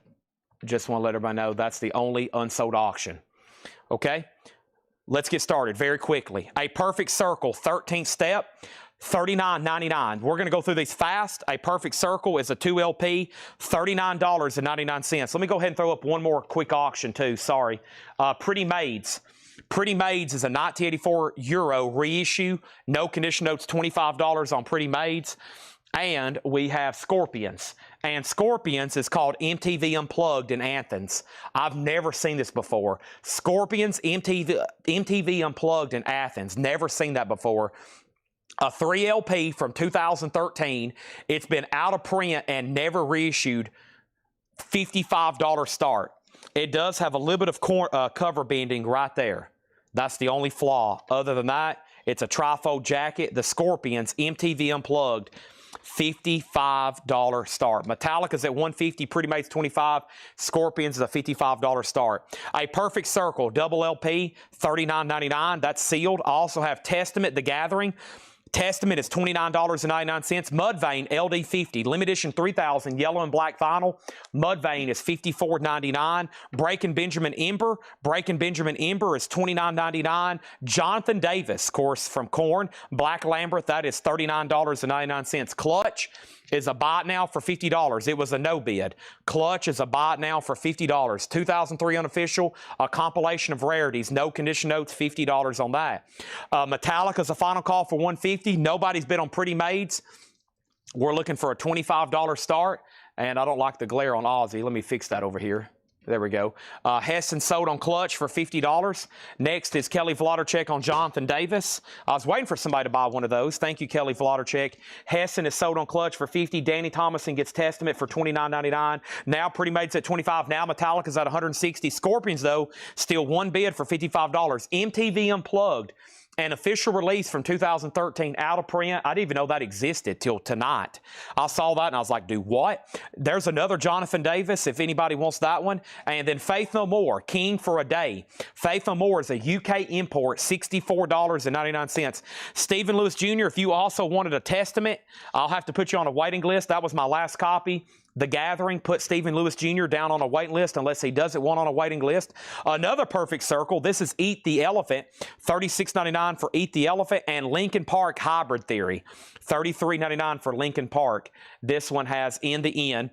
A: just want to let everybody know that's the only unsold auction. Okay? Let's get started very quickly. A Perfect Circle, 13th step, $39.99. We're going to go through these fast. A Perfect Circle is a 2 LP, $39.99. Let me go ahead and throw up one more quick auction too. Sorry. Pretty Maids. Pretty Maids is a 1984 Euro reissue. No condition notes, $25 on Pretty Maids. And we have Scorpions. And Scorpions is called MTV Unplugged in Athens. I've never seen this before. Scorpions MTV Unplugged in Athens. Never seen that before. A 3 LP from 2013. It's been out of print and never reissued. $55 start. It does have a little bit of cover bending right there. That's the only flaw. Other than that, it's a trifold jacket. The Scorpions MTV Unplugged, $55 start. Metallica's at $150, Pretty Maids $25, Scorpions is a $55 start. A Perfect Circle, double LP, $39.99. That's sealed. I also have Testament, The Gathering. Testament is $29.99. Mudvayne LD50, limited edition 3000, yellow and black vinyl. Mudvayne is $54.99. Breaking Benjamin Ember. Breaking Benjamin Ember is $29.99. Jonathan Davis, of course, from Korn. Black Lambert, that is $39.99. Clutch is a buy it now for $50. It was a no bid. Clutch is a buy it now for $50. 2003 unofficial, a compilation of rarities, no condition notes, $50 on that. Metallica's a final call for $150. Nobody's bid on Pretty Maids. We're looking for a $25 start, and I don't like the glare on Aussie. Let me fix that over here. There we go. Hesson sold on Clutch for $50. Next is Kelly Vlodarchek on Jonathan Davis. I was waiting for somebody to buy one of those. Thank you, Kelly Vlodarchek. Hesson is sold on Clutch for $50. Danny Thomason gets Testament for $29.99. Now Pretty Maids at $25. Now Metallica's at $160. Scorpions, though, still one bid for $55. MTV Unplugged. An official release from 2013, out of print. I didn't even know that existed till tonight. I saw that and I was like, do what? There's another Jonathan Davis, if anybody wants that one. And then Faith No More, King for a Day. Faith No More is a UK import, $64.99. Stephen Lewis Jr., if you also wanted a Testament, I'll have to put you on a waiting list. That was my last copy. The Gathering put Stephen Lewis Jr. down on a waiting list unless he doesn't want on a waiting list. Another Perfect Circle. This is Eat the Elephant. $36.99 for Eat the Elephant. And Linkin Park Hybrid Theory. $33.99 for Linkin Park. This one has In the End.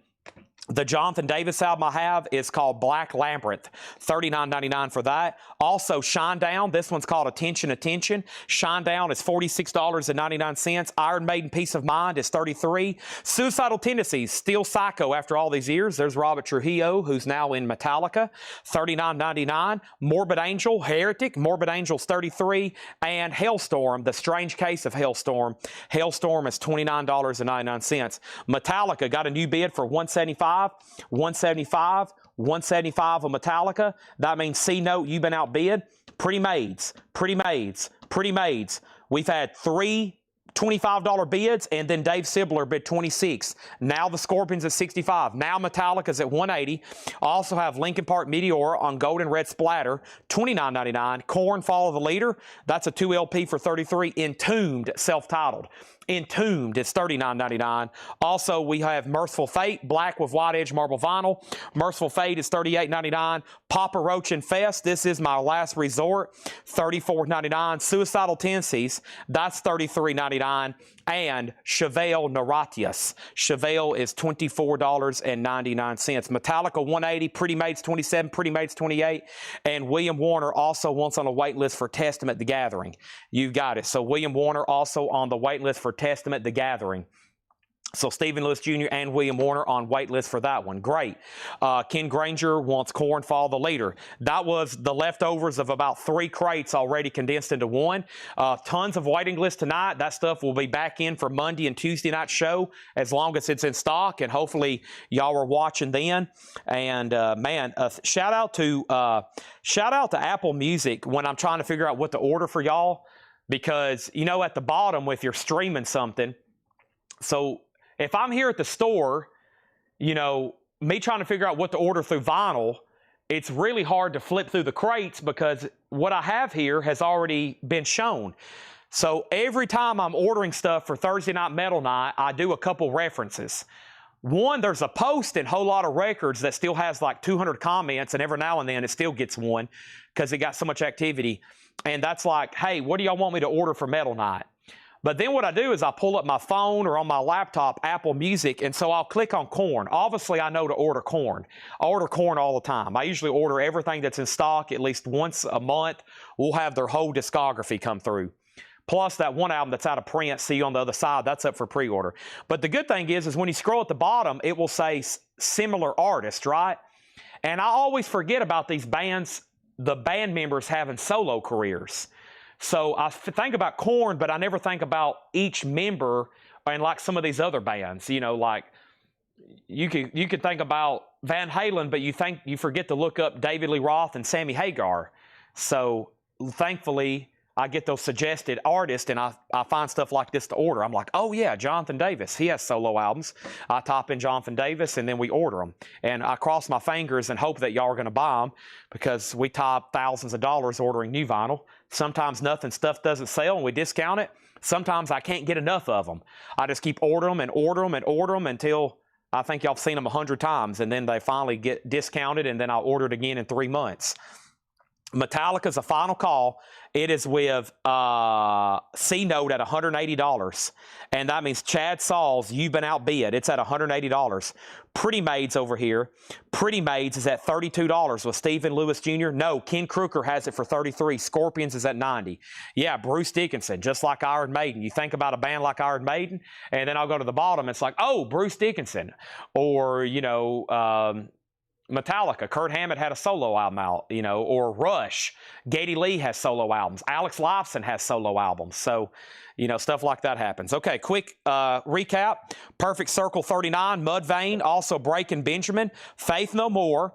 A: The Jonathan Davis album I have is called Black Labyrinth, $39.99 for that. Also, Shinedown, this one's called Attention, Attention. Shinedown is $46.99. Iron Maiden Peace of Mind is $33. Suicidal Tendencies, still Psycho after all these years. There's Robert Trujillo, who's now in Metallica, $39.99. Morbid Angel, Heretic, Morbid Angel's $33. And Hellstorm, The Strange Case of Hellstorm. Hellstorm is $29.99. Metallica got a new bid for $175. $175 on Metallica. That means C-Note, you've been outbid. Pretty Maids. We've had 3 $25 bids, and then Dave Sibler bid $26. Now the Scorpions at $65. Now Metallica's at $180. Also have Linkin Park Meteor on Gold and Red Splatter, $29.99. Korn Follow the Leader, that's a 2 LP for $33. Entombed, self-titled. Entombed is $39.99. Also, we have Merciful Fate, black with white edge marble vinyl. Merciful Fate is $38.99. Papa Roach and Fest, this is my last resort, $34.99. Suicidal Tendencies, that's $33.99. and Chevelle Naratius. Chevelle is $24.99. Metallica 180, Pretty Mates 27, Pretty Mates 28, and William Warner also wants on a wait list for Testament the Gathering. You got it. So William Warner also on the wait list for Testament the Gathering. So Stephen Lewis Jr. and William Warner on wait list for that one. Great. Ken Granger wants Corn Fall the Leader. That was the leftovers of about 3 crates already condensed into one. Tons of waiting list tonight. That stuff will be back in for Monday and Tuesday night show as long as it's in stock, and hopefully y'all are watching then. And man, shout out to Apple Music when I'm trying to figure out what to order for y'all, because you know at the bottom if you're streaming something, so if I'm here at the store, you know, me trying to figure out what to order through Vinyl, it's really hard to flip through the crates because what I have here has already been shown. So every time I'm ordering stuff for Thursday Night Metal Night, I do a couple references. One, there's a post in Whole Lot of Records that still has like 200 comments, and every now and then it still gets one because it got so much activity. And that's like, hey, what do y'all want me to order for Metal Night? But then what I do is I pull up my phone or on my laptop, Apple Music, and so I'll click on Korn. Obviously, I know to order Korn. I order Korn all the time. I usually order everything that's in stock at least once a month. We'll have their whole discography come through. Plus that one album that's out of print, See You on the Other Side, that's up for pre-order. But the good thing is when you scroll at the bottom, it will say similar artist, right? And I always forget about these bands, the band members having solo careers. So I think about Korn, but I never think about each member, and like some of these other bands, you know, like you could think about Van Halen, but you forget to look up David Lee Roth and Sammy Hagar. So thankfully I get those suggested artists, and I find stuff like this to order. I'm like, oh yeah, Jonathan Davis, he has solo albums. I type in Jonathan Davis, and then we order them. And I cross my fingers and hope that y'all are going to buy them, because we top thousands of dollars ordering new vinyl. Sometimes stuff doesn't sell and we discount it. Sometimes I can't get enough of them. I just keep ordering them and order them and order them until I think y'all have seen them 100 times, and then they finally get discounted, and then I'll order it again in 3 months. Metallica's a final call. It is with C-Note at $180. And that means Chad Sauls, You've Been Outbid. It's at $180. Pretty Maids over here. Pretty Maids is at $32 with Stephen Lewis Jr. No, Ken Crooker has it for $33. Scorpions is at $90. Yeah, Bruce Dickinson, just like Iron Maiden. You think about a band like Iron Maiden, and then I'll go to the bottom. It's like, oh, Bruce Dickinson. Or, you know, Metallica, Kurt Hammett had a solo album out, you know, or Rush, Geddy Lee has solo albums, Alex Lifeson has solo albums. So, you know, stuff like that happens. Okay, quick recap. Perfect Circle 39, Mudvayne, also Breaking Benjamin, Faith No More,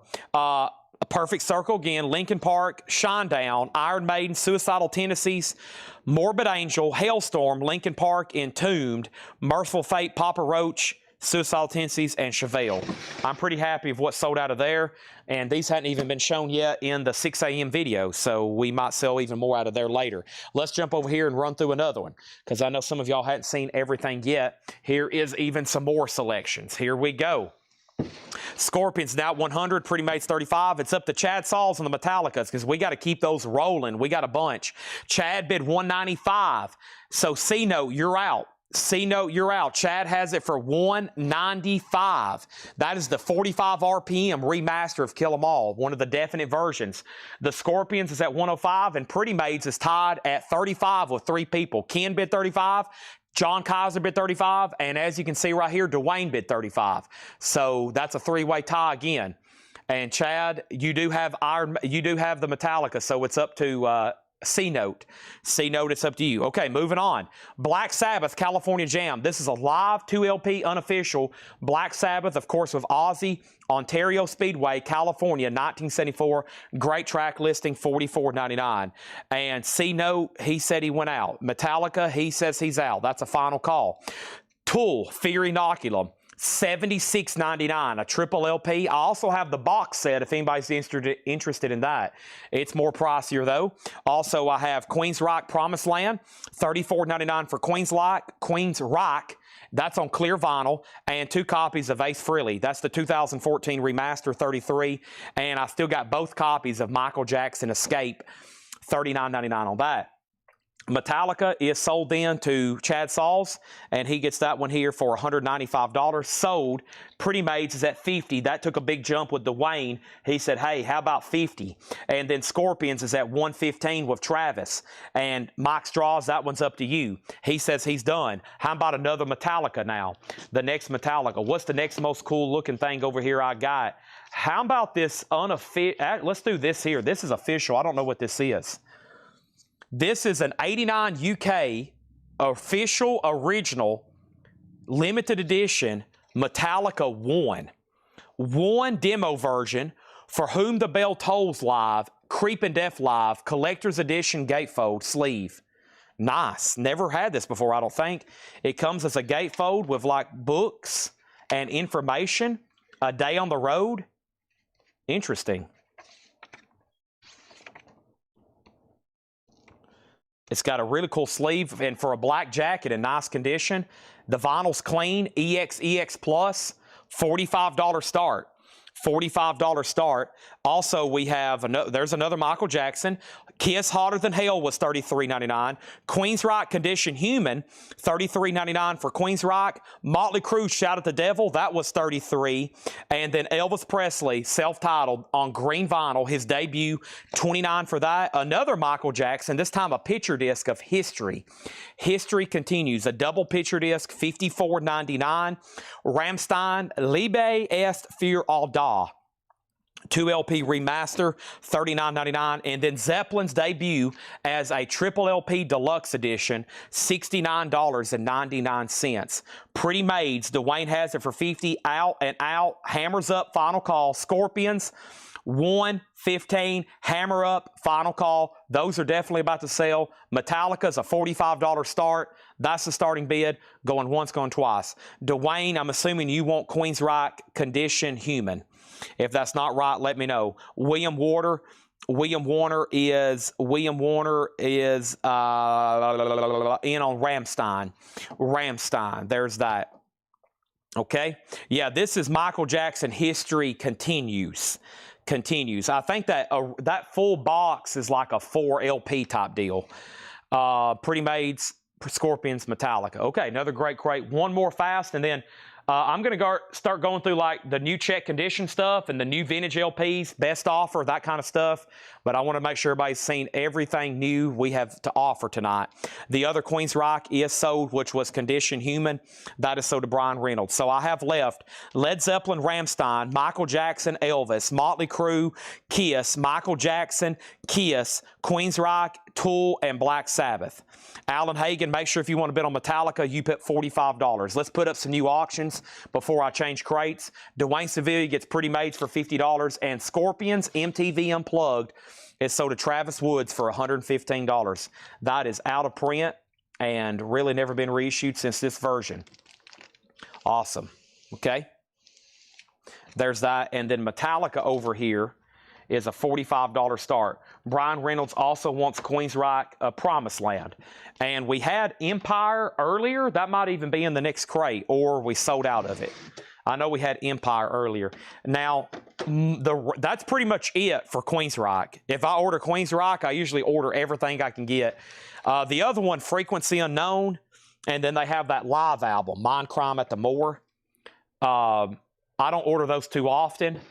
A: Perfect Circle again, Linkin Park, Shinedown, Iron Maiden, Suicidal Tendencies, Morbid Angel, Hailstorm, Linkin Park, Entombed, Merciful Fate, Papa Roach, Suicidal Tendencies, and Chevelle. I'm pretty happy with what sold out of there, and these hadn't even been shown yet in the 6 a.m. video, so we might sell even more out of there later. Let's jump over here and run through another one, because I know some of y'all hadn't seen everything yet. Here is even some more selections. Here we go. Scorpions now 100, Pretty Mates 35. It's up to Chad Sauls and the Metallicas, because we got to keep those rolling. We got a bunch. Chad bid 195, so C-Note, you're out. C-Note, you're out. Chad has it for $195. That is the 45 RPM remaster of Kill 'Em All, one of the definite versions. The Scorpions is at 105, and Pretty Maids is tied at 35 with 3 people. Ken bid 35, John Kaiser bid 35, and as you can see right here, Dwayne bid 35. So that's a 3-way tie again. And Chad, you do have the Metallica, so it's up to C-Note. C-Note, it's up to you. Okay, moving on. Black Sabbath, California Jam. This is a live 2LP unofficial Black Sabbath, of course, with Ozzy, Ontario Speedway, California, 1974. Great track listing, $44.99. And C-Note, he said he went out. Metallica, he says he's out. That's a final call. Tool, Fear Inoculum, $76.99, a triple LP. I also have the box set if anybody's interested in that. It's more pricier though. Also, I have Queen's Rock Promised Land, $34.99 for Queen's Rock. That's on clear vinyl, and 2 copies of Ace Frehley. That's the 2014 remaster, $33. And I still got both copies of Michael Jackson Escape, $39.99 on that. Metallica is sold then to Chad Sauls, and he gets that one here for $195. Sold. Pretty Maids is at $50. That took a big jump with Dwayne. He said, hey, how about $50? And then Scorpions is at $115 with Travis. And Mike Straws, that one's up to you. He says he's done. How about another Metallica now? The next Metallica. What's the next most cool looking thing over here I got? How about this unofficial? Let's do this here. This is official. I don't know what this is. This is an 89 UK official original limited edition Metallica 1. 1 demo version, For Whom the Bell Tolls live, Creepin' Death live, collector's edition gatefold sleeve. Nice. Never had this before, I don't think. It comes as a gatefold with like books and information. A Day on the Road. Interesting. It's got a really cool sleeve, and for a black jacket in nice condition. The vinyl's clean, EX Plus, $45 start. $45 start. Also, we have, there's another Michael Jackson. Kiss Hotter Than Hell was $33.99. Queensryche Condition Human, $33.99 for Queensryche. Motley Crue Shout at the Devil, that was $33. And then Elvis Presley, self-titled, on green vinyl, his debut, $29 for that. Another Michael Jackson, this time a picture disc of History. History Continues, a double picture disc, $54.99. Rammstein, Liebe est für all da. 2 LP remaster, $39.99, and then Zeppelin's debut as a triple LP deluxe edition, $69.99. Pretty Maids, Dwayne has it for $50. Out and Out, Hammers Up, Final Call, Scorpions, $115, Hammer Up, Final Call. Those are definitely about to sell. Metallica's a $45 start. That's the starting bid. Going once, going twice. Dwayne, I'm assuming you want Queensryche Condition Human. If that's not right, let me know. William Warner is in on Rammstein. There's that. Okay. Yeah, this is Michael Jackson History Continues. I think that that full box is like a 4 LP type deal. Pretty Maids, Scorpions, Metallica. Okay, another great crate. One more fast, and then I'm going to start going through like the new check condition stuff and the new vintage LPs, best offer, that kind of stuff. But I want to make sure everybody's seen everything new we have to offer tonight. The other Queensryche is sold, which was Condition Human. That is sold to Brian Reynolds. So I have left Led Zeppelin, Rammstein, Michael Jackson, Elvis, Motley Crue, Kiss, Michael Jackson, Kiss, Queensryche, Tool, and Black Sabbath. Alan Hagen, make sure if you want to bid on Metallica, you put $45. Let's put up some new auctions before I change crates. Dwayne Sevilla gets Pretty Maids for $50, and Scorpions MTV Unplugged is sold to Travis Woods for $115. That is out of print and really never been reissued since this version. Awesome. Okay. There's that. And then Metallica over here is a $45 start. Brian Reynolds also wants Queensryche Promised Land. And we had Empire earlier. That might even be in the next crate, or we sold out of it. I know we had Empire earlier. Now, that's pretty much it for Queensryche. If I order Queensryche, I usually order everything I can get. The other one, Frequency Unknown, and then they have that live album, Mind Crime at the Moor. I don't order those too often,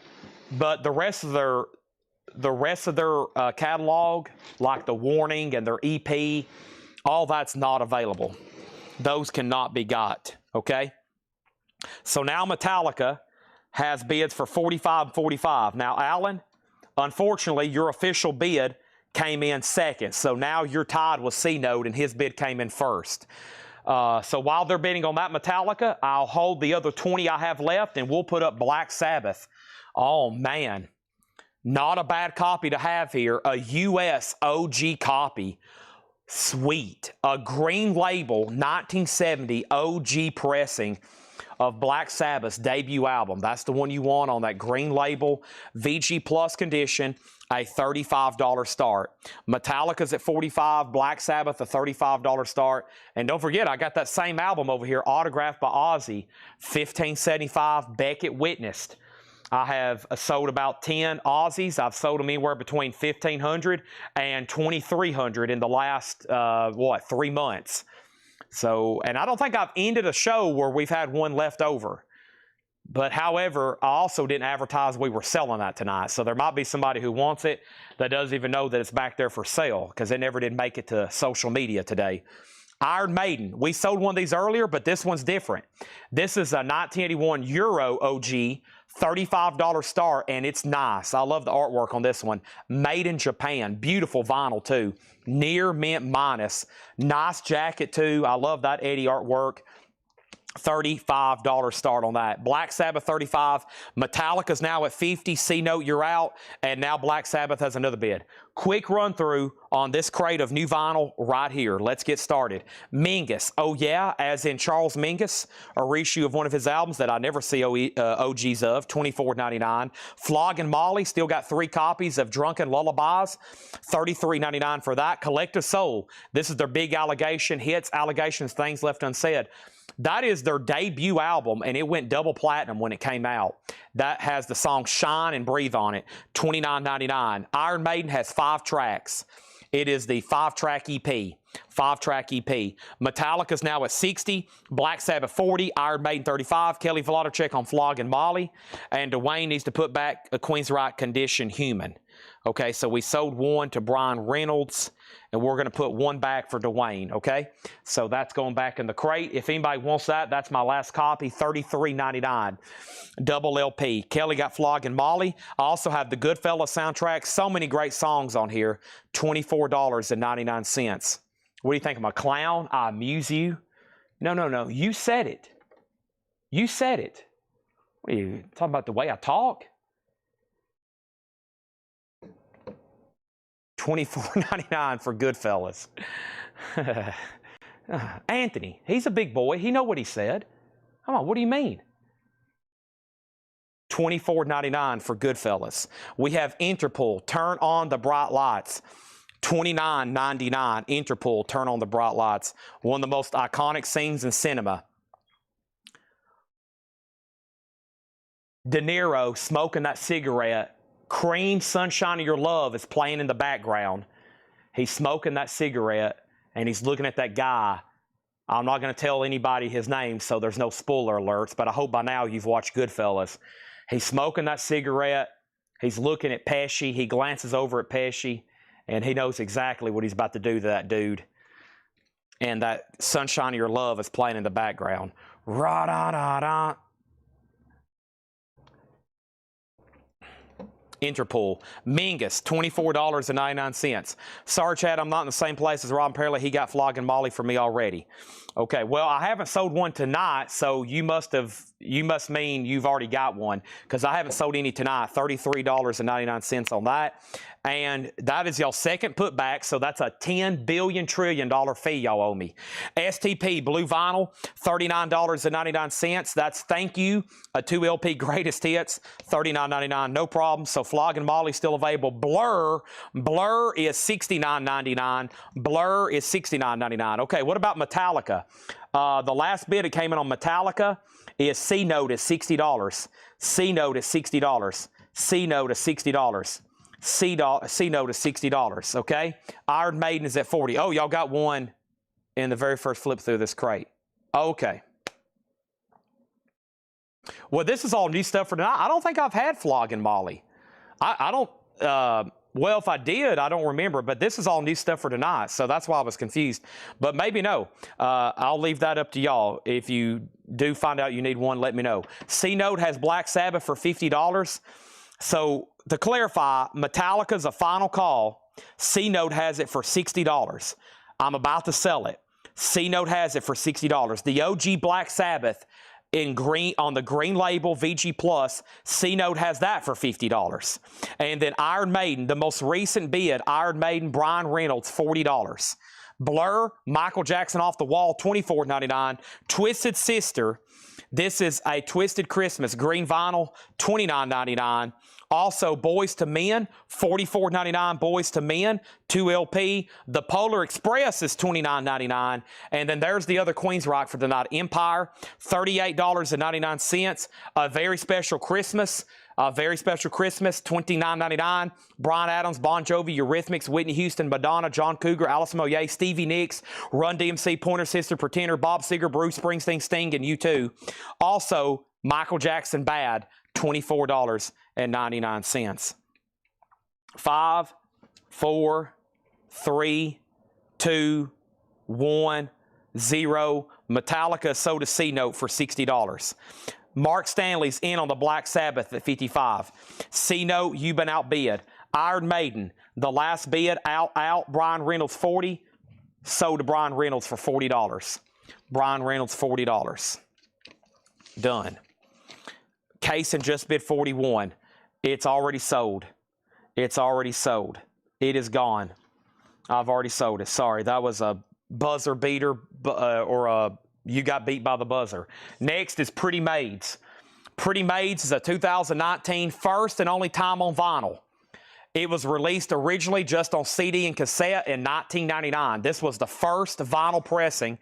A: but the rest of their catalog, like the Warning and their EP, all that's not available. Those cannot be got, okay? So now Metallica has bids for $45 and $45. Now, Alan, unfortunately, your official bid came in second. So now you're tied with C-Note, and his bid came in first. So while they're bidding on that Metallica, I'll hold the other 20 I have left, and we'll put up Black Sabbath. Oh, man. Not a bad copy to have here. A US OG copy. Sweet. A green label, 1970 OG pressing of Black Sabbath's debut album. That's the one you want on that green label, VG Plus condition, a $35 start. Metallica's at $45, Black Sabbath a $35 start. And don't forget, I got that same album over here, autographed by Ozzy, $15.75, Beckett Witnessed. I have sold about 10 Aussies. I've sold them anywhere between 1,500 and 2,300 in the last, 3 months. So, and I don't think I've ended a show where we've had one left over. But however, I also didn't advertise we were selling that tonight. So there might be somebody who wants it that doesn't even know that it's back there for sale because it never did make it to social media today. Iron Maiden. We sold one of these earlier, but this one's different. This is a 1981 Euro OG, $35 star, and it's nice. I love the artwork on this one. Made in Japan. Beautiful vinyl, too. Near mint minus. Nice jacket, too. I love that Eddie artwork. $35 start on that. Black Sabbath, $35. Metallica's now at $50. C-Note, you're out. And now Black Sabbath has another bid. Quick run through on this crate of new vinyl right here. Let's get started. Mingus. Oh, yeah, as in Charles Mingus, a reissue of one of his albums that I never see OGs of, $24.99. Flogging Molly, still got 3 copies of Drunken Lullabies, $33.99 for that. Collective Soul. This is their big allegation hits, allegations, things left unsaid. That is their debut album, and it went double platinum when it came out. That has the song Shine and Breathe on it, $29.99. Iron Maiden has 5 tracks. It is the 5-track EP. 5-track EP. Metallica's now at 60. Black Sabbath 40. Iron Maiden 35. Kelly Vladimir on Flogging Molly. And Dwayne needs to put back a Queensryche Condition Human. Okay, so we sold one to Brian Reynolds, and we're going to put one back for Dwayne, okay? So that's going back in the crate. If anybody wants that, that's my last copy, $33.99. Double LP. Kelly got Flogging Molly. I also have the Goodfellas soundtrack. So many great songs on here. $24.99. What do you think? I'm a clown? I amuse you? No. You said it. You said it. What are you talking about, the way I talk? $24.99 for Goodfellas. Anthony, he's a big boy. He know what he said. Come on, what do you mean? $24.99 for Goodfellas. We have Interpol, Turn on the Bright Lights. $29.99. Interpol, Turn on the Bright Lights. One of the most iconic scenes in cinema. De Niro smoking that cigarette. Cream, Sunshine of Your Love is playing in the background. He's smoking that cigarette, and he's looking at that guy. I'm not going to tell anybody his name, so there's no spoiler alerts, but I hope by now you've watched Goodfellas. He's smoking that cigarette. He's looking at Pesci. He glances over at Pesci, and he knows exactly what he's about to do to that dude. And that Sunshine of Your Love is playing in the background. Ra-da-da-da. Interpol. Mingus, $24.99. Sorry, Chad, I'm not in the same place as Robin Perley. He got Flogging Molly for me already. Okay, well, I haven't sold one tonight, so you must mean you've already got one, because I haven't sold any tonight. $33.99 on that. And that is y'all's second putback, so that's a $10 billion trillion fee y'all owe me. STP Blue Vinyl, $39.99. That's Thank You, a 2LP Greatest Hits, $39.99, no problem. So Flogging Molly still available. Blur is $69.99. Blur is $69.99. Okay, what about Metallica? The last bid that came in on Metallica is C-Note is $60. C-Note is $60. C-Note is $60. C-Note is $60, okay? Iron Maiden is at $40. Oh, y'all got one in the very first flip through this crate. Okay. Well, this is all new stuff for tonight. I don't think I've had Flogging Molly. I don't, well, if I did, I don't remember, but this is all new stuff for tonight, so that's why I was confused. But maybe no. I'll leave that up to y'all. If you do find out you need one, let me know. C-Note has Black Sabbath for $50. So, to clarify, Metallica's a final call. C-Note has it for $60. I'm about to sell it. C-Note has it for $60. The OG Black Sabbath in green on the green label VG Plus, C-Note has that for $50. And then Iron Maiden, the most recent bid, Iron Maiden, Brian Reynolds, $40. Blur, Michael Jackson Off the Wall, $24.99. Twisted Sister, this is a Twisted Christmas green vinyl, $29.99. Also, Boys to Men, $44.99, Boys to Men, 2LP. The Polar Express is $29.99. And then there's the other Queensryche for tonight, Empire, $38.99. A Very Special Christmas, Very Special Christmas, $29.99. Bryan Adams, Bon Jovi, Eurythmics, Whitney Houston, Madonna, John Cougar, Alison Moyet, Stevie Nicks, Run DMC, Pointer Sister, Pretender, Bob Seger, Bruce Springsteen, Sting, and U2. Also, Michael Jackson Bad, $24.99. 5, 4, 3, 2, 1, 0. Metallica sold a C-note for $60. Mark Stanley's in on the Black Sabbath at $55. C-note, you've been outbid. Iron Maiden, the last bid, out. Brian Reynolds, $40. Sold to Brian Reynolds for $40. Brian Reynolds, $40. Done. Kaysen just bid $41. It's already sold. It's already sold. It is gone. I've already sold it. Sorry, that was a buzzer beater, you got beat by the buzzer. Next is Pretty Maids. Pretty Maids is a 2019 first and only time on vinyl. It was released originally just on CD and cassette in 1999. This was the first vinyl pressing.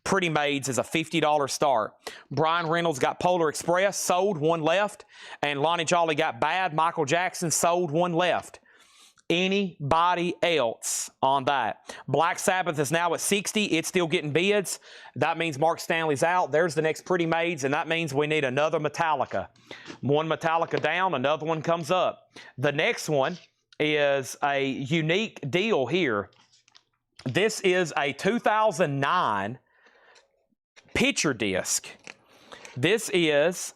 A: Pretty Maids is a $50 start. Brian Reynolds got Polar Express, sold, one left. And Lonnie Jolly got Bad. Michael Jackson sold, one left. Anybody else on that? Black Sabbath is now at 60. It's still getting bids. That means Mark Stanley's out. There's the next Pretty Maids, and that means we need another Metallica. One Metallica down, another one comes up. The next one is a unique deal here. This is a 2009 picture disc. This is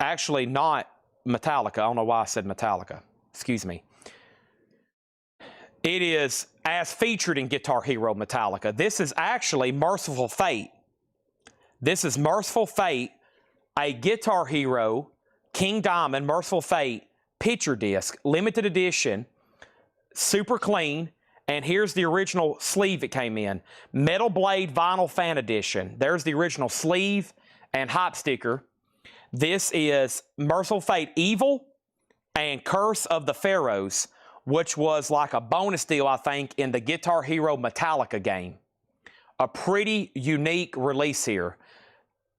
A: actually not Metallica. I don't know why I said Metallica. Excuse me. It is as featured in Guitar Hero Metallica. This is actually Merciful Fate. This is Merciful Fate, a Guitar Hero King Diamond Merciful Fate picture disc, limited edition, super clean. And here's the original sleeve it came in. Metal Blade Vinyl Fan Edition. There's the original sleeve and hop sticker. This is Merciful Fate Evil and Curse of the Pharaohs, which was like a bonus deal, I think, in the Guitar Hero Metallica game. A pretty unique release here.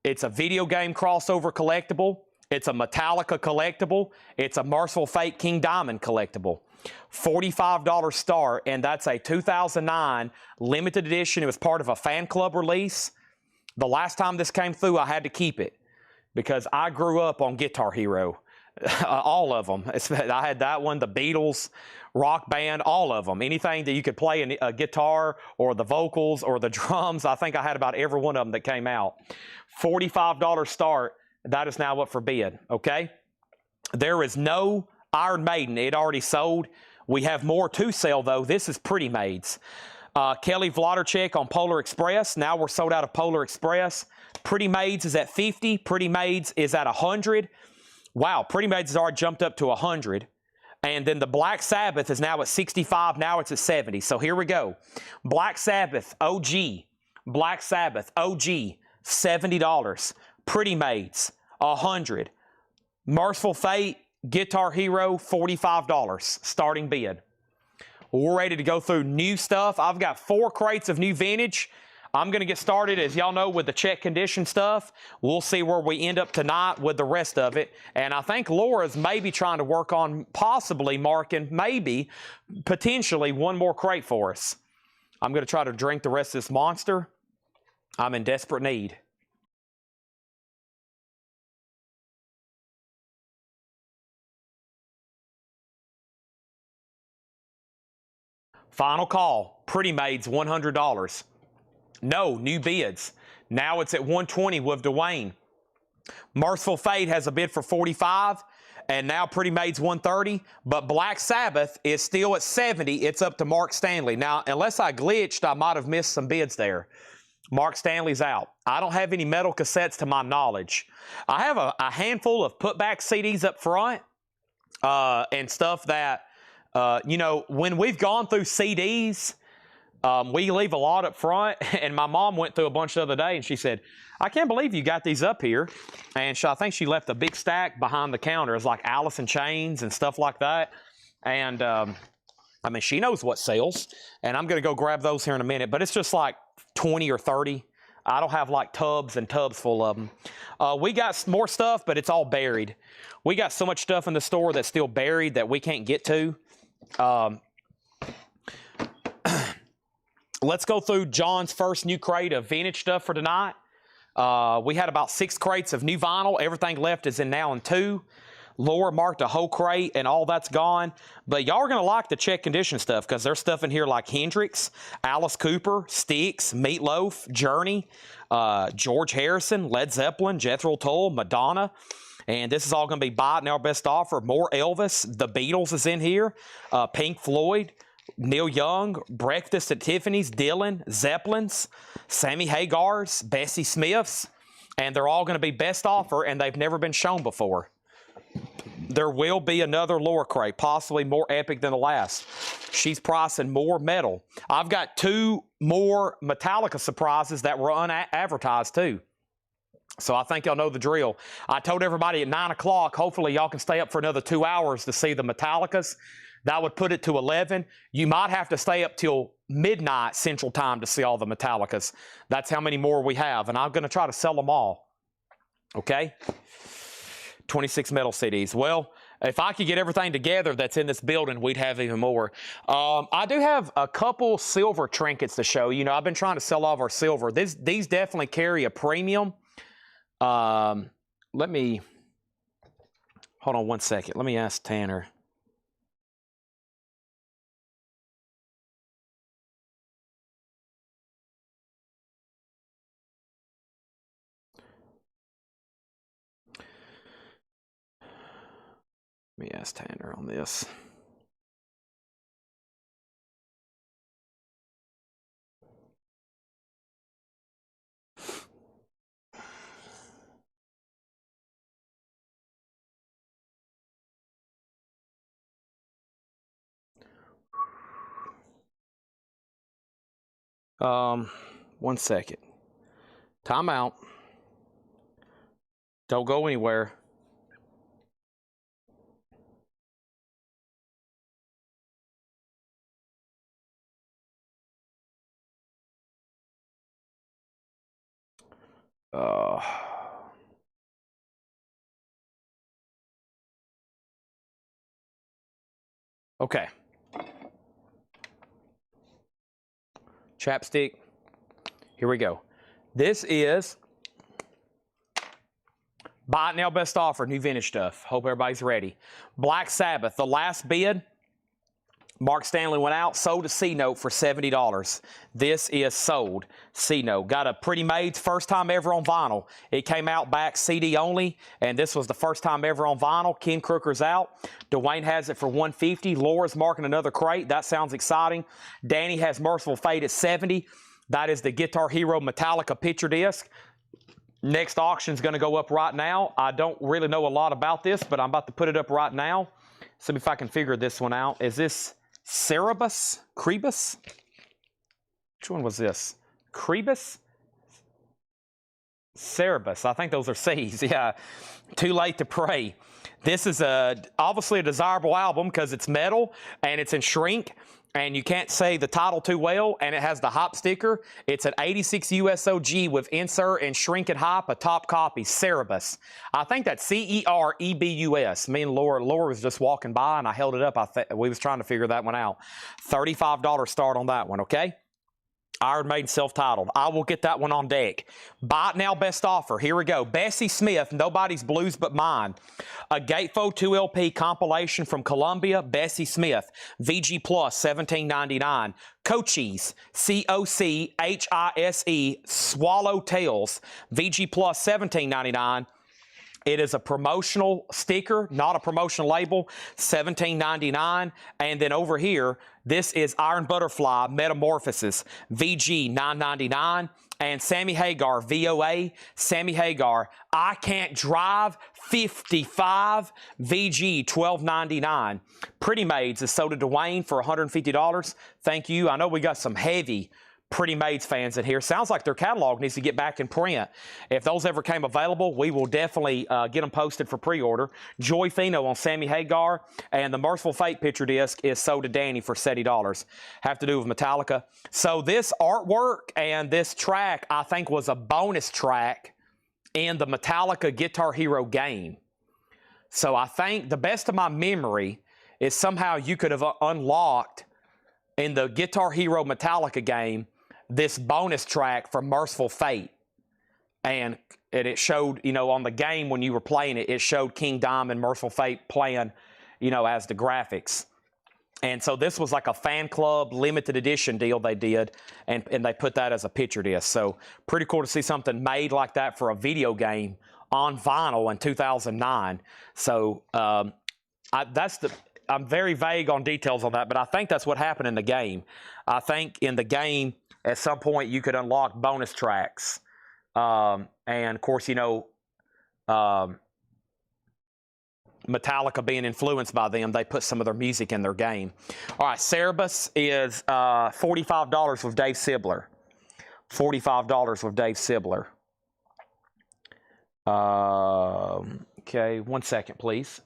A: It's a video game crossover collectible. It's a Metallica collectible. It's a Merciful Fate King Diamond collectible. $45 start, and that's a 2009 limited edition. It was part of a fan club release. The last time this came through, I had to keep it because I grew up on Guitar Hero. All of them. I had that one, the Beatles, Rock Band, all of them. Anything that you could play a guitar or the vocals or the drums, I think I had about every one of them that came out. $45 start. That is now up for bid, okay? There is no Iron Maiden. It already sold. We have more to sell, though. This is Pretty Maids. Kelly Vlodarchek on Polar Express. Now we're sold out of Polar Express. Pretty Maids is at 50. Pretty Maids is at 100. Wow, Pretty Maids has already jumped up to 100. And then the Black Sabbath is now at 65. Now it's at 70. So here we go. Black Sabbath OG. Black Sabbath OG, $70. Pretty Maids, 100. Merciful Fate, Guitar Hero, $45. Starting bid. We're ready to go through new stuff. I've got 4 crates of new vintage. I'm going to get started, as y'all know, with the check condition stuff. We'll see where we end up tonight with the rest of it. And I think Laura's maybe trying to work on possibly marking, maybe, potentially one more crate for us. I'm going to try to drink the rest of this monster. I'm in desperate need. Final call. Pretty Maids, $100. No, new bids. Now it's at $120 with Dwayne. Merciful Fate has a bid for $45, and now Pretty Maids $130. But Black Sabbath is still at $70. It's up to Mark Stanley. Now, unless I glitched, I might have missed some bids there. Mark Stanley's out. I don't have any metal cassettes to my knowledge. I have a handful of putback CDs up front and stuff that, you know, when we've gone through CDs, we leave a lot up front, and my mom went through a bunch the other day, and she said, I can't believe you got these up here. And I think she left a big stack behind the counter. It's like Alice in Chains and stuff like that. And, I mean, she knows what sells, and I'm going to go grab those here in a minute, but it's just like 20 or 30. I don't have like tubs and tubs full of them. We got more stuff, but it's all buried. We got so much stuff in the store that's still buried that we can't get to. Let's go through John's first new crate of vintage stuff for tonight. We had about 6 crates of new vinyl. Everything left is now in 2. Laura marked a whole crate and all that's gone. But y'all are going to like the check condition stuff because there's stuff in here like Hendrix, Alice Cooper, Styx, Meatloaf, Journey, George Harrison, Led Zeppelin, Jethro Tull, Madonna. And this is all going to be bought now best offer. More Elvis, The Beatles is in here, Pink Floyd, Neil Young, Breakfast at Tiffany's, Dylan, Zeppelins, Sammy Hagar's, Bessie Smith's. And they're all going to be best offer and they've never been shown before. There will be another Laura crate, possibly more epic than the last. She's pricing more metal. I've got 2 more Metallica surprises that were unadvertised too. So I think y'all know the drill. I told everybody at 9 o'clock, hopefully y'all can stay up for another 2 hours to see the Metallicas. That would put it to 11. You might have to stay up till midnight Central Time to see all the Metallicas. That's how many more we have, and I'm going to try to sell them all. Okay? 26 metal CDs. Well, if I could get everything together that's in this building, we'd have even more. I do have a couple silver trinkets to show. You know, I've been trying to sell all of our silver. These definitely carry a premium. Let me, hold on one second. Let me ask Tanner. Let me ask Tanner on this. One second. Time out. Don't go anywhere. Okay. Chapstick. Here we go. This is buy it now best offer, new vintage stuff. Hope everybody's ready. Black Sabbath, the last bid. Mark Stanley went out, sold a C-note for $70. This is sold. C-note. Got a Pretty Maids, first time ever on vinyl. It came out back CD only, and this was the first time ever on vinyl. Ken Crooker's out. Dwayne has it for $150. Laura's marking another crate. That sounds exciting. Danny has Merciful Fate at $70. That is the Guitar Hero Metallica picture disc. Next auction's going to go up right now. I don't really know a lot about this, but I'm about to put it up right now. See if I can figure this one out. Is this Cerebus? Crebus? Which one was this? Crebus? Cerebus. I think those are C's. Yeah. Too Late to Pray. This is obviously a desirable album because it's metal and it's in shrink. And you can't say the title too well, and it has the hop sticker. It's an 86 USOG with insert and shrink and hop, a top copy, Cerebus. I think that's Cerebus. Me and Laura was just walking by, and I held it up. We was trying to figure that one out. $35 start on that one, okay? Iron Maiden self-titled. I will get that one on deck. Buy it now, best offer. Here we go. Bessie Smith, Nobody's Blues But Mine. A Gatefold 2 LP compilation from Columbia, Bessie Smith. VG Plus, $17.99. Cochise, C-O-C-H-I-S-E, Swallow Tales. VG Plus, $17.99. It is a promotional sticker, not a promotional label, $17.99. And then over here, this is Iron Butterfly Metamorphosis, VG $9.99. And Sammy Hagar, VOA, Sammy Hagar, I Can't Drive, 55, VG $12.99. Pretty Maids is sold to Dwayne for $150. Thank you. I know we got some heavy Pretty Maids fans in here. Sounds like their catalog needs to get back in print. If those ever came available, we will definitely get them posted for pre-order. Joy Fino on Sammy Hagar, and the Merciful Fate picture disc is sold to Danny for $70. Have to do with Metallica. So this artwork and this track, I think, was a bonus track in the Metallica Guitar Hero game. So I think, the best of my memory, is somehow you could have unlocked in the Guitar Hero Metallica game this bonus track from Merciful Fate. And it showed, you know, on the game when you were playing it, it showed King Diamond, Merciful Fate playing, you know, as the graphics. And so this was like a fan club limited edition deal they did, and they put that as a picture disc. So pretty cool to see something made like that for a video game on vinyl in 2009. So I'm very vague on details on that, but I think that's what happened in the game. I think in the game, at some point, you could unlock bonus tracks. And, of course, you know, Metallica being influenced by them, they put some of their music in their game. All right, Cerebus is $45 with Dave Sibler. $45 with Dave Sibler. Okay, 1 second, please.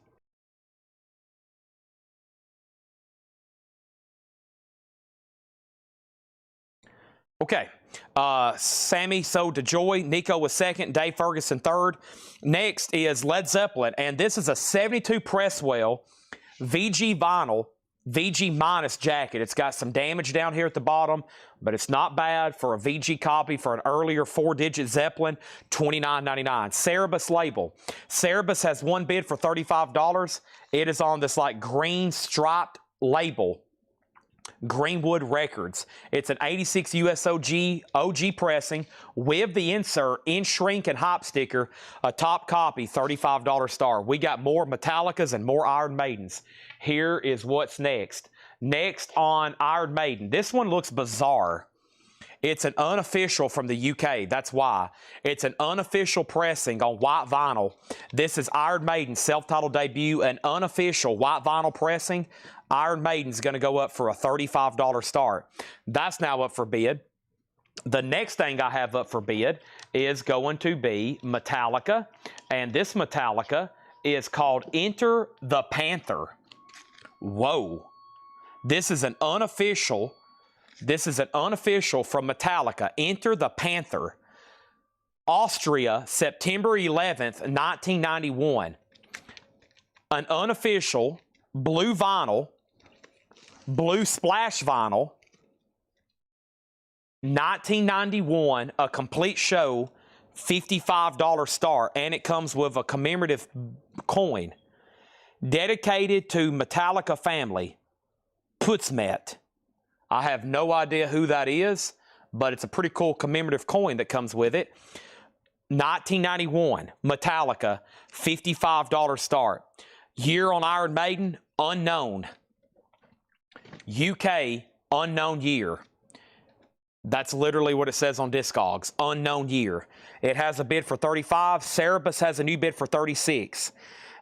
A: Okay, Sammy sold to Joy. Nico was second. Dave Ferguson third. Next is Led Zeppelin, and this is a 72 Presswell VG vinyl, VG minus jacket. It's got some damage down here at the bottom, but it's not bad for a VG copy for an earlier 4-digit Zeppelin, $29.99. Cerebus label. Cerebus has one bid for $35. It is on this like green striped label. Greenwood Records. It's an 86 USOG OG pressing with the insert in shrink and hop sticker, a top copy, $35 star. We got more Metallicas and more Iron Maidens. Here is what's next. Next on Iron Maiden. This one looks bizarre. It's an unofficial from the UK. That's why. It's an unofficial pressing on white vinyl. This is Iron Maiden's self-titled debut, an unofficial white vinyl pressing. Iron Maiden's going to go up for a $35 start. That's now up for bid. The next thing I have up for bid is going to be Metallica. And this Metallica is called Enter the Panther. Whoa. This is an unofficial. This is an unofficial from Metallica. Enter the Panther. Austria, September 11th, 1991. An unofficial blue vinyl, blue splash vinyl, 1991, a complete show, $55 star, and it comes with a commemorative coin dedicated to Metallica family, Putzmet. I have no idea who that is, but it's a pretty cool commemorative coin that comes with it. 1991, Metallica, $55 start. Year on Iron Maiden, unknown. UK, unknown year. That's literally what it says on Discogs, unknown year. It has a bid for $35. Cerebus has a new bid for $36.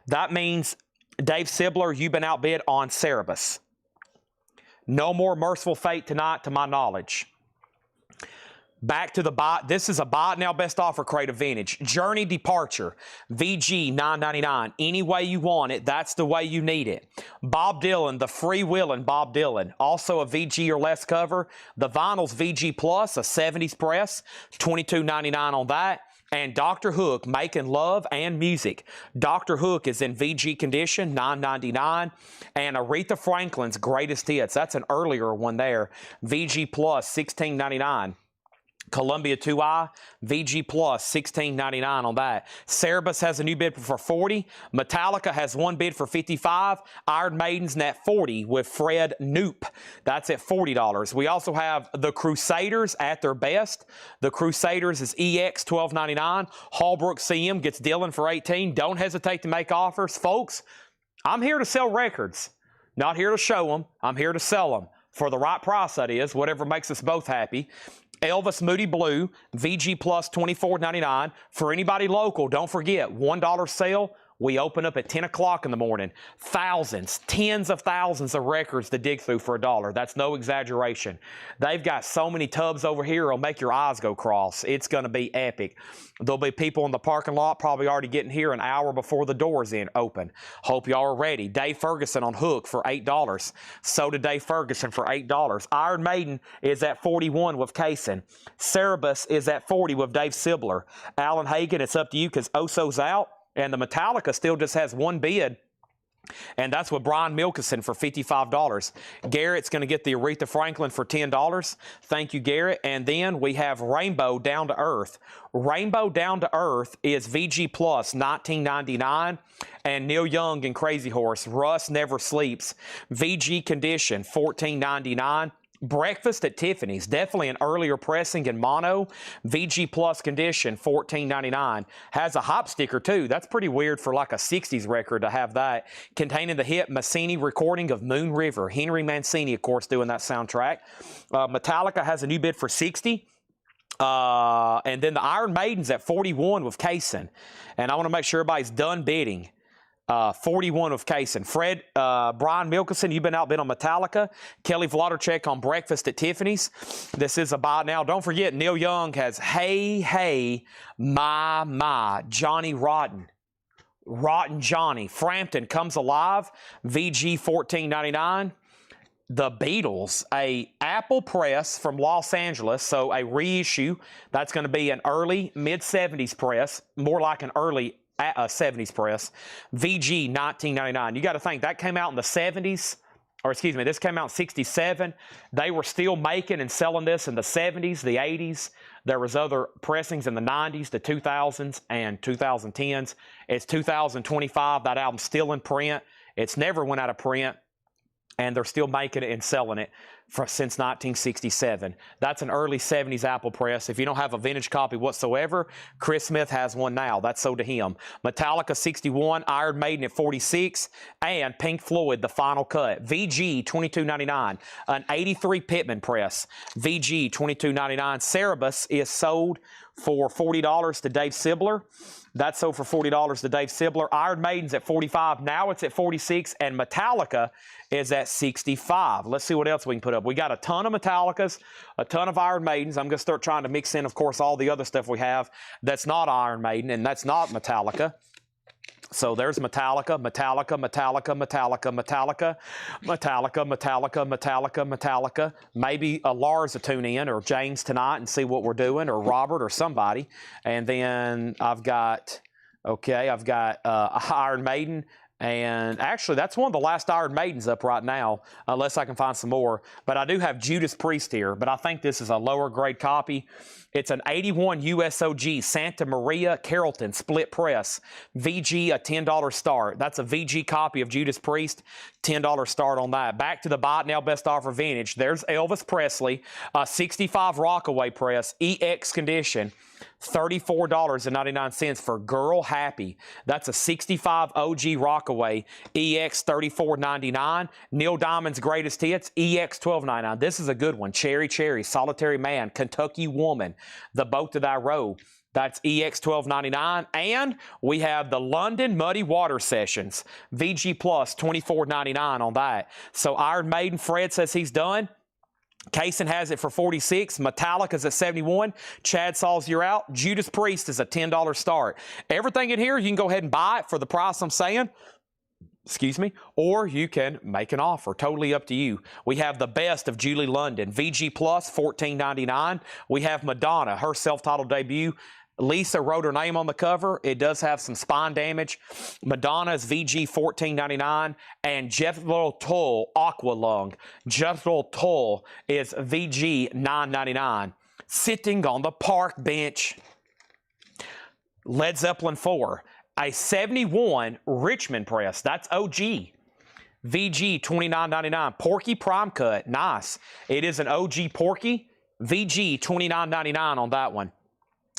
A: That means, Dave Sibler, you've been outbid on Cerebus. No more Merciful Fate tonight, to my knowledge. Back to the buy. This is a buy it now best offer crate of vintage. Journey Departure, VG $9.99. Any way you want it, that's the way you need it. Bob Dylan, the freewheeling Bob Dylan. Also a VG or less cover. The vinyl's VG Plus, a 70s press, $22.99 on that. And Dr. Hook, Making Love and Music. Dr. Hook is in VG condition, $9.99. And Aretha Franklin's Greatest Hits. That's an earlier one there. VG Plus, $16.99. Columbia 2i, VG Plus, $16.99 on that. Cerebus has a new bid for $40. Metallica has one bid for $55. Iron Maiden's at $40 with Fred Noop. That's at $40. We also have the Crusaders at their best. The Crusaders is EX, $12.99. Hallbrook CM gets Dylan for $18. Don't hesitate to make offers. Folks, I'm here to sell records. Not here to show them. I'm here to sell them. For the right price, that is. Whatever makes us both happy. Elvis Moody Blue, VG Plus, $24.99. For anybody local, don't forget, $1 sale, We open up at 10 o'clock in the morning. Thousands, tens of thousands of records to dig through for $1. That's no exaggeration. They've got so many tubs over here, it'll make your eyes go cross. It's going to be epic. There'll be people in the parking lot probably already getting here an hour before the doors open. Hope y'all are ready. Dave Ferguson on hook for $8. So did Dave Ferguson for $8. Iron Maiden is at 41 with Kaysen. Cerebus is at 40 with Dave Sibler. Alan Hagen, it's up to you because Oso's out. And the Metallica still just has one bid, and that's with Brian Milkison for $55. Garrett's going to get the Aretha Franklin for $10. Thank you, Garrett. And then we have Rainbow Down to Earth. Rainbow Down to Earth is VG Plus, $19.99. And Neil Young and Crazy Horse, Russ Never Sleeps, VG Condition, $14.99. Breakfast at Tiffany's, definitely an earlier pressing in mono. VG Plus Condition, $14.99. Has a hop sticker, too. That's pretty weird for like a 60s record to have that. Containing the hit Mancini recording of Moon River. Henry Mancini, of course, doing that soundtrack. Metallica has a new bid for $60. And then the Iron Maiden's at 41 with Kaysen. And I want to make sure everybody's done bidding. 41 of Kaysen. Fred, Brian Milkison, you've been outbid on Metallica. Kelly Vladicek on Breakfast at Tiffany's. This is a buy now. Don't forget, Neil Young has Hey, Hey, My, Johnny Rotten. Rotten Johnny. Frampton Comes Alive. VG $14.99. The Beatles, a Apple press from Los Angeles, so a reissue. That's going to be an early mid-70s press, more like an early 70s press. VG $19.99. You got to think that came out in the 70s, or excuse me, this came out in 67. They were still making and selling this in the 70s, the 80s. There was other pressings in the 90s, the 2000s, and 2010s. It's 2025. That album's still in print. It's never went out of print. And they're still making it and selling it since 1967. That's an early 70s Apple press. If you don't have a vintage copy whatsoever, Chris Smith has one now. That's sold to him. Metallica 61, Iron Maiden at 46, and Pink Floyd, The Final Cut. VG $22.99. An 83 Pittman press. VG $22.99. Cerebus is sold for $40 to Dave Sibler. That's sold for $40 to Dave Sibler. Iron Maiden's at 45. Now it's at 46. And Metallica is at 65. Let's see what else we can put up. We got a ton of Metallicas, a ton of Iron Maidens. I'm going to start trying to mix in, of course, all the other stuff we have that's not Iron Maiden and that's not Metallica. So there's Metallica, Metallica, Metallica, Metallica, Metallica, Metallica, Metallica, Metallica, Metallica. Maybe Lars will tune in, or James tonight, and see what we're doing, or Robert, or somebody. And then I've got Iron Maiden. And actually, that's one of the last Iron Maidens up right now, unless I can find some more. But I do have Judas Priest here, but I think this is a lower grade copy. It's an 81 USOG Santa Maria Carrollton split press. VG, a $10 start. That's a VG copy of Judas Priest. $10 start on that. Back to the Buy It Now Best Offer Vintage. There's Elvis Presley, a 65 Rockaway press, EX condition. $34.99 for Girl Happy. That's a 65 OG Rockaway, EX $34.99. Neil Diamond's Greatest Hits, EX $12.99. This is a good one. Cherry Cherry, Solitary Man, Kentucky Woman, The Boat to Thy Row. That's EX $12.99. And we have the London Muddy Water Sessions, VG Plus $24.99 on that. So Iron Maiden, Fred says he's done. Kaysen has it for 46. Metallica's at 71. Chad Saws, you're out. Judas Priest is a $10 start. Everything in here, you can go ahead and buy it for the price I'm saying. Excuse me. Or you can make an offer. Totally up to you. We have the best of Julie London. VG Plus, $14.99. We have Madonna, her self-titled debut. Lisa wrote her name on the cover. It does have some spine damage. Madonna's VG $14.99, and Jethro Tull Aqua Lung. Jethro Tull is VG $9.99. Sitting on the park bench. Led Zeppelin 4, a 71 Richmond press. That's OG. VG $29.99. Porky Prime Cut. Nice. It is an OG Porky. VG $29.99 on that one.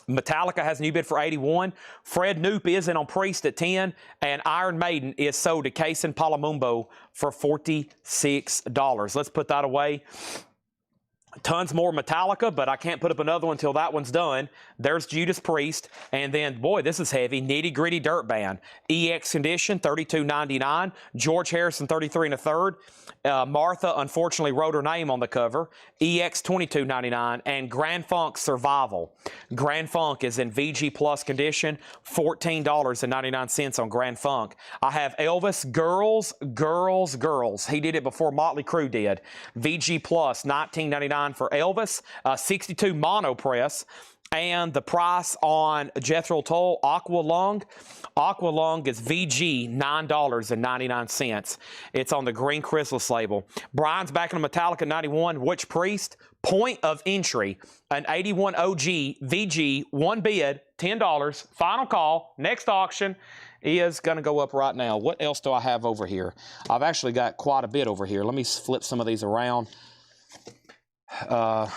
A: Metallica has a new bid for 81. Fred Noop is in on Priest at 10. And Iron Maiden is sold to Kaysen Palamumbo for $46. Let's put that away. Tons more Metallica, but I can't put up another one until that one's done. There's Judas Priest. And then, boy, this is heavy. Nitty Gritty Dirt Band. EX Condition, $32.99. George Harrison, 33 1/3. Martha, unfortunately, wrote her name on the cover. EX, $22.99. And Grand Funk Survival. Grand Funk is in VG Plus condition, $14.99 on Grand Funk. I have Elvis, Girls, Girls, Girls. He did it before Motley Crue did. VG Plus, $19.99 for Elvis, 62 mono press, and the price on Jethro Tull Aqua Lung is VG, $9.99. It's on the Green Chrysalis label. Brian's back in the Metallica 91. Which Priest? Point of entry, an 81 OG VG, one bid, $10. Final call. Next auction is going to go up right now. What else do I have over here? I've actually got quite a bit over here. Let me flip some of these around.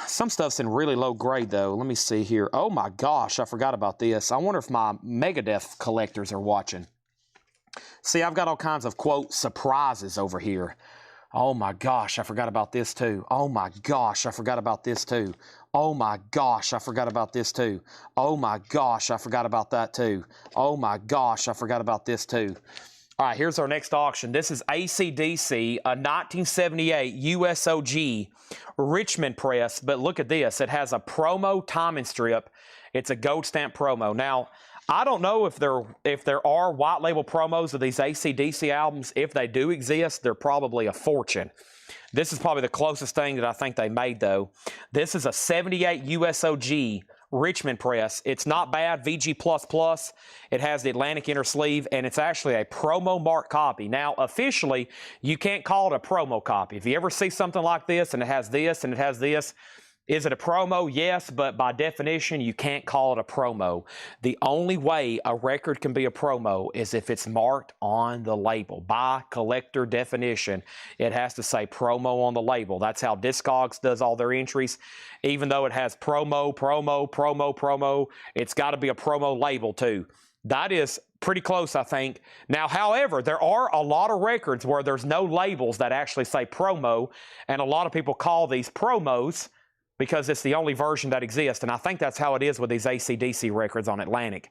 A: Some stuff's in really low grade, though. Let me see here. Oh, my gosh, I forgot about this. I wonder if my Megadeth collectors are watching. See, I've got all kinds of, quote, surprises over here. Oh, my gosh, I forgot about this, too. Oh, my gosh, I forgot about this, too. Oh, my gosh, I forgot about this, too. Oh, my gosh, I forgot about that, too. Oh, my gosh, I forgot about this, too. All right, here's our next auction. This is AC/DC, a 1978 USOG Richmond press, but look at this. It has a promo timing strip. It's a gold stamp promo. Now, I don't know if there are white label promos of these AC/DC albums. If they do exist, they're probably a fortune. This is probably the closest thing that I think they made, though. This is a 78 USOG Richmond press. It's not bad. VG++. It has the Atlantic inner sleeve, and it's actually a promo mark copy. Now, officially, you can't call it a promo copy. If you ever see something like this, and it has this, and it has this, is it a promo? Yes, but by definition, you can't call it a promo. The only way a record can be a promo is if it's marked on the label. By collector definition, it has to say promo on the label. That's how Discogs does all their entries. Even though it has promo, it's got to be a promo label too. That is pretty close, I think. Now, however, there are a lot of records where there's no labels that actually say promo, and a lot of people call these promos because it's the only version that exists, and I think that's how it is with these AC/DC records on Atlantic.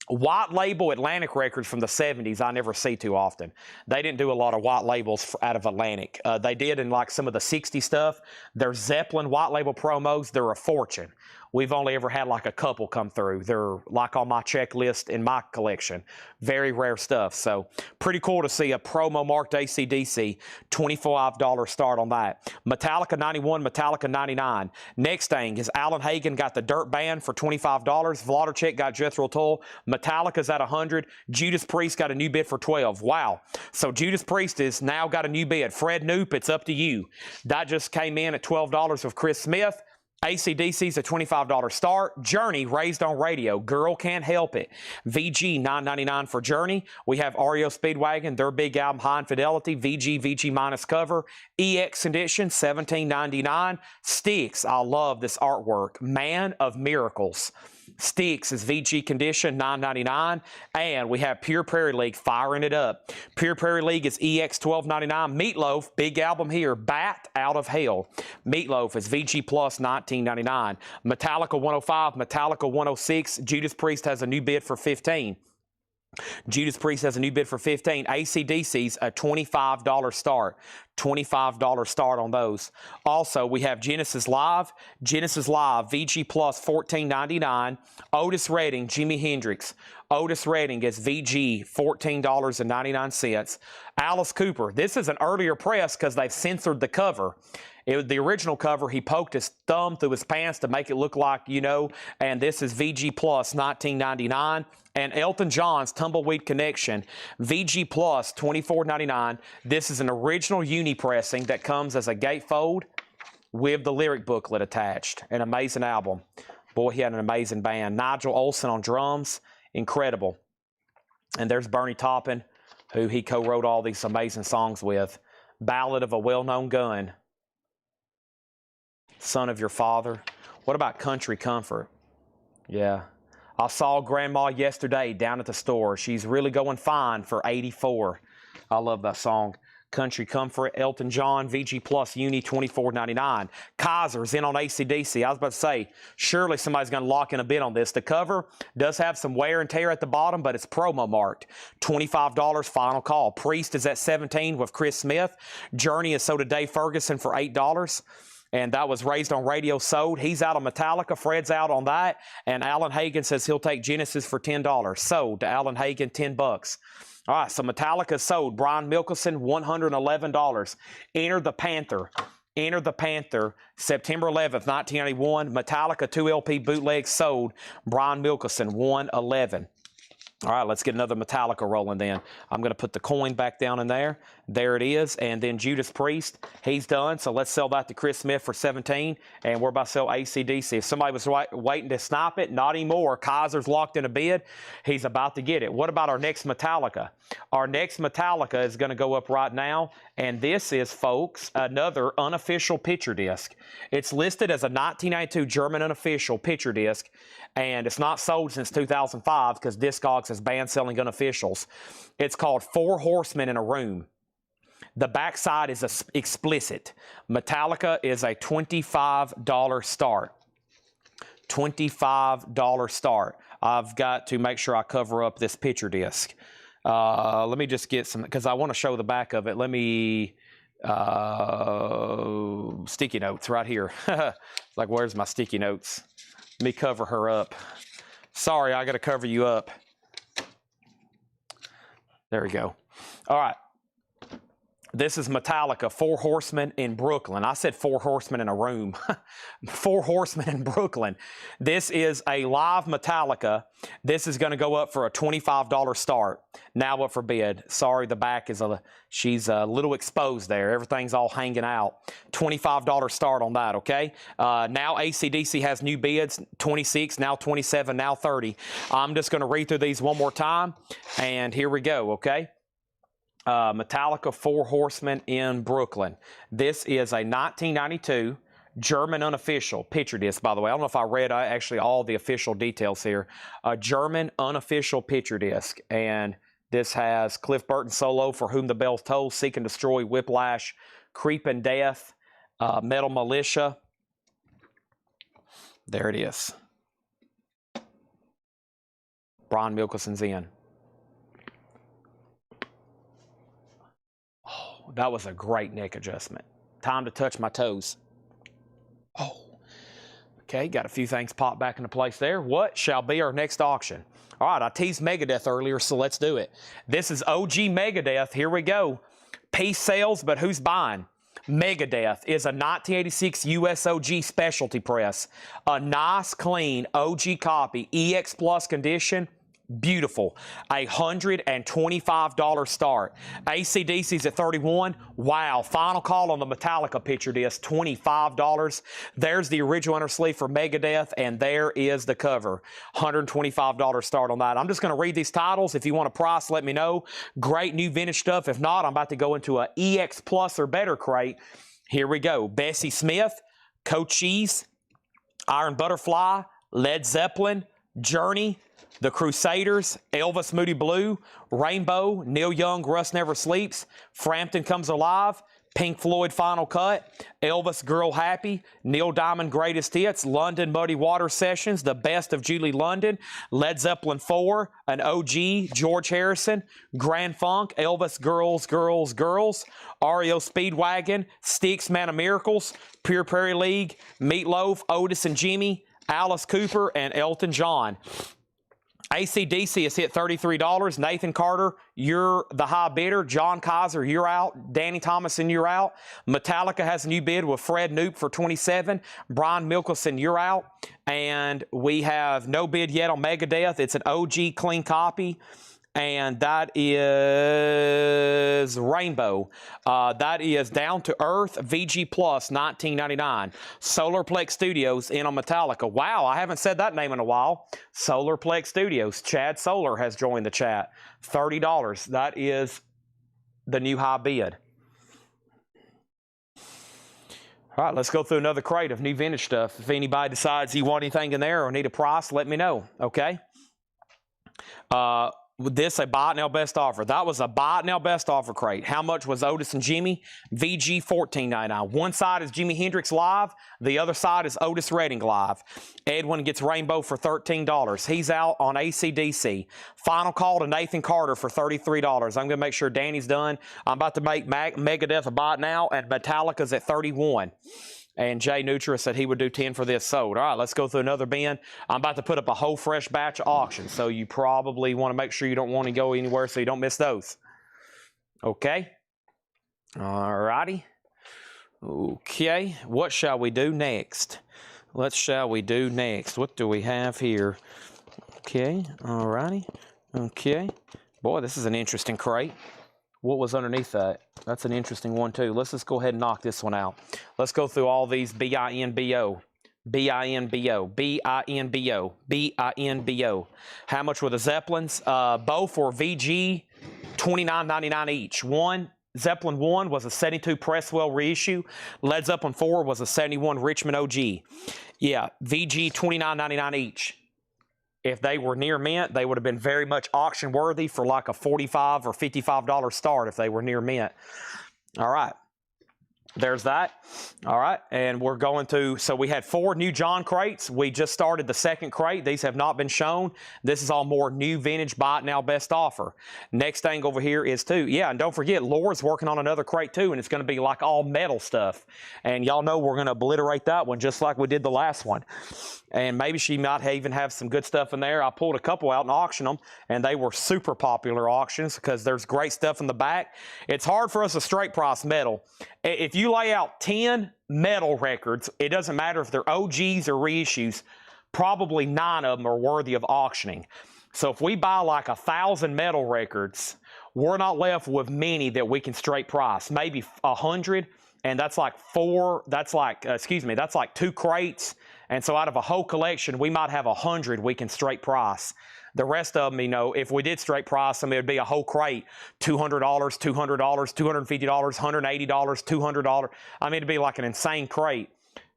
A: White label Atlantic records from the 70s I never see too often. They didn't do a lot of white labels out of Atlantic. They did in like some of the 60s stuff. Their Zeppelin white label promos, they're a fortune. We've only ever had like a couple come through. They're like on my checklist in my collection. Very rare stuff. So pretty cool to see a promo marked AC/DC. $25 start on that. Metallica 91, Metallica 99. Next thing is Alan Hagen got the Dirt Band for $25. Vladarchik got Jethro Tull. Metallica's at $100. Judas Priest got a new bid for $12. Wow. So Judas Priest has now got a new bid. Fred Knoop, it's up to you. That just came in at $12 with Chris Smith. AC/DC's a $25 start. Journey, Raised on Radio. Girl Can't Help It. VG, $9.99 for Journey. We have REO Speedwagon, their big album, High Infidelity. VG minus cover. EX Edition, $17.99. Styx, I love this artwork. Man of Miracles. Styx is VG condition, $9.99. And we have Pure Prairie League firing it up. Pure Prairie League is EX, $12.99. Meatloaf, big album here, Bat Out of Hell. Meatloaf is VG Plus, $19.99. Metallica 105, Metallica 106. Judas Priest has a new bid for $15. Judas Priest has a new bid for $15. AC/DC's a $25 start. $25 start on those. Also, we have Genesis Live. Genesis Live, VG Plus, $14.99. Otis Redding, Jimi Hendrix. Otis Redding is VG, $14.99. Alice Cooper. This is an earlier press because they've censored the cover. It was the original cover. He poked his thumb through his pants to make it look like, you know, and this is VG Plus, $19.99. And Elton John's Tumbleweed Connection, VG Plus, $24.99. This is an original uni pressing that comes as a gatefold with the lyric booklet attached. An amazing album. Boy, he had an amazing band. Nigel Olsson on drums, incredible. And there's Bernie Taupin, who he co-wrote all these amazing songs with. Ballad of a Well-Known Gun. Son of Your Father. What about Country Comfort? Yeah. I saw Grandma yesterday down at the store. She's really going fine for 84. I love that song. Country Comfort, Elton John, VG Plus Uni, $24.99. Kaiser's in on AC/DC. I was about to say, surely somebody's going to lock in a bid on this. The cover does have some wear and tear at the bottom, but it's promo marked. $25, final call. Priest is at $17 with Chris Smith. Journey is sold to Dave Ferguson for $8. And that was Raised on Radio sold. He's out on Metallica. Fred's out on that. And Alan Hagen says he'll take Genesis for $10. Sold to Alan Hagen, $10. All right, so Metallica sold. Brian Milkelson, $111. Enter the Panther. Enter the Panther, September 11th, 1991. Metallica 2 LP bootleg sold. Brian Milkelson, $111. All right, let's get another Metallica rolling then. I'm going to put the coin back down in there. There it is. And then Judas Priest, he's done. So let's sell that to Chris Smith for $17. And we're about to sell AC/DC. If somebody was waiting to snipe it, not anymore. Kaiser's locked in a bid. He's about to get it. What about our next Metallica? Our next Metallica is going to go up right now. And this is, folks, another unofficial picture disc. It's listed as a 1992 German unofficial picture disc. And it's not sold since 2005 because Discogs has banned selling unofficials. It's called Four Horsemen in a Room. The backside is explicit. Metallica is a $25 start. $25 start. I've got to make sure I cover up this picture disc. Let me just get some, because I want to show the back of it. Let me, sticky notes right here. Like, where's my sticky notes? Let me cover her up. Sorry, I got to cover you up. There we go. All right. This is Metallica, Four Horsemen in Brooklyn. I said Four Horsemen in a Room. Four Horsemen in Brooklyn. This is a live Metallica. This is going to go up for a $25 start. Now up for bid. Sorry, the back is she's a little exposed there. Everything's all hanging out. $25 start on that, okay? Now AC/DC has new bids, 26, now 27, now 30. I'm just going to read through these one more time, and here we go, okay? Metallica, Four Horsemen in Brooklyn. This is a 1992 German unofficial picture disc, by the way. I don't know if I read actually all the official details here. A German unofficial picture disc. And this has Cliff Burton solo, For Whom the Bell Tolls, Seek and Destroy, Whiplash, Creep and Death, Metal Militia. There it is. Brian Milkelson's in. That was a great neck adjustment. Time to touch my toes. Oh, okay, got a few things popped back into place there. What shall be our next auction? All right, I teased Megadeth earlier, so let's do it. This is OG Megadeth. Here we go. Piece sales, but who's buying? Megadeth is a 1986 USOG specialty press. A nice, clean OG copy, EX Plus condition. Beautiful. $125 start. AC/DC's at $31. Wow. Final call on the Metallica picture disc, $25. There's the original undersleeve for Megadeth, and there is the cover. $125 start on that. I'm just going to read these titles. If you want a price, let me know. Great new vintage stuff. If not, I'm about to go into a EX Plus or better crate. Here we go. Bessie Smith, Cochise, Iron Butterfly, Led Zeppelin, Journey, The Crusaders, Elvis Moody Blue, Rainbow, Neil Young, Rust Never Sleeps, Frampton Comes Alive, Pink Floyd Final Cut, Elvis Girl Happy, Neil Diamond Greatest Hits, London Muddy Water Sessions, The Best of Julie London, Led Zeppelin 4, an OG, George Harrison, Grand Funk, Elvis Girls, Girls, Girls, REO Speedwagon, Styx Man of Miracles, Pure Prairie League, Meatloaf, Otis and Jimmy, Alice Cooper, and Elton John. AC/DC has hit $33. Nathan Carter, you're the high bidder. John Kaiser, you're out. Danny Thomason, you're out. Metallica has a new bid with Fred Knoop for $27. Brian Milkelson, you're out. And we have no bid yet on Megadeth. It's an OG clean copy. And that is Rainbow. That is Down to Earth, VG Plus, $19.99. Solarplex Studios in on Metallica. Wow, I haven't said that name in a while. Solarplex Studios. Chad Solar has joined the chat. $30. That is the new high bid. All right, let's go through another crate of new vintage stuff. If anybody decides you want anything in there or need a price, let me know, okay? This a buy it now best offer. That was a buy it now best offer crate. How much was Otis and Jimmy? VG $14.99. One side is Jimi Hendrix live. The other side is Otis Redding live. Edwin gets Rainbow for $13. He's out on AC/DC. Final call to Nathan Carter for $33. I'm going to make sure Danny's done. I'm about to make Megadeth a buy it now, and Metallica's at $31. And Jay Nutra said he would do 10 for this sold. All right, let's go through another bin. I'm about to put up a whole fresh batch of auctions, so you probably want to make sure you don't want to go anywhere so you don't miss those. Okay. All righty. Okay. What shall we do next? What shall we do next? What do we have here? Okay. All righty. Okay. Boy, this is an interesting crate. What was underneath that? That's an interesting one, too. Let's just go ahead and knock this one out. Let's go through all these B-I-N-B-O. B-I-N-B-O. B-I-N-B-O. B-I-N-B-O. How much were the Zeppelins? Both were VG $29.99 each. Zeppelin 1 was a 72 Presswell reissue. Led Zeppelin 4 was a 71 Richmond OG. Yeah, VG $29.99 each. If they were near mint, they would have been very much auction worthy for like a $45 or $55 start if they were near mint. All right. There's that. All right. And we're going to, so we had 4 new John crates. We just started the second crate. These have not been shown. This is all more new vintage buy it now best offer. Next thing over here is too. Yeah. And don't forget, Laura's working on another crate too. And it's going to be like all metal stuff. And y'all know we're going to obliterate that one just like we did the last one. And maybe she might even have some good stuff in there. I pulled a couple out and auctioned them, and they were super popular auctions because there's great stuff in the back. It's hard for us to straight price metal. If you lay out 10 metal records, it doesn't matter if they're OGs or reissues, probably 9 of them are worthy of auctioning. So if we buy like 1,000 metal records, we're not left with many that we can straight price. Maybe 100, and that's like 2 crates. And so out of a whole collection, we might have 100 we can straight price. The rest of them, you know, if we did straight price them, it would be a whole crate, $200, $200, $250, $180, $200. I mean, it'd be like an insane crate.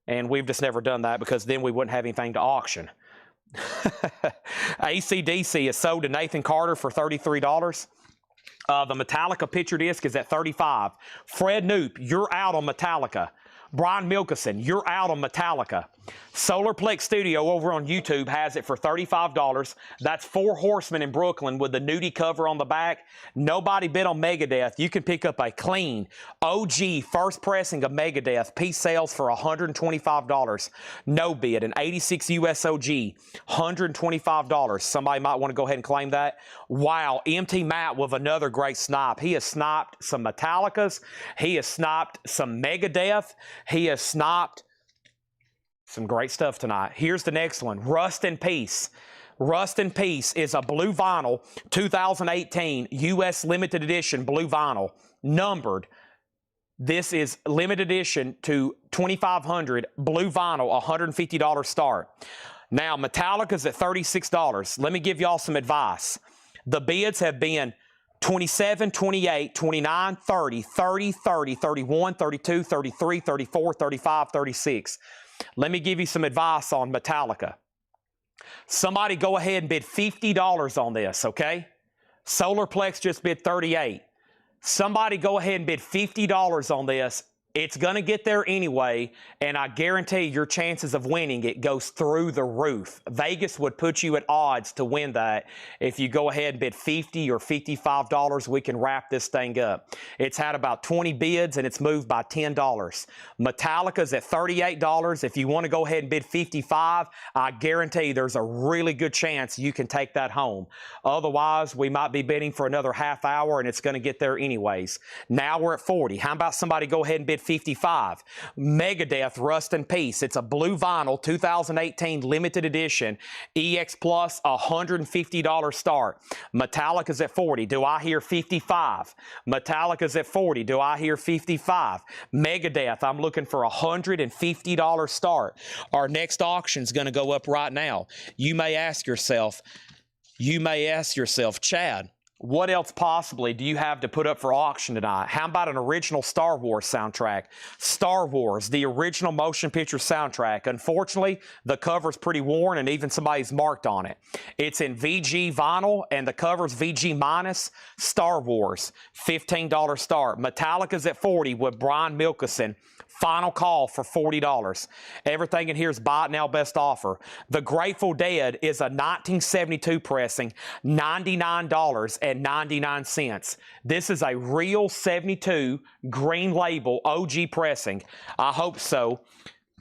A: And we've just never done that because then we wouldn't have anything to auction. AC/DC is sold to Nathan Carter for $33. The Metallica picture disc is at $35. Fred Knoop, you're out on Metallica. Brian Milkison, you're out on Metallica. Solarplex Studio over on YouTube has it for $35. That's 4 Horsemen in Brooklyn with the nudie cover on the back. Nobody bid on Megadeth. You can pick up a clean OG first pressing of Megadeth. Piece sales for $125. No bid. An 86 US OG, $125. Somebody might want to go ahead and claim that. Wow, MT Matt with another great snipe. He has sniped some Metallicas. He has sniped some Megadeth. He has sniped some great stuff tonight. Here's the next one. Rust in Peace. Rust in Peace is a blue vinyl, 2018 U.S. limited edition blue vinyl, numbered. This is limited edition to 2,500 blue vinyl, $150 start. Now, Metallica's at $36. Let me give y'all some advice. The bids have been 27, 28, 29, 30, 30, 30, 31, 32, 33, 34, 35, 36. Let me give you some advice on Metallica. Somebody go ahead and bid $50 on this, okay? Solarplex just bid $38. Somebody go ahead and bid $50 on this. It's going to get there anyway, and I guarantee your chances of winning it goes through the roof. Vegas would put you at odds to win that. If you go ahead and bid $50 or $55, we can wrap this thing up. It's had about 20 bids, and it's moved by $10. Metallica's at $38. If you want to go ahead and bid $55, I guarantee there's a really good chance you can take that home. Otherwise, we might be bidding for another half hour, and it's going to get there anyways. Now we're at 40. How about somebody go ahead and bid 55. Megadeth, Rust in Peace. It's a blue vinyl, 2018 limited edition. EX Plus, $150 start. Metallica's at 40. Do I hear 55? Metallica's at 40. Do I hear 55? Megadeth, I'm looking for $150 start. Our next auction's going to go up right now. You may ask yourself, Chad, What else possibly do you have to put up for auction tonight? How about an original Star Wars soundtrack? Star Wars, the original motion picture soundtrack. Unfortunately, the cover's pretty worn and even somebody's marked on it. It's in VG vinyl and the cover's VG minus. Star Wars, $15 start. Metallica's at $40 with Brian Milkison. Final call for $40. Everything in here is buy it now, best offer. The Grateful Dead is a 1972 pressing, $99.99. This is a real 72 green label OG pressing. I hope so.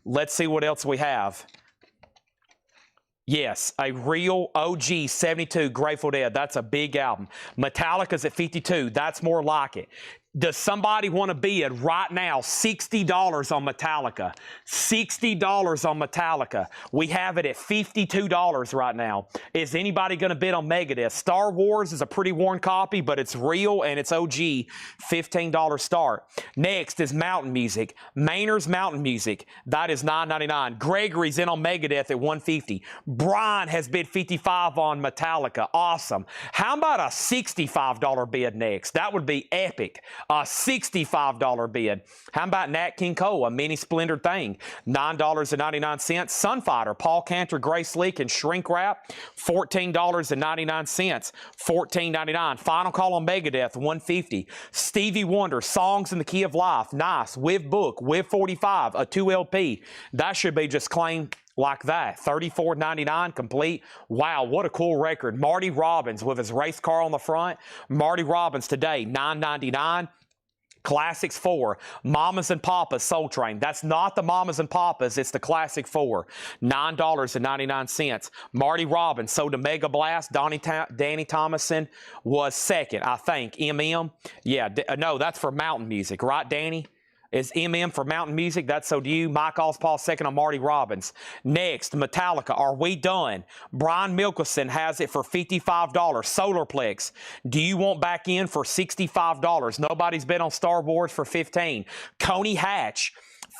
A: Let's see what else we have. Yes, a real OG 72 Grateful Dead. That's a big album. Metallica's at $52. That's more like it. Does somebody want to bid right now $60 on Metallica? $60 on Metallica. We have it at $52 right now. Is anybody going to bid on Megadeth? Star Wars is a pretty worn copy, but it's real and it's OG. $15 start. Next is Mountain Music. Maynard's Mountain Music. That is $9.99. Gregory's in on Megadeth at $150. Brian has bid $55 on Metallica. Awesome. How about a $65 bid next? That would be epic. A $65 bid. How about Nat King Cole, a mini Splendor thing? $9.99. Sunfighter, Paul Cantor, Grace Leak, and Shrink Wrap, $14.99. $14.99. Final call on Megadeth, $150. Stevie Wonder, Songs in the Key of Life, nice. With book, with 45, a 2 LP. That should be just claimed like that. $34.99 complete. Wow, what a cool record. Marty Robbins with his race car on the front. Marty Robbins today, $9.99. Classics 4, Mamas and Papas, Soul Train. That's not the Mamas and Papas, it's the Classic 4, $9.99. Marty Robbins sold to Mega Blast. Danny Thomason was second, I think. MM, yeah, no, that's for Mountain Music, right, Danny? Is MM for Mountain Music? That's so do you. Mike Ospaw second on Marty Robbins. Next, Metallica. Are we done? Brian Milkison has it for $55. Solarplex. Do you want back in for $65? Nobody's been on Star Wars for $15. Coney Hatch.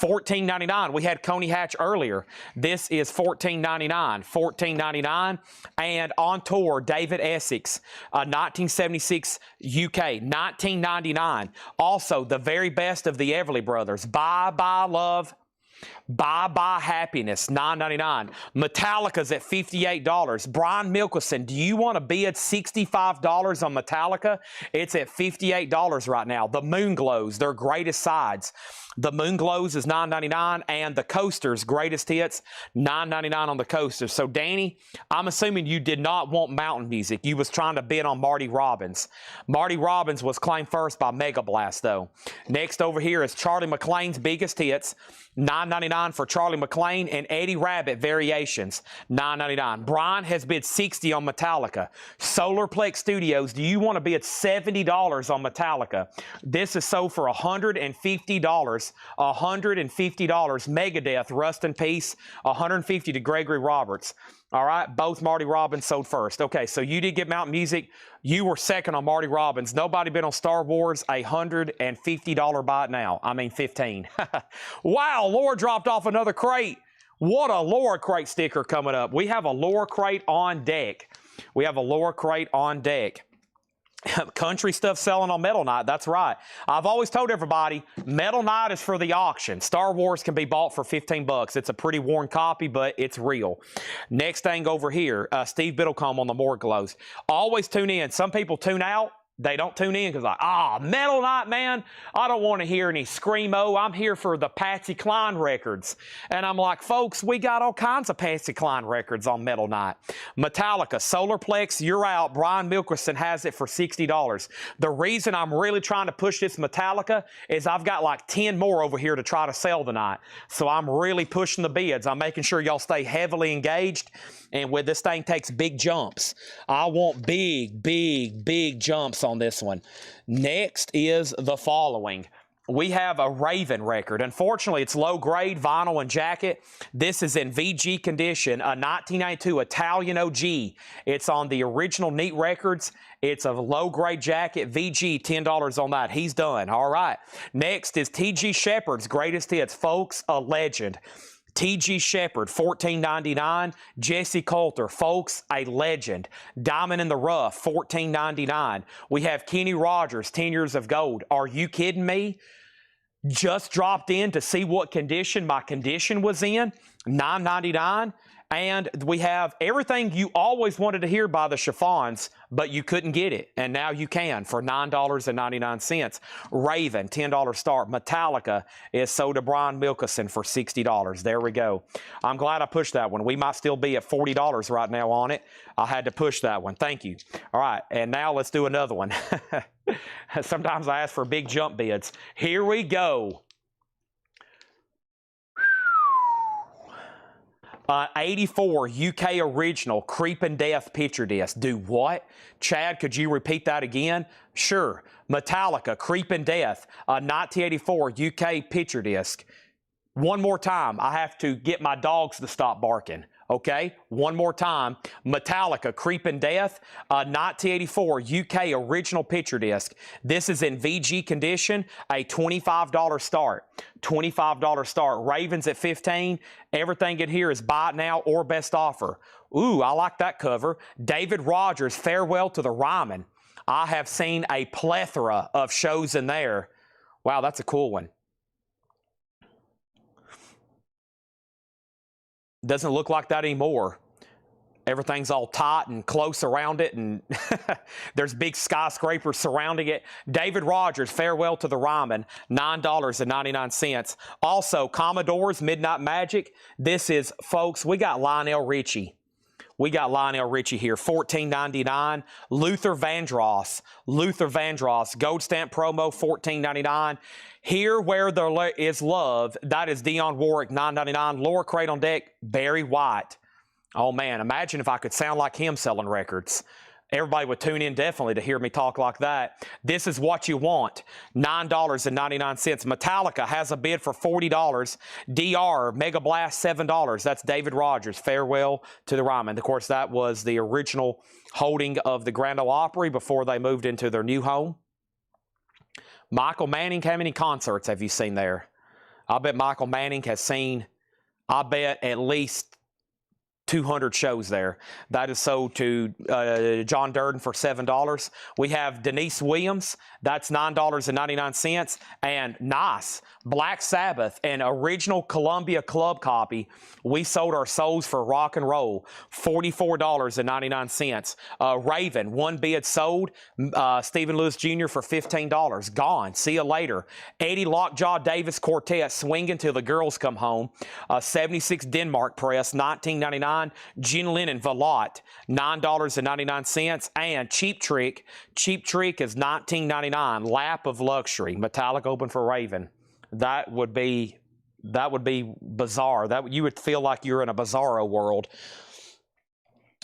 A: $14.99. We had Coney Hatch earlier. This is $14.99. $14.99. And on tour, David Essex, 1976 UK, $19.99. Also, the very best of the Everly Brothers. Bye Bye Love. Bye Bye Happiness, $9.99. Metallica's at $58. Brian Milkison, do you want to bid $65 on Metallica? It's at $58 right now. The Moonglows, their greatest sides. The Moonglows is $9.99, and the Coasters, greatest hits, $9.99 on the Coasters. So, Danny, I'm assuming you did not want Mountain Music. You was trying to bid on Marty Robbins. Marty Robbins was claimed first by Mega Blast, though. Next over here is Charlie McLean's biggest hits, $9.99 for Charlie McLean, and Eddie Rabbit Variations, $9.99. Brian has bid $60 on Metallica. Solarplex Studios, do you want to bid $70 on Metallica? This is sold for $150. $150. Megadeth, Rust in Peace, $150 to Gregory Roberts. All right, both Marty Robbins sold first. Okay, so you did get Mountain Music. You were second on Marty Robbins. Nobody been on Star Wars. $150 buy it now. I mean, 15. Wow, Laura dropped off another crate. What a Laura crate sticker coming up. We have a Laura crate on deck. We have a Laura crate on deck. Country stuff selling on Metal Night. That's right. I've always told everybody, Metal Night is for the auction. Star Wars can be bought for $15. It's a pretty worn copy, but it's real. Next thing over here, Steve Biddlecombe on the Morgue Glows. Always tune in. Some people tune out. They don't tune in because Metal Night, man, I don't want to hear any Screamo. I'm here for the Patsy Cline records. And I'm like, folks, we got all kinds of Patsy Cline records on Metal Night. Metallica, Solarplex, you're out. Brian Milkison has it for $60. The reason I'm really trying to push this Metallica is I've got like 10 more over here to try to sell tonight. So I'm really pushing the bids. I'm making sure y'all stay heavily engaged. And when this thing takes big jumps, I want big jumps on this one. Next is the following. We have a Raven record. Unfortunately, it's low grade, vinyl and jacket. This is in VG condition, a 1992 Italian OG. It's on the original Neat Records. It's a low grade jacket, VG, $10 on that. He's done. All right. Next is T.G. Shepherd's greatest hits, folks, a legend. T.G. Shepherd, $14.99. Jesse Coulter, folks, a legend. Diamond in the Rough, $14.99. We have Kenny Rogers, 10 Years of Gold. Are you kidding me? Just dropped in to see what condition my condition was in, $9.99. And we have everything you always wanted to hear by the Chiffons, but you couldn't get it. And now you can for $9.99. Raven, $10 start. Metallica is sold to Brian Milkison for $60. There we go. I'm glad I pushed that one. We might still be at $40 right now on it. I had to push that one. Thank you. All right, and now let's do another one. Sometimes I ask for big jump bids. Here we go. 84 UK original Creepin' Death picture disc. Do what? Chad, could you repeat that again? Sure. Metallica Creepin' Death, 1984 UK picture disc. One more time. I have to get my dogs to stop barking. Okay, one more time. Metallica Creepin' Death, 1984 UK original picture disc. This is in VG condition, a $25 start. $25 start. Ravens at 15. Everything in here is buy it now or best offer. Ooh, I like that cover. David Rogers, Farewell to the Ryman. I have seen a plethora of shows in there. Wow, that's a cool one. Doesn't look like that anymore. Everything's all tight and close around it, and there's big skyscrapers surrounding it. David Rogers, Farewell to the Ryman, $9.99. Also, Commodore's Midnight Magic. This is, folks, we got Lionel Richie. We got Lionel Richie here, $14.99. Luther Vandross, Gold Stamp promo, $14.99. Here Where There Is Love, that is Dionne Warwick, $9.99. Lower Crate on Deck, Barry White. Oh, man, imagine if I could sound like him selling records. Everybody would tune in definitely to hear me talk like that. This Is What You Want, $9.99. Metallica has a bid for $40. DR, Mega Blast, $7. That's David Rogers, Farewell to the Ryman. Of course, that was the original holding of the Grand Ole Opry before they moved into their new home. Michael Manning, how many concerts have you seen there? I bet Michael Manning has seen, I bet, at least 200 shows there. That is sold to John Durden for $7. We have Denise Williams. That's $9.99. And nice, Black Sabbath, an original Columbia Club copy. We sold our souls for rock and roll, $44.99. Raven, one bid sold. Stephen Lewis Jr. for $15. Gone. See you later. Eddie Lockjaw Davis Quartet, Swinging Till the Girls Come Home. 76 Denmark Press, $19.99. Gin Lennon Velotte, $9.99. And Cheap Trick is $19.99. Lap of Luxury, Metallic open for Raven. That would be bizarre. That you would feel like you're in a bizarro world.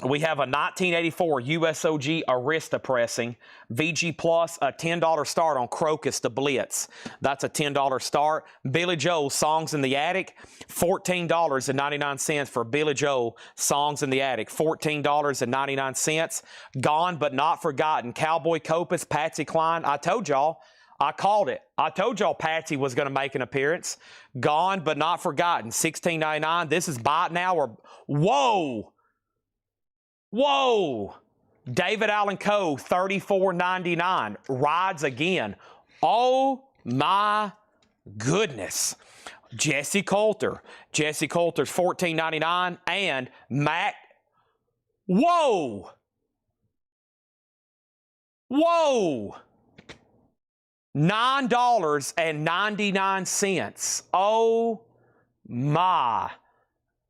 A: We have a 1984 USOG Arista pressing. VG Plus, a $10 start on Crocus the Blitz. That's a $10 start. Billy Joel, Songs in the Attic, $14.99 for Billy Joel, Songs in the Attic. $14.99. Gone But Not Forgotten. Cowboy Copus, Patsy Cline. I told y'all. I called it. I told y'all Patsy was going to make an appearance. Gone But Not Forgotten. $16.99. This is buy it now or... Whoa! Whoa! David Allen Coe, $34.99. Rides Again. Oh my goodness. Jesse Coulter's $14.99. And Mac. Whoa! Whoa! $9.99. Oh my.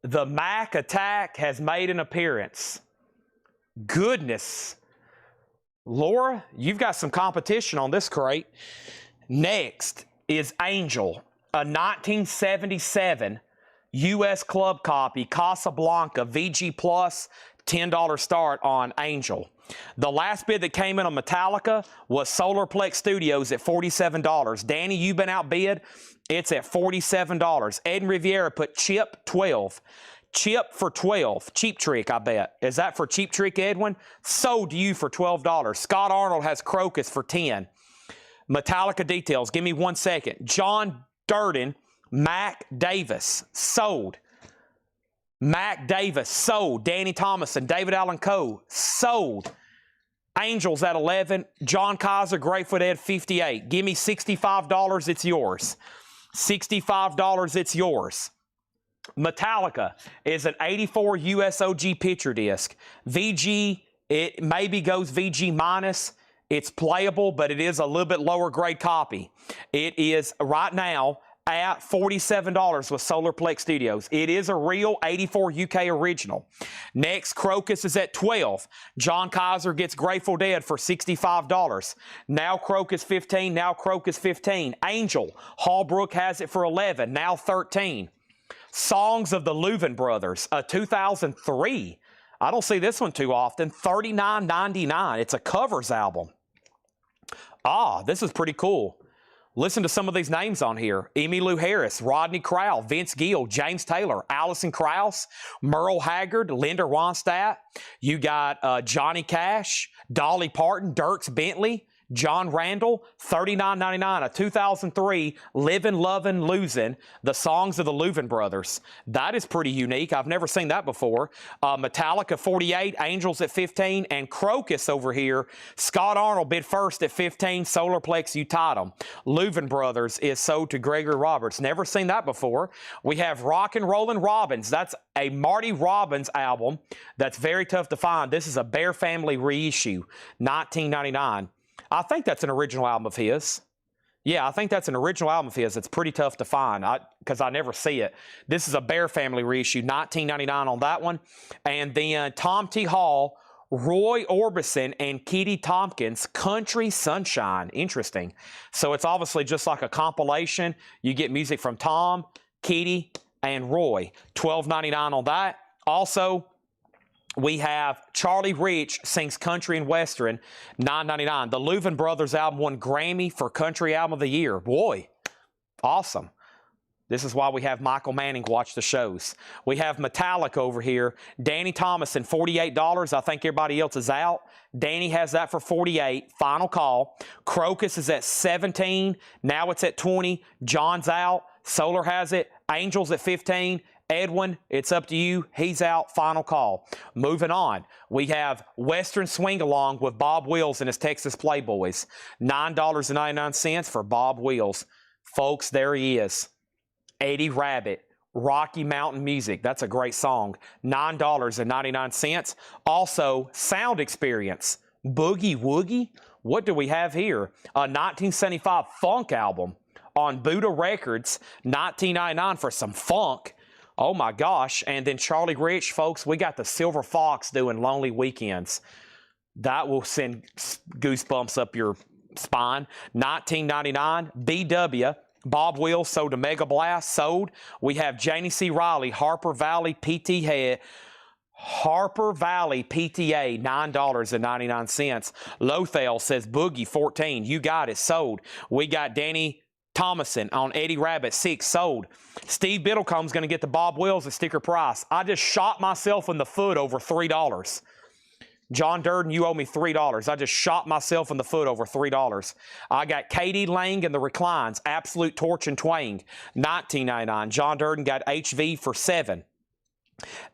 A: The Mac Attack has made an appearance. Goodness. Laura, you've got some competition on this crate. Next is Angel, a 1977 U.S. Club copy, Casablanca, VG Plus, $10 start on Angel. The last bid that came in on Metallica was Solarplex Studios at $47. Danny, you've been outbid. It's at $47. Ed Riviera put Chip 12. Chip for $12. Cheap Trick, I bet. Is that for Cheap Trick, Edwin? Sold to you for $12. Scott Arnold has Crocus for $10. Metallica details. Give me 1 second. John Durden, Mac Davis. Sold. Mac Davis, sold. Danny Thomason, David Allen Coe, sold. Angels at 11. John Kaiser, Grateful Dead, 58. Give me $65, it's yours. $65, it's yours. Metallica is an 84 USOG picture disc. VG, it maybe goes VG minus. It's playable, but it is a little bit lower grade copy. It is right now at $47 with Solarplex Studios. It is a real 84 UK original. Next, Crocus is at 12. John Kaiser gets Grateful Dead for $65. Now Crocus 15, now Crocus 15. Angel, Hallbrook has it for 11, now 13. Songs of the Louvin Brothers, a 2003. I don't see this one too often. $39.99. It's a covers album. Ah, this is pretty cool. Listen to some of these names on here. Emmylou Harris, Rodney Crowell, Vince Gill, James Taylor, Alison Krauss, Merle Haggard, Linda Ronstadt. You got Johnny Cash, Dolly Parton, Dierks Bentley, John Randall, $39.99, a 2003 Livin', Lovin', Losin', the songs of the Louvin Brothers. That is pretty unique. I've never seen that before. Metallica, 48, Angels at 15, and Crocus over here. Scott Arnold bid first at 15, Solarplex, you tied them. Louvin Brothers is sold to Gregory Roberts. Never seen that before. We have Rock and Rollin' Robbins. That's a Marty Robbins album that's very tough to find. This is a Bear Family reissue, $19.99. I think that's an original album of his. Yeah, I think that's an original album of his. It's pretty tough to find because I never see it. This is a Bear Family reissue, $19.99 on that one. And then Tom T. Hall, Roy Orbison, and Kitty Tompkins, Country Sunshine. Interesting. So it's obviously just like a compilation. You get music from Tom, Kitty, and Roy. $12.99 on that. Also, we have Charlie Rich sings Country and Western, $9.99. The Louvin Brothers album won Grammy for Country Album of the Year. Boy, awesome. This is why we have Michael Manning watch the shows. We have Metallica over here. Danny Thomason, $48. I think everybody else is out. Danny has that for $48. Final call. Crocus is at $17. Now it's at $20. John's out. Solar has it. Angels at $15. Edwin, it's up to you. He's out. Final call. Moving on, we have Western Swing Along with Bob Wills and his Texas Playboys. $9.99 for Bob Wills. Folks, there he is. Eddie Rabbit, Rocky Mountain Music. That's a great song. $9.99. Also, Sound Experience, Boogie Woogie. What do we have here? A 1975 funk album on Buddha Records. $19.99 for some funk. Oh my gosh. And then Charlie Rich, folks, we got the Silver Fox doing Lonely Weekends. That will send goosebumps up your spine. $19.99. BW, Bob Wills sold to Mega Blast, sold. We have Janie C. Riley, Harper Valley PTA, $9.99. Lothel says Boogie, 14. You got it, sold. We got Danny Thomason on Eddie Rabbit, 6, sold. Steve Biddlecombe's going to get the Bob Wills at sticker price. I just shot myself in the foot over $3. John Durden, you owe me $3. I just shot myself in the foot over $3. I got Katie Lang and the Reclines, Absolute Torch and Twang, $19.99. John Durden got HV for $7.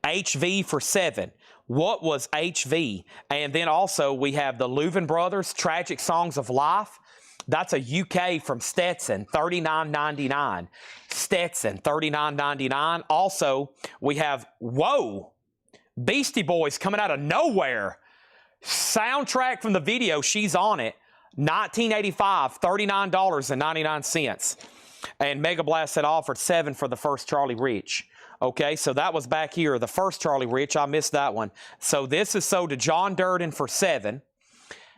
A: HV for $7. What was HV? And then also we have the Louvin Brothers, Tragic Songs of Life. That's a UK from Stetson, $39.99. Stetson, $39.99. Also, we have, whoa, Beastie Boys coming out of nowhere. Soundtrack from the video, She's on It, 1985, $39.99. And Mega Blast had offered $7 for the first Charlie Rich. Okay, so that was back here, the first Charlie Rich. I missed that one. So this is sold to John Durden for $7.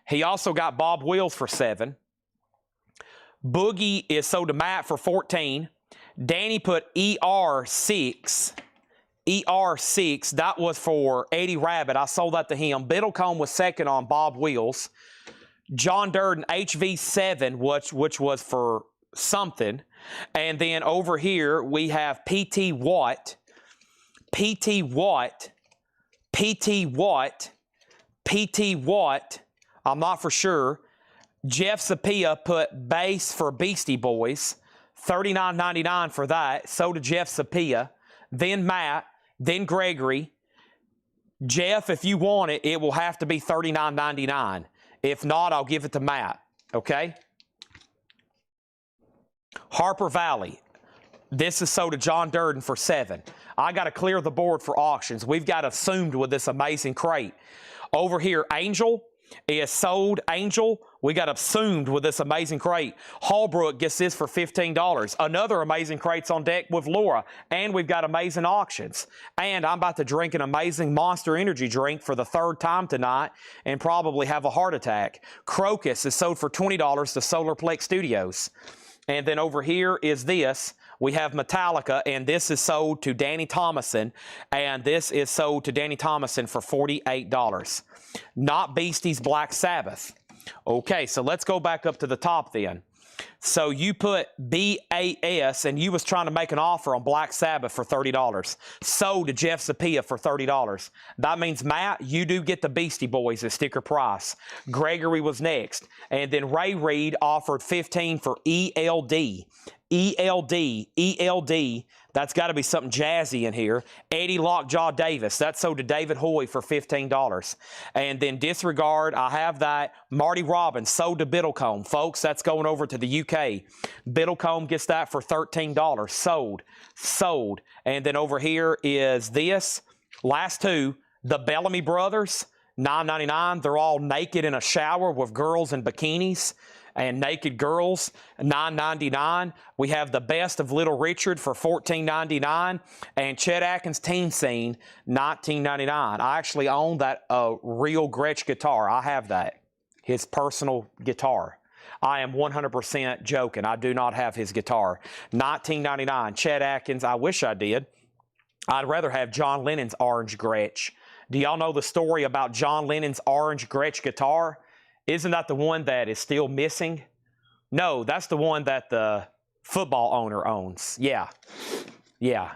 A: He also got Bob Wills for $7. Boogie is sold to Matt for $14. Danny put ER6. ER6, that was for Eddie Rabbit. I sold that to him. Biddlecombe was second on Bob Wills. John Durden, HV7, which was for something. And then over here, we have PT Watt. PT Watt. PT Watt. PT Watt. I'm not for sure. Jeff Sapia put Bass for Beastie Boys, $39.99 for that. So did Jeff Sapia. Then Matt then Gregory. Jeff, if you want it, it will have to be $39.99. If not, I'll give it to Matt, okay? Harper Valley. This is sold to John Durden for $7. I got to clear the board for auctions. We've got assumed with this amazing crate. Over here, Angel is sold. Angel, we got assumed with this amazing crate. Hallbrook gets this for $15. Another amazing crate's on deck with Laura. And we've got amazing auctions. And I'm about to drink an amazing Monster Energy drink for the 3rd time tonight and probably have a heart attack. Crocus is sold for $20 to Solarplex Studios. And then over here is this. We have Metallica, and this is sold to Danny Thomason, and this is sold to Danny Thomason for $48. Not Beasties Black Sabbath. Okay, so let's go back up to the top then. So you put BAS, and you was trying to make an offer on Black Sabbath for $30. Sold to Jeff Zapia for $30. That means, Matt, you do get the Beastie Boys at sticker price. Gregory was next. And then Ray Reed offered $15 for ELD. ELD, that's got to be something jazzy in here. Eddie Lockjaw Davis, that's sold to David Hoy for $15. And then Disregard, I have that. Marty Robbins, sold to Biddlecombe. Folks, that's going over to the UK. Biddlecombe gets that for $13. Sold. And then over here is this. Last two, the Bellamy Brothers, $9.99. They're all naked in a shower with girls in bikinis. And naked girls, $9.99. We have the Best of Little Richard for $14.99. And Chet Atkins Teen Scene, $19.99. I actually own that real Gretsch guitar. I have that. His personal guitar. I am 100% joking. I do not have his guitar. $19.99. Chet Atkins, I wish I did. I'd rather have John Lennon's orange Gretsch. Do y'all know the story about John Lennon's orange Gretsch guitar? Isn't that the one that is still missing? No, that's the one that the football owner owns. Yeah,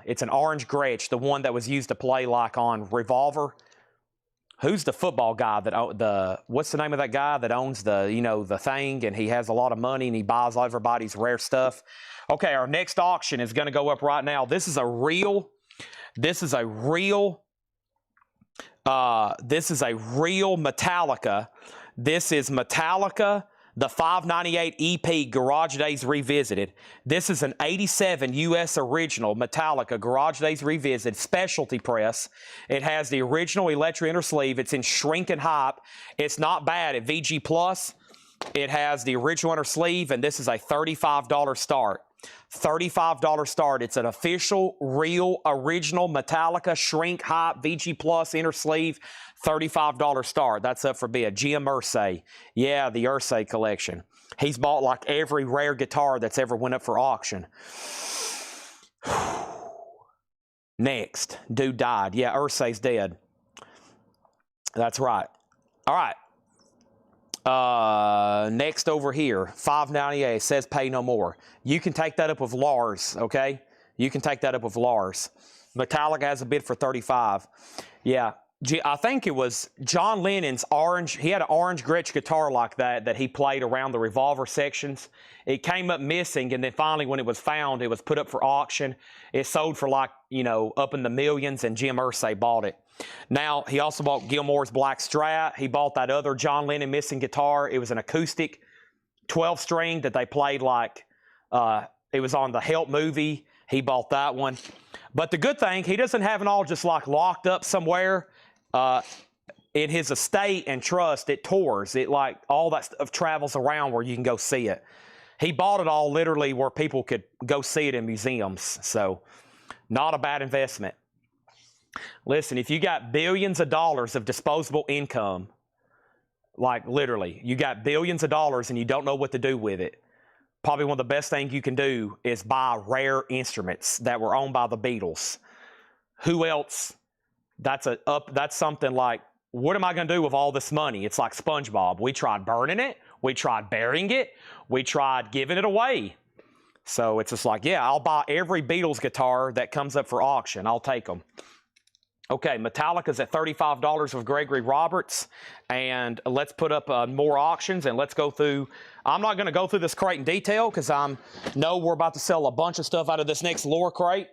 A: it's an orange Gretsch, the one that was used to play like on Revolver. Who's the football guy that what's the name of that guy that owns the thing, and he has a lot of money and he buys everybody's rare stuff? Okay, our next auction is going to go up right now. This is a real Metallica. This is Metallica, the 598 EP Garage Days Revisited. This is an 87 US original Metallica Garage Days Revisited specialty press. It has the original electric inner sleeve. It's in shrink and hype. It's not bad at VG Plus. It has the original inner sleeve, and this is a $35 start. $35 start. It's an official, real, original Metallica shrink hype VG Plus inner sleeve. $35 start. That's up for bid. Jim Irsay. Yeah, the Irsay collection. He's bought like every rare guitar that's ever went up for auction. Next. Dude died. Yeah, Irsay's dead. That's right. All right. Next over here, $5.98 says pay no more. You can take that up with Lars, okay? You can take that up with Lars. Metallica has a bid for $35. Yeah, I think it was John Lennon's orange. He had an orange Gretsch guitar like that he played around the Revolver sections. It came up missing, and then finally when it was found, it was put up for auction. It sold for like, up in the millions, and Jim Irsay bought it. Now, he also bought Gilmore's Black Strat. He bought that other John Lennon missing guitar. It was an acoustic 12-string that they played like it was on the Help movie. He bought that one. But the good thing, he doesn't have it all just like locked up somewhere in his estate and trust. It tours. It like all that stuff travels around where you can go see it. He bought it all literally where people could go see it in museums. So not a bad investment. Listen, if you got billions of dollars of disposable income, like literally, you got billions of dollars and you don't know what to do with it, probably one of the best things you can do is buy rare instruments that were owned by the Beatles. Who else? That's something like, what am I going to do with all this money? It's like SpongeBob. We tried burning it. We tried burying it. We tried giving it away. So it's just like, yeah, I'll buy every Beatles guitar that comes up for auction. I'll take them. Okay, Metallica's at $35 with Gregory Roberts, and let's put up more auctions, and let's go through. I'm not going to go through this crate in detail because I know we're about to sell a bunch of stuff out of this next lower crate,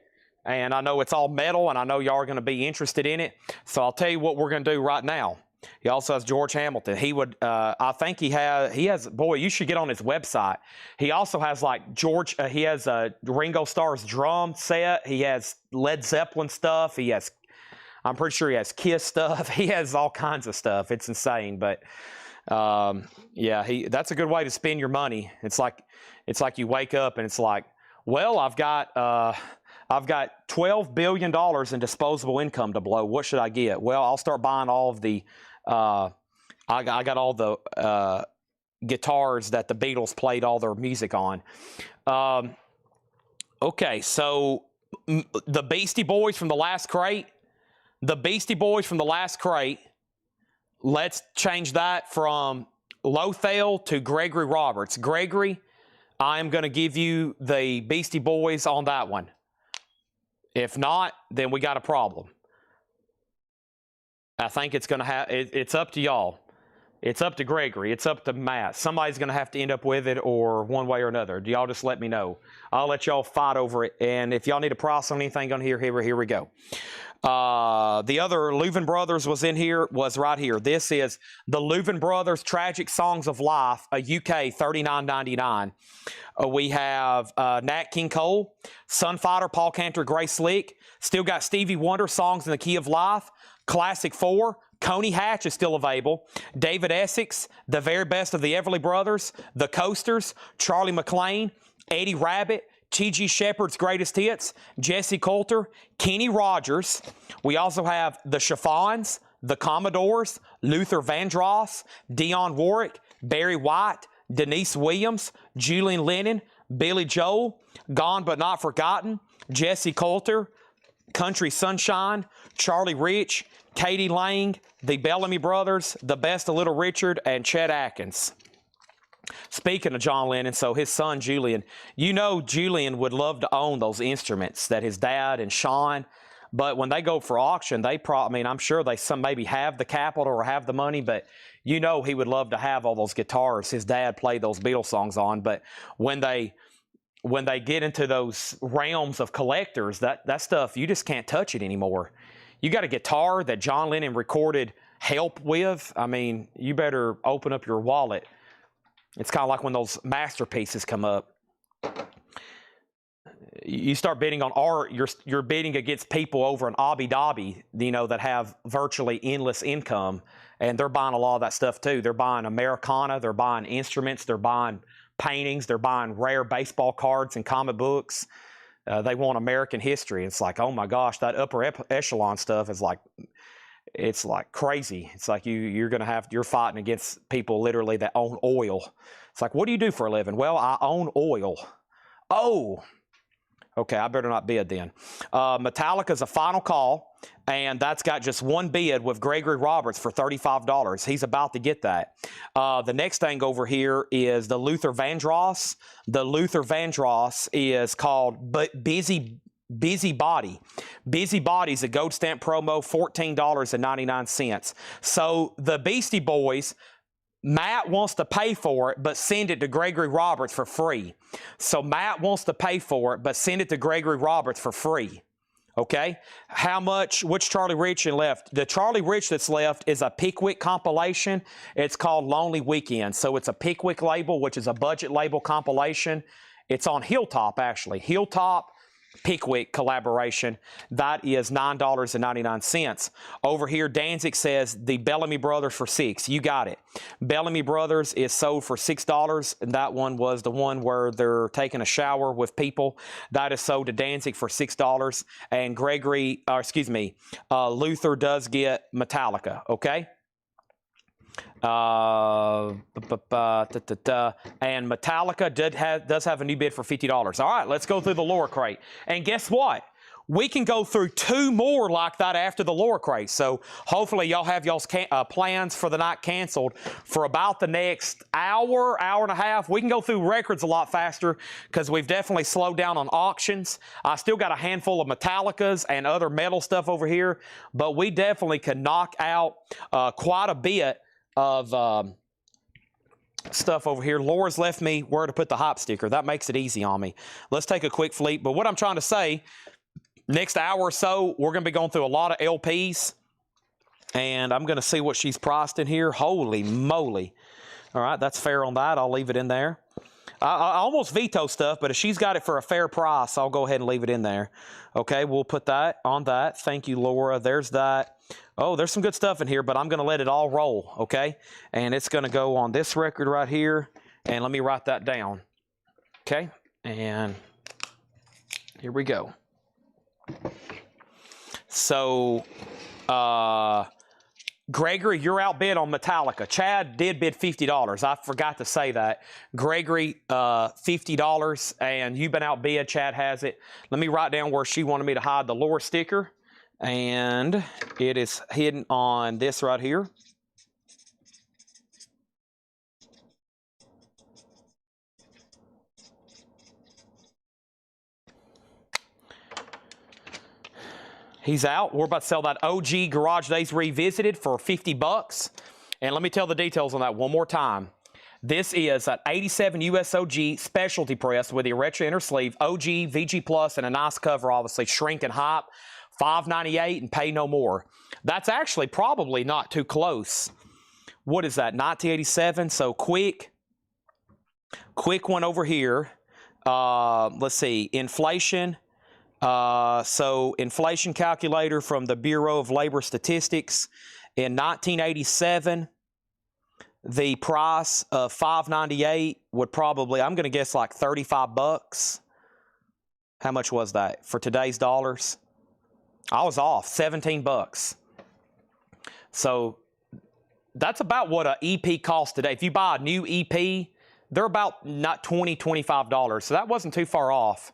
A: And I know it's all metal, and I know y'all are going to be interested in it. So I'll tell you what we're going to do right now. He also has George Hamilton. He would, I think he has, boy, you should get on his website. He also has like he has Ringo Starr's drum set. He has Led Zeppelin stuff. I'm pretty sure he has Kiss stuff. He has all kinds of stuff. It's insane. But yeah, that's a good way to spend your money. It's like you wake up and it's like, well, I've got $12 billion in disposable income to blow. What should I get? Well, I'll start buying all of the, I got all the guitars that the Beatles played all their music on. Okay, so the Beastie Boys from the last crate. Let's change that from Lothal to Gregory Roberts. Gregory, I am going to give you the Beastie Boys on that one. If not, then we got a problem. I think it's going to have, it's up to y'all. It's up to Gregory. It's up to Matt. Somebody's going to have to end up with it or one way or another. Do y'all just let me know? I'll let y'all fight over it. And if y'all need a price on anything on here we go. The other Louvin Brothers was right here. This is the Louvin Brothers Tragic Songs of Life, a UK $39.99. We have Nat King Cole, Sunfighter, Paul Cantor, Grace Slick. Still got Stevie Wonder, Songs in the Key of Life. Classic 4. Coney Hatch is still available. David Essex, The Very Best of the Everly Brothers, The Coasters, Charlie McLean, Eddie Rabbit, T.G. Shepherd's Greatest Hits, Jesse Coulter, Kenny Rogers. We also have The Chiffons, The Commodores, Luther Vandross, Dionne Warwick, Barry White, Denise Williams, Julian Lennon, Billy Joel, Gone But Not Forgotten, Jesse Coulter, Country Sunshine, Charlie Rich, Katie Lang, the Bellamy Brothers, The Best of Little Richard, and Chet Atkins. Speaking of John Lennon, so his son Julian, Julian would love to own those instruments that his dad and Sean, but when they go for auction, I'm sure some maybe have the capital or have the money, but he would love to have all those guitars his dad played those Beatles songs on. But when they get into those realms of collectors, that stuff, you just can't touch it anymore. You got a guitar that John Lennon recorded Help with, you better open up your wallet. It's kind of like when those masterpieces come up. You start bidding on art, you're bidding against people over in Abu Dhabi, that have virtually endless income, and they're buying a lot of that stuff too. They're buying Americana, they're buying instruments, they're buying paintings, they're buying rare baseball cards and comic books. They want American history. It's like, oh my gosh, that upper echelon stuff is like, it's like crazy. It's like you're fighting against people literally that own oil. It's like, what do you do for a living? Well, I own oil. Oh, okay, I better not bid then. Metallica's a final call, and that's got just one bid with Gregory Roberts for $35. He's about to get that. The next thing over here is the Luther Vandross. The Luther Vandross is called Busy Body. Busy Body's a gold stamp promo, $14.99. So the Beastie Boys, Matt wants to pay for it, but send it to Gregory Roberts for free. So Matt wants to pay for it, but send it to Gregory Roberts for free. Okay? How much? Which Charlie Rich left? The Charlie Rich that's left is a Pickwick compilation. It's called Lonely Weekend. So it's a Pickwick label, which is a budget label compilation. It's on Hilltop, actually. Hilltop Pickwick collaboration. That is $9.99. Over here, Danzig says the Bellamy Brothers for $6. You got it. Bellamy Brothers is sold for $6, and that one was the one where they're taking a shower with people. That is sold to Danzig for $6. And Luther does get Metallica. Okay. And Metallica does have a new bid for $50. All right, let's go through the lower crate. And guess what? We can go through 2 more like that after the lower crate. So hopefully y'all have y'all's plans for the night canceled for about the next hour and a half. We can go through records a lot faster because we've definitely slowed down on auctions. I still got a handful of Metallicas and other metal stuff over here, but we definitely can knock out quite a bit of stuff over here. Laura's left me where to put the hop sticker. That makes it easy on me. Let's take a quick fleet. But what I'm trying to say Next hour or so, we're going to be going through a lot of LPs. And I'm going to see what she's priced in here. Holy moly. All right, that's fair on that. I'll leave it in there. I almost veto stuff, but if she's got it for a fair price, I'll go ahead and leave it in there. Okay, we'll put that on that. Thank you, Laura. There's that. Oh, there's some good stuff in here, but I'm going to let it all roll, okay? And it's going to go on this record right here. And let me write that down. Okay, and here we go. So, Gregory, you're outbid on Metallica. Chad did bid $50. I forgot to say that. Gregory, $50, and you've been outbid. Chad has it. Let me write down where she wanted me to hide the Laura sticker, and it is hidden on this right here. He's out. We're about to sell that OG Garage Days Revisited for $50. And let me tell the details on that one more time. This is an 87 USOG specialty press with the retro inner sleeve, OG, VG Plus, and a nice cover, obviously, shrink and hop, $5.98 and pay no more. That's actually probably not too close. What is that, 1987? So quick one over here. Let's see, inflation. So inflation calculator from the Bureau of Labor Statistics in 1987, the price of $5.98 would probably, I'm going to guess like $35. How much was that for today's dollars? I was off, $17. So that's about what an EP costs today. If you buy a new EP, they're about not $20, $25. So that wasn't too far off.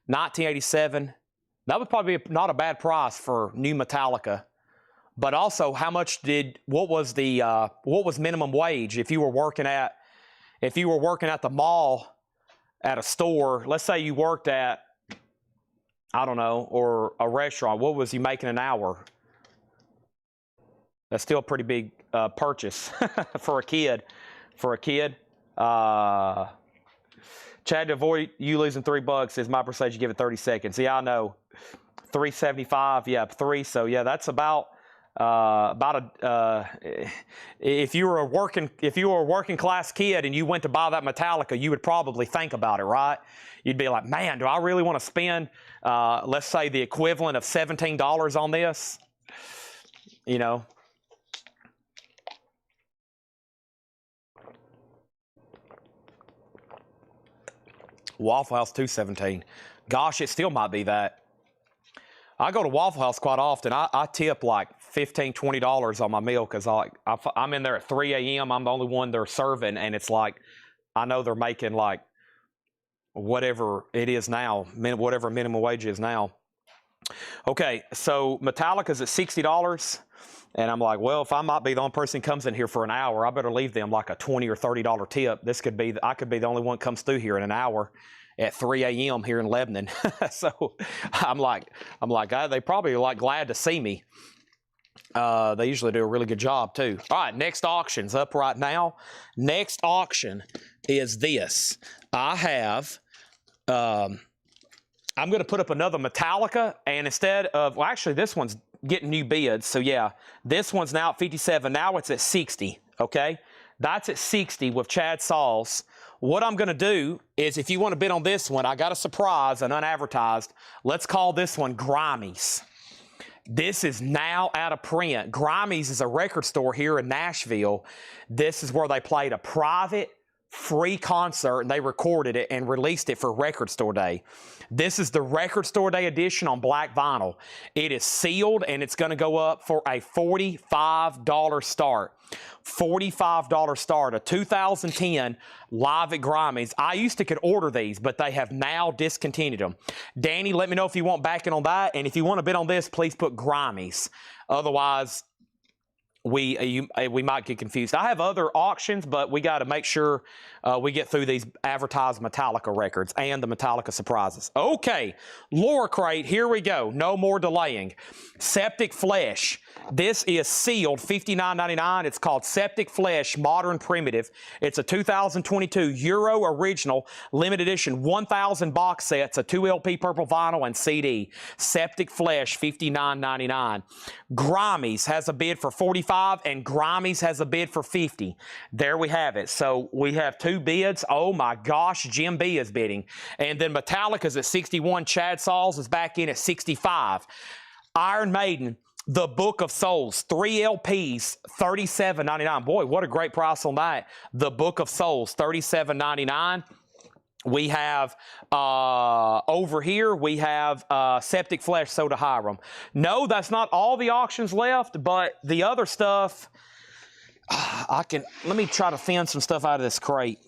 A: 1987, that would probably be not a bad price for new Metallica. But also, what was minimum wage if you were working at the mall at a store? Let's say you worked at, I don't know, or a restaurant. What was you making an hour? That's still a pretty big purchase for a kid. Chad, to avoid you losing $3, is my percentage. You give it 30 seconds. Yeah, I know. 375. Yeah, 3. So yeah, that's about if you were a working class kid and you went to buy that Metallica, you would probably think about it, right? You'd be like, man, do I really want to spend, let's say, the equivalent of $17 on this? You know. Waffle House $2.17. Gosh, it still might be that. I go to Waffle House quite often. I tip like $15, $20 on my meal because I'm in there at 3 a.m. I'm the only one they're serving, and it's like I know they're making like whatever it is now, whatever minimum wage is now. Okay, so Metallica's at $60. And I'm like, well, if I might be the only person who comes in here for an hour, I better leave them like a $20 or $30 tip. I could be the only one that comes through here in an hour at 3 a.m. here in Lebanon. So I'm like, they probably are like glad to see me. They usually do a really good job too. All right, next auction's up right now. Next auction is this. I have, I'm going to put up another Metallica, and instead of, well, actually this one's getting new bids. So yeah, this one's now at 57. Now it's at 60. Okay, that's at 60 with Chad Sauls. What I'm going to do is, if you want to bid on this one, I got a surprise and unadvertised. Let's call this one Grimey's. This is now out of print. Grimey's is a record store here in Nashville. This is where they played a private free concert, and they recorded it and released it for Record Store Day. This is the Record Store Day edition on black vinyl. It is sealed, and it's going to go up for a $45 start. $45 start, a 2010 Live at Grimey's. I used to could order these, but they have now discontinued them. Danny, let me know if you want backing on that, and if you want to bid on this, please put Grimey's. Otherwise, we might get confused. I have other auctions, but we got to make sure we get through these advertised Metallica records and the Metallica surprises. Okay, Laura Crate, here we go. No more delaying. Septic Flesh. This is sealed, $59.99. It's called Septic Flesh Modern Primitive. It's a 2022 Euro Original Limited Edition 1,000 box sets, a 2 LP purple vinyl and CD. Septic Flesh, $59.99. Grimies has a bid for $45 and Grimies has a bid for $50. There we have it. So we have 2 bids. Oh my gosh, Jim B is bidding. And then Metallica's at 61. Chad Sauls is back in at 65. Iron Maiden, The Book of Souls, 3 LPs, $37.99. Boy, what a great price on that. The Book of Souls, $37.99. We have, over here, we have Septic Flesh Soda Hiram. No, that's not all the auctions left, but the other stuff, let me try to thin some stuff out of this crate.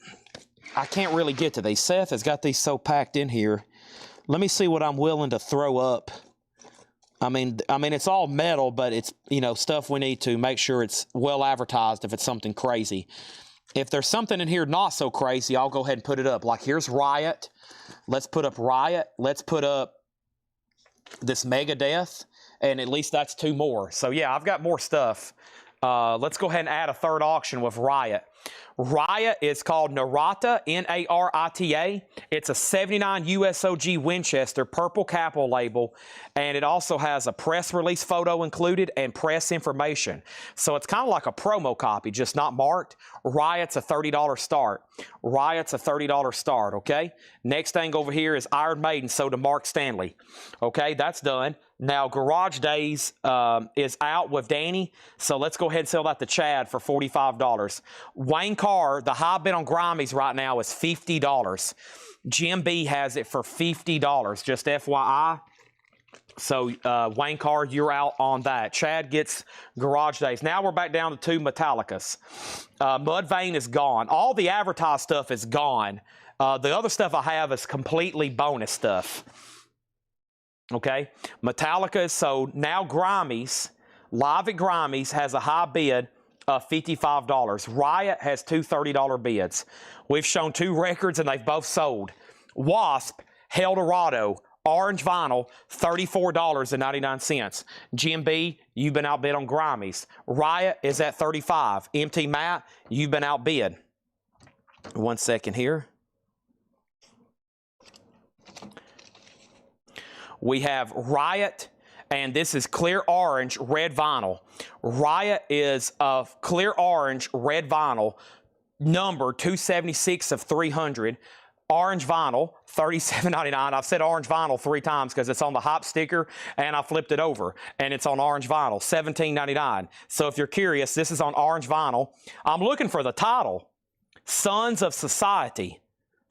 A: I can't really get to these. Seth has got these so packed in here. Let me see what I'm willing to throw up. I mean, it's all metal, but it's, you know, stuff we need to make sure it's well advertised if it's something crazy. If there's something in here not so crazy, I'll go ahead and put it up. Like, here's Riot. Let's put up Riot. Let's put up this Megadeth, and at least that's 2 more. So, yeah, I've got more stuff. Let's go ahead and add a third auction with Riot. Riot is called Narita, N-A-R-I-T-A. It's a 79 USOG Winchester purple capital label, and it also has a press release photo included and press information. So it's kind of like a promo copy, just not marked. Riot's a $30 start. Riot's a $30 start, okay? Next thing over here is Iron Maiden, so to Mark Stanley. Okay, that's done. Now, Garage Days is out with Danny, so let's go ahead and sell that to Chad for $45. Wayne Carr, the high bid on Grimies right now is $50. Jim B has it for $50, just FYI. So, Wayne Carr, you're out on that. Chad gets Garage Days. Now we're back down to 2 Metallicas. Mudvayne is gone. All the advertised stuff is gone. The other stuff I have is completely bonus stuff. Okay, Metallica is sold. Now Grimies, Live at Grimies has a high bid of $55. Riot has 2 $30 bids. We've shown 2 records and they've both sold. Wasp, Eldorado, orange vinyl, $34.99. Jim B, you've been outbid on Grimies. Riot is at $35. MT Matt, you've been outbid. 1 second here. We have Riot, and this is clear orange, red vinyl. Riot is of clear orange, red vinyl, number 276 of 300. Orange vinyl, $37.99. I've said orange vinyl 3 times because it's on the hop sticker, and I flipped it over, and it's on orange vinyl, $17.99. So if you're curious, this is on orange vinyl. I'm looking for the title, Sons of Society.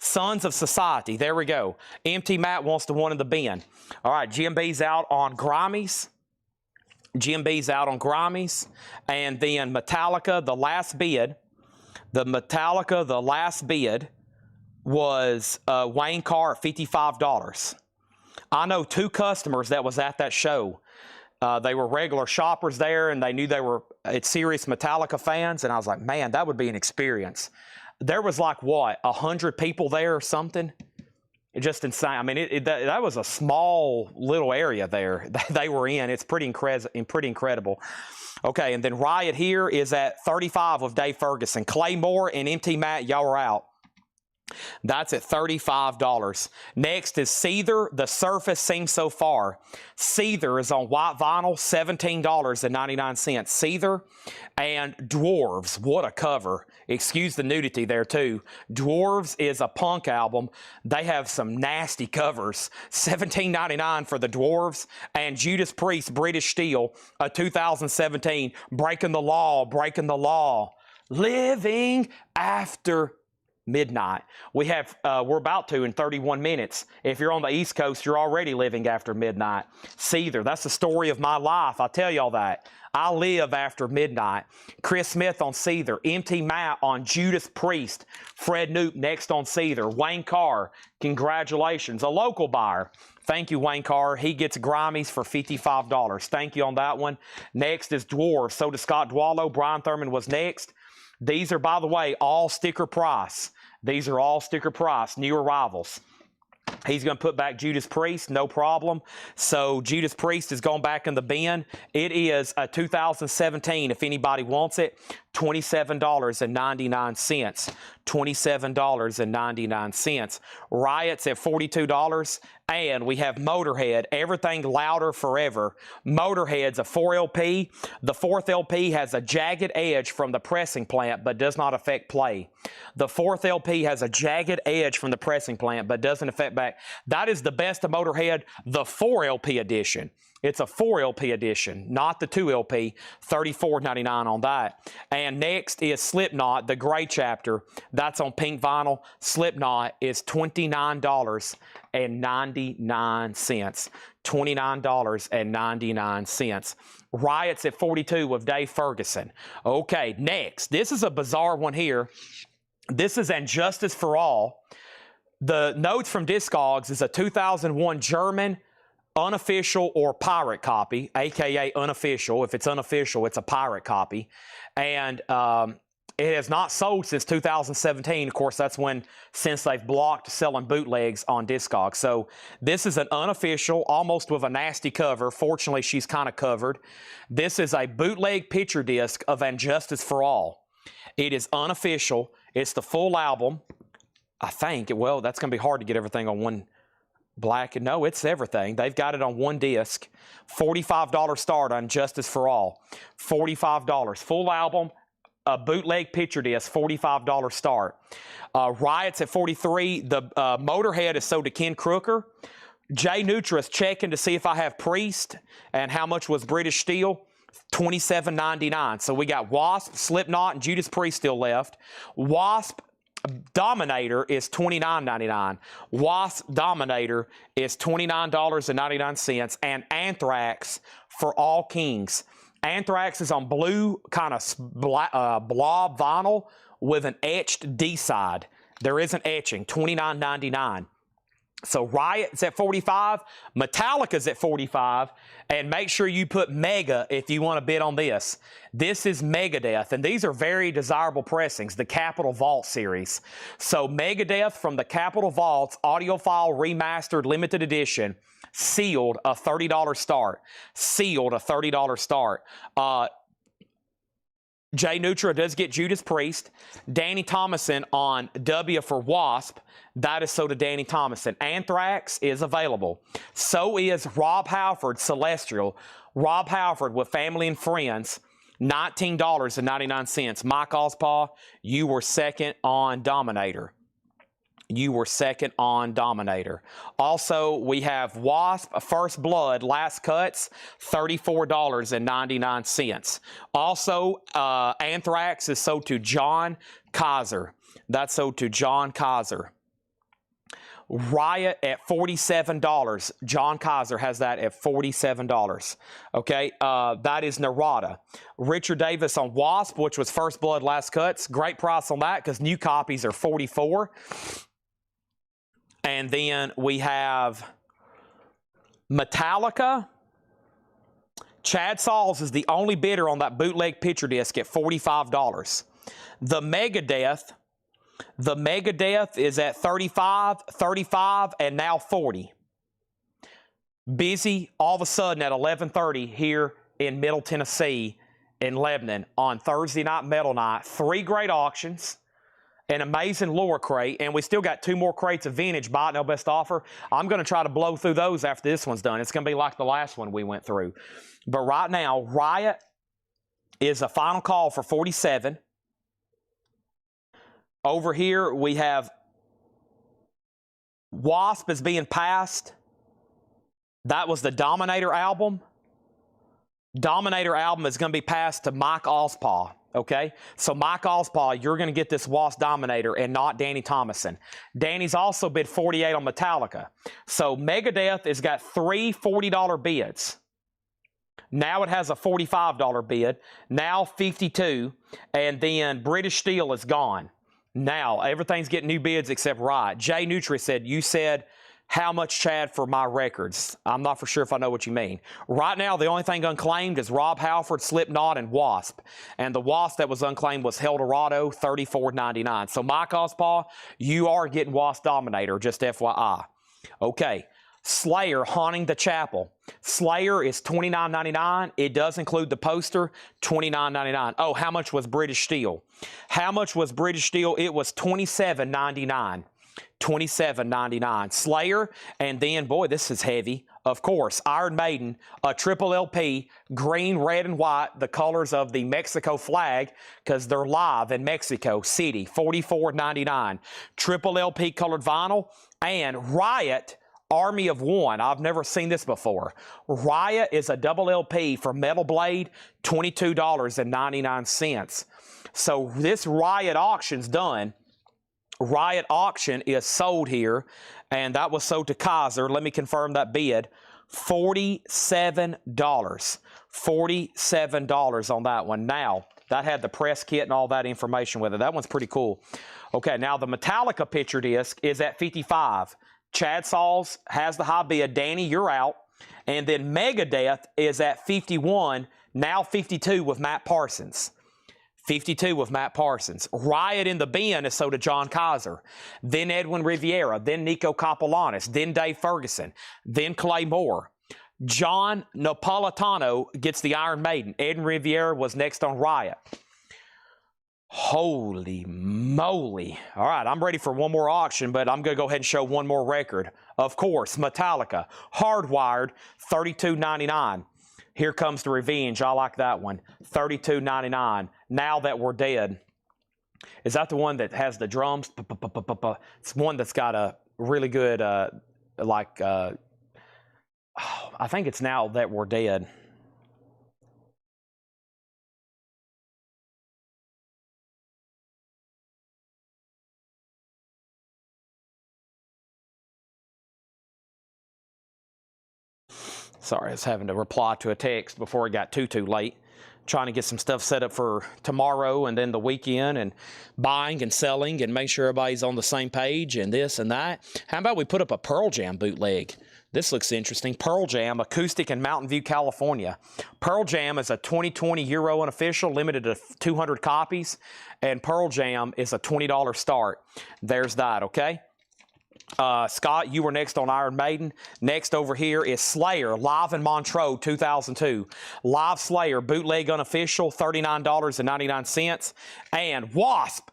A: Sons of Society. There we go. MT Matt wants the one in the bin. All right, Jim B's out on Grimies. Jim B's out on Grimies. And then Metallica, the last bid. The Metallica, the last bid was Wayne Carr at $55. I know 2 customers that was at that show. They were regular shoppers there, and they knew they were serious Metallica fans. And I was like, man, that would be an experience. There was like, what, 100 people there or something? Just insane. I mean, that was a small little area there they were in. It's pretty incredible. Okay, and then Riot here is at 35 with Dave Ferguson. Claymore and MT Matt, y'all are out. That's at $35. Next is Seether, The Surface Seems So Far. Seether is on white vinyl, $17.99. Seether and Dwarves, what a cover. Excuse the nudity there too. Dwarves is a punk album. They have some nasty covers. $17.99 for the Dwarves. And Judas Priest, British Steel, a 2017, Breaking the Law. Living After Midnight. We're about to in 31 minutes. If you're on the East Coast, you're already living after midnight. Seether, that's the story of my life. I tell y'all that. I live after midnight. Chris Smith on Seether. MT Matt on Judas Priest. Fred Newt next on Seether. Wayne Carr, congratulations. A local buyer. Thank you, Wayne Carr. He gets Grimies for $55. Thank you on that one. Next is Dwarf. So does Scott Dwallow. Brian Thurman was next. These are, by the way, all sticker price. These are all sticker price, new arrivals. He's going to put back Judas Priest, no problem. So Judas Priest is going back in the bin. It is a 2017, if anybody wants it, $27.99. $27.99. Riot's at $42. And we have Motorhead, Everything Louder Forever. Motorhead's a 4 LP. The 4th LP has a jagged edge from the pressing plant but does not affect play. The 4th LP has a jagged edge from the pressing plant but doesn't affect back. That is the best of Motorhead, the 4 LP edition. It's a 4 LP edition, not the 2 LP, $34.99 on that. And next is Slipknot, the Gray Chapter. That's on pink vinyl. Slipknot is $29.99. $29.99. Riot's at $42 with Dave Ferguson. Okay, next. This is a bizarre one here. This is And Justice for All. The notes from Discogs is a 2001 German unofficial or pirate copy, aka unofficial. If it's unofficial, it's a pirate copy. And it has not sold since 2017. Of course, that's since they've blocked selling bootlegs on Discogs. So this is an unofficial, almost with a nasty cover. Fortunately, she's kind of covered. This is a bootleg picture disc of And Justice for All. It is unofficial. It's the full album. I think, well, that's going to be hard to get everything on one black. No, it's everything. They've got it on one disc. $45 start on Justice for All. $45. Full album, a bootleg picture disc, $45 start. Riot's at $43. The Motorhead is sold to Ken Crooker. Jay Nutra is checking to see if I have Priest and how much was British Steel. $27.99. So we got Wasp, Slipknot, and Judas Priest still left. Wasp Dominator is $29.99. Wasp Dominator is $29.99. And Anthrax for All Kings. Anthrax is on blue kind of blob vinyl with an etched D side. There is an etching, $29.99. So Riot's at $45, Metallica's at $45, and make sure you put Mega if you want to bid on this. This is Megadeth, and these are very desirable pressings, the Capitol Vault series. So Megadeth from the Capitol Vaults, audiophile remastered limited edition, sealed a $30 start. Sealed a $30 start. Jay Nutra does get Judas Priest. Danny Thomason on W for Wasp. That is so to Danny Thomason. Anthrax is available. So is Rob Halford, Celestial. Rob Halford with Family and Friends. $19.99. Mike Ospaw, you were second on Dominator. You were second on Dominator. Also, we have Wasp, First Blood, Last Cuts, $34.99. Also, Anthrax is sold to John Kaiser. That's sold to John Kaiser. Riot at $47. John Kaiser has that at $47. Okay, that is Narada. Richard Davis on Wasp, which was First Blood, Last Cuts. Great price on that because new copies are $44. And then we have Metallica. Chad Sauls is the only bidder on that bootleg picture disc at $45. The Megadeth is at $35, and now $40. Busy all of a sudden at 11:30 here in Middle Tennessee in Lebanon on Thursday Night Metal Night. 3 great auctions. An amazing lure crate, and we still got 2 more crates of vintage buy it no best offer. I'm going to try to blow through those after this one's done. It's going to be like the last one we went through. But right now, Riot is a final call for $47. Over here, we have Wasp is being passed. That was the Dominator album. Dominator album is going to be passed to Mike Ospaw. Okay, so Mike Ospaw, you're going to get this Wasp Dominator and not Danny Thomason. Danny's also bid $48 on Metallica. So Megadeth has got 3 $40 bids. Now it has a $45 bid. Now $52, and then British Steel is gone. Now everything's getting new bids except Riot. Jay Nutri said, you said, how much, Chad, for my records? I'm not for sure if I know what you mean. Right now, the only thing unclaimed is Rob Halford, Slipknot, and Wasp. And the Wasp that was unclaimed was Eldorado, $34.99. So, Mike Ospaw, you are getting Wasp Dominator, just FYI. Okay. Slayer, Haunting the Chapel. Slayer is $29.99. It does include the poster, $29.99. Oh, how much was British Steel? How much was British Steel? It was $27.99. $27.99. Slayer, and then, boy, this is heavy. Of course, Iron Maiden, a triple LP, green, red, and white, the colors of the Mexico flag, because they're live in Mexico City, $44.99. Triple LP colored vinyl, and Riot, Army of One. I've never seen this before. Riot is a double LP for Metal Blade, $22.99. So this Riot auction's done. Riot auction is sold here, and that was sold to Kaiser. Let me confirm that bid. $47. $47 on that one. Now, that had the press kit and all that information with it. That one's pretty cool. Okay, now the Metallica picture disc is at $55. Chad Sauls has the high bid. Danny, you're out. And then Megadeth is at $51, now $52 with Matt Parsons. $52 with Matt Parsons. Riot in the bin is sold to John Kaiser. Then Edwin Riviera. Then Nico Capolanis. Then Dave Ferguson. Then Clay Moore. John Napolitano gets the Iron Maiden. Edwin Riviera was next on Riot. Holy moly. All right, I'm ready for one more auction, but I'm going to go ahead and show one more record. Of course, Metallica. Hardwired, $32.99. Here Comes the Revenge. I like that one. $32.99. Now That We're Dead. Is that the one that has the drums? It's one that's got a really good, I think it's Now That We're Dead. Sorry, I was having to reply to a text before it got too late. Trying to get some stuff set up for tomorrow and then the weekend, and buying and selling and make sure everybody's on the same page and this and that. How about we put up a Pearl Jam bootleg? This looks interesting. Pearl Jam, acoustic in Mountain View, California. Pearl Jam is a 2020 Euro unofficial, limited to 200 copies, and Pearl Jam is a $20 start. There's that, okay? Scott, you were next on Iron Maiden. Next over here is Slayer, live in Montreux, 2002. Live Slayer, bootleg unofficial, $39.99. And Wasp,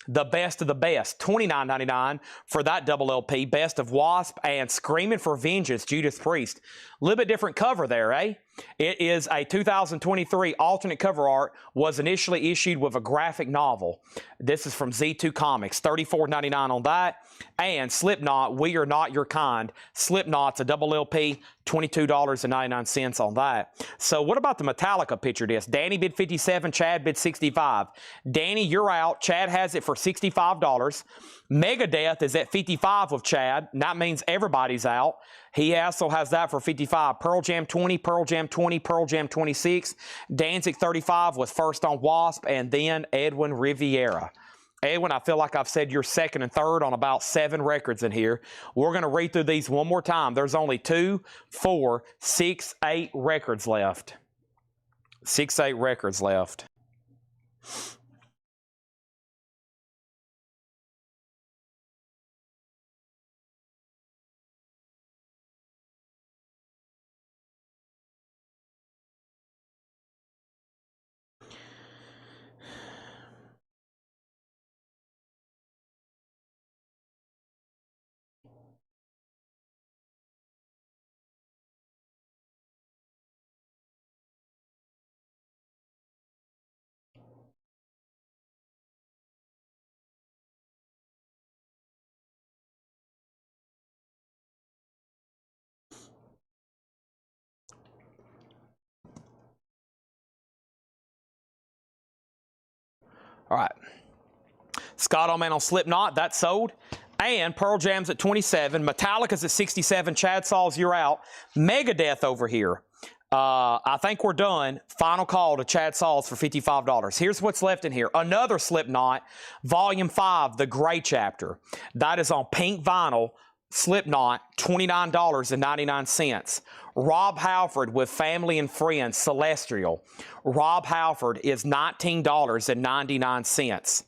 A: the best of the best, $29.99 for that double LP, Best of Wasp, and Screaming for Vengeance, Judas Priest. A little bit different cover there, eh? It is a 2023 alternate cover art, was initially issued with a graphic novel. This is from Z2 Comics, $34.99 on that. And Slipknot, We Are Not Your Kind. Slipknot's a double LP, $22.99 on that. So what about the Metallica picture disc? Danny bid $57, Chad bid $65. Danny, you're out. Chad has it for $65. Megadeth is at $55 with Chad. That means everybody's out. He also has that for $55. Pearl Jam 20, Pearl Jam 20, Pearl Jam 26. Danzig 35 was first on Wasp, and then Edwin Riviera. Edwin, I feel like I've said you're second and third on about 7 records in here. We're going to read through these one more time. There's only 2, 4, 6, 8 records left. 6, 8 records left. All right. Scott Allman on Slipknot, that's sold. And Pearl Jam's at 27. Metallica's at 67. Chad Sauls, you're out. Megadeth over here. I think we're done. Final call to Chad Sauls for $55. Here's what's left in here. Another Slipknot, Volume 5, the Gray Chapter. That is on pink vinyl. Slipknot, $29.99. Rob Halford with Family and Friends, Celestial. Rob Halford is $19.99.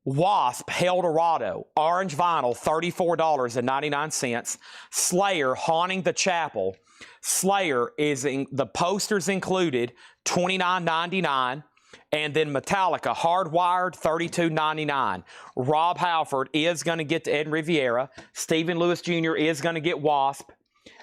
A: Wasp, Eldorado, orange vinyl, $34.99. Slayer, Haunting the Chapel. Slayer is in the posters included, $29.99. And then Metallica, Hardwired, $32.99. Rob Halford is going to get the Ed Riviera. Stephen Lewis Jr. is going to get Wasp.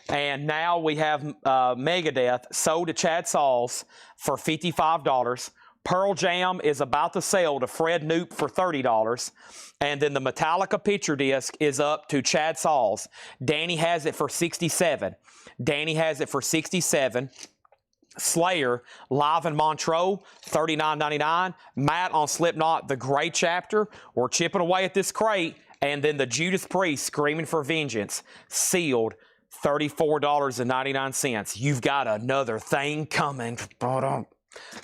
A: And now we have Megadeth, sold to Chad Sauls for $55. Pearl Jam is about to sell to Fred Knoop for $30. And then the Metallica picture disc is up to Chad Sauls. Danny has it for $67. Danny has it for $67. Slayer, Live in Montreux, $39.99. Matt on Slipknot, The Gray Chapter. We're chipping away at this crate. And then the Judas Priest, Screaming for Vengeance, sealed, $34.99. You've got another thing coming.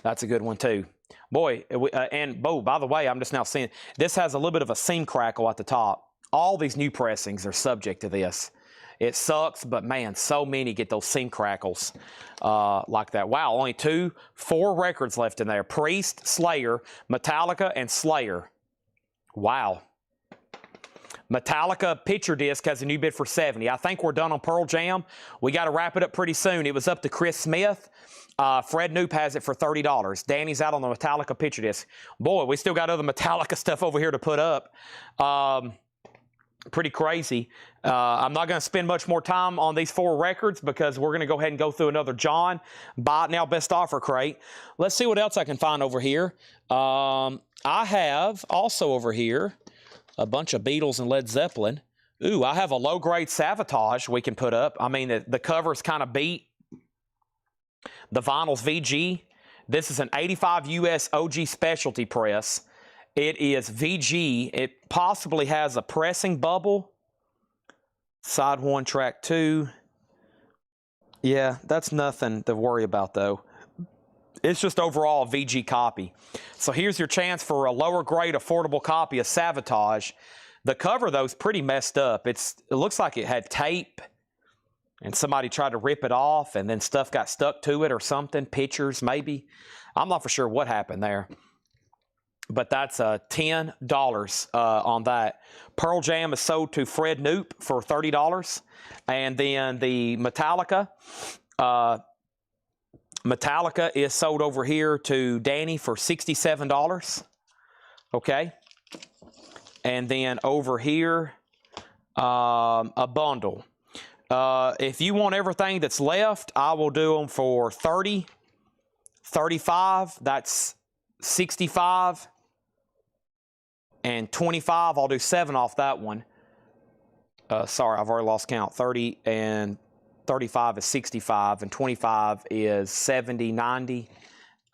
A: That's a good one, too. Boy, by the way, I'm just now seeing, this has a little bit of a seam crackle at the top. All these new pressings are subject to this. It sucks, but man, so many get those seam crackles like that. Wow, only 4 records left in there. Priest, Slayer, Metallica, and Slayer. Wow. Metallica picture disc has a new bid for $70. I think we're done on Pearl Jam. We got to wrap it up pretty soon. It was up to Chris Smith. Fred Knoop has it for $30. Danny's out on the Metallica picture disc. Boy, we still got other Metallica stuff over here to put up. Pretty crazy. I'm not going to spend much more time on these 4 records because we're going to go ahead and go through another John Buy It Now Best Offer crate. Let's see what else I can find over here. I have also over here a bunch of Beatles and Led Zeppelin. Ooh, I have a low-grade Savatage we can put up. I mean, the cover's kind of beat. The vinyl's VG. This is an 85 US OG specialty press. It is VG. It possibly has a pressing bubble. Side 1, track 2. Yeah, that's nothing to worry about, though. It's just overall a VG copy. So here's your chance for a lower grade affordable copy of Savatage. The cover, though, is pretty messed up. It looks like it had tape, and somebody tried to rip it off, and then stuff got stuck to it or something. Pictures, maybe. I'm not for sure what happened there. But that's $10 on that. Pearl Jam is sold to Fred Knoop for $30. And then the Metallica. Metallica is sold over here to Danny for $67. Okay. And then over here, a bundle. If you want everything that's left, I will do them for $30, $35. That's $65. And $25, I'll do 7 off that one. Sorry, I've already lost count. 30 and 35 is 65, and 25 is 70, 90,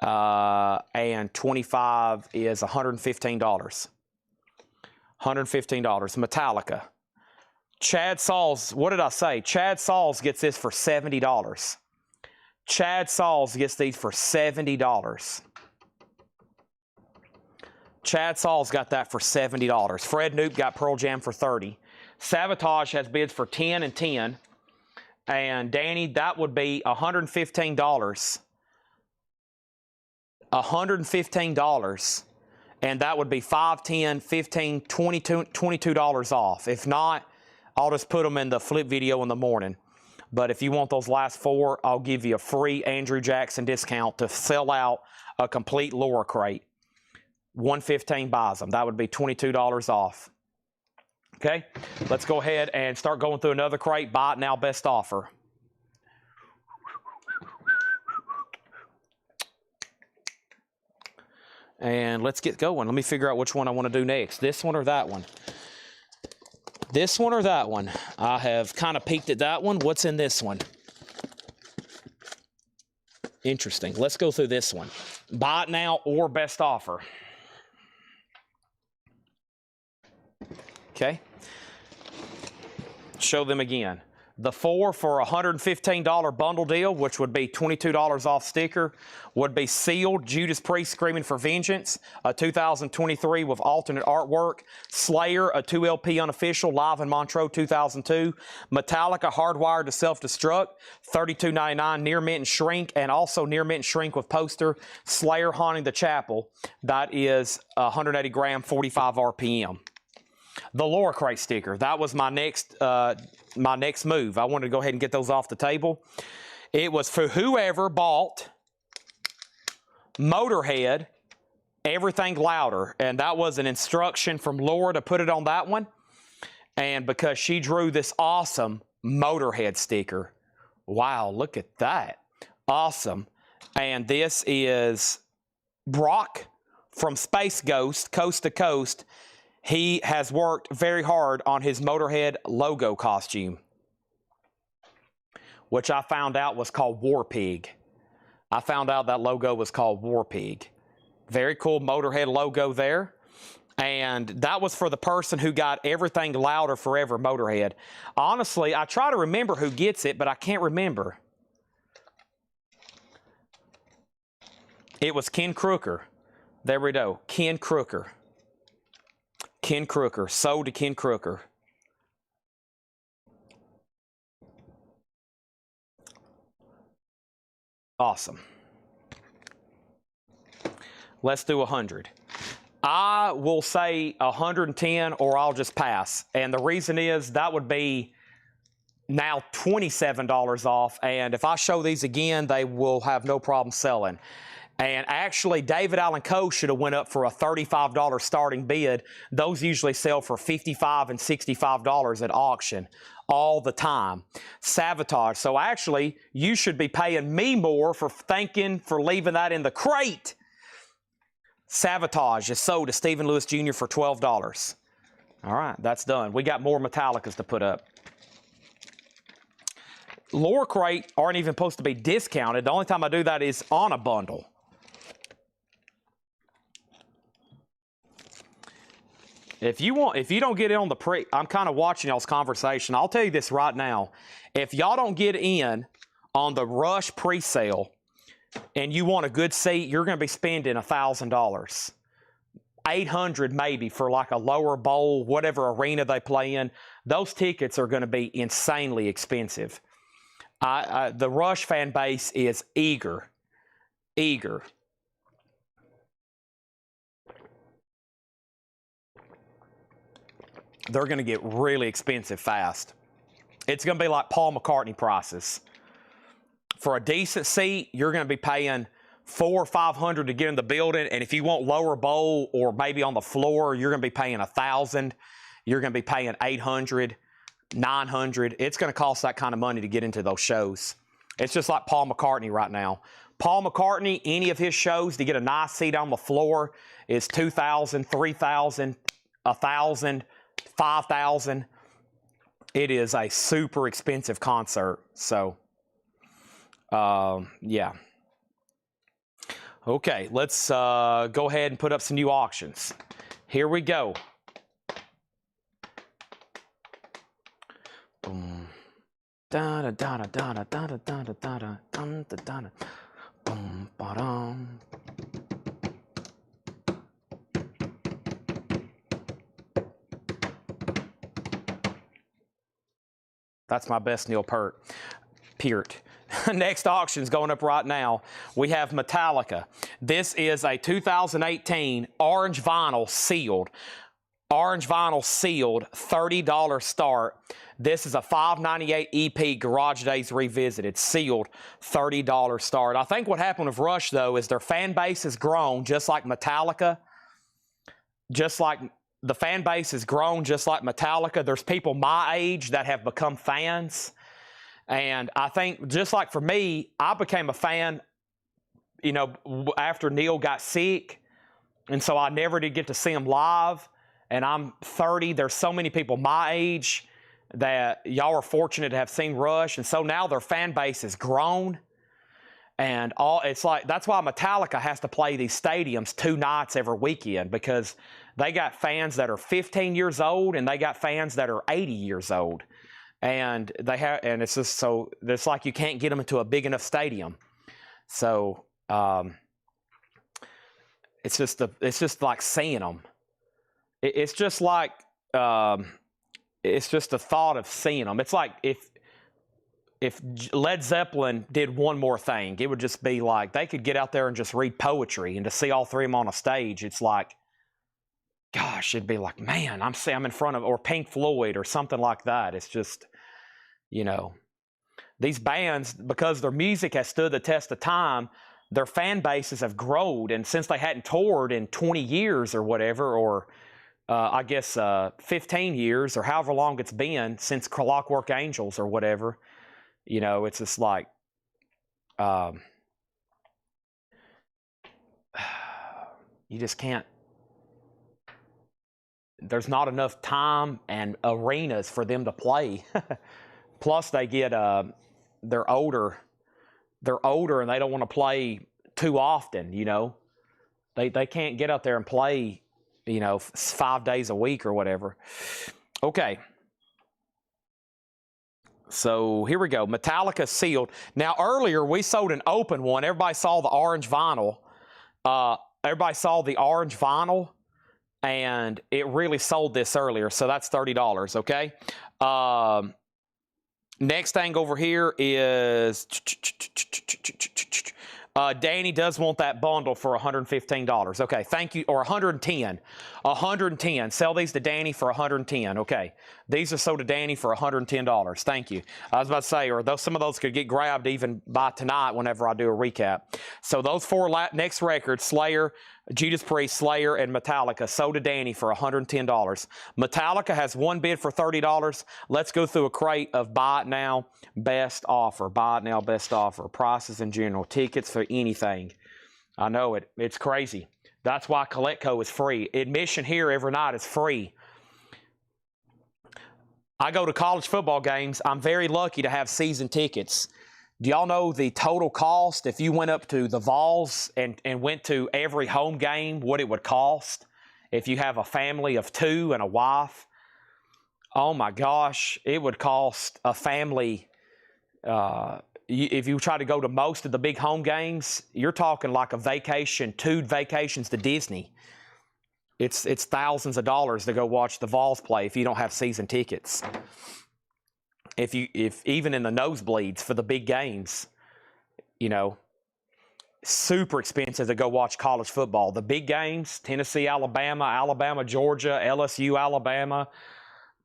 A: and 25 is $115. $115. Metallica. Chad Sauls, what did I say? Chad Sauls gets this for $70. Chad Sauls gets these for $70. Chad Sauls got that for $70. Fred Knoop got Pearl Jam for $30. Savatage has bids for $10 and $10. And Danny, that would be $115. $115. And that would be $5, $10, $15, $22 off. If not, I'll just put them in the flip video in the morning. But if you want those last 4, I'll give you a free Andrew Jackson discount to sell out a complete Laura crate. $115 buys them. That would be $22 off. Okay, let's go ahead and start going through another crate. Buy It Now Best Offer. And let's get going. Let me figure out which one I want to do next. This one or that one? This one or that one? I have kind of peeked at that one. What's in this one? Interesting. Let's go through this one. Buy It Now or Best Offer. Okay. Show them again. The 4 for a $115 bundle deal, which would be $22 off sticker, would be Sealed, Judas Priest Screaming for Vengeance, a 2023 with alternate artwork. Slayer, a 2LP unofficial, live in Montreux 2002. Metallica, Hardwired to Self-Destruct, $32.99, Near Mint and Shrink, and also Near Mint and Shrink with poster. Slayer, Haunting the Chapel, that is 180 gram, 45 RPM. The Laura Crate sticker, that was my next move. I wanted to go ahead and get those off the table. It was for whoever bought Motorhead, Everything Louder, and that was an instruction from Laura to put it on that one. And because she drew this awesome Motorhead sticker. Wow, look at that. Awesome. And this is Brock from Space Ghost, Coast to Coast. He has worked very hard on his Motorhead logo costume, which I found out was called War Pig. I found out that logo was called War Pig. Very cool Motorhead logo there. And that was for the person who got Everything Louder Forever Motorhead. Honestly, I try to remember who gets it, but I can't remember. It was Ken Crooker. There we go. Ken Crooker. Ken Crooker. Sold to Ken Crooker. Awesome. Let's do 100. I will say 110 or I'll just pass. And the reason is that would be now $27 off. And if I show these again, they will have no problem selling. And actually, David Allen Co. should have went up for a $35 starting bid. Those usually sell for $55 and $65 at auction all the time. Sabotage. So actually, you should be paying me more for leaving that in the crate. Sabotage is sold to Stephen Lewis Jr. for $12. All right, that's done. We got more Metallicas to put up. Lower crate aren't even supposed to be discounted. The only time I do that is on a bundle. If you don't get in on the I'm kind of watching y'all's conversation. I'll tell you this right now. If y'all don't get in on the Rush pre-sale and you want a good seat, you're going to be spending $1,000. $800 maybe for like a lower bowl, whatever arena they play in. Those tickets are going to be insanely expensive. The Rush fan base is eager. They're going to get really expensive fast. It's going to be like Paul McCartney prices. For a decent seat, you're going to be paying $400 or $500 to get in the building, and if you want lower bowl or maybe on the floor, you're going to be paying $1,000. You're going to be paying $800, $900. It's going to cost that kind of money to get into those shows. It's just like Paul McCartney right now. Paul McCartney, any of his shows, to get a nice seat on the floor is $2,000, $3,000, $1,000, $5,000. It is a super expensive concert. So, yeah. Okay, let's go ahead and put up some new auctions. Here we go. Boom. Da da da da da da da da da da da da da da. Boom ba dum. That's my best Neil Peart. Next auction's going up right now. We have Metallica. This is a 2018 orange vinyl sealed. Orange vinyl sealed, $30 start. This is a $5.98 EP Garage Days Revisited, sealed, $30 start. I think what happened with Rush, though, is their fan base has grown just like Metallica. Just like the fan base has grown just like Metallica. There's people my age that have become fans. And I think just like for me, I became a fan, you know, after Neil got sick. And so I never did get to see him live. And I'm 30. There's so many people my age that y'all are fortunate to have seen Rush. And so now their fan base has grown. And it's like, that's why Metallica has to play these stadiums 2 nights every weekend, because they got fans that are 15 years old and they got fans that are 80 years old. and it's just so it's like you can't get them into a big enough stadium. So it's just like seeing them. It's just like it's just the thought of seeing them. It's like if Led Zeppelin did one more thing, it would just be like they could get out there and just read poetry, and to see all three of them on a stage, it's like, gosh, it'd be like, man, I'm in front of, or Pink Floyd or something like that. It's just, these bands, because their music has stood the test of time, their fan bases have grown, and since they hadn't toured in 20 years or whatever, or I guess 15 years or however long it's been since Clockwork Angels or whatever, it's just like, you just can't, there's not enough time and arenas for them to play. Plus they get, they're older and they don't want to play too often, they can't get out there and play, 5 days a week or whatever. Okay. So here we go. Metallica sealed. Now earlier we sold an open one. Everybody saw the orange vinyl. And it really sold this earlier. So that's $30. Okay. Next thing over here is Danny does want that bundle for $115. Okay, thank you. Or $110. $110. Sell these to Danny for $110. Okay, these are sold to Danny for $110. Thank you. I was about to say, or some of those could get grabbed even by tonight whenever I do a recap. So those four next records, Slayer, Judas Priest, Slayer, and Metallica, sold to Danny for $110. Metallica has one bid for $30. Let's go through a crate of buy it now, best offer. Buy it now, best offer. Prices in general. Tickets for anything. I know it. It's crazy. That's why Coletco is free. Admission here every night is free. I go to college football games. I'm very lucky to have season tickets. Do y'all know the total cost if you went up to the Vols and went to every home game, what it would cost if you have a family of 2 and a wife? Oh my gosh, it would cost a family, if you try to go to most of the big home games, you're talking like a vacation, 2 vacations to Disney. It's thousands of dollars to go watch the Vols play if you don't have season tickets. If even in the nosebleeds for the big games, super expensive to go watch college football. The big games, Tennessee, Alabama, Georgia, LSU, Alabama,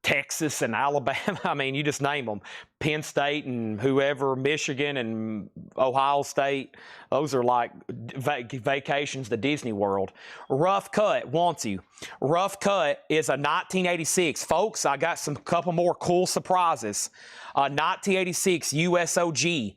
A: Texas and Alabama. I mean, you just name them. Penn State and whoever, Michigan and Ohio State. Those are like vacations to Disney World. Rough Cut wants you. Rough Cut is a 1986. Folks, I got some couple more cool surprises. 1986 USOG.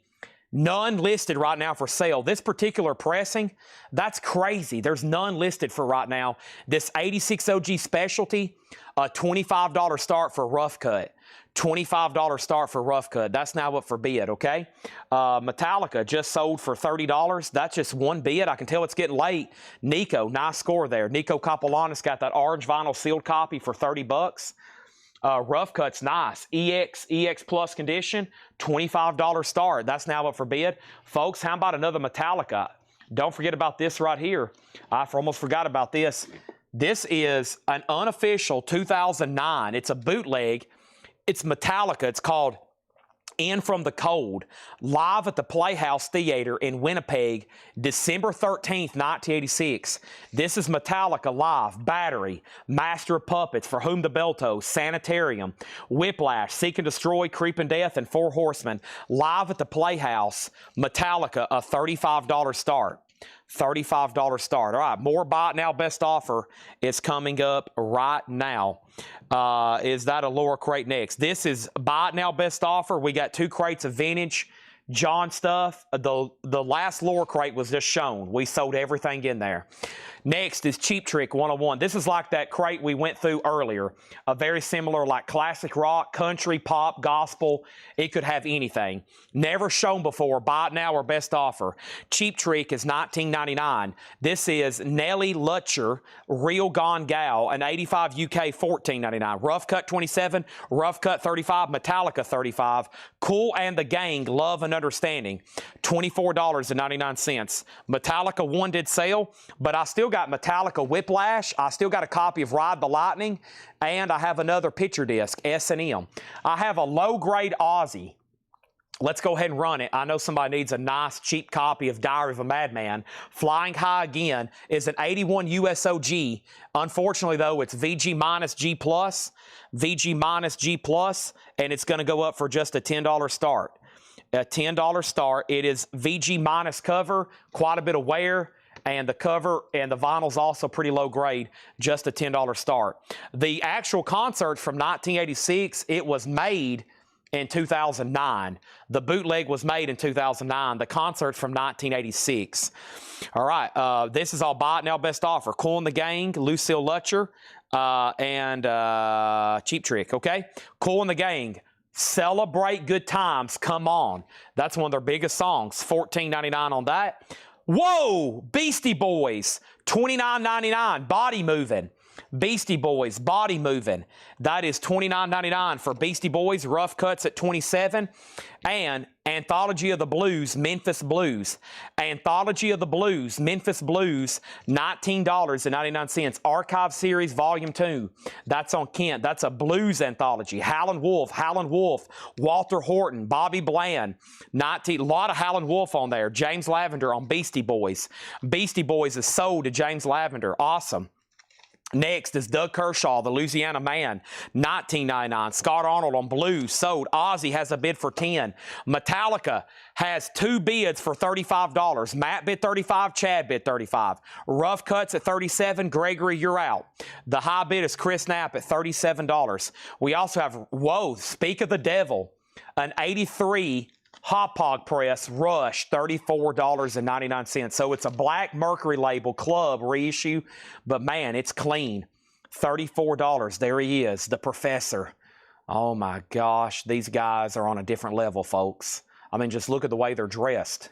A: None listed right now for sale. This particular pressing, that's crazy. There's none listed for right now. This 86 OG specialty, a $25 start for Rough Cut. $25 start for Rough Cut. That's now up for bid, okay? Metallica just sold for $30. That's just one bid. I can tell it's getting late. Nico, nice score there. Nico Capolanis got that orange vinyl sealed copy for $30. Rough Cut's nice. EX Plus condition, $25 start. That's now up for bid. Folks, how about another Metallica? Don't forget about this right here. I almost forgot about this. This is an unofficial 2009. It's a bootleg. It's Metallica. It's called In From the Cold, live at the Playhouse Theater in Winnipeg, December 13th, 1986. This is Metallica live, Battery, Master of Puppets, For Whom the Bell Tolls, Sanitarium, Whiplash, Seek and Destroy, Creep and Death, and Four Horsemen, live at the Playhouse. Metallica, a $35 start. $35 start. All right, more buy it now best offer is coming up right now. Is that a lower crate next? This is buy it now best offer. We got 2 crates of vintage John stuff. The last lure crate was just shown. We sold everything in there. Next is Cheap Trick 101. This is like that crate we went through earlier. A very similar, like classic rock, country, pop, gospel. It could have anything. Never shown before. Buy it now or best offer. Cheap Trick is $19.99. This is Nellie Lutcher, Real Gone Gal, an 85 UK, $14.99. Rough Cut 27, Rough Cut 35, Metallica 35. Cool and the Gang, Love and Understanding, $24.99. Metallica 1 did sell, but I still got Metallica Whiplash. I still got a copy of Ride the Lightning, and I have another picture disc, S&M. I have a low-grade Aussie. Let's go ahead and run it. I know somebody needs a nice, cheap copy of Diary of a Madman. Flying High Again is an 81 USOG. Unfortunately, though, it's VG minus G plus, VG minus G plus, and it's going to go up for just a $10 start. A $10 start. It is VG minus cover, quite a bit of wear, and the cover and the vinyl's also pretty low grade, just a $10 start. The actual concert from 1986, it was made in 2009. The bootleg was made in 2009. The concert's from 1986. All right, this is all buy it now, best offer. Cool and the Gang, Lucille Lutcher, and Cheap Trick, okay? Cool and the Gang, Celebrate Good Times, Come On. That's one of their biggest songs, $14.99 on that. Whoa, Beastie Boys, $29.99, Body Moving. Beastie Boys, Body Moving. That is $29.99 for Beastie Boys. Rough Cuts at $27. And Anthology of the Blues, Memphis Blues. Anthology of the Blues, Memphis Blues, $19.99. Archive Series Volume 2. That's on Kent. That's a blues anthology. Howlin' Wolf, Walter Horton, Bobby Bland. A lot of Howlin' Wolf on there. James Lavender on Beastie Boys. Beastie Boys is sold to James Lavender. Awesome. Next is Doug Kershaw, the Louisiana Man, $19.99. Scott Arnold on Blues, sold. Ozzy has a bid for $10. Metallica has 2 bids for $35. Matt bid $35, Chad bid $35. Rough Cuts at $37. Gregory, you're out. The high bid is Chris Knapp at $37. We also have, whoa, speak of the devil, an 83 Hop Hog Press Rush, $34.99. So it's a Black Mercury label club reissue, but man, it's clean. $34. There he is, the Professor. Oh my gosh, these guys are on a different level, folks. I mean, just look at the way they're dressed.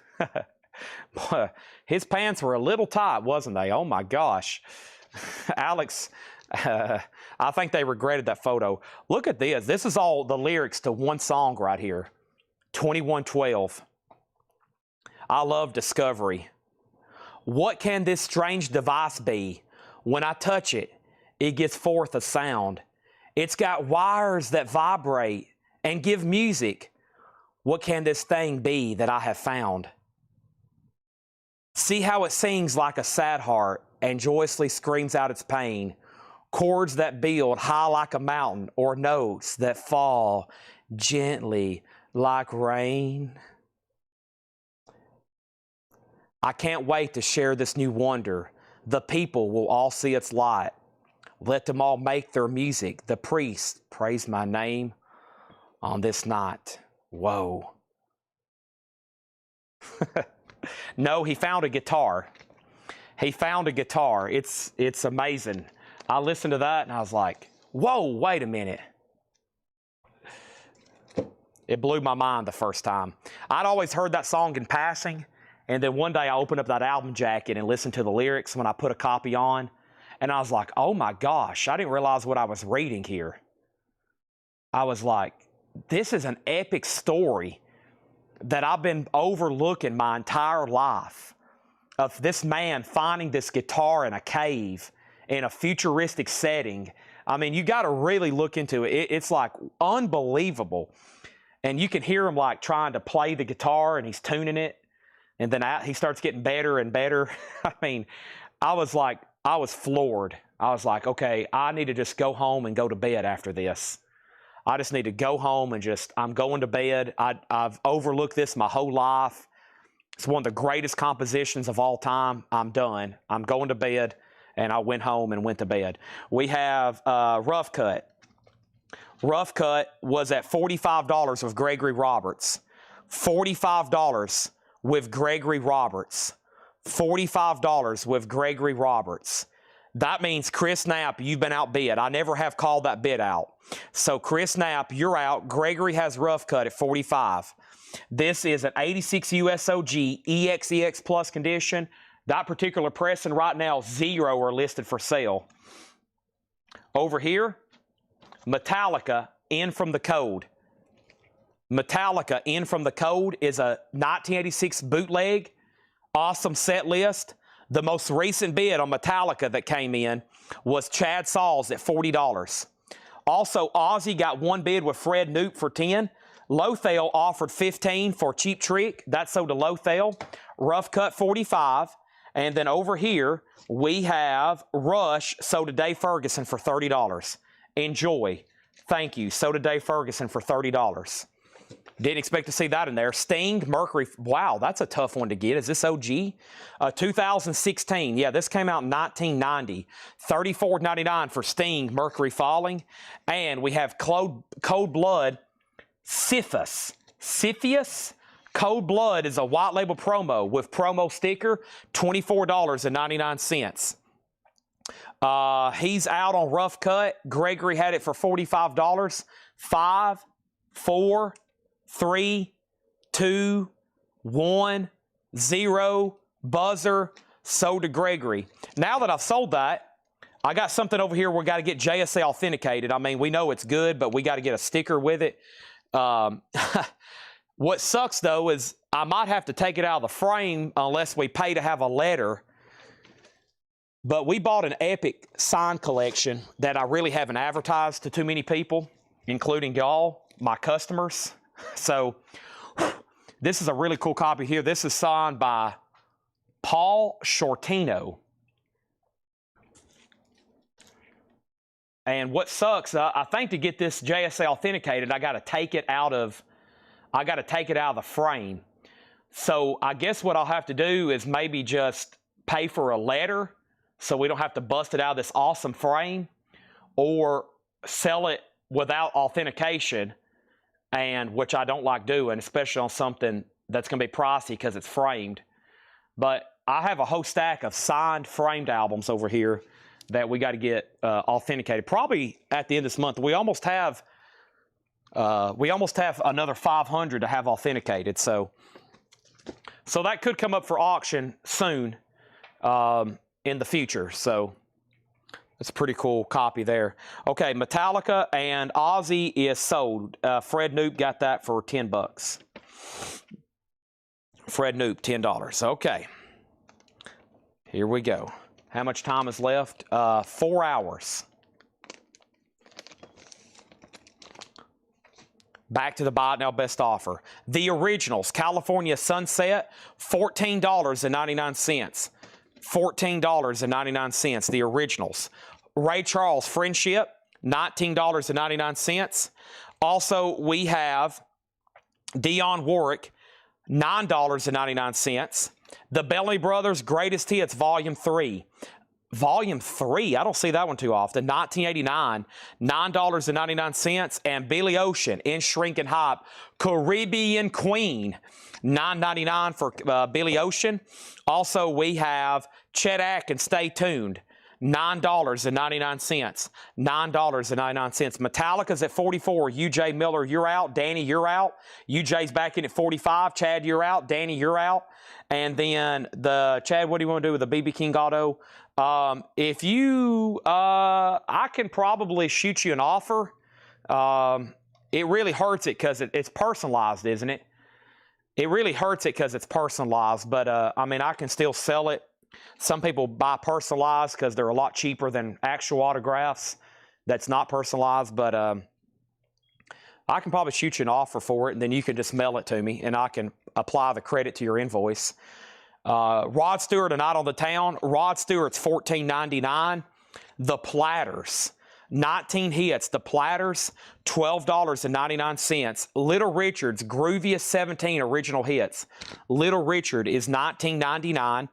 A: His pants were a little tight, wasn't they? Oh my gosh. Alex, I think they regretted that photo. Look at this. This is all the lyrics to one song right here. 2112. I love Discovery. What can this strange device be? When I touch it, it gives forth a sound. It's got wires that vibrate and give music. What can this thing be that I have found? See how it sings like a sad heart and joyously screams out its pain. Chords that build high like a mountain, or notes that fall gently like rain. I can't wait to share this new wonder. The people will all see its light. Let them all make their music. The priest praise my name on this night. Whoa. No, he found a guitar. He found a guitar. It's amazing. I listened to that and I was like, whoa, wait a minute. It blew my mind the first time. I'd always heard that song in passing, and then one day I opened up that album jacket and listened to the lyrics when I put a copy on, and I was like, oh my gosh, I didn't realize what I was reading here. I was like, this is an epic story that I've been overlooking my entire life, of this man finding this guitar in a cave in a futuristic setting. I mean, you got to really look into it. It's like unbelievable. And you can hear him like trying to play the guitar and he's tuning it. And then he starts getting better and better. I mean, I was floored. I was like, okay, I need to just go home and go to bed after this. I just need to go home and I'm going to bed. I've overlooked this my whole life. It's one of the greatest compositions of all time. I'm done. I'm going to bed. And I went home and went to bed. We have Rough Cut. Rough Cut was at $45 with Gregory Roberts. $45 with Gregory Roberts. $45 with Gregory Roberts. That means Chris Knapp, you've been outbid. I never have called that bid out. So Chris Knapp, you're out. Gregory has rough cut at 45. This is an 86 USOG EXEX plus condition. That particular pressing right now, 0 are listed for sale. Over here, Metallica in from the code. Metallica in from the code is a 1986 bootleg. Awesome set list. The most recent bid on Metallica that came in was Chad Sauls at $40. Also, Ozzy got one bid with Fred Knoop for 10. Lothale offered 15 for Cheap Trick. That sold to Lothale. Rough cut 45. And then over here, we have Rush sold to Dave Ferguson for $30. Enjoy. Thank you. Sold to Dave Ferguson for $30. Didn't expect to see that in there. Sting, Mercury. Wow, that's a tough one to get. Is this OG? 2016. Yeah, this came out in 1990. $34.99 for Sting, Mercury Falling. And we have Cold Blood, Siphius. Siphius? Cold Blood is a white label promo with promo sticker, $24.99. He's out on rough cut. Gregory had it for $45. 5, 4, 3, 2, 1, 0, buzzer, sold to Gregory. Now that I've sold that, I got something over here we got to get JSA authenticated. I mean, we know it's good, but we got to get a sticker with it. What sucks, though, is I might have to take it out of the frame unless we pay to have a letter. But we bought an epic sign collection that I really haven't advertised to too many people, including y'all, my customers. So this is a really cool copy here. This is signed by Paul Shortino. And what sucks, I think to get this JSA authenticated, I got to take it out of the frame. So I guess what I'll have to do is maybe just pay for a letter so we don't have to bust it out of this awesome frame, or sell it without authentication, and which I don't like doing, especially on something that's going to be pricey because it's framed. But I have a whole stack of signed framed albums over here that we got to get authenticated. Probably at the end of this month. We almost have another 500 to have authenticated. So that could come up for auction soon in the future. So that's a pretty cool copy there. Okay, Metallica and Ozzy is sold. Fred Knoop got that for $10. Fred Knoop, $10. Okay. Here we go. How much time is left? 4 hours. Back to the buy it now best offer. The Originals, California Sunset, $14.99. $14.99, the Originals. Ray Charles Friendship, $19.99. Also, we have Dionne Warwick, $9.99. The Bellamy Brothers Greatest Hits, Volume 3. Volume 3, I don't see that one too often. 1989, $9.99. And Billy Ocean, In Shrink and Hype, Caribbean Queen, $9.99 for Billy Ocean. Also, we have Chet Atkins, Stay Tuned, $9.99. $9.99. Metallica's at 44. UJ Miller, you're out. Danny, you're out. UJ's back in at 45. Chad, you're out. Danny, you're out. And then Chad, what do you want to do with the BB King Auto? If you, I can probably shoot you an offer. It really hurts it because it's personalized, isn't it? It really hurts it because it's personalized, but I mean, I can still sell it. Some people buy personalized because they're a lot cheaper than actual autographs that's not personalized, but I can probably shoot you an offer for it, and then you can just mail it to me, and I can apply the credit to your invoice. Rod Stewart, A Night on the Town. Rod Stewart's $14.99. The Platters, 19 hits. The Platters, $12.99. Little Richard's Grooviest 17 original hits. Little Richard is $19.99.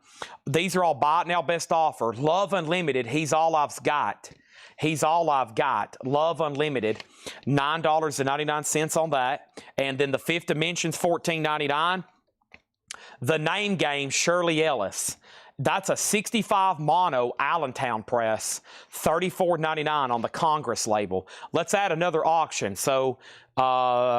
A: These are all buy it now best offer. Love Unlimited, He's All I've Got. He's all I've got. Love Unlimited, $9.99 on that. And then the Fifth Dimension's $14.99. The Name Game, Shirley Ellis. That's a 65 mono Allentown press, $34.99 on the Congress label. Let's add another auction. So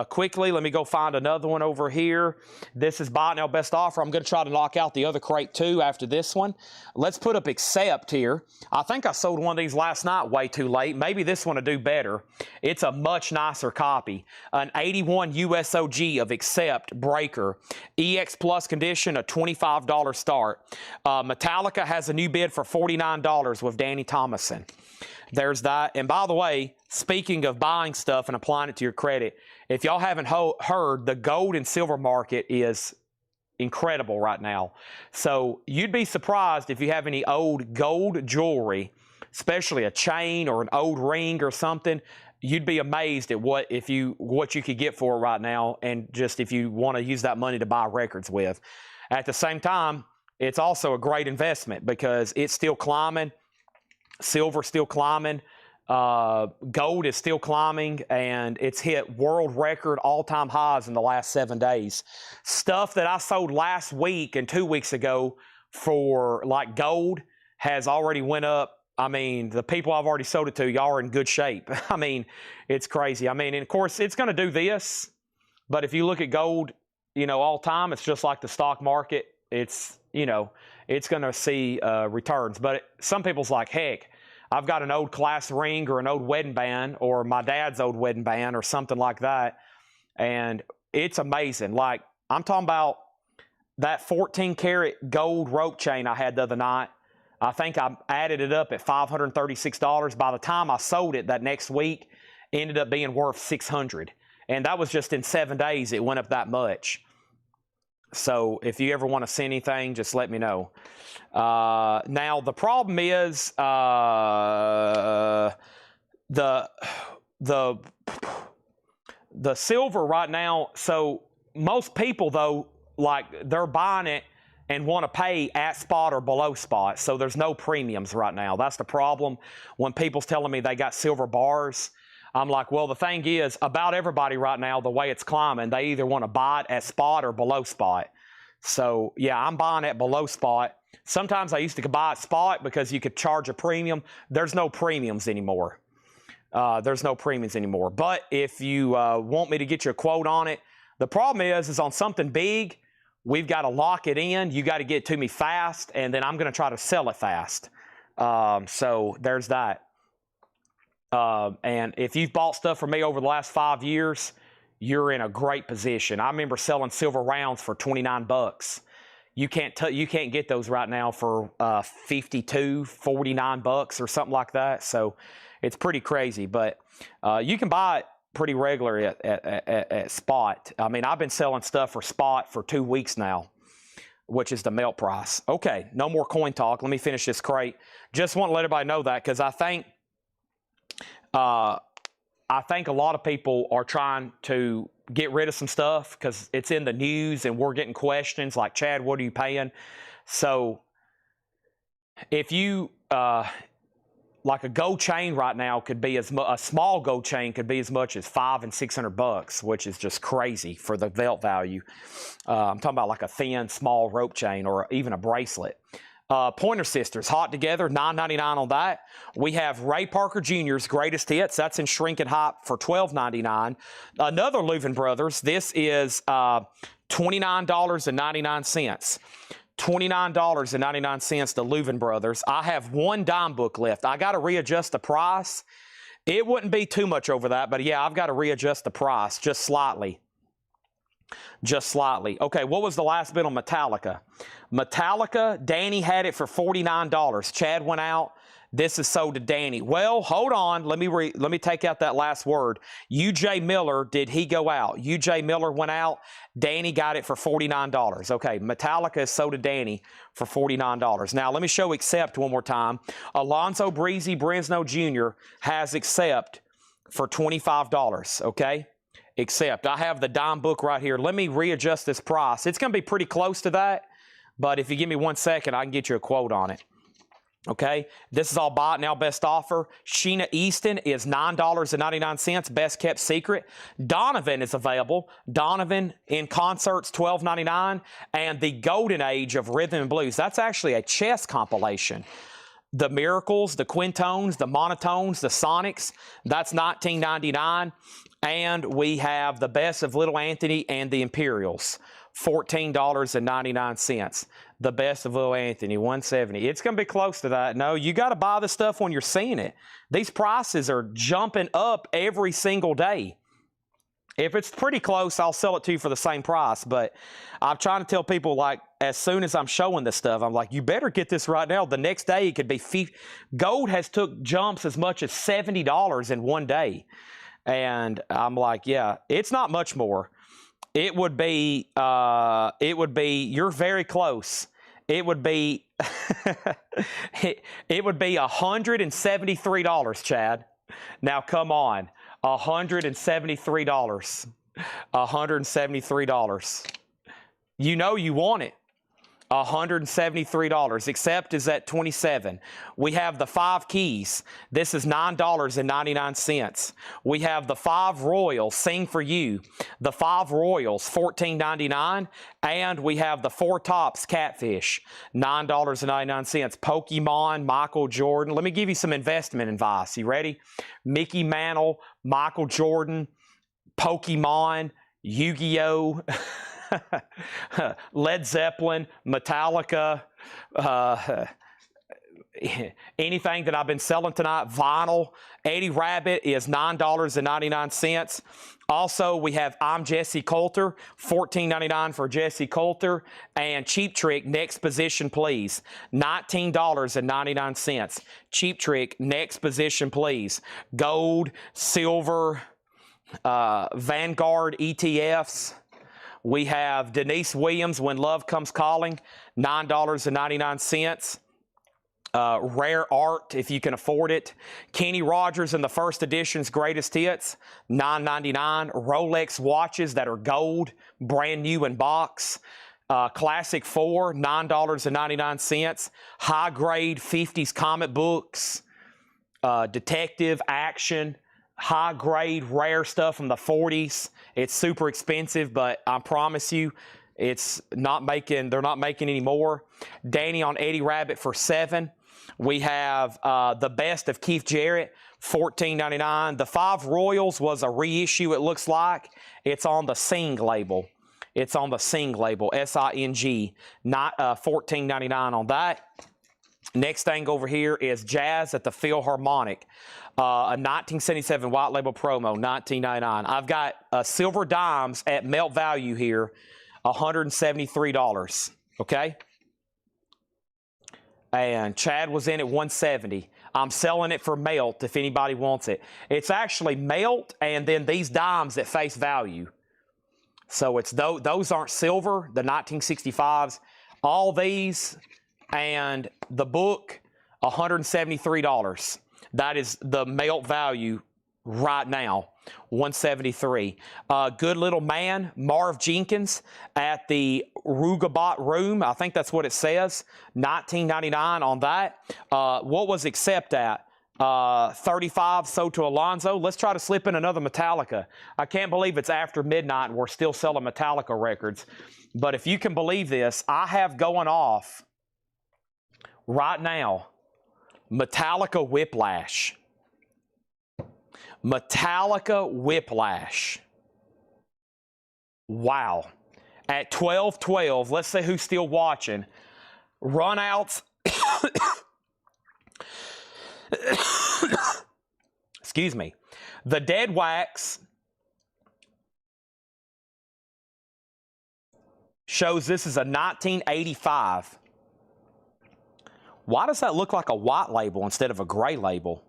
A: quickly, let me go find another one over here. This is buy now best offer. I'm going to try to knock out the other crate too after this one. Let's put up Accept here. I think I sold one of these last night way too late. Maybe this one will do better. It's a much nicer copy. An 81 USOG of Accept Breaker. EX Plus condition, a $25 start. Metallica has a new bid for $49 with Danny Thomason. There's that. And by the way, speaking of buying stuff and applying it to your credit, if y'all haven't heard, the gold and silver market is incredible right now. So you'd be surprised if you have any old gold jewelry, especially a chain or an old ring or something. You'd be amazed at what you could get for it right now, and just if you want to use that money to buy records with. At the same time, it's also a great investment because it's still climbing. Silver's still climbing. Gold is still climbing, and it's hit world record all-time highs in the last 7 days. Stuff that I sold last week and 2 weeks ago for like gold has already went up. I mean, the people I've already sold it to, y'all are in good shape. I mean, it's crazy. I mean, and of course, it's going to do this, but if you look at gold, all time, it's just like the stock market. It's, it's going to see returns. But some people's like, heck, I've got an old class ring or an old wedding band or my dad's old wedding band or something like that. And it's amazing. Like, I'm talking about that 14 karat gold rope chain I had the other night. I think I added it up at $536. By the time I sold it that next week, it ended up being worth $600. And that was just in 7 days, it went up that much. So if you ever want to see anything, just let me know. Now, the problem is the silver right now. So most people, though, like they're buying it and want to pay at spot or below spot. So there's no premiums right now. That's the problem. When people's telling me they got silver bars, I'm like, well, the thing is, about everybody right now, the way it's climbing, they either want to buy it at spot or below spot. So, yeah, I'm buying at below spot. Sometimes I used to buy at spot because you could charge a premium. There's no premiums anymore. But if you want me to get you a quote on it, the problem is on something big, we've got to lock it in. You got to get it to me fast, and then I'm going to try to sell it fast. So there's that. And if you've bought stuff from me over the last 5 years, you're in a great position. I remember selling silver rounds for $29. You can't get those right now for $52, $49 or something like that. So it's pretty crazy, but you can buy it pretty regularly at spot. I mean, I've been selling stuff for spot for 2 weeks now, which is the melt price. Okay, no more coin talk. Let me finish this crate. Just want to let everybody know that because I think a lot of people are trying to get rid of some stuff because it's in the news and we're getting questions like, Chad, what are you paying? So if you, like a gold chain right now could be a small gold chain could be as much as $500 and $600, which is just crazy for the belt value. I'm talking about like a thin, small rope chain or even a bracelet. Pointer Sisters, hot together, $9.99 on that. We have Ray Parker Jr.'s Greatest Hits. That's in shrink and hop for $12.99. Another Louvin Brothers. This is $29.99. $29.99 to Louvin Brothers. I have one dime book left. I got to readjust the price. It wouldn't be too much over that, but yeah, I've got to readjust the price just slightly. Just slightly. Okay, what was the last bid on Metallica? Metallica, Danny had it for $49. Chad went out. This is sold to Danny. Well, hold on. Let me take out that last word. UJ Miller, did he go out? UJ Miller went out. Danny got it for $49. Okay, Metallica is sold to Danny for $49. Now, let me show Accept one more time. Alonzo Breezy Bresno Jr. has Accept for $25. Okay? Accept. I have the dime book right here. Let me readjust this price. It's going to be pretty close to that, but if you give me 1 second, I can get you a quote on it. Okay, this is all bought now, best offer. Sheena Easton is $9.99, best kept secret. Donovan is available. Donovan in concerts, $12.99. And the Golden Age of Rhythm and Blues. That's actually a chess compilation. The Miracles, the Quintones, the Monotones, the Sonics, that's $19.99. And we have the best of Little Anthony and the Imperials, $14.99. The best of Little Anthony, $170. It's going to be close to that. No, you got to buy the stuff when you're seeing it. These prices are jumping up every single day. If it's pretty close, I'll sell it to you for the same price. But I'm trying to tell people, like, as soon as I'm showing this stuff, I'm like, you better get this right now. The next day, it could be gold has took jumps as much as $70 in one day. And I'm like, yeah, it's not much more. It would be, you're very close. It would be, it would be $173, Chad. Now, come on, $173. $173. You know you want it. $173. Accept is at $27. We have the 5 keys. This is $9.99. We have the 5 Royals, Sing for You. The 5 Royals, $14.99. And we have the 4 Tops Catfish, $9.99. Pokemon, Michael Jordan. Let me give you some investment advice. You ready? Mickey Mantle, Michael Jordan, Pokemon, Yu-Gi-Oh! Led Zeppelin, Metallica, anything that I've been selling tonight, vinyl. Eddie Rabbit is $9.99. Also, we have I'm Jesse Coulter, $14.99 for Jesse Coulter. And Cheap Trick, Next Position Please, $19.99. Cheap Trick, Next Position Please. Gold, silver, Vanguard ETFs. We have Denise Williams, When Love Comes Calling, $9.99. Rare Art, if you can afford it. Kenny Rogers and the First Edition's Greatest Hits, $9.99. Rolex watches that are gold, brand new in box. Classic 4, $9.99. High grade 50s comic books, detective, action, high grade rare stuff from the 40s. It's super expensive, but I promise you, it's not making, they're not making any more. Danny on Eddie Rabbit for $7. We have the best of Keith Jarrett, $14.99. The 5 Royals was a reissue, it looks like. It's on the Sing label. It's on the Sing label, S-I-N-G, not $14.99 on that. Next thing over here is Jazz at the Philharmonic. A 1977 white label promo, $19.99. I've got silver dimes at melt value here, $173. Okay? And Chad was in at $170. I'm selling it for melt if anybody wants it. It's actually melt and then these dimes at face value. So it's those aren't silver, the 1965s. All these and the book, $173. That is the melt value right now, $173. Good Little Man, Marv Jenkins at the Rugabat Room. I think that's what it says. $19.99 on that. What was accept at? 35 Soto Alonso. Let's try to slip in another Metallica. I can't believe it's after midnight and we're still selling Metallica records. But if you can believe this, I have going off right now Metallica Whiplash. Metallica Whiplash. Wow. At 12:12, let's see who's still watching. Runouts. Excuse me. The Dead Wax shows this is a 1985. Why does that look like a white label instead of a gray label?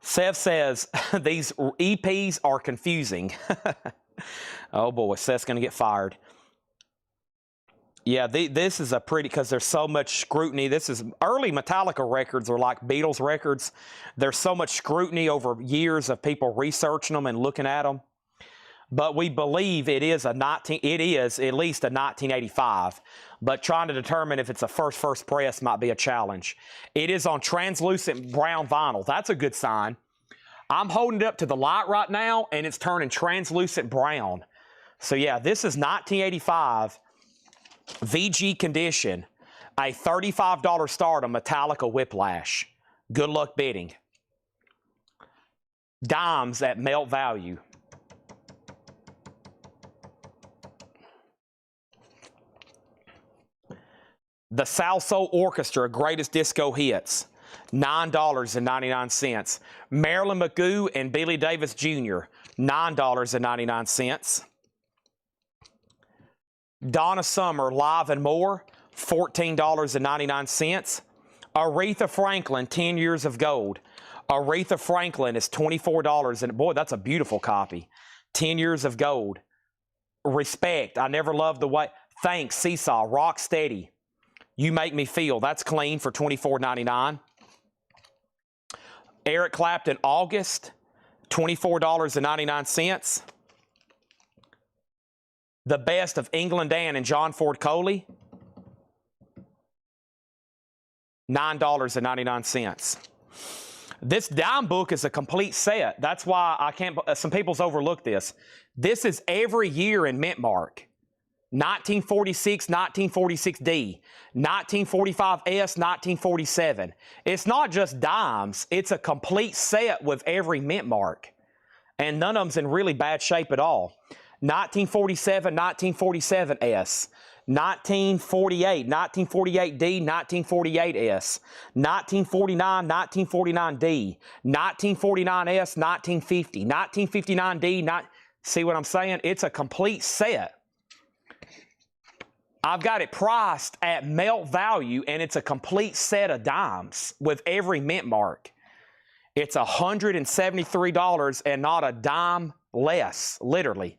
A: Sev says, these EPs are confusing. Oh boy, Seth's going to get fired. Yeah, this is a pretty, because there's so much scrutiny. This is, early Metallica records are like Beatles records. There's so much scrutiny over years of people researching them and looking at them. but we believe it is at least a 1985. But trying to determine if it's a first press might be a challenge. It is on translucent brown vinyl. That's a good sign. I'm holding it up to the light right now, and it's turning translucent brown. So yeah, this is 1985 VG condition, a $35 start on Metallica Whiplash. Good luck bidding. Dimes at melt value. The Salsoul Orchestra Greatest Disco Hits, $9.99. Marilyn McGoo and Billy Davis Jr., $9.99. Donna Summer Live and More, $14.99. Aretha Franklin 10 Years of Gold. Aretha Franklin is $24, and boy, that's a beautiful copy. 10 Years of Gold. Respect, I Never Loved the Way. Thanks, Seesaw, Rock Steady. You Make Me Feel, that's clean for $24.99. Eric Clapton, August, $24.99. The Best of England Dan and John Ford Coley, $9.99. This dime book is a complete set. That's why I can't, some people's overlook this. This is every year in mint mark. 1946, 1946D, 1945S, 1947. It's not just dimes. It's a complete set with every mint mark. And none of them's in really bad shape at all. 1947, 1947S, 1948, 1948D, 1948S, 1949, 1949D, 1949S, 1950, 1959D, see what I'm saying? It's a complete set. I've got it priced at melt value, and it's a complete set of dimes with every mint mark. It's $173 and not a dime less, literally.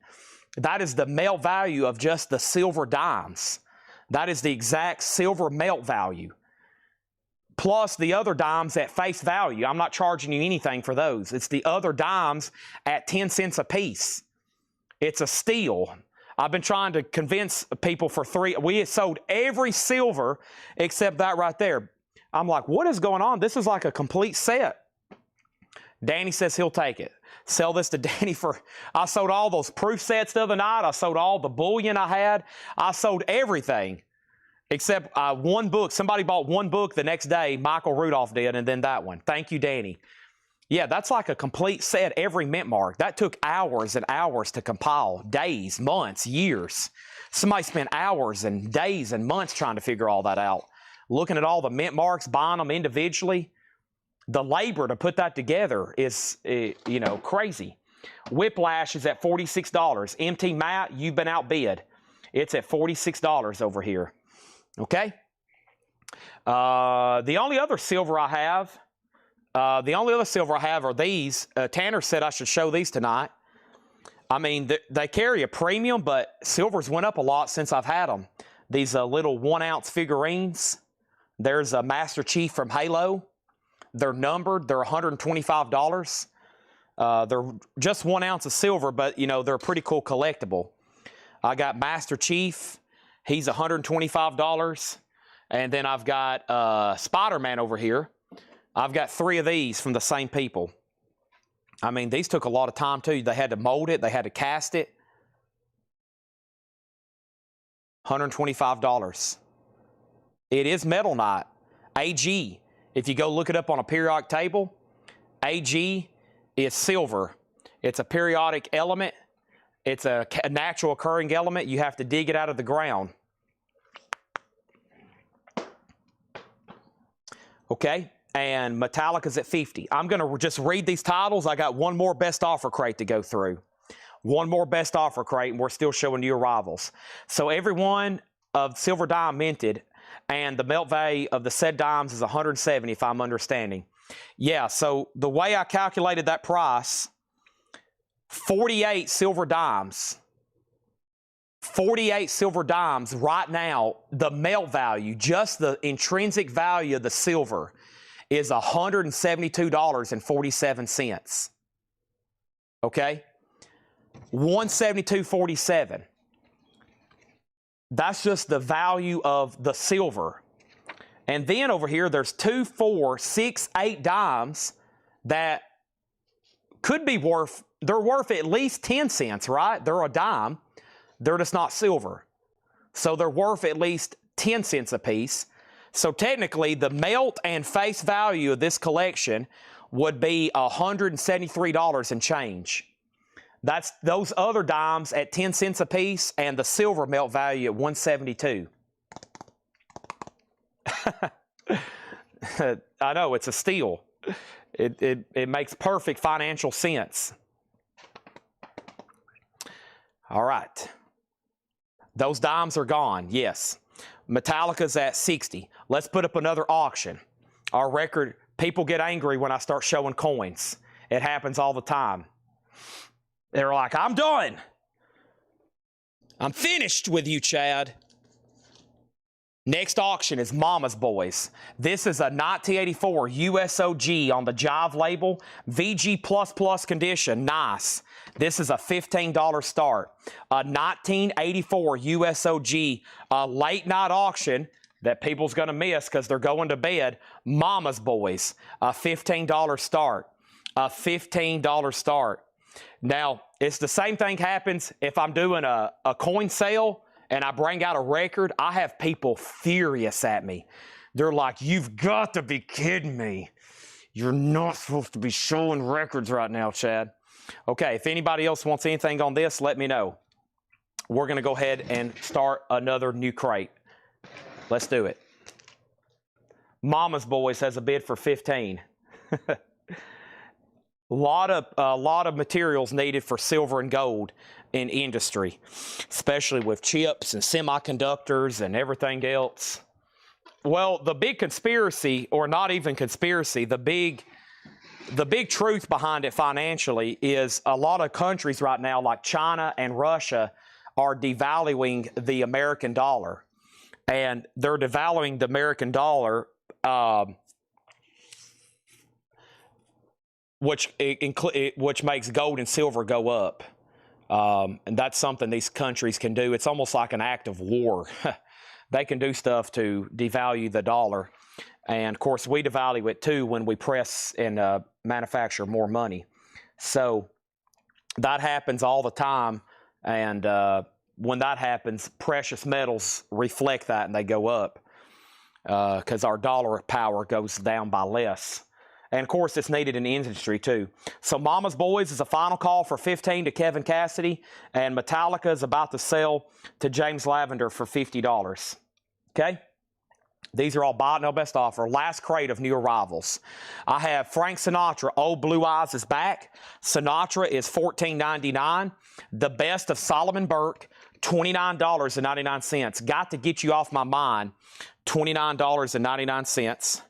A: That is the melt value of just the silver dimes. That is the exact silver melt value. Plus the other dimes at face value. I'm not charging you anything for those. It's the other dimes at 10 cents a piece. It's a steal. I've been trying to convince people for we had sold every silver except that right there. I'm like, what is going on? This is like a complete set. Danny says he'll take it. Sell this to Danny for, I sold all those proof sets the other night. I sold all the bullion I had. I sold everything except one book. Somebody bought one book the next day. Michael Rudolph did, and then that one. Thank you, Danny. Yeah, that's like a complete set, every mint mark. That took hours and hours to compile. Days, months, years. Somebody spent hours and days and months trying to figure all that out. Looking at all the mint marks, buying them individually. The labor to put that together is, you know, crazy. Whiplash is at $46. MT Matte, you've been outbid. It's at $46 over here. Okay? The only other silver I have are these. Tanner said I should show these tonight. I mean, they carry a premium, but silvers went up a lot since I've had them. These little 1-ounce figurines. There's a Master Chief from Halo. They're numbered. They're $125. They're just 1 ounce of silver, but, you know, they're a pretty cool collectible. I got Master Chief. He's $125. And then I've got Spider-Man over here. I've got 3 of these from the same people. I mean, these took a lot of time, too. They had to mold it. They had to cast it. $125. It is Metal Knight. AG. If you go look it up on a periodic table, AG is silver. It's a periodic element. It's a natural occurring element. You have to dig it out of the ground. Okay? And Metallica's at 50. I'm going to just read these titles. I got one more best offer crate to go through. One more best offer crate, and we're still showing new arrivals. So every one of silver dime minted, and the melt value of the said dimes is $170, if I'm understanding. Yeah, so the way I calculated that price, 48 silver dimes. 48 silver dimes right now, the melt value, just the intrinsic value of the silver, is $172.47. Okay? $172.47. That's just the value of the silver. And then over here, there's 2, 4, 6, 8 dimes that could be worth, they're worth at least 10 cents, right? They're a dime. They're just not silver. So they're worth at least 10 cents a piece. So technically, the melt and face value of this collection would be $173 and change. That's those other dimes at 10 cents a piece and the silver melt value at $172. I know, it's a steal. It makes perfect financial sense. All right. Those dimes are gone, yes. Metallica's at 60. Let's put up another auction. Our record, people get angry when I start showing coins. It happens all the time. They're like, I'm done. I'm finished with you, Chad. Next auction is Mama's Boys. This is a 1984 USOG on the Jive label. VG++ condition, nice. This is a $15 start. A 1984 USOG, a late night auction that people's going to miss because they're going to bed. Mama's Boys, a $15 start. A $15 start. Now, it's the same thing happens if I'm doing a coin sale and I bring out a record. I have people furious at me. They're like, you've got to be kidding me. You're not supposed to be showing records right now, Chad. Okay, if anybody else wants anything on this, let me know. We're going to go ahead and start another new crate. Let's do it. Mama's Boys has a bid for 15. A lot of materials needed for silver and gold in industry, especially with chips and semiconductors and everything else. Well, the big conspiracy, or not even conspiracy, the big truth behind it financially is a lot of countries right now, like China and Russia, are devaluing the American dollar. And they're devaluing the American dollar, which makes gold and silver go up. And that's something these countries can do. It's almost like an act of war. They can do stuff to devalue the dollar. And, of course, we devalue it, too, when we press and manufacture more money. So that happens all the time. And when that happens, precious metals reflect that and they go up because our dollar power goes down by less. And, of course, it's needed in the industry, too. So Mama's Boys is a final call for 15 to Kevin Cassidy. And Metallica is about to sell to James Lavender for $50. Okay? These are all bought, no best offer. Last crate of new arrivals. I have Frank Sinatra, Old Blue Eyes is back. Sinatra is $14.99. The Best of Solomon Burke, $29.99. Got to get you off my mind, $29.99.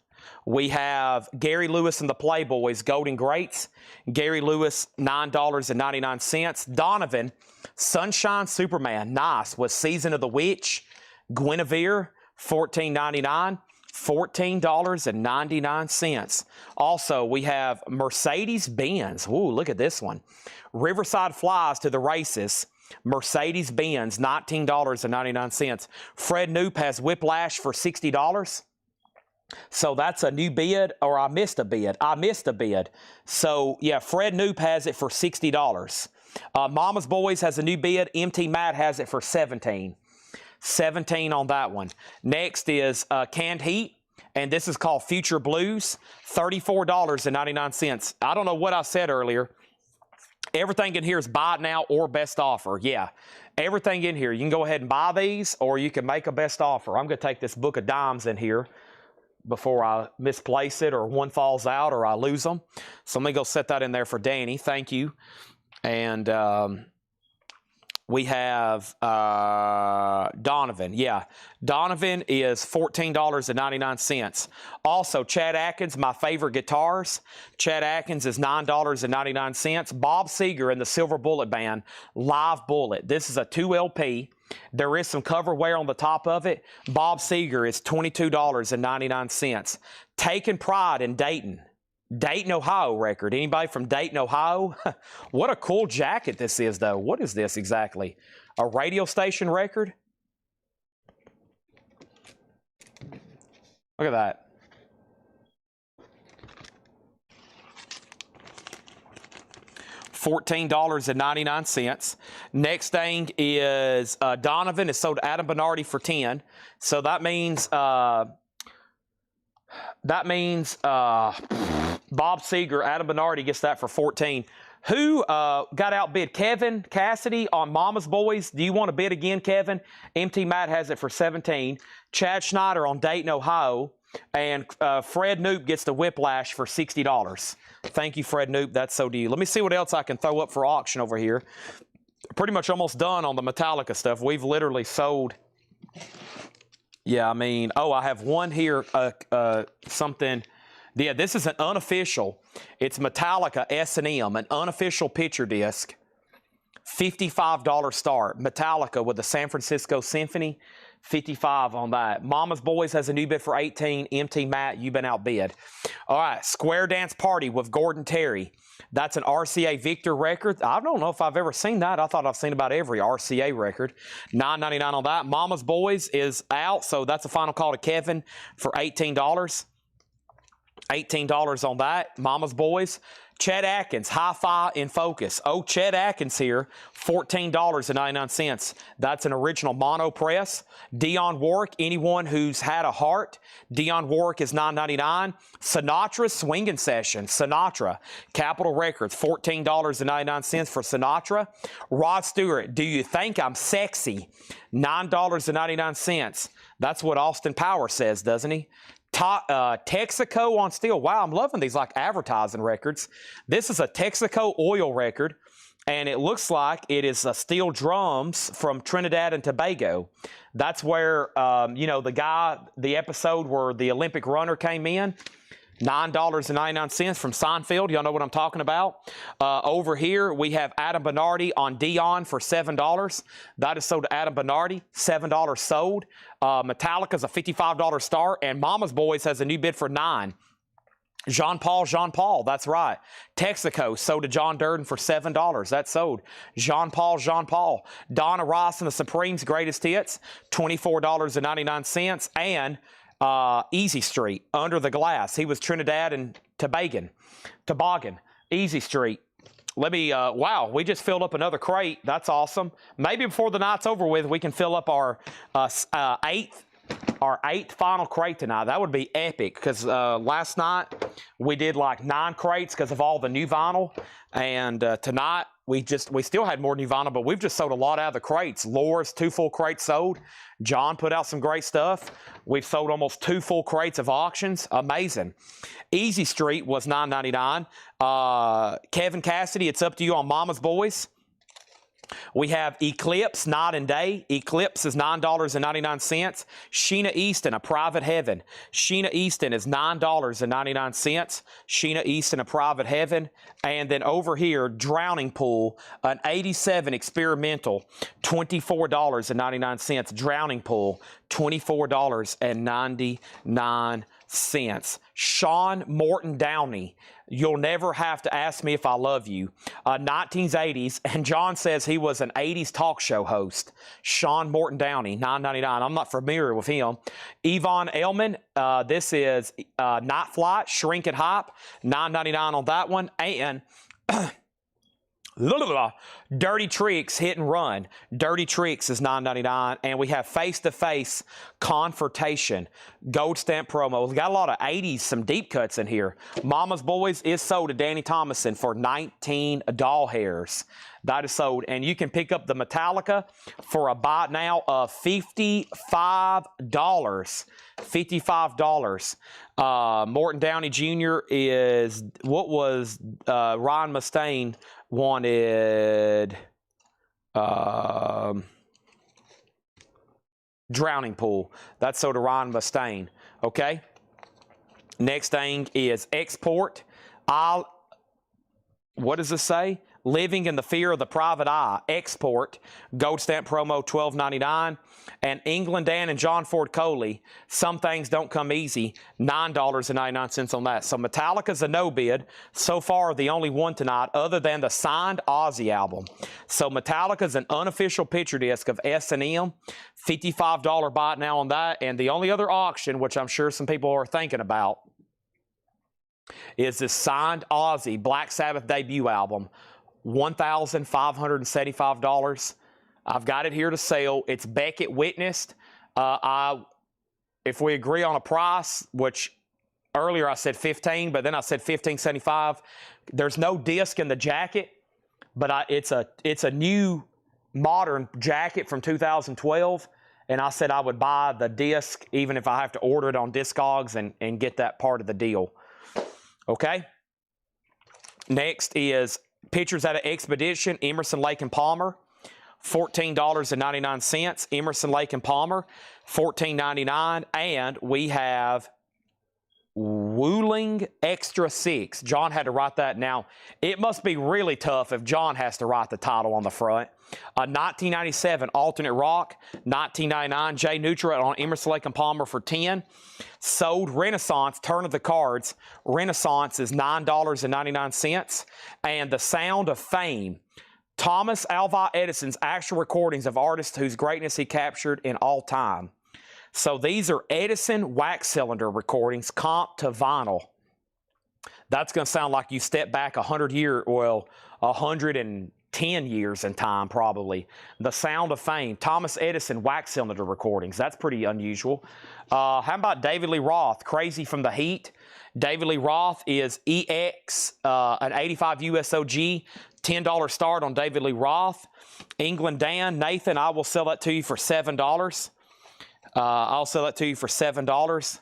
A: We have Gary Lewis and the Playboys, Golden Greats. Gary Lewis, $9.99. Donovan, Sunshine Superman, nice, with Season of the Witch. Guinevere, $14.99. $14.99. Also, we have Mercedes-Benz. Ooh, look at this one. Riverside Flies to the Races. Mercedes-Benz, $19.99. Fred Knoop has Whiplash for $60. So that's a new bid, or I missed a bid. So, yeah, Fred Knoop has it for $60. Mama's Boys has a new bid. MT Matt has it for $17. $17 on that one. Next is Canned Heat, and this is called Future Blues, $34.99. I don't know what I said earlier. Everything in here is buy it now or best offer. Yeah, everything in here. You can go ahead and buy these, or you can make a best offer. I'm going to take this book of dimes in here before I misplace it or one falls out or I lose them. So let me go set that in there for Danny. Thank you. And we have Donovan. Yeah, Donovan is $14.99. Also, Chad Atkins, my favorite guitars. Chad Atkins is $9.99. Bob Seger in the Silver Bullet Band, Live Bullet. This is a 2 LP. There is some cover wear on the top of it. Bob Seger is $22.99. Taking Pride in Dayton. Dayton, Ohio record. Anybody from Dayton, Ohio? What a cool jacket this is, though. What is this exactly? A radio station record? Look at that. $14.99. Next thing is Donovan is sold to Adam Bernardi for 10. So that means Bob Seeger, Adam Bernardi gets that for 14. Who got outbid? Kevin Cassidy on Mama's Boys. Do you want to bid again, Kevin? MT Matt has it for 17. Chad Schneider on Dayton, Ohio. And Fred Noop gets the Whiplash for $60. Thank you, Fred Noop. That's so due. Let me see what else I can throw up for auction over here. Pretty much almost done on the Metallica stuff. We've literally sold. Yeah, I mean, oh, I have one here. Something. Yeah, this is an unofficial. It's Metallica S&M, an unofficial picture disc. $55 start. Metallica with the San Francisco Symphony. 55 on that. Mama's Boys has a new bid for 18. MT Matt, you've been outbid. All right, Square Dance Party with Gordon Terry. That's an RCA Victor record. I don't know if I've ever seen that. I thought I've seen about every RCA record. $9.99 on that. Mama's Boys is out, so that's a final call to Kevin for $18. $18 on that. Mama's Boys. Chet Atkins, Hi-Fi in Focus. Oh, Chet Atkins here, $14.99. That's an original mono press. Dionne Warwick, anyone who's had a heart. Dionne Warwick is $9.99. Sinatra Swinging Session. Sinatra, Capitol Records, $14.99 for Sinatra. Rod Stewart, Do You Think I'm Sexy? $9.99. That's what Austin Power says, doesn't he? Texaco on steel. Wow, I'm loving these like advertising records. This is a Texaco oil record, and it looks like it is steel drums from Trinidad and Tobago. That's where, the episode where the Olympic runner came in. $9.99 from Seinfeld. Y'all know what I'm talking about. Over here, we have Adam Bernardi on Dion for $7. That is sold to Adam Bernardi. $7 sold. Metallica's a $55 start, and Mama's Boys has a new bid for $9. Jean Paul, that's right. Texaco sold to John Durden for $7. That's sold. Jean Paul. Donna Ross and the Supremes Greatest Hits, $24.99. And Easy Street, Under the Glass. He was Trinidad and Tobago. Easy Street. Let me, wow, we just filled up another crate. That's awesome. Maybe before the night's over with, we can fill up our eighth final crate tonight. That would be epic, because last night we did like 9 crates because of all the new vinyl. And tonight we still had more new vinyl, but we've just sold a lot out of the crates. Laura's 2 full crates sold. John put out some great stuff. We've sold almost 2 full crates of auctions. Amazing. Easy Street was $9.99. Kevin Cassidy, it's up to you on Mama's Boys. We have Eclipse, Night and Day. Eclipse is $9.99. Sheena Easton, A Private Heaven. Sheena Easton is $9.99. Sheena Easton, A Private Heaven. And then over here, Drowning Pool, an 87 experimental, $24.99. Drowning Pool, $24.99. Sean Morton Downey, You'll Never Have to Ask Me If I Love You, 1980s, and John says he was an 80s talk show host. Sean Morton Downey, $9.99. I'm not familiar with him. Yvonne Elman, this is Night Flight, Shrink and Hop, $9.99 on that one. And Dirty Tricks, Hit and Run. Dirty Tricks is $9.99. And we have Face to Face, Confrontation, Gold Stamp promo. We've got a lot of 80s, some deep cuts in here. Mama's Boys is sold to Danny Thomason for 19 doll hairs. That is sold. And you can pick up the Metallica for a buy now of $55. $55. Morton Downey Jr. is, what was Ryan Mustaine wanted? Drowning Pool. That's sold to Ryan Mustaine. Okay. Next thing is Export. What does this say? Living in the Fear of the Private Eye, Export, gold stamp promo $12.99. And England Dan and John Ford Coley, Some Things Don't Come Easy, $9.99 on that. So Metallica's a no bid. So far, the only one tonight, other than the signed Ozzy album. So Metallica's an unofficial picture disc of S&M, $55 buy it now on that. And the only other auction, which I'm sure some people are thinking about, is this signed Ozzy Black Sabbath debut album, $1,575. I've got it here to sell. It's Beckett witnessed. If we agree on a price, which earlier I said 15, but then I said 15.75. There's no disc in the jacket, but it's a new modern jacket from 2012, and I said I would buy the disc even if I have to order it on Discogs and get that part of the deal. Okay. Next is Pictures at an Expedition, Emerson, Lake and Palmer. $14.99. Emerson, Lake and Palmer, $14.99. And we have Wuling Extra 6. John had to write that. Now, it must be really tough if John has to write the title on the front. 1997 Alternate Rock, $19.99. Jay Neutral on Emerson, Lake and Palmer for $10. Sold Renaissance, Turn of the Cards. Renaissance is $9.99. And The Sound of Fame, Thomas Alva Edison's actual recordings of artists whose greatness he captured in all time. So these are Edison wax cylinder recordings, comp to vinyl. That's going to sound like you step back 110 years in time, probably. The Sound of Fame, Thomas Edison wax cylinder recordings. That's pretty unusual. How about David Lee Roth, Crazy from the Heat? David Lee Roth is EX, an 85 USOG, $10 start on David Lee Roth. England Dan, Nathan, I will sell that to you for $7. I'll sell that to you for $7.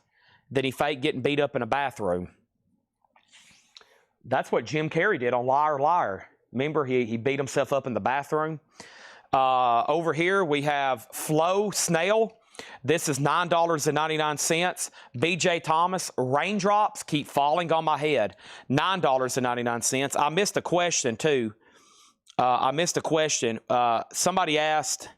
A: Then he faked getting beat up in a bathroom. That's what Jim Carrey did on Liar Liar. Remember, he beat himself up in the bathroom. Over here, we have Flo Snail. This is $9.99. B.J. Thomas, Raindrops Keep Falling on My Head, $9.99. I missed a question, too. Somebody asked,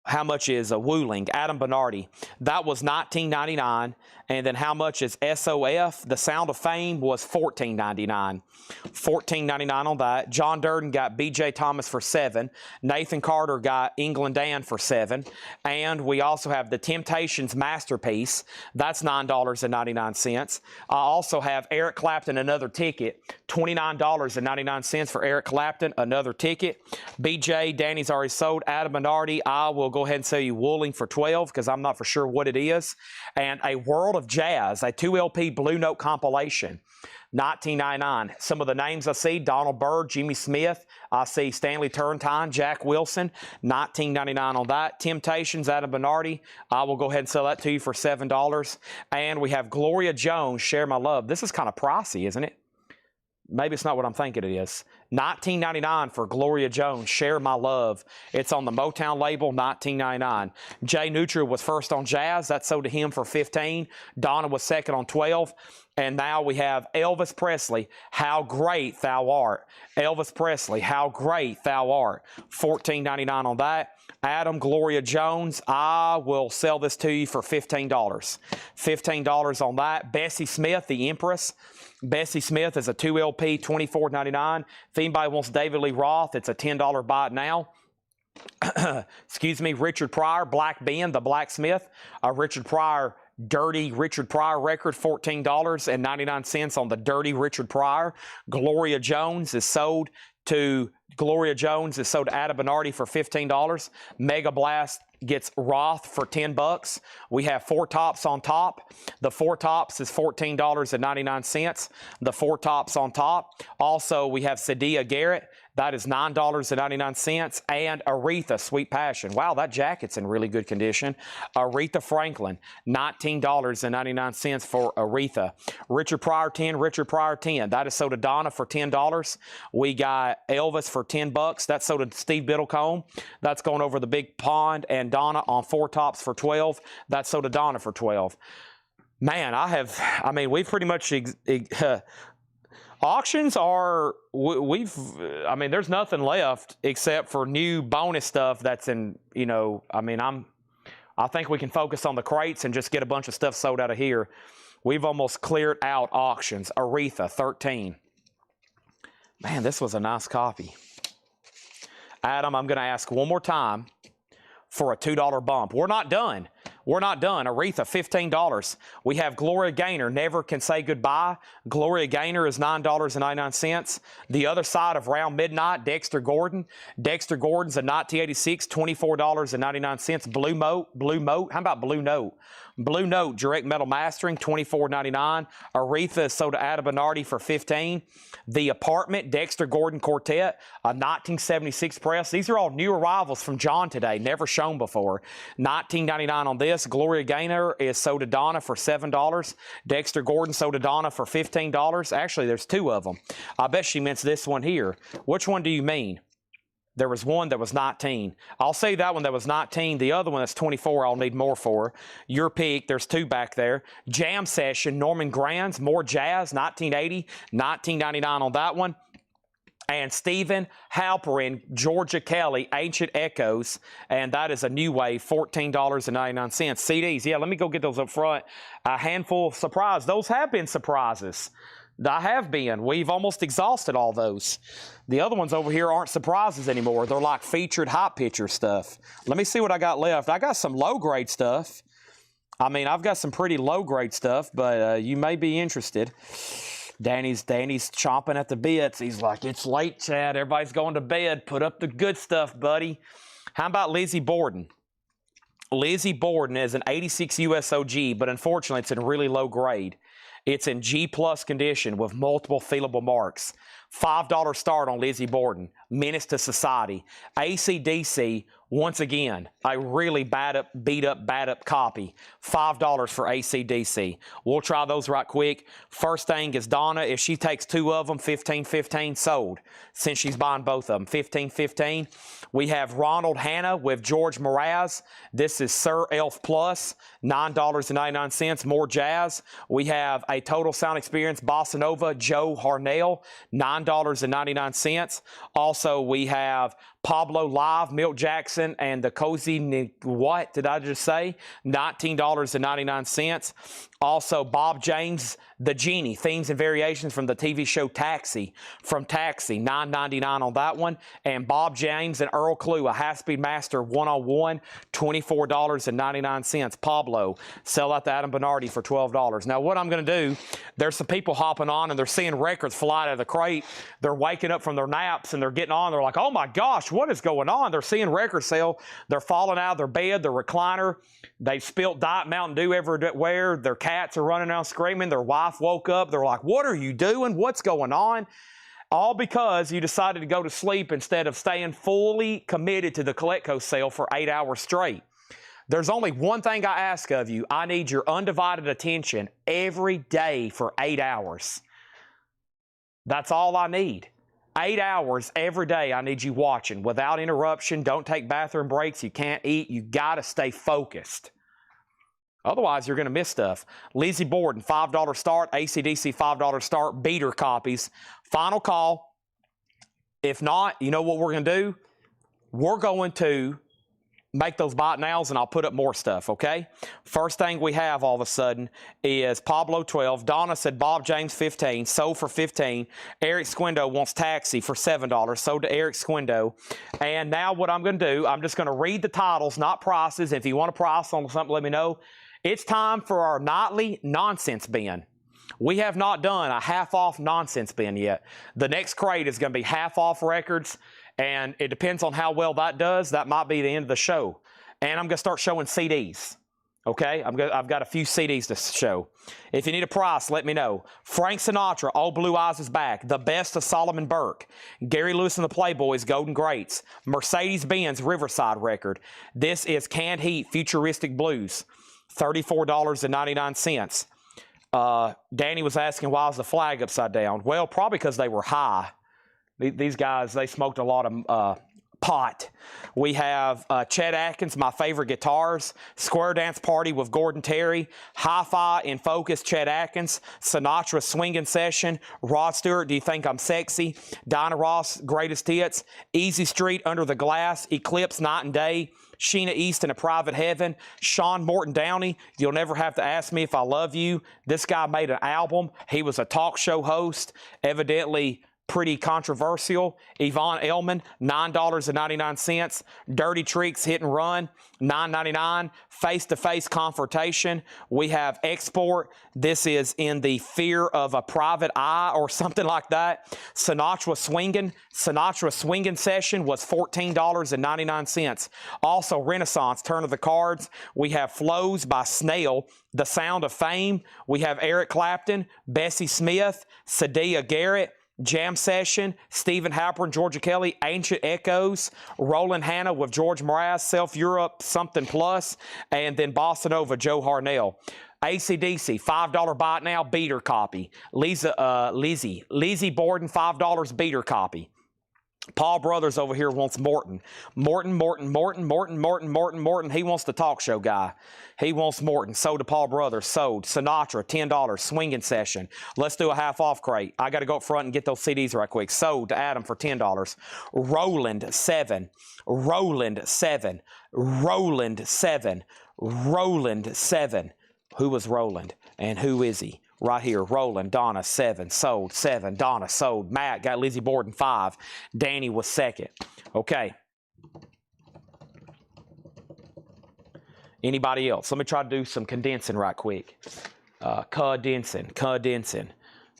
A: how much is a Wuling? Adam Bernardi. That was $19.99. And then how much is SOF? The Sound of Fame was $14.99. $14.99 on that. John Durden got B.J. Thomas for $7. Nathan Carter got England Dan for $7. And we also have The Temptations Masterpiece. That's $9.99. I also have Eric Clapton, Another Ticket. $29.99 for Eric Clapton, Another Ticket. B.J. Danny's already sold. Adam Bernardi, I will go ahead and sell you Wuling for $12 because I'm not for sure what it is. And A World of Jazz, a 2LP Blue Note compilation, $19.99. Some of the names I see, Donald Byrd, Jimmy Smith. I see Stanley Turrentine, Jack Wilson, $19.99 on that. Temptations, Adam Bernardi. I will go ahead and sell that to you for $7. And we have Gloria Jones, Share My Love. This is kind of pricey, isn't it? Maybe it's not what I'm thinking it is. $19.99 for Gloria Jones, Share My Love. It's on the Motown label, $19.99. Jay Neutral was first on Jazz. That sold to him for $15. Donna was second on $12. And now we have Elvis Presley, How Great Thou Art. Elvis Presley, How Great Thou Art. $14.99 on that. Adam, Gloria Jones, I will sell this to you for $15. $15 on that. Bessie Smith, The Empress. Bessie Smith is a 2LP, $24.99. If anybody wants David Lee Roth, it's a $10 buy it now. Excuse me, Richard Pryor, Black Ben, The Blacksmith. Richard Pryor, Dirty Richard Pryor record, $14.99 on the Dirty Richard Pryor. Gloria Jones is sold to Adam Bernardi for $15. Mega Blast gets Roth for $10. We have Four Tops on top. The Four Tops is $14.99. The Four Tops on top. Also, we have Sadia Garrett. That is $9.99. And Aretha, Sweet Passion. Wow, that jacket's in really good condition. Aretha Franklin, $19.99 for Aretha. Richard Pryor 10, Richard Pryor 10. That is sold to Donna for $10. We got Elvis for $10. That's sold to Steve Biddlecombe. That's going over the big pond. And Donna on Four Tops for $12. That's sold to Donna for $12. Man, we've pretty much Auctions are, I mean, there's nothing left except for new bonus stuff that's in, you know, I mean, I think we can focus on the crates and just get a bunch of stuff sold out of here. We've almost cleared out auctions. Aretha, 13. Man, this was a nice copy. Adam, I'm going to ask one more time for a $2 bump. We're not done. We're not done. Aretha, $15. We have Gloria Gaynor, Never Can Say Goodbye. Gloria Gaynor is $9.99. The other side of Round Midnight, Dexter Gordon. Dexter Gordon's a 1986, $24.99. Blue Moat. How about Blue Note? Blue Note, Direct Metal Mastering, $24.99. Aretha is sold to Ada Bernardi for $15. The Apartment, Dexter Gordon Quartet, a 1976 press. These are all new arrivals from John today, never shown before. $19.99 on this. Gloria Gaynor is sold to Donna for $7. Dexter Gordon sold to Donna for $15. Actually, there's two of them. I bet she meant this one here. Which one do you mean? There was one that was 19. I'll say that one that was 19. The other one that's 24, I'll need more for. Your pick, there's two back there. Jam Session, Norman Granz, More Jazz, 1980, $19.99 on that one. And Stephen Halperin, Georgia Kelly, Ancient Echoes, and that is a new wave, $14.99. CDs, yeah, let me go get those up front. A handful of surprises. Those have been surprises. I have been. We've almost exhausted all those. The other ones over here aren't surprises anymore. They're like featured hot picture stuff. Let me see what I got left. I got some low-grade stuff. I mean, I've got some pretty low-grade stuff, but you may be interested. Danny's chomping at the bits. He's like, it's late, Chad. Everybody's going to bed. Put up the good stuff, buddy. How about Lizzie Borden? Lizzie Borden is an 86 USOG, but unfortunately, it's in really low grade. It's in G+ condition with multiple feelable marks. $5 start on Lizzie Borden. Menace to Society. AC/DC, once again, a really beat up copy. $5 for AC/DC. We'll try those right quick. First thing is Donna. If she takes two of them, $15.15 sold. Since she's buying both of them, $15.15. We have Ronald Hanna with George Mraz. This is Sir Elf Plus, $9.99. More Jazz. We have a Total Sound Experience Bossa Nova, Joe Harnell, $9.99. Also, we have Pablo Live, Milt Jackson, and the Cozy, what did I just say? $19.99. Also, Bob James, The Genie, Themes and Variations from the TV show Taxi. From Taxi, $9.99 on that one. And Bob James and Earl Clue, a half-speed master 101, $24.99. Pablo, sell out to Adam Bernardi for $12. Now, what I'm going to do, there's some people hopping on and they're seeing records fly out of the crate. They're waking up from their naps and they're getting on. They're like, oh my gosh, what is going on? They're seeing record sale. They're falling out of their bed, their recliner. They've spilt Diet Mountain Dew everywhere. Their cats are running around screaming. Their wife woke up. They're like, what are you doing? What's going on? All because you decided to go to sleep instead of staying fully committed to the Coletco sale for 8 hours straight. There's only one thing I ask of you. I need your undivided attention every day for 8 hours. That's all I need. 8 hours every day I need you watching without interruption. Don't take bathroom breaks. You can't eat. You got to stay focused. Otherwise, you're going to miss stuff. Lizzie Borden, $5 start. AC/DC, $5 start. Beater copies. Final call. If not, you know what we're going to do? We're going to make those bot nails and I'll put up more stuff, okay? First thing we have all of a sudden is Pablo 12. Donna said Bob James 15, sold for 15. Eric Squindo wants Taxi for $7, sold to Eric Squindo. And now what I'm going to do, I'm just going to read the titles, not prices. If you want a price on something, let me know. It's time for our nightly nonsense bin. We have not done a half-off nonsense bin yet. The next crate is going to be half-off records. And it depends on how well that does. That might be the end of the show. And I'm going to start showing CDs. Okay? I've got a few CDs to show. If you need a price, let me know. Frank Sinatra, Old Blue Eyes is back. The Best of Solomon Burke. Gary Lewis and the Playboys, Golden Greats. Mercedes-Benz Riverside record. This is Canned Heat Futuristic Blues. $34.99. Danny was asking why is the flag upside down. Well, probably because they were high. These guys, they smoked a lot of pot. We have Chet Atkins, my favorite guitars, Square Dance Party with Gordon Terry, Hi-Fi in Focus, Chet Atkins, Sinatra Swinging Session, Rod Stewart, Do You Think I'm Sexy, Dinah Ross, Greatest Hits, Easy Street, Under the Glass, Eclipse, Night and Day, Sheena East in a Private Heaven, Sean Morton Downey, You'll Never Have to Ask Me If I Love You. This guy made an album. He was a talk show host, evidently pretty controversial. Yvonne Elliman, $9.99. Dirty Tricks Hit and Run, $9.99. Face-to-Face Confrontation. We have Export. This is in the Fear of a Private Eye or something like that. Sinatra Swinging Session was $14.99. Also Renaissance, Turn of the Cards. We have Flows by Snail, The Sound of Fame. We have Eric Clapton, Bessie Smith, Sadia Garrett, Jam Session, Stephen Halpern, Georgia Kelly, Ancient Echoes, Roland Hanna with George Mraz, Self Europe, Something Plus, and then Bossa Nova, Joe Harnell. AC/DC, $5 buy it now, beater copy. Lizzie Borden, $5 beater copy. Paul Brothers over here wants Morton. Morton. He wants the talk show guy. He wants Morton. Sold to Paul Brothers. Sold. Sinatra, $10. Swinging Session. Let's do a half-off crate. I got to go up front and get those CDs right quick. Sold to Adam for $10. Roland, $7. Roland, $7. Roland, $7. Roland, $7. Who was Roland? And who is he? Right here, Roland, Donna, 7, sold, 7, Donna, sold. Matt got Lizzie Borden, 5. Danny was second. Okay. Anybody else? Let me try to do some condensing right quick. Condensing. Can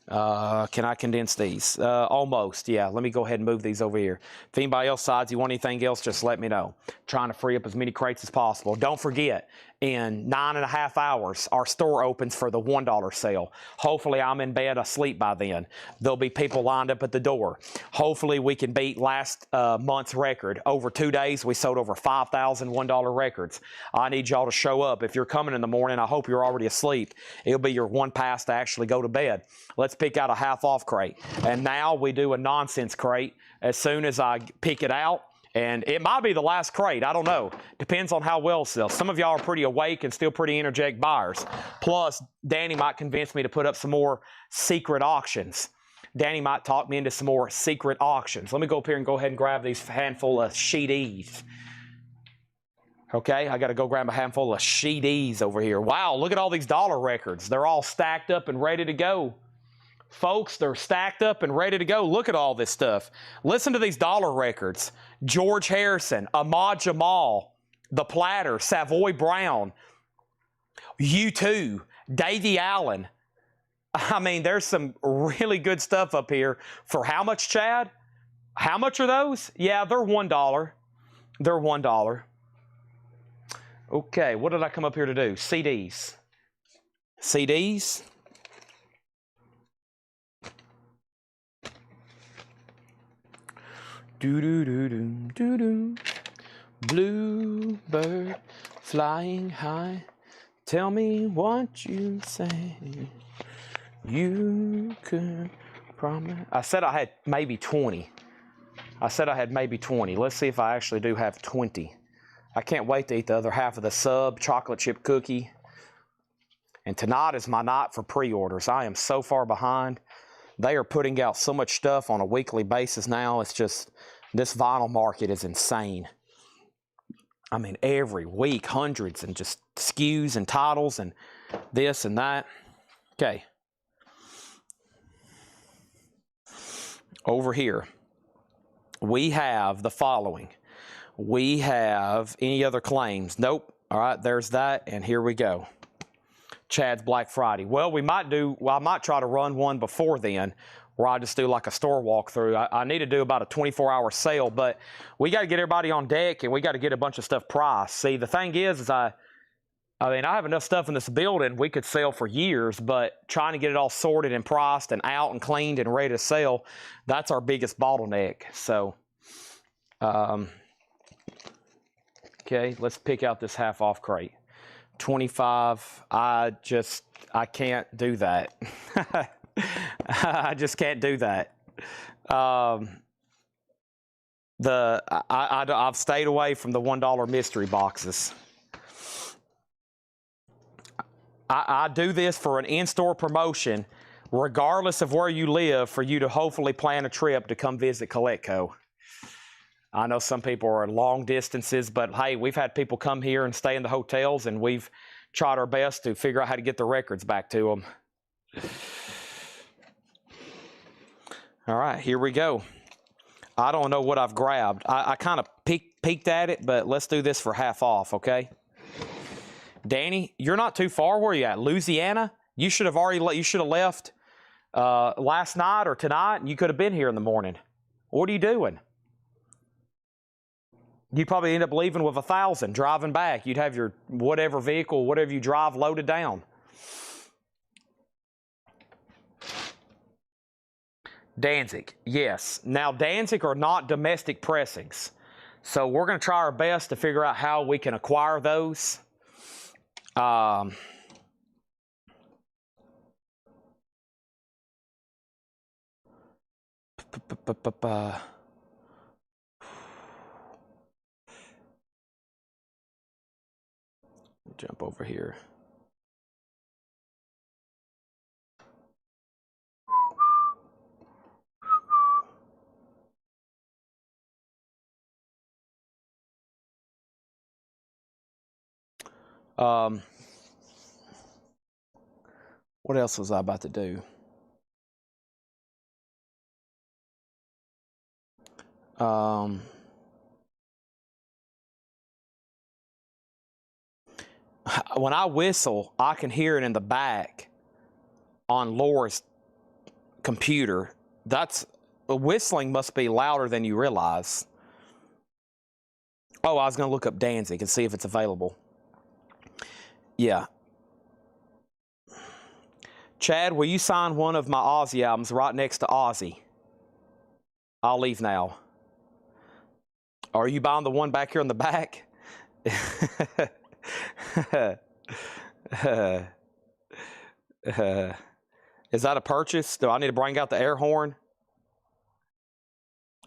A: I condense these? Almost, yeah. Let me go ahead and move these over here. If anybody else decides you want anything else, just let me know. Trying to free up as many crates as possible. Don't forget, in 9.5 hours, our store opens for the $1 sale. Hopefully, I'm in bed asleep by then. There'll be people lined up at the door. Hopefully, we can beat last month's record. Over 2 days, we sold over 5,000 $1 records. I need y'all to show up. If you're coming in the morning, I hope you're already asleep. It'll be your one pass to actually go to bed. Let's pick out a half-off crate. And now we do a nonsense crate as soon as I pick it out. And it might be the last crate. I don't know. Depends on how well it sells. Some of y'all are pretty awake and still pretty energetic buyers. Plus, Danny might convince me to put up some more secret auctions. Danny might talk me into some more secret auctions. Let me go up here and go ahead and grab these handful of sheeties. Okay, I got to go grab a handful of sheeties over here. Wow, look at all these dollar records. They're all stacked up and ready to go. Folks, they're stacked up and ready to go. Look at all this stuff. Listen to these dollar records. George Harrison, Ahmad Jamal, The Platter, Savoy Brown, U2, Davy Allen. I mean, there's some really good stuff up here. For how much, Chad? How much are those? Yeah, they're $1. They're $1. Okay, what did I come up here to do? CDs. CDs. Do-do-do-do-do-do. Bluebird flying high. Tell me what you say. You could promise. I said I had maybe 20. Let's see if I actually do have 20. I can't wait to eat the other half of the sub chocolate chip cookie. And tonight is my night for pre-orders. I am so far behind. They are putting out so much stuff on a weekly basis now. It's just, this vinyl market is insane. I mean, every week, hundreds and just SKUs and titles and this and that. Okay. Over here, we have the following. We have any other claims? Nope. All right, there's that, and here we go. Chad's Black Friday. Well, I might try to run one before then, where I just do like a store walkthrough. I need to do about a 24-hour sale, but we got to get everybody on deck, and we got to get a bunch of stuff priced. See, the thing is I have enough stuff in this building we could sell for years, but trying to get it all sorted and priced and out and cleaned and ready to sell, that's our biggest bottleneck. So, okay, let's pick out this half-off crate. 25, I can't do that. I just can't do that. I've stayed away from the $1 mystery boxes. I do this for an in-store promotion, regardless of where you live, for you to hopefully plan a trip to come visit Coletco. I know some people are long distances, but hey, we've had people come here and stay in the hotels, and we've tried our best to figure out how to get the records back to them. All right, here we go. I don't know what I've grabbed. I kind of peeked at it, but let's do this for half off, okay? Danny, you're not too far. Where are you at? Louisiana? You should have left last night or tonight, and you could have been here in the morning. What are you doing? You'd probably end up leaving with 1,000, driving back. You'd have your whatever vehicle, whatever you drive, loaded down. Danzig, yes. Now, Danzig are not domestic pressings. So we're going to try our best to figure out how we can acquire those. Jump over here. What else was I about to do? When I whistle, I can hear it in the back on Laura's computer. Whistling must be louder than you realize. Oh, I was going to look up Danzig and see if it's available. Yeah. Chad, will you sign one of my Ozzy albums right next to Ozzy? I'll leave now. Are you buying the one back here in the back? Is that a purchase? Do I need to bring out the air horn?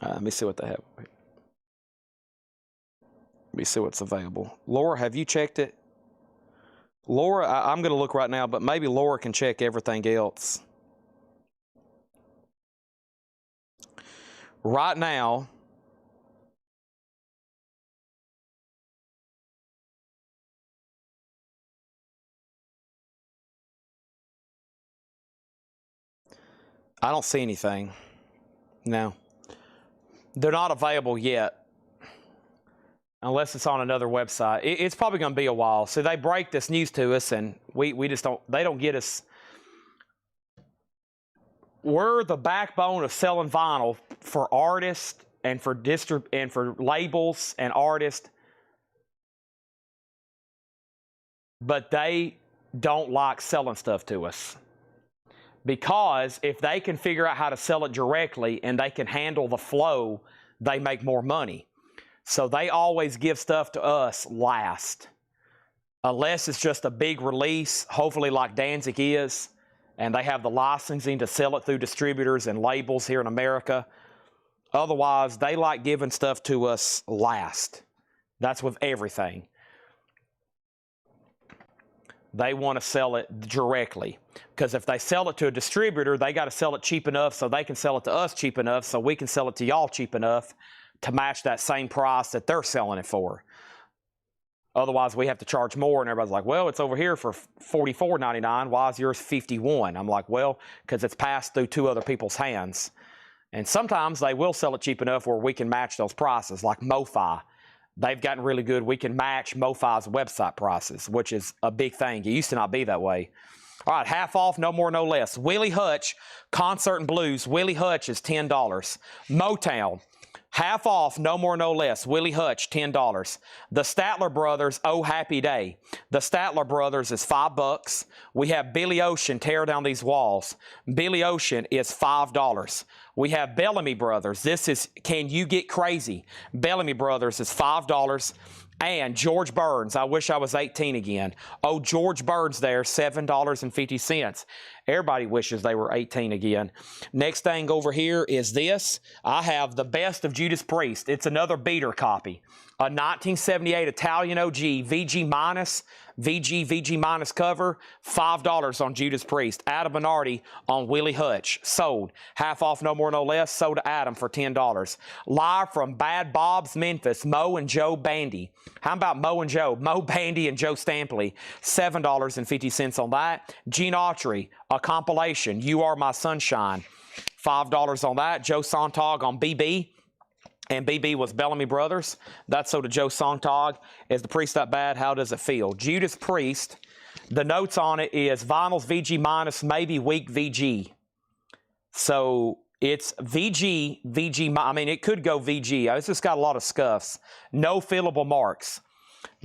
A: Let me see what they have. Let me see what's available. Laura, have you checked it? Laura, I'm going to look right now, but maybe Laura can check everything else. Right now, I don't see anything. No. They're not available yet. Unless it's on another website. It's probably going to be a while. So they break this news to us, and we just don't, they don't get us. We're the backbone of selling vinyl for artists and for labels and artists. But they don't like selling stuff to us. Because if they can figure out how to sell it directly and they can handle the flow, they make more money. So they always give stuff to us last. Unless it's just a big release, hopefully like Danzig is, and they have the licensing to sell it through distributors and labels here in America. Otherwise, they like giving stuff to us last. That's with everything. They want to sell it directly. Because if they sell it to a distributor, they got to sell it cheap enough so they can sell it to us cheap enough so we can sell it to y'all cheap enough to match that same price that they're selling it for. Otherwise, we have to charge more, and everybody's like, well, it's over here for $44.99. Why is yours $51? I'm like, well, because it's passed through 2 other people's hands. And sometimes they will sell it cheap enough where we can match those prices, like MoFi. They've gotten really good. We can match MoFi's website prices, which is a big thing. It used to not be that way. All right, half off, no more, no less. Willie Hutch, Concert and Blues. Willie Hutch is $10. Motown. Half off, no more, no less. Willie Hutch, $10. The Statler Brothers, Oh Happy Day. The Statler Brothers is $5. We have Billy Ocean, Tear Down These Walls. Billy Ocean is $5. We have Bellamy Brothers. This is Can You Get Crazy? Bellamy Brothers is $5. And George Burns, I wish I was 18 again. Oh, George Burns there, $7.50. Everybody wishes they were 18 again. Next thing over here is this. I have the best of Judas Priest. It's another beater copy. A 1978 Italian OG, VG minus cover, $5 on Judas Priest. Adam Bernardi on Willie Hutch. Sold. Half off, no more, no less. Sold to Adam for $10. Live from Bad Bob's, Memphis, Mo and Joe Bandy. How about Mo and Joe? Mo Bandy and Joe Stampley. $7.50 on that. Gene Autry, a compilation. You Are My Sunshine. $5 on that. Joe Sontag on BB. And BB was Bellamy Brothers. That's so to Joe Sontag. Is the Priest that bad? How does it feel? Judas Priest, the notes on it is vinyls VG minus, maybe weak VG. So it's VG, I mean, it could go VG. It's just got a lot of scuffs. No fillable marks.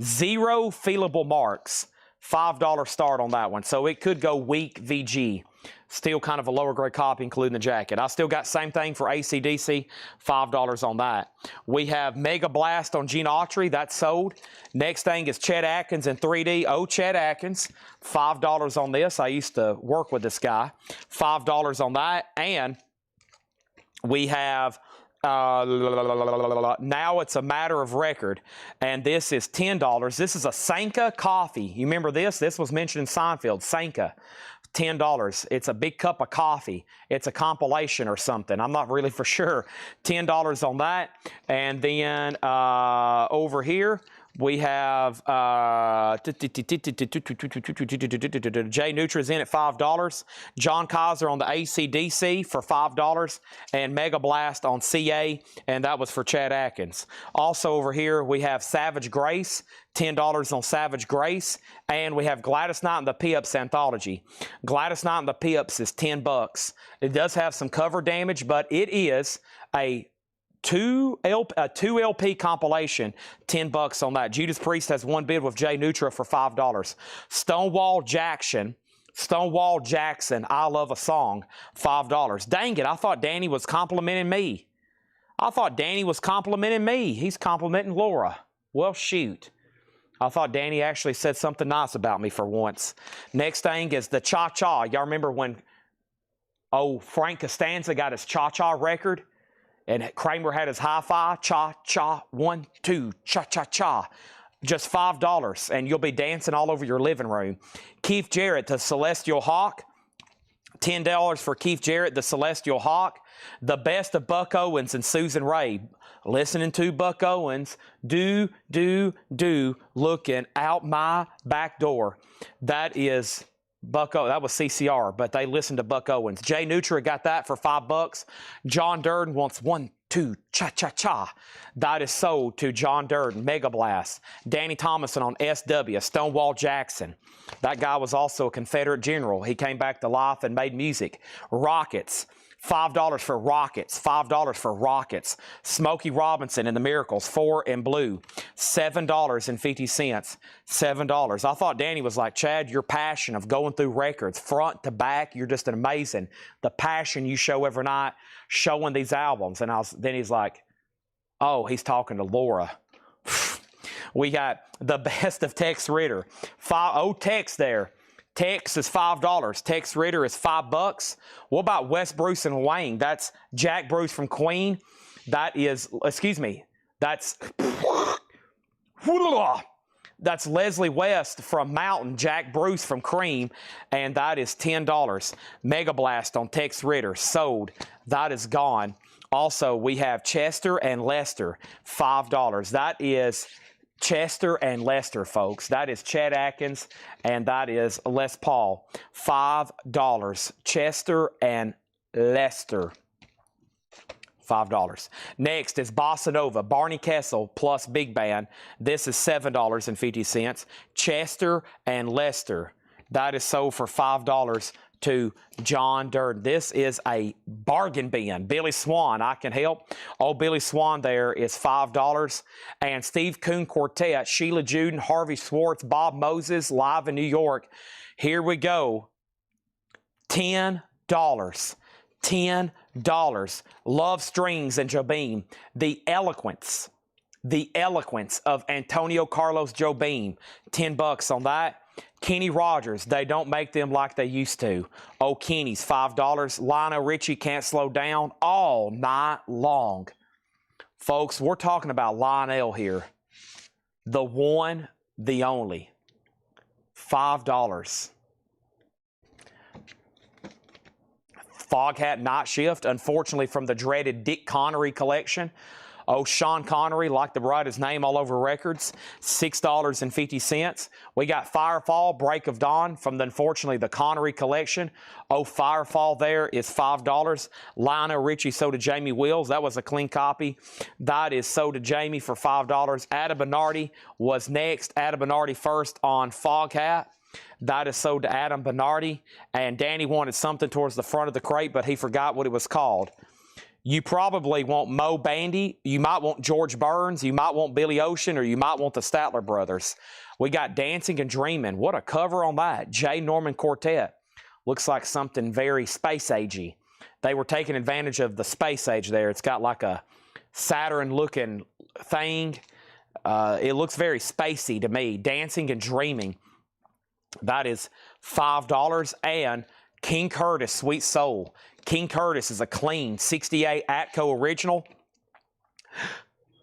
A: 0 fillable marks. $5 start on that one. So it could go weak VG. Still kind of a lower grade copy, including the jacket. I still got same thing for AC/DC, $5 on that. We have Mega Blast on Gene Autry, that's sold. Next thing is Chet Atkins in 3D. Oh, Chet Atkins, $5 on this. I used to work with this guy. $5 on that. And we have Now It's a Matter of Record, and this is $10. This is a Sanka coffee. You remember this? This was mentioned in Seinfeld. Sanka, $10. It's a big cup of coffee. It's a compilation or something. I'm not really for sure. $10 on that. And then over here, we have Jay Nutra's in at $5. John Kaiser on the AC/DC for $5, and Mega Blast on CA, and that was for Chad Atkins. Also over here we have Savage Grace, $10 on Savage Grace, and we have Gladys Knight and the Pips anthology. Gladys Knight and the Pips is $10. It does have some cover damage, but it is a 2 LP compilation, $10 on that. Judas Priest has one bid with Jay Nutra for $5. Stonewall Jackson, I Love a Song, $5. Dang it, I thought Danny was complimenting me. He's complimenting Laura. Well, shoot. I thought Danny actually said something nice about me for once. Next thing is the Cha-Cha. Y'all remember when Frank Costanza got his Cha-Cha record? And Kramer had his hi-fi, cha-cha, 1, 2, cha-cha-cha. Just $5, and you'll be dancing all over your living room. Keith Jarrett, the Celestial Hawk. $10 for Keith Jarrett, the Celestial Hawk. The best of Buck Owens and Susan Ray. Listening to Buck Owens, looking out my back door. That is Buck Owens. That was CCR, but they listened to Buck Owens. Jay Nutra got that for $5. John Durden wants 1, 2, cha-cha-cha. That is sold to John Durden. Mega Blast. Danny Thomason on SW. Stonewall Jackson. That guy was also a Confederate general. He came back to life and made music. Rockets. $5 for Rockets. $5 for Rockets. Smokey Robinson and the Miracles, 4 in blue. $7.50. $7. I thought Danny was like, Chad, your passion of going through records front to back, you're just amazing. The passion you show every night showing these albums. And then he's like, oh, he's talking to Laura. We got the best of Tex Ritter. Tex there. Tex is $5. Tex Ritter is $5. What about Wes Bruce and Wayne? That's Jack Bruce from Queen. That's Leslie West from Mountain, Jack Bruce from Cream, and that is $10. Mega Blast on Tex Ritter, sold. That is gone. Also, we have Chester and Lester, $5. That is Chester and Lester, folks. That is Chet Atkins, and that is Les Paul. $5. Chester and Lester. $5. Next is Bossa Nova, Barney Kessel plus Big Band. This is $7.50. Chester and Lester. That is sold for $5 to John Durden. This is a bargain bin. Billy Swan, I Can Help. Oh, Billy Swan there is $5. And Steve Coon Quartet, Sheila Juden, Harvey Swartz, Bob Moses, live in New York. Here we go. $10. $10. Love Strings and Jobim. The Eloquence. The Eloquence of Antonio Carlos Jobim, $10 on that. Kenny Rogers, they don't make them like they used to. Oh, Kenny's $5. Lionel Richie, Can't Slow Down, all night long. Folks, we're talking about Lionel here. The one, the only. $5. Foghat Night Shift, unfortunately from the dreaded Dick Connery collection. Oh, Sean Connery, like to write his name all over records, $6.50. We got Firefall, Break of Dawn from, unfortunately, the Connery collection. Oh, Firefall there is $5. Lionel Richie, So Did Jamie Wills. That was a clean copy. That is So Did Jamie for $5. Adam Bernardi was next. Adam Bernardi first on Foghat. That is sold to Adam Bernardi. And Danny wanted something towards the front of the crate, but he forgot what it was called. You probably want Mo Bandy, you might want George Burns, you might want Billy Ocean, or you might want the Statler Brothers. We got Dancing and Dreaming. What a cover on that. J. Norman Quartet. Looks like something very space-agey. They were taking advantage of the space age there. It's got like a Saturn-looking thing. It looks very spacey to me. Dancing and Dreaming. That is $5. And King Curtis, Sweet Soul. King Curtis is a clean 68 Atco original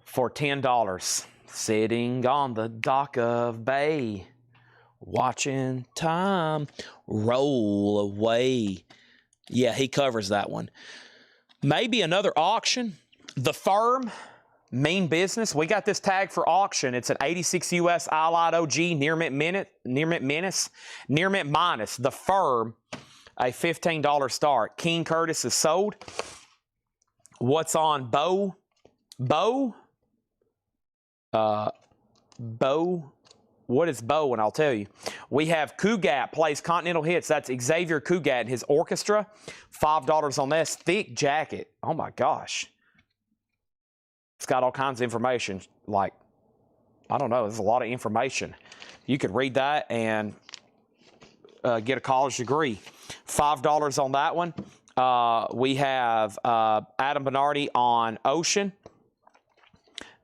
A: for $10. Sitting on the dock of bay, watching time roll away. Yeah, he covers that one. Maybe another auction. The Firm, Mean Business. We got this tag for auction. It's an 86 US Allied OG Near Mint Menace, Near Mint Minus. The Firm, a $15 start. King Curtis is sold. What's on Bo? What is Bo? And I'll tell you. We have Kugat plays Continental Hits. That's Xavier Kugat and his orchestra. $5 on this. Thick jacket. Oh my gosh. It's got all kinds of information. Like, I don't know. There's a lot of information. You could read that and get a college degree. $5 on that one. We have Adam Bernardi on Ocean.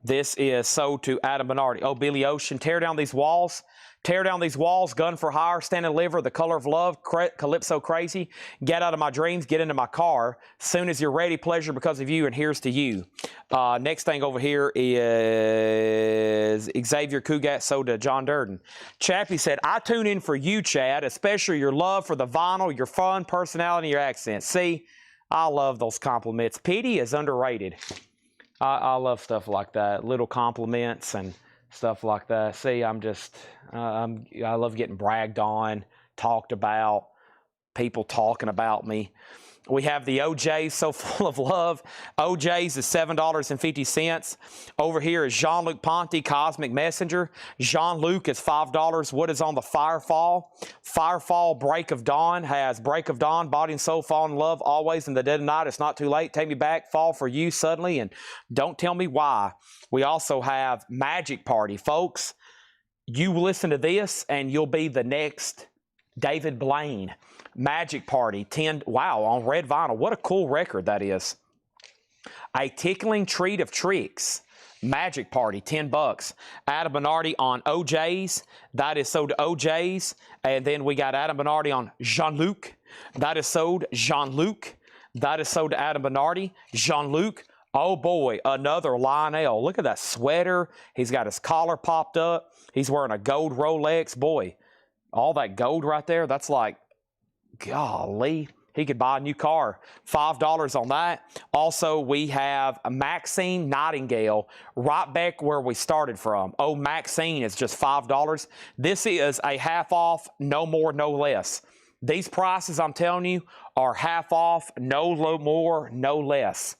A: This is sold to Adam Bernardi. Oh, Billy Ocean, Tear Down These Walls. Tear Down These Walls, Gun for Hire, Stand and Deliver, The Color of Love, Calypso Crazy, Get Out of My Dreams, Get Into My Car, Soon As You're Ready, Pleasure Because of You, and Here's to You. Next thing over here is Xavier Kugat, sold to John Durden. Chappie said, I tune in for you, Chad, especially your love for the vinyl, your fun, personality, your accent. See, I love those compliments. Pity is underrated. I love stuff like that, little compliments and stuff like that. See, I love getting bragged on, talked about, people talking about me. We have the OJs, So Full of Love. OJs is $7.50. Over here is Jean-Luc Ponty, Cosmic Messenger. Jean-Luc is $5. What is on the Firefall? Firefall, Break of Dawn has Break of Dawn, Body and Soul, Fall in Love, Always in the Dead of Night, It's Not Too Late, Take Me Back, Fall for You, Suddenly, and Don't Tell Me Why. We also have Magic Party. Folks, you listen to this and you'll be the next David Blaine. Magic Party, 10, wow, on red vinyl. What a cool record that is. A Tickling Treat of Tricks. Magic Party, $10. Adam Bernardi on OJs. That is sold to OJs. And then we got Adam Bernardi on Jean-Luc. That is sold Jean-Luc. That is sold to Adam Bernardi. Jean-Luc. Oh boy, another Lionel. Look at that sweater. He's got his collar popped up. He's wearing a gold Rolex. Boy, all that gold right there, that's like, golly, he could buy a new car. $5 on that. Also, we have a Maxine Nightingale right back where we started from. Oh, Maxine is just $5. This is a half off, no more, no less. These prices, I'm telling you, are half off, no more, no less.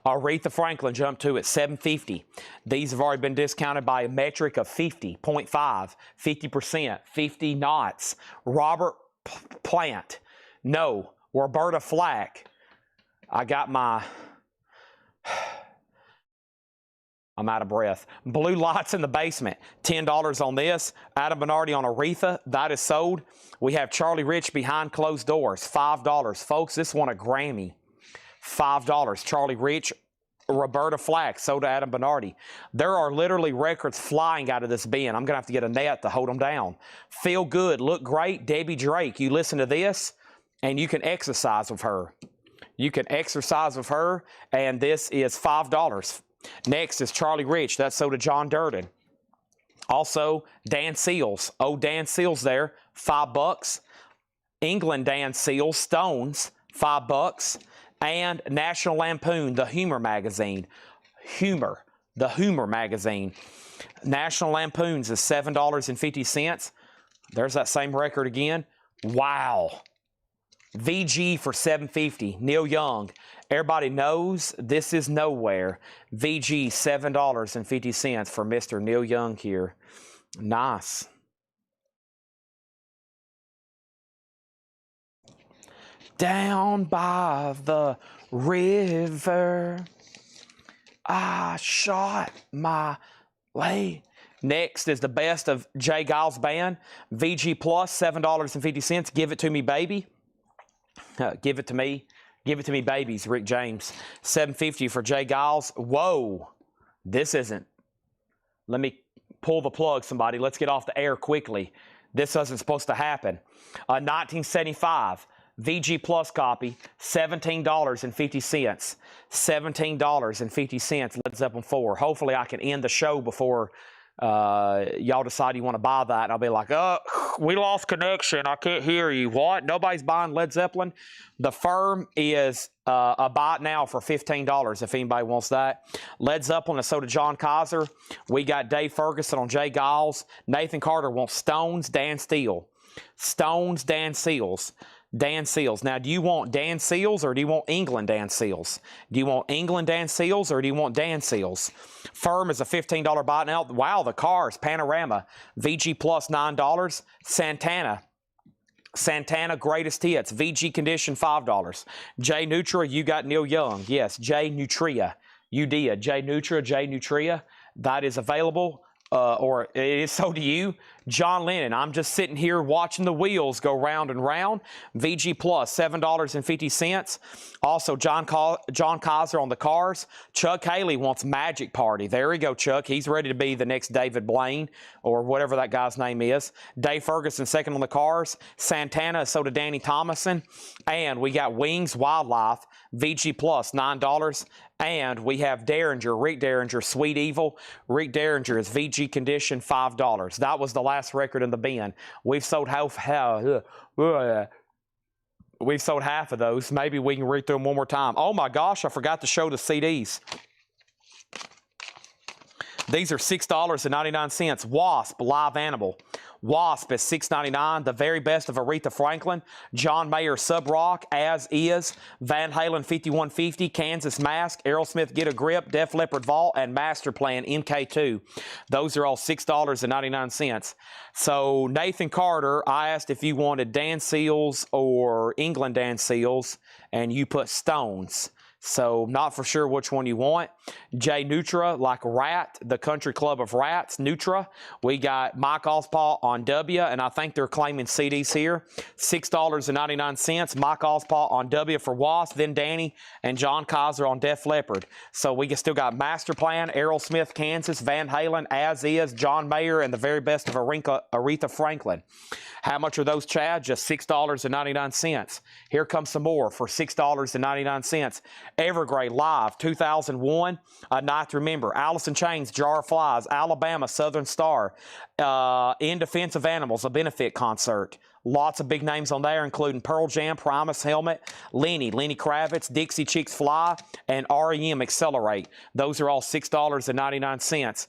A: Aretha Franklin jumped to at $7.50. These have already been discounted by a metric of 50.5, 50%, 50 knots. Robert Plant. No. Roberta Flack. I'm out of breath. Blue Lights in the Basement. $10 on this. Adam Bernardi on Aretha. That is sold. We have Charlie Rich Behind Closed Doors. $5. Folks, this won a Grammy. $5. Charlie Rich Roberta Flack, soda Adam Bernardi. There are literally records flying out of this bin. I'm going to have to get a net to hold them down. Feel good, look great, Debbie Drake. You listen to this, and you can exercise with her. You can exercise with her, and this is $5. Next is Charlie Rich. That's soda John Durden. Also, Dan Seals. Oh, Dan Seals there, $5. England Dan Seals, Stones, $5. And National Lampoon, the Humor magazine. The Humor magazine. National Lampoons is $7.50. There's that same record again. Wow. VG for $7.50. Neil Young. Everybody knows this is nowhere. VG, $7.50 for Mr. Neil Young here. Nice. Down by the river, I shot my lay. Next is the best of Jay Giles Band. VG Plus, $7.50. Give it to me, baby. Give it to me. Give it to me, babies. Rick James. $7.50 for Jay Giles. Whoa. This isn't. Let me pull the plug, somebody. Let's get off the air quickly. This wasn't supposed to happen. 1975. VG Plus copy, $17.50. $17.50. Led Zeppelin 4. Hopefully I can end the show before y'all decide you want to buy that. And I'll be like, oh, we lost connection. I can't hear you. What? Nobody's buying Led Zeppelin? The Firm is a buy it now for $15 if anybody wants that. Led Zeppelin is soda John Kaiser. We got Dave Ferguson on Jay Giles. Nathan Carter wants Stones, Dan Steele. Stones, Dan Seals. Dan Seals. Now, do you want Dan Seals or do you want England Dan Seals? Do you want England Dan Seals or do you want Dan Seals? Firm is a $15 buy now. Wow, the Cars, Panorama, VG Plus $9. Santana Greatest Hits, VG Condition $5. J Nutria, you got Neil Young. Yes, J Nutria. You did. J Nutria. That is available. Or it is sold to you. John Lennon, I'm just sitting here watching the wheels go round and round. VG Plus, $7.50. Also, John Kaiser on the Cars. Chuck Haley wants Magic Party. There we go, Chuck. He's ready to be the next David Blaine or whatever that guy's name is. Dave Ferguson, second on the Cars. Santana, so to Danny Thomason. And we got Wings Wildlife, VG Plus, $9. And we have Derringer, Rick Derringer, Sweet Evil. Rick Derringer is VG Condition, $5. That was the last record in the bin. We've sold half of those. Maybe we can read through them one more time. Oh my gosh, I forgot to show the CDs. These are $6.99. Wasp, Live Animal. Wasp is $6.99. The Very Best of Aretha Franklin. John Mayer, Sub Rock, As Is. Van Halen, 5150. Kansas Mask. Aerosmith, Get a Grip. Def Leppard Vault. And Master Plan, MK2. Those are all $6.99. So Nathan Carter, I asked if you wanted Dan Seals or England Dan Seals, and you put Stones. So not for sure which one you want. Jay Nutra, like Rat, the Country Club of Rats, Nutra. We got Mike Ospaw on W, and I think they're claiming CDs here. $6.99. Mike Ospaw on W for Wasp, then Danny and John Kaiser on Def Leppard. So we still got Master Plan, Aerosmith, Kansas, Van Halen, As Is, John Mayer, and the Very Best of Aretha Franklin. How much are those, Chad? Just $6.99. Here comes some more for $6.99. Evergrey Live, 2001, A Night to Remember. Alice in Chains, Jar of Flies. Alabama, Southern Star. In Defense of Animals, a benefit concert. Lots of big names on there, including Pearl Jam, Primus, Helmet, Lenny Kravitz, Dixie Chicks Fly, and REM Accelerate. Those are all $6.99.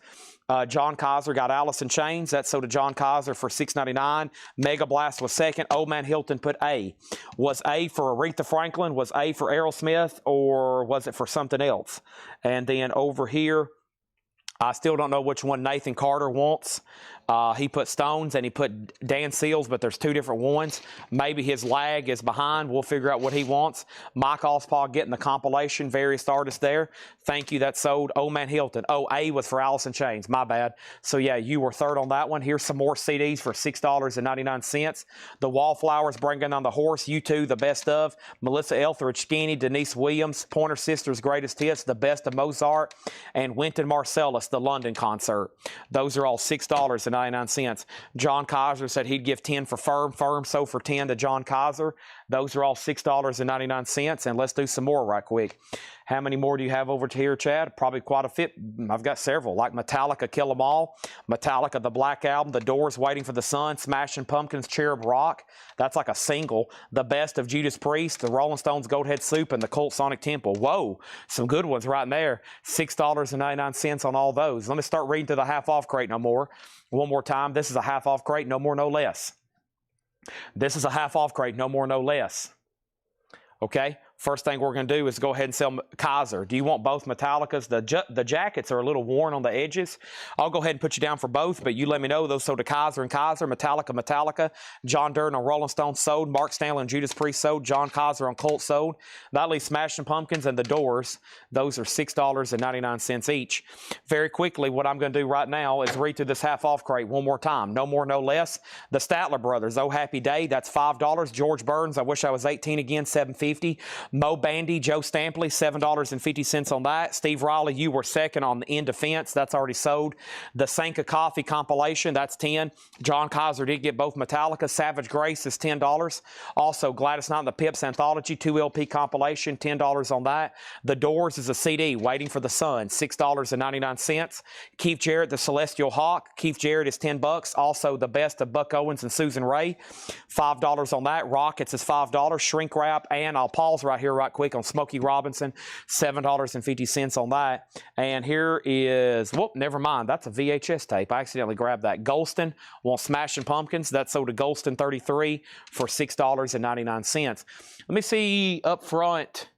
A: John Kaiser got Alice in Chains. That's so to John Kaiser for $6.99. Mega Blast was second. Old Man Hilton put A. Was A for Aretha Franklin? Was A for Aerosmith? Or was it for something else? And then over here, I still don't know which one Nathan Carter wants, He put Stones and he put Dan Seals, but there's two different ones. Maybe his lag is behind. We'll figure out what he wants. Mike Ospaw getting the compilation. Various artists there. Thank you. That sold. Oh, Man Hilton. Oh, A was for Allison Chains. My bad. So, yeah, you were third on that one. Here's some more CDs for $6.99. The Wallflowers, Bringing on the Horse. U2, The Best Of. Melissa Etheridge, Skinny. Denise Williams, Pointer Sisters, Greatest Hits. The Best of Mozart. And Wynton Marsalis, The London Concert. Those are all $6.99. John Kaiser said he'd give 10 for Firm. Firm sold for 10 to John Kaiser. Those are all $6.99. And let's do some more right quick. How many more do you have over here, Chad? Probably quite a fit. I've got several, like Metallica, Kill 'Em All, Metallica, The Black Album, The Doors, Waiting for the Sun, Smashing Pumpkins, Cherub Rock. That's like a single. The Best of Judas Priest, The Rolling Stones, Goathead Soup, and The Cult Sonic Temple. Whoa, some good ones right there. $6.99 on all those. Let me start reading to the half-off crate no more. One more time. This is a half-off crate, no more, no less. This is a half-off crate, no more, no less. Okay? First thing we're going to do is go ahead and sell Kaiser. Do you want both Metallicas? The jackets are a little worn on the edges. I'll go ahead and put you down for both, but you let me know. Those sold to Kaiser and Kaiser. Metallica. John Durden on Rolling Stones sold. Mark Stanley and Judas Priest sold. John Kaiser on Cult sold. That leaves Smashing Pumpkins and The Doors. Those are $6.99 each. Very quickly, what I'm going to do right now is read through this half-off crate one more time. No more, no less. The Statler Brothers, Oh Happy Day, that's $5. George Burns, I Wish I Was 18 Again, $7.50. Mo Bandy, Joe Stampley, $7.50 on that. Steve Riley, You Were Second on the In Defense. That's already sold. The Sanka Coffee compilation, that's $10. John Kaiser did get both Metallica. Savage Grace is $10. Also, Gladys Knight and the Pips Anthology, 2 LP compilation, $10 on that. The Doors is a CD, Waiting for the Sun, $6.99. Keith Jarrett, The Celestial Hawk. Keith Jarrett is $10. Also, The Best of Buck Owens and Susan Ray, $5 on that. Rockets is $5. Shrink Wrap, and I'll pause right here right quick on Smokey Robinson, $7.50 on that. And here is, whoop, never mind. That's a VHS tape. I accidentally grabbed that. Golston wants Smashing Pumpkins. That's sold to Golston 33 for $6.99. Let me see up front.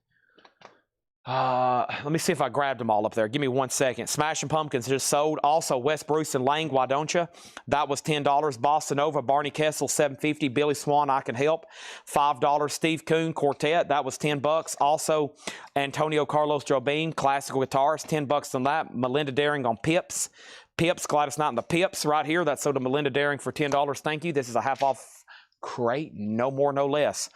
A: Let me see if I grabbed them all up there. Give me 1 second. Smashing Pumpkins just sold. Also, Wes Bruce and Lang, Why Don't You? That was $10. Bossa Nova, Barney Kessel, $7.50. Billy Swan, I Can Help, $5. Steve Kuhn, Quartet, that was $10. Also, Antonio Carlos Jobim, classical guitarist, $10 on that. Melinda Daring on Pips. Gladys Knight and the Pips right here. That's sold to Melinda Daring for $10. Thank you. This is a half-off crate, no more, no less.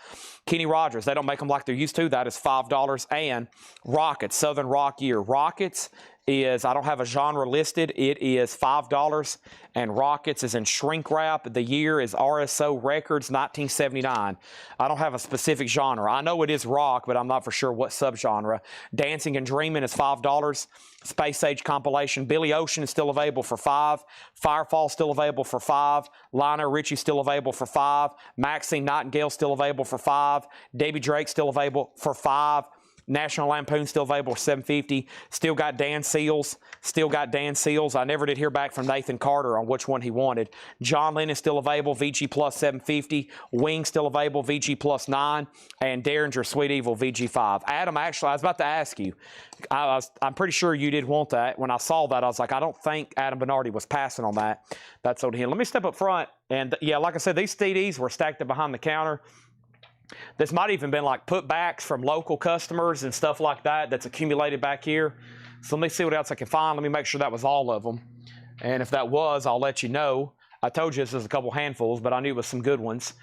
A: Kenny Rogers, they don't make them like they're used to. That is $5. And Rockets, Southern Rock Year. Rockets is, I don't have a genre listed. It is $5. And Rockets is in shrink wrap. The year is RSO Records, 1979. I don't have a specific genre. I know it is rock, but I'm not for sure what subgenre. Dancing and Dreaming is $5. Space Age compilation. Billy Ocean is still available for $5. Firefall still available for $5. Lionel Richie still available for $5. Maxine Nightingale still available for $5. Debbie Drake still available for $5. National Lampoon still available for $7.50. Still got Dan Seals. I never did hear back from Nathan Carter on which one he wanted. John Lennon still available, VG plus $7.50. Wing still available, VG plus $9. And Derringer Sweet Evil, VG 5. Adam, actually, I was about to ask you. I'm pretty sure you did want that. When I saw that, I was like, I don't think Adam Bernardi was passing on that. That's over here. Let me step up front. And yeah, like I said, these CDs were stacked up behind the counter. This might even been like putbacks from local customers and stuff like that that's accumulated back here. So let me see what else I can find. Let me make sure that was all of them. And if that was, I'll let you know. I told you this is a couple handfuls, but I knew it was some good ones.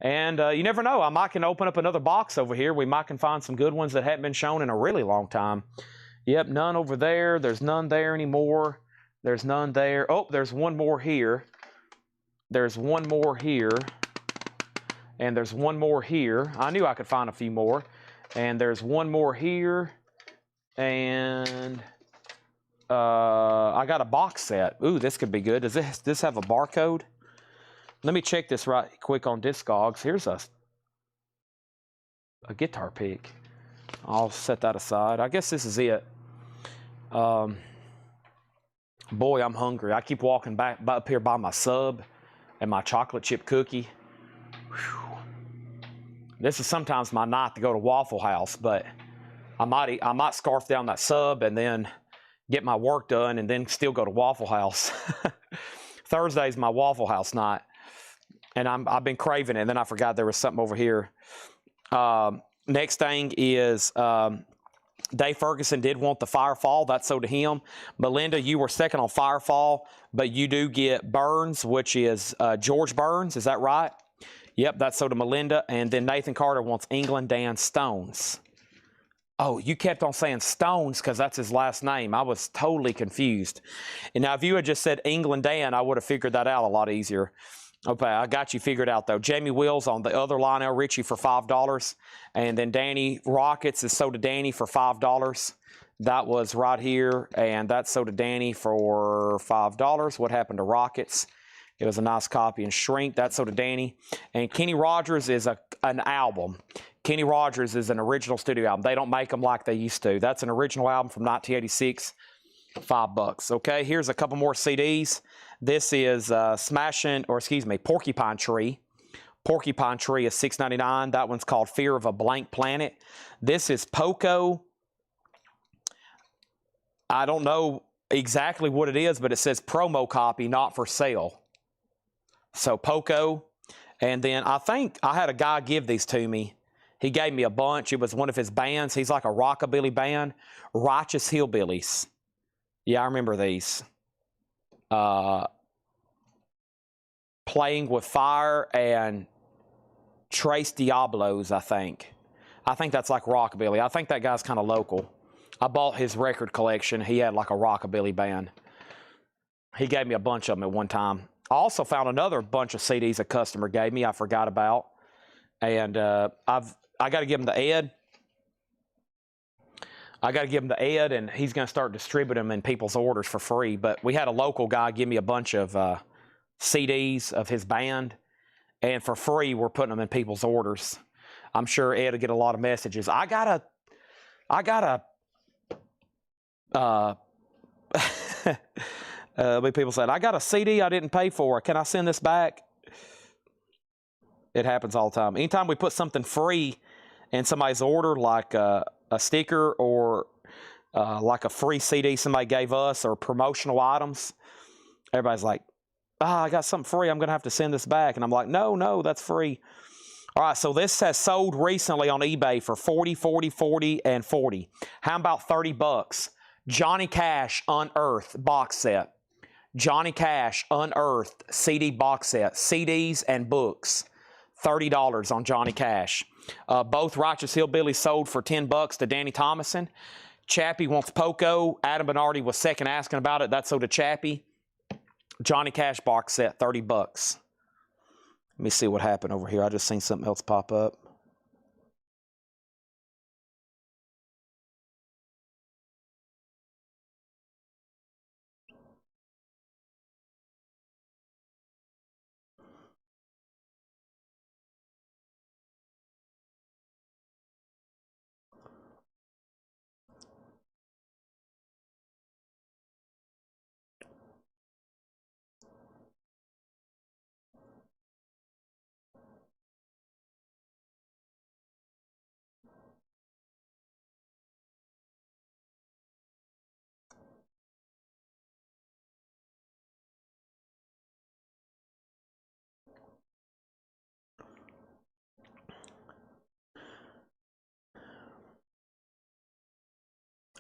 A: And you never know. I might can open up another box over here. We might can find some good ones that haven't been shown in a really long time. Yep, none over there. There's none there anymore. There's none there. Oh, there's one more here. There's one more here. And there's one more here. I knew I could find a few more. And there's one more here. And I got a box set. Ooh, this could be good. Does this have a barcode? Let me check this right quick on Discogs. Here's a guitar pick. I'll set that aside. I guess this is it. Boy, I'm hungry. I keep walking back up here by my sub and my chocolate chip cookie. Whew. This is sometimes my night to go to Waffle House, but I might scarf down that sub and then get my work done and then still go to Waffle House. Thursday's my Waffle House night, and I've been craving it. And then I forgot there was something over here. Next thing is Dave Ferguson did want the Firefall. That's sold to him. Melinda, you were second on Firefall, but you do get Burns, which is George Burns. Is that right? Yep, that's sold to Melinda. And then Nathan Carter wants England Dan Stones. Oh, you kept on saying Stones because that's his last name. I was totally confused. And now if you had just said England Dan, I would have figured that out a lot easier. Okay, I got you figured out, though. Jamie Wills on the other Lionel Richie for $5. And then Danny Rockets is sold to Danny for $5. That was right here, and that's sold to Danny for $5. What happened to Rockets? It was a nice copy and shrink. That's sold to Danny. And Kenny Rogers is an album. Kenny Rogers is an original studio album. They don't make them like they used to. That's an original album from 1986, $5. Okay, here's a couple more CDs. This is Porcupine Tree. Porcupine Tree is $6.99. That one's called Fear of a Blank Planet. This is Poco. I don't know exactly what it is, but it says promo copy, not for sale. So Poco. And then I think I had a guy give these to me. He gave me a bunch. It was one of his bands. He's like a rockabilly band. Righteous Hillbillies. Yeah, I remember these. Playing with Fire and Trace Diablos, I think. I think that's like rockabilly. I think that guy's kind of local. I bought his record collection. He had like a rockabilly band. He gave me a bunch of them at one time. I also found another bunch of CDs a customer gave me I forgot about. And I got to give him to Ed. I got to give him to Ed, and he's going to start distributing them in people's orders for free. But we had a local guy give me a bunch of CDs of his band, and for free, we're putting them in people's orders. I'm sure Ed will get a lot of messages. People said, I got a CD I didn't pay for. Can I send this back? It happens all the time. Anytime we put something free in somebody's order, like a sticker or like a free CD somebody gave us or promotional items, everybody's like, I got something free. I'm going to have to send this back. And I'm like, no, that's free. All right, so this has sold recently on eBay for $40, $40, $40, and $40. How about $30? Johnny Cash Unearthed box set. Johnny Cash Unearthed CD box set. CDs and books. $30 on Johnny Cash. Both Righteous Hillbillies sold for $10 to Danny Thomason. Chappie wants Poco. Adam Bernardi was second asking about it. That's sold to Chappie. Johnny Cash box set, $30. Let me see what happened over here. I just seen something else pop up.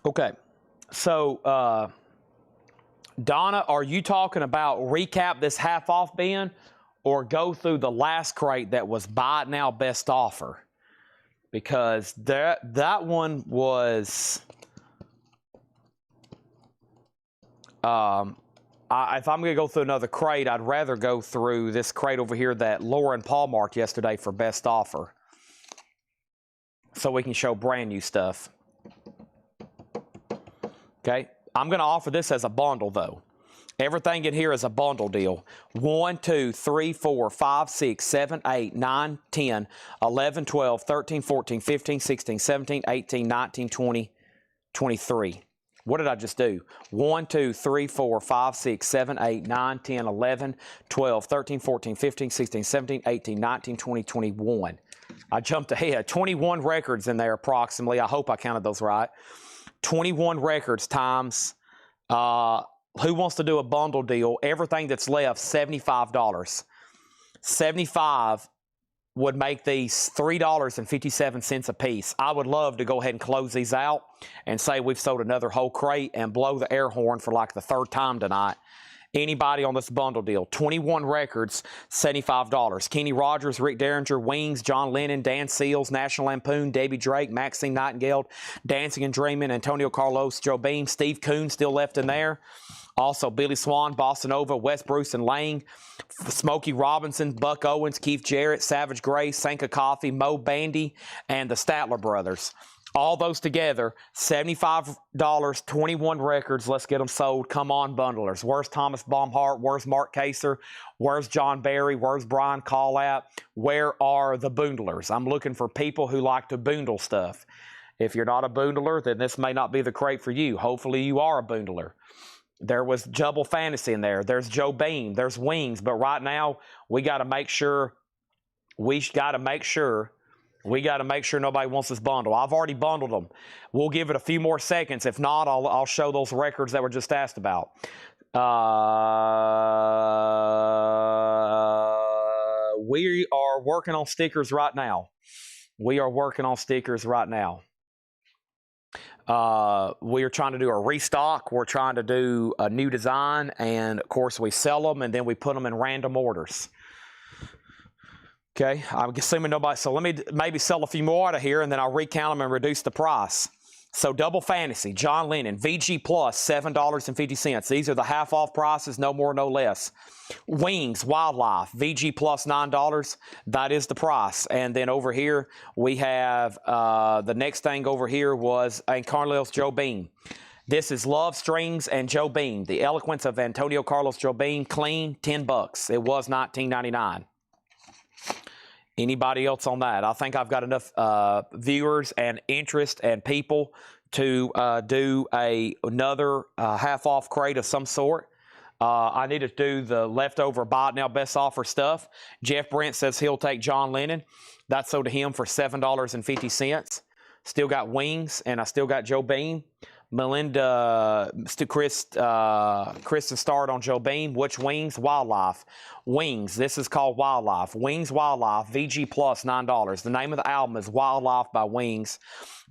A: Okay, so Donna, are you talking about recap this half off bin or go through the last crate that was buy it now best offer? Because that one was, if I'm going to go through another crate, I'd rather go through this crate over here that Lauren Paul marked yesterday for best offer, so we can show brand new stuff. Okay, I'm going to offer this as a bundle, though. Everything in here is a bundle deal. 1, 2, 3, 4, 5, 6, 7, 8, 9, 10, 11, 12, 13, 14, 15, 16, 17, 18, 19, 20, 23. What did I just do? 1, 2, 3, 4, 5, 6, 7, 8, 9, 10, 11, 12, 13, 14, 15, 16, 17, 18, 19, 20, 21. I jumped ahead. 21 records in there approximately. I hope I counted those right. 21 records times Who wants to do a bundle deal? Everything that's left, $75. 75 would make these $3.57 a piece. I would love to go ahead and close these out and say we've sold another whole crate and blow the air horn for like the third time tonight. Anybody on this bundle deal? 21 records, $75. Kenny Rogers, Rick Derringer, Wings, John Lennon, Dan Seals, National Lampoon, Debbie Drake, Maxine Nightingale, Dancing and Dreaming, Antonio Carlos, Joe Beam, Steve Coon still left in there. Also, Billy Swan, Bossa Nova, Wes Bruce and Lang, Smokey Robinson, Buck Owens, Keith Jarrett, Savage Grace, Sanka Coffee, Mo Bandy, and the Statler Brothers. All those together, $75, 21 records. Let's get them sold. Come on, bundlers. Where's Thomas Baumhart? Where's Mark Kaser? Where's John Barry? Where's Brian Callat? Where are the bundlers? I'm looking for people who like to bundle stuff. If you're not a bundler, then this may not be the crate for you. Hopefully you are a bundler. There was Double Fantasy in there. There's Joe Beam. There's Wings. But right now, we got to make sure nobody wants this bundle. I've already bundled them. We'll give it a few more seconds. If not, I'll show those records that were just asked about. We are working on stickers right now. We are trying to do a restock. We're trying to do a new design. And, of course, we sell them, and then we put them in random orders. Okay, I'm assuming nobody. So let me maybe sell a few more out of here, and then I'll recount them and reduce the price. So Double Fantasy, John Lennon, VG Plus, $7.50. These are the half-off prices, no more, no less. Wings, Wildlife, VG Plus, $9. That is the price. And then over here, we have the next thing over here was Carlos Joe Beam. This is Love Strings and Joe Beam. The Eloquence of Antonio Carlos Joe Beam, clean, $10. It was $19.99. Anybody else on that? I think I've got enough viewers and interest and people to do another half-off crate of some sort. I need to do the leftover buy it now best offer stuff. Jeff Brent says he'll take John Lennon. That's sold to him for $7.50. Still got Wings, and I still got Joe Beam. Melinda, Kristen starred on Joe Beam. Which Wings? Wildlife. Wings. This is called Wildlife. Wings Wildlife. VG Plus, $9. The name of the album is Wildlife by Wings.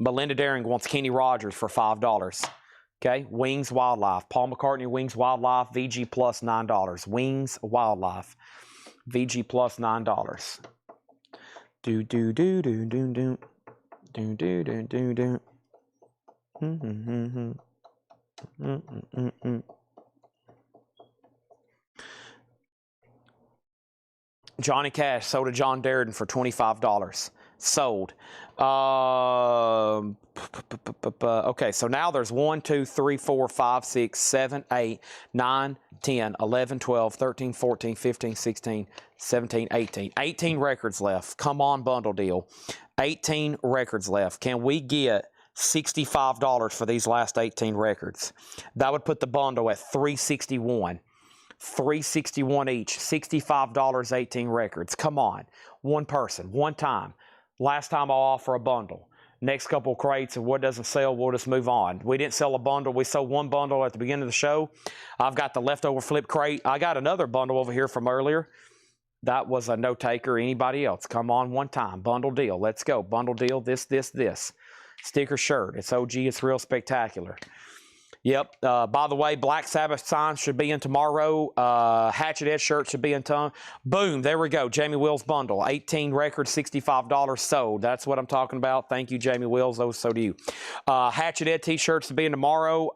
A: Melinda Daring wants Kenny Rogers for $5. Okay. Wings Wildlife. Paul McCartney, Wings Wildlife. VG Plus, $9. Wings Wildlife. VG Plus, $9. Do do do do do do do do do do do. Johnny Cash sold to John Darden for $25. Sold. Okay, so now there's 1, 2, 3, 4, 5, 6, 7, 8, 9, 10, 11, 12, 13, 14, 15, 16, 17, 18. 18 records left. Come on, bundle deal. 18 records left. Can we get $65 for these last 18 records? That would put the bundle at $361. $361 each. $65, 18 records. Come on. One person, one time. Last time I'll offer a bundle. Next couple of crates, and what doesn't sell, we'll just move on. We didn't sell a bundle. We sold one bundle at the beginning of the show. I've got the leftover flip crate. I got another bundle over here from earlier. That was a no taker. Anybody else? Come on, one time. Bundle deal. Let's go. Bundle deal. This. Sticker shirt. It's OG. It's real spectacular. Yep. By the way, Black Sabbath signs should be in tomorrow. Hatchet Edge shirt should be in tomorrow. Boom. There we go. Jamie Wills bundle. 18 records, $65 sold. That's what I'm talking about. Thank you, Jamie Wills. Those so do you. Hatchet Ed t-shirts to be in tomorrow.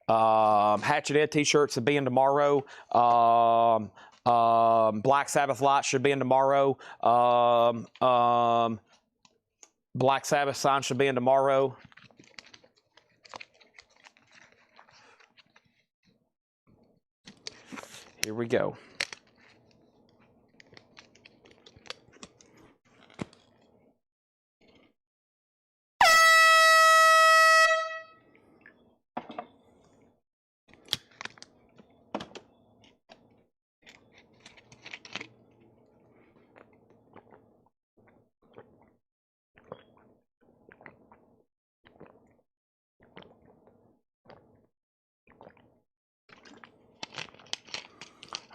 A: Hatchet Ed t-shirts to be in tomorrow. Black Sabbath lights should be in tomorrow. Black Sabbath sign should be in tomorrow. Here we go.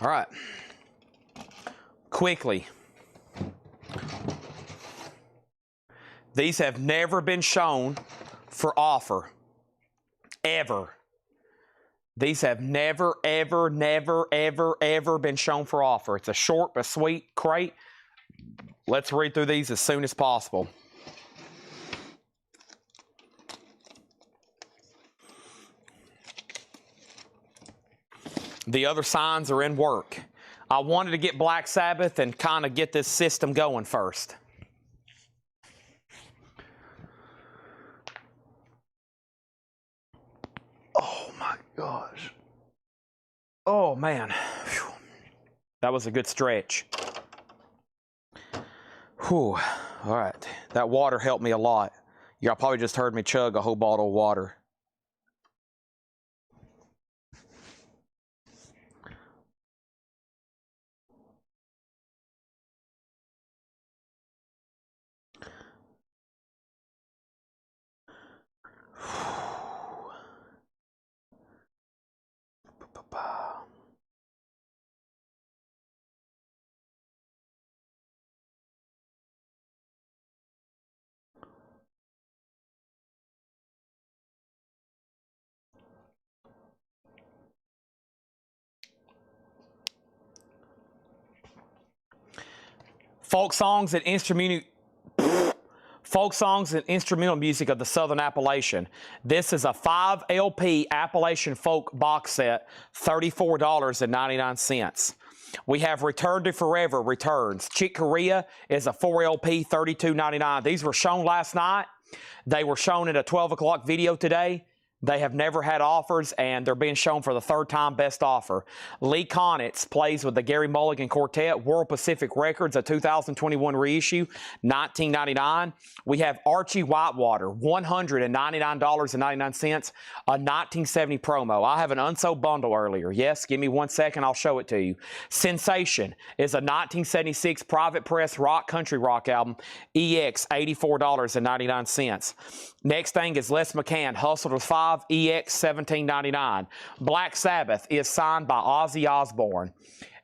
A: All right. Quickly. These have never been shown for offer. Ever. These have never, ever, never, ever, ever been shown for offer. It's a short but sweet crate. Let's read through these as soon as possible. The other signs are in work. I wanted to get Black Sabbath and kind of get this system going first. Oh my gosh. Oh man. Whew. That was a good stretch. Whew. All right. That water helped me a lot. Y'all probably just heard me chug a whole bottle of water. Folk songs and instrumental music of the Southern Appalachian. This is a 5 LP Appalachian folk box set, $34.99. We have Return to Forever returns. Chick Corea is a 4 LP, $32.99. These were shown last night. They were shown in a 12 o'clock video today. They have never had offers, and they're being shown for the third time best offer. Lee Konitz plays with the Gary Mulligan Quartet, World Pacific Records, a 2021 reissue, $19.99. We have Archie Whitewater, $199.99, a 1970 promo. I have an unsold bundle earlier. Yes, give me 1 second, I'll show it to you. Sensation is a 1976 private press rock country rock album, EX, $84.99. Next thing is Les McCann, Hustlers 5, EX, $17.99. Black Sabbath is signed by Ozzy Osbourne.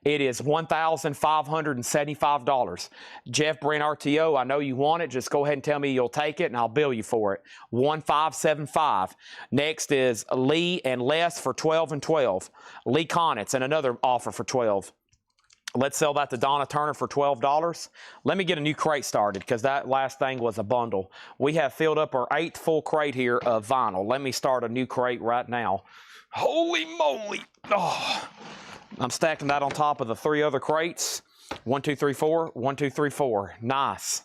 A: It is $1,575. Jeff Brent RTO, I know you want it. Just go ahead and tell me you'll take it, and I'll bill you for it. $1,575. Next is Lee and Les for $12 and $12. Lee Konitz and another offer for $12. Let's sell that to Donna Turner for $12. Let me get a new crate started because that last thing was a bundle. We have filled up our 8th full crate here of vinyl. Let me start a new crate right now. Holy moly. Oh, I'm stacking that on top of the 3 other crates. 1, 2, 3, 4. 1, 2, 3, 4. Nice.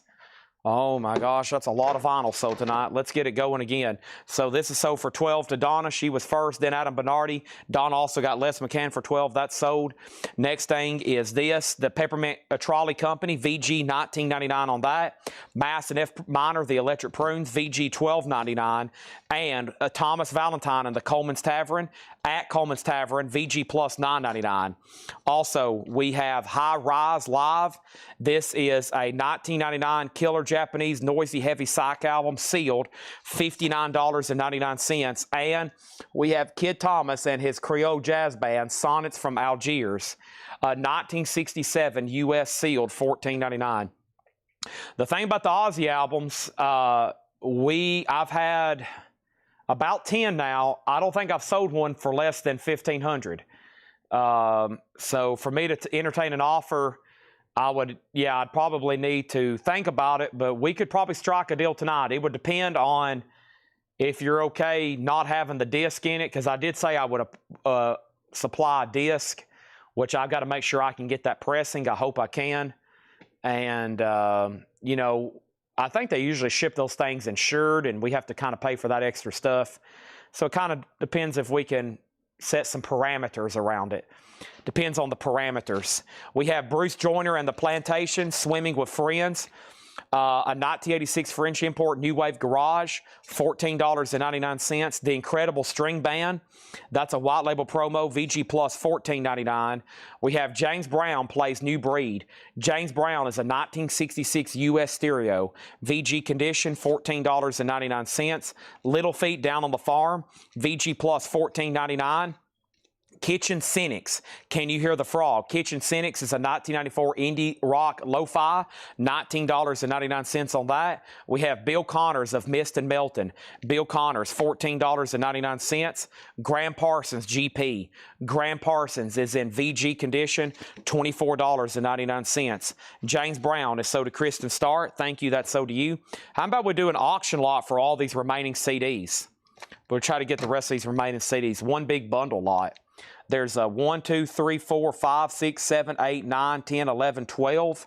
A: Oh my gosh, that's a lot of vinyl sold tonight. Let's get it going again. So this is sold for $12 to Donna. She was first, then Adam Bernardi. Donna also got Les McCann for $12. That's sold. Next thing is this, the Peppermint Trolley Company, VG $19.99 on that. Mass and F Minor, the Electric Prunes, VG $12.99. And Thomas Valentine and the Coleman's Tavern at Coleman's Tavern, VG Plus $9.99. Also, we have High Rise Live. This is a $19.99 killer Japanese noisy heavy psych album, sealed, $59.99. And we have Kid Thomas and his Creole jazz band, Sonnets from Algiers, 1967 US sealed, $14.99. The thing about the Ozzy albums, I've had about 10 now. I don't think I've sold one for less than $1,500. So for me to entertain an offer, I'd probably need to think about it, but we could probably strike a deal tonight. It would depend on if you're okay not having the disc in it, because I did say I would supply a disc, which I've got to make sure I can get that pressing. I hope I can. And, I think they usually ship those things insured, and we have to kind of pay for that extra stuff. So it kind of depends if we can set some parameters around it. Depends on the parameters. We have Bruce Joyner and the Plantation, Swimming with Friends. A 1986 French import, New Wave Garage, $14.99. The Incredible String Band, that's a white label promo, VG Plus, $14.99. We have James Brown plays New Breed. James Brown is a 1966 US stereo, VG Condition, $14.99. Little Feat Down on the Farm, VG Plus, $14.99. Kitchen Cynics. Can You Hear the Frog? Kitchen Cynics is a 1994 indie rock lo-fi, $19.99 on that. We have Bill Connors of Mist and Melton. Bill Connors, $14.99. Graham Parsons, GP. Graham Parsons is in VG condition, $24.99. James Brown is sold to Kristen Starr. Thank you, that's sold to you. How about we do an auction lot for all these remaining CDs? We'll try to get the rest of these remaining CDs. One big bundle lot. There's a 1, 2, 3, 4, 5, 6, 7, 8, 9, 10, 11, 12.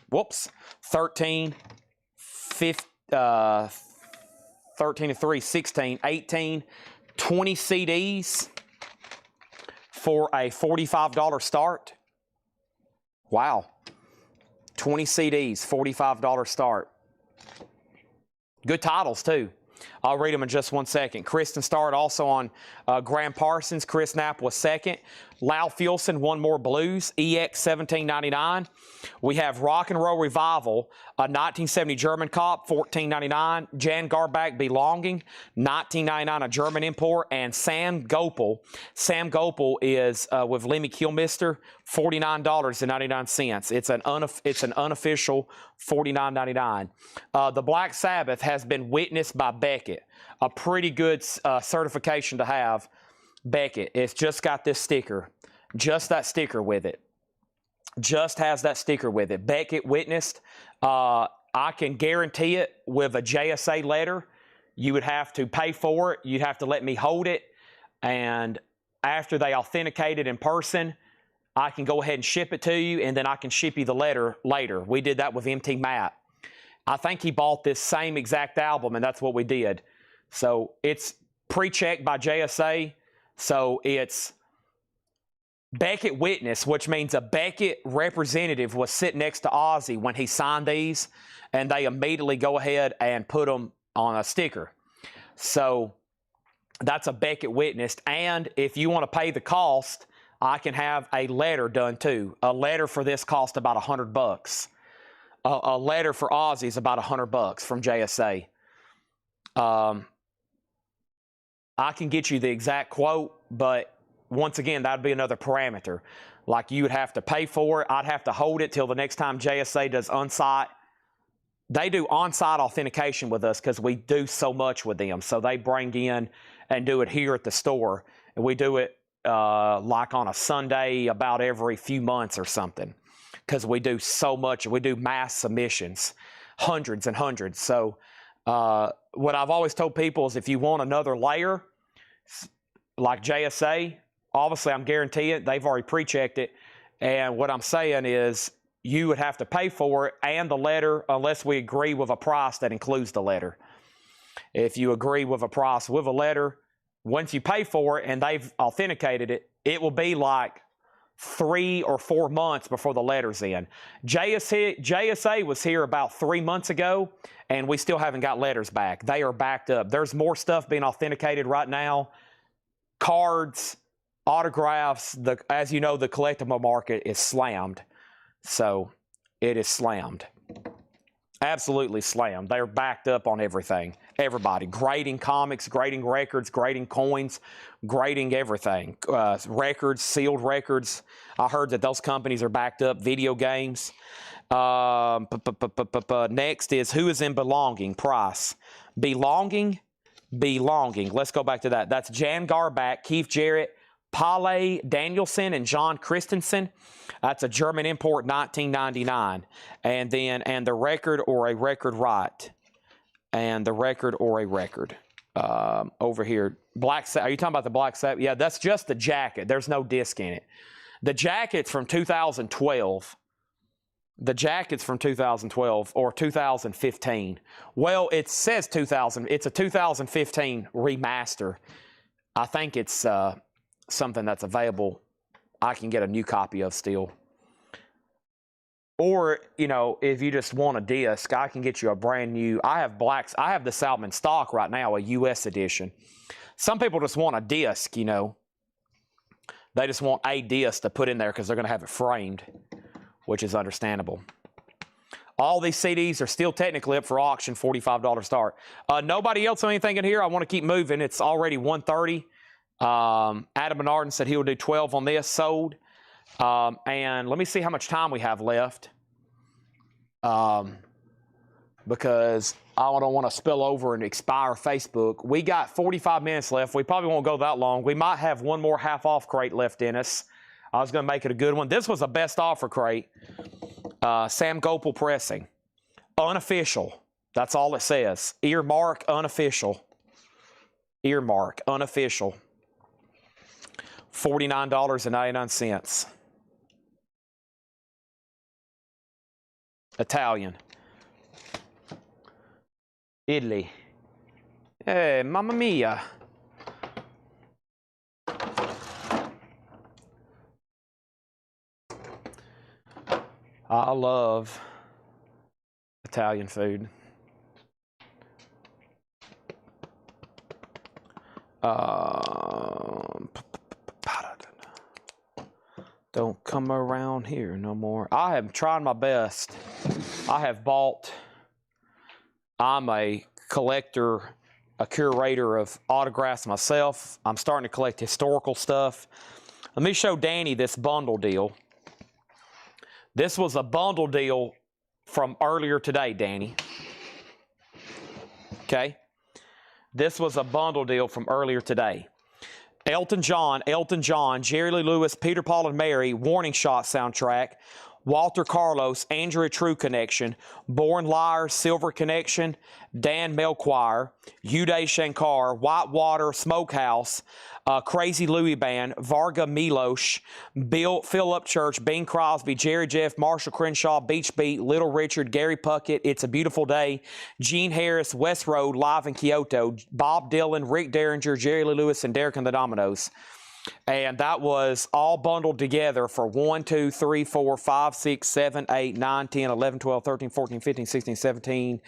A: Whoops. 13, 15, 13 to 3, 16, 18, 20 CDs for a $45 start. Wow. 20 CDs, $45 start. Good titles, too. I'll read them in just 1 second. Kristen Starr also on Graham Parsons. Chris Knapp was second. Lau Fuelson, One More Blues, EX $17.99. We have Rock and Roll Revival, a 1970 German cop, $14.99. Jan Garbach, Belonging, $19.99, a German import. And Sam Gopal. Sam Gopal is with Lemmy Kilmister, $49.99. It's an unofficial $49.99. The Black Sabbath has been witnessed by Beckett. A pretty good certification to have. Beckett. It's just got this sticker. Just that sticker with it. Just has that sticker with it. Beckett witnessed. I can guarantee it with a JSA letter. You would have to pay for it. You'd have to let me hold it. And after they authenticate it in person, I can go ahead and ship it to you, and then I can ship you the letter later. We did that with MT Matt. I think he bought this same exact album, and that's what we did. So it's pre-checked by JSA. So it's Beckett witness, which means a Beckett representative was sitting next to Ozzy when he signed these, and they immediately go ahead and put them on a sticker. So that's a Beckett witnessed. And if you want to pay the cost, I can have a letter done too. A letter for this cost about $100. A letter for Ozzy is about $100 from JSA. I can get you the exact quote, but once again, that'd be another parameter. Like you would have to pay for it. I'd have to hold it till the next time JSA does on-site. They do on-site authentication with us because we do so much with them. So they bring in and do it here at the store. And we do it like on a Sunday about every few months or something because we do so much. We do mass submissions, hundreds and hundreds. So what I've always told people is if you want another layer, like JSA, obviously I'm guaranteeing they've already pre-checked it. And what I'm saying is you would have to pay for it and the letter unless we agree with a price that includes the letter. If you agree with a price with a letter, once you pay for it and they've authenticated it, it will be like 3 or 4 months before the letter's in. JSA was here about 3 months ago, and we still haven't got letters back. They are backed up. There's more stuff being authenticated right now. Cards, autographs. As you know, the collectible market is slammed. So it is slammed. Absolutely slammed. They're backed up on everything. Everybody. Grading comics, grading records, grading coins, grading everything. Records, sealed records. I heard that those companies are backed up. Video games. Next is who is in Belonging? Price. Belonging. Let's go back to that. That's Jan Garbach, Keith Jarrett, Palle Danielson, and John Christensen. That's a German import, $19.99. And the record or a record right. And the record or a record. Over here. Are you talking about the Black Sabbath? Yeah, that's just the jacket. There's no disc in it. The jacket's from 2012. The jacket's from 2012 or 2015. Well, it says 2000. It's a 2015 remaster. I think it's something that's available. I can get a new copy of still. Or, you know, if you just want a disc, I can get you a brand new. I have this album in stock right now, a US edition. Some people just want a disc, you know. They just want a disc to put in there because they're going to have it framed, which is understandable. All these CDs are still technically up for auction, $45 start. Nobody else on anything in here? I want to keep moving. It's already 1:30. Adam Bernardin said he will do 12 on this, sold. And let me see how much time we have left. Because I don't want to spill over and expire Facebook. We got 45 minutes left. We probably won't go that long. We might have one more half-off crate left in us. I was going to make it a good one. This was a best offer crate. Sam Gopal Pressing. Unofficial. That's all it says. Earmark, unofficial. Earmark, unofficial. $49.99. Italian. Italy. Hey, mamma mia. I love Italian food. Don't come around here no more. I have tried my best. I have bought. I'm a collector, a curator of autographs myself. I'm starting to collect historical stuff. Let me show Danny this bundle deal. This was a bundle deal from earlier today, Danny. Okay? This was a bundle deal from earlier today. Elton John, Jerry Lee Lewis, Peter, Paul and Mary, Warning Shot soundtrack, Walter Carlos, Andrea True Connection, Born Liar, Silver Connection, Dan Melchior, Uday Shankar, Whitewater, Smokehouse, Crazy Louie Band, Varga Milosh, Phil Upchurch, Bing Crosby, Jerry Jeff, Marshall Crenshaw, Beach Beat, Little Richard, Gary Puckett, It's a Beautiful Day, Gene Harris, West Road, Live in Kyoto, Bob Dylan, Rick Derringer, Jerry Lee Lewis, and Derek and the Dominoes. And that was all bundled together for 1, 2, 3, 4, 5, 6, 7, 8, 9, 10, 11, 12, 13, 14, 15, 16, 17.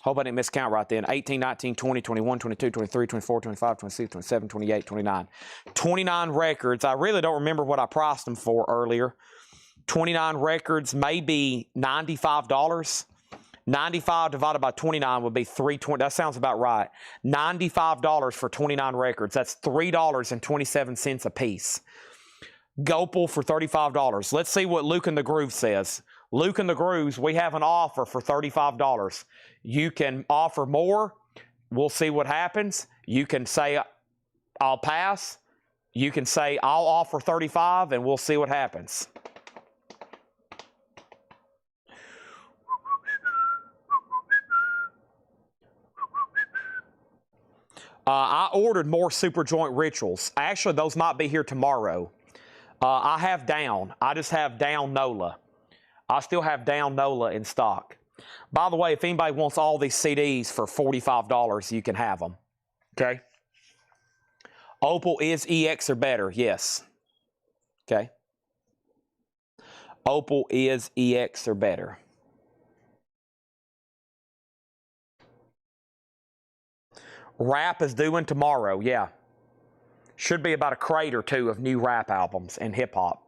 A: Hope I didn't miscount right then. 18, 19, 20, 21, 22, 23, 24, 25, 26, 27, 28, 29. 29 records. I really don't remember what I priced them for earlier. 29 records, maybe $95. 95 divided by 29 would be $3.20. That sounds about right. $95 for 29 records. That's $3.27 a piece. Gopal for $35. Let's see what Luke and the Groove says. Luke and the Grooves, we have an offer for $35. You can offer more. We'll see what happens. You can say, I'll pass. You can say, I'll offer 35, and we'll see what happens. I ordered more Super Joint Rituals. Actually, those might be here tomorrow. I have Down. I just have Down NOLA. I still have Down NOLA in stock. By the way, if anybody wants all these CDs for $45, you can have them. Okay? Opal is EX or better. Yes. Okay? Opal is EX or better. Rap is doing tomorrow, yeah. Should be about a crate or two of new rap albums and hip-hop.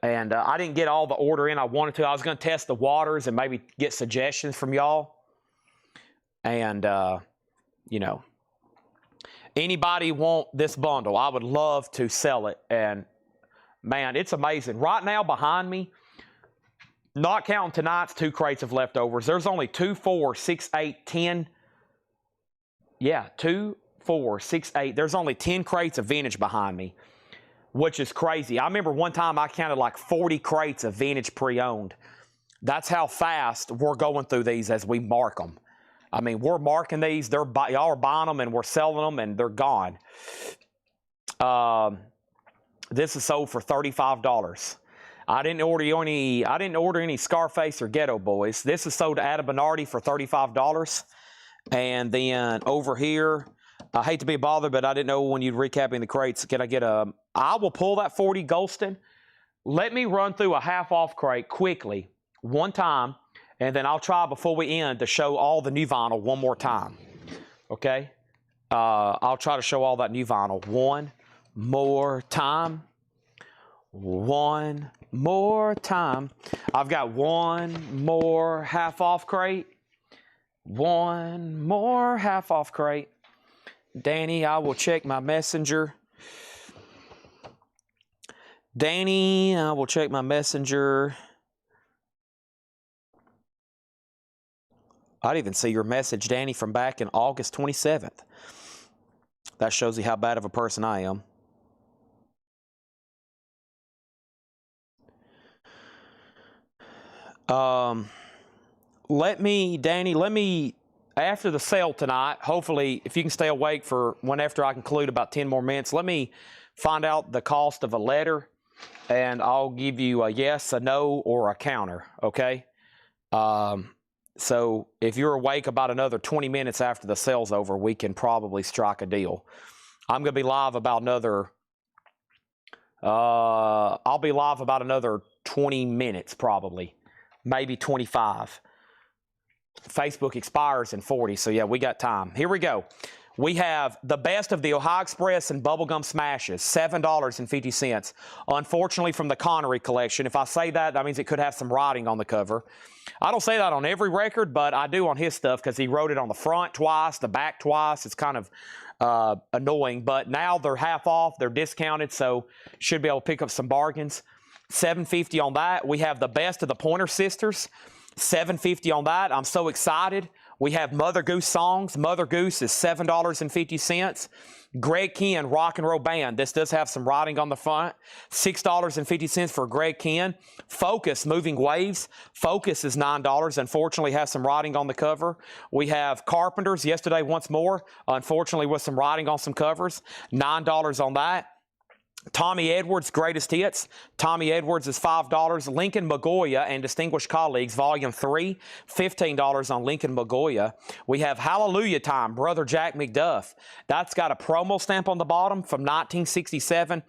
A: And I didn't get all the order in I wanted to. I was going to test the waters and maybe get suggestions from y'all. And, you know, anybody want this bundle? I would love to sell it. And, man, it's amazing. Right now behind me, not counting tonight's 2 crates of leftovers, there's only 2, 4, 6, 8, 10. Yeah, 2, 4, 6, 8. There's only 10 crates of vintage behind me, which is crazy. I remember one time I counted like 40 crates of vintage pre-owned. That's how fast we're going through these as we mark them. I mean, we're marking these. Y'all are buying them, and we're selling them, and they're gone. This is sold for $35. I didn't order any Scarface or Ghetto Boys. This is sold to Adam Bernardi for $35. And then over here, I hate to be bothered, but I didn't know when you'd recapping the crates. Can I get a... I will pull that 40 Golston. Let me run through a half-off crate quickly, one time, and then I'll try before we end to show all the new vinyl one more time. Okay? I'll try to show all that new vinyl one more time. One more time. I've got one more half-off crate. One more half-off crate. Danny, I will check my messenger. Danny, I will check my messenger. I didn't even see your message, Danny, from back in August 27th. That shows you how bad of a person I am. Danny, after the sale tonight, hopefully, if you can stay awake for when after I conclude about 10 more minutes, let me find out the cost of a letter, and I'll give you a yes, a no, or a counter, okay? So if you're awake about another 20 minutes after the sale's over, we can probably strike a deal. I'm going to be live about another, I'll be live about another 20 minutes probably, maybe 25. Facebook expires in 40, so yeah, we got time. Here we go. We have the best of the Ohio Express and Bubblegum Smashes, $7.50. Unfortunately, from the Connery collection. If I say that, that means it could have some writing on the cover. I don't say that on every record, but I do on his stuff because he wrote it on the front twice, the back twice. It's kind of annoying, but now they're half off. They're discounted, so should be able to pick up some bargains. $7.50 on that. We have the best of the Pointer Sisters, $7.50 on that. I'm so excited. We have Mother Goose songs. Mother Goose is $7.50. Greg Ken, Rock and Roll Band. This does have some writing on the front. $6.50 for Greg Ken. Focus, Moving Waves. Focus is $9. Unfortunately, has some writing on the cover. We have Carpenters, Yesterday Once More. Unfortunately, with some writing on some covers. $9 on that. Tommy Edwards, Greatest Hits. Tommy Edwards is $5. Lincoln Magoya and Distinguished Colleagues, Volume 3, $15 on Lincoln Magoya. We have Hallelujah Time, Brother Jack McDuff. That's got a promo stamp on the bottom from 1967,